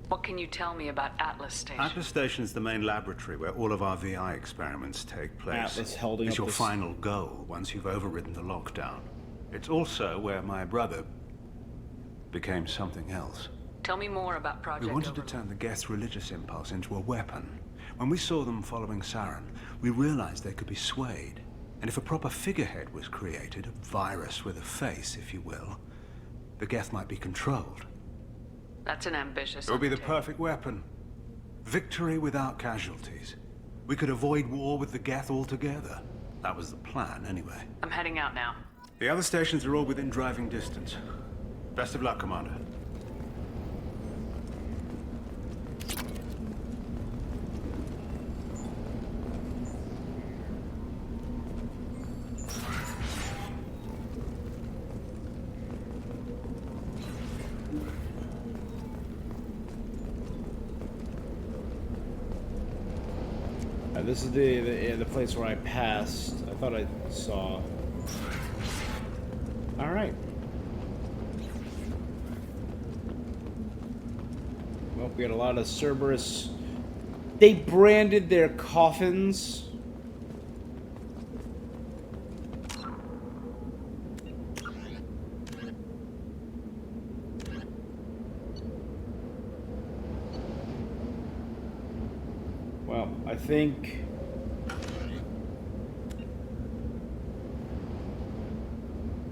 What can you tell me about Atlas Station? Atlas Station is the main laboratory where all of our VI experiments take place. Atlas holding It's up your this- final goal once you've overridden the lockdown. It's also where my brother became something else. Tell me more about Project We wanted Overlord. to turn the Geth's religious impulse into a weapon. When we saw them following Saren, we realized they could be swayed. And if a proper figurehead was created, a virus with a face, if you will, the Geth might be controlled. That's an ambitious It would be the undertaking. perfect weapon. Victory without casualties. We could avoid war with the Geth altogether. That was the plan, anyway. I'm heading out now. The other stations are all within driving distance. Best of luck, Commander. This is the place where I passed. I thought I saw. All right. Well, we got a lot of Cerberus. They branded their coffins. Well, I think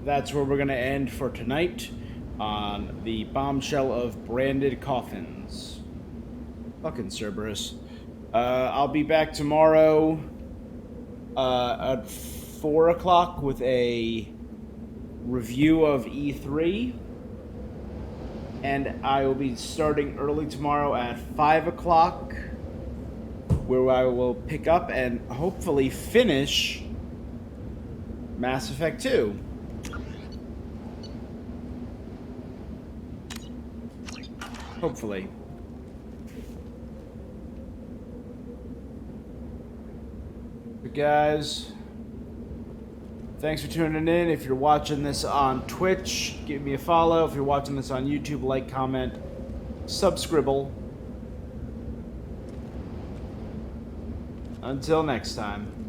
that's where we're going to end for tonight on the bombshell of branded coffins. Fucking Cerberus. I'll be back tomorrow at 4 o'clock with a review of E3. And I will be starting early tomorrow at 5 o'clock, where I will pick up and hopefully finish Mass Effect 2. Hopefully. But guys, Thanks for tuning in. If you're watching this on Twitch, give me a follow. If you're watching this on YouTube, like, comment, subscribble. Until next time.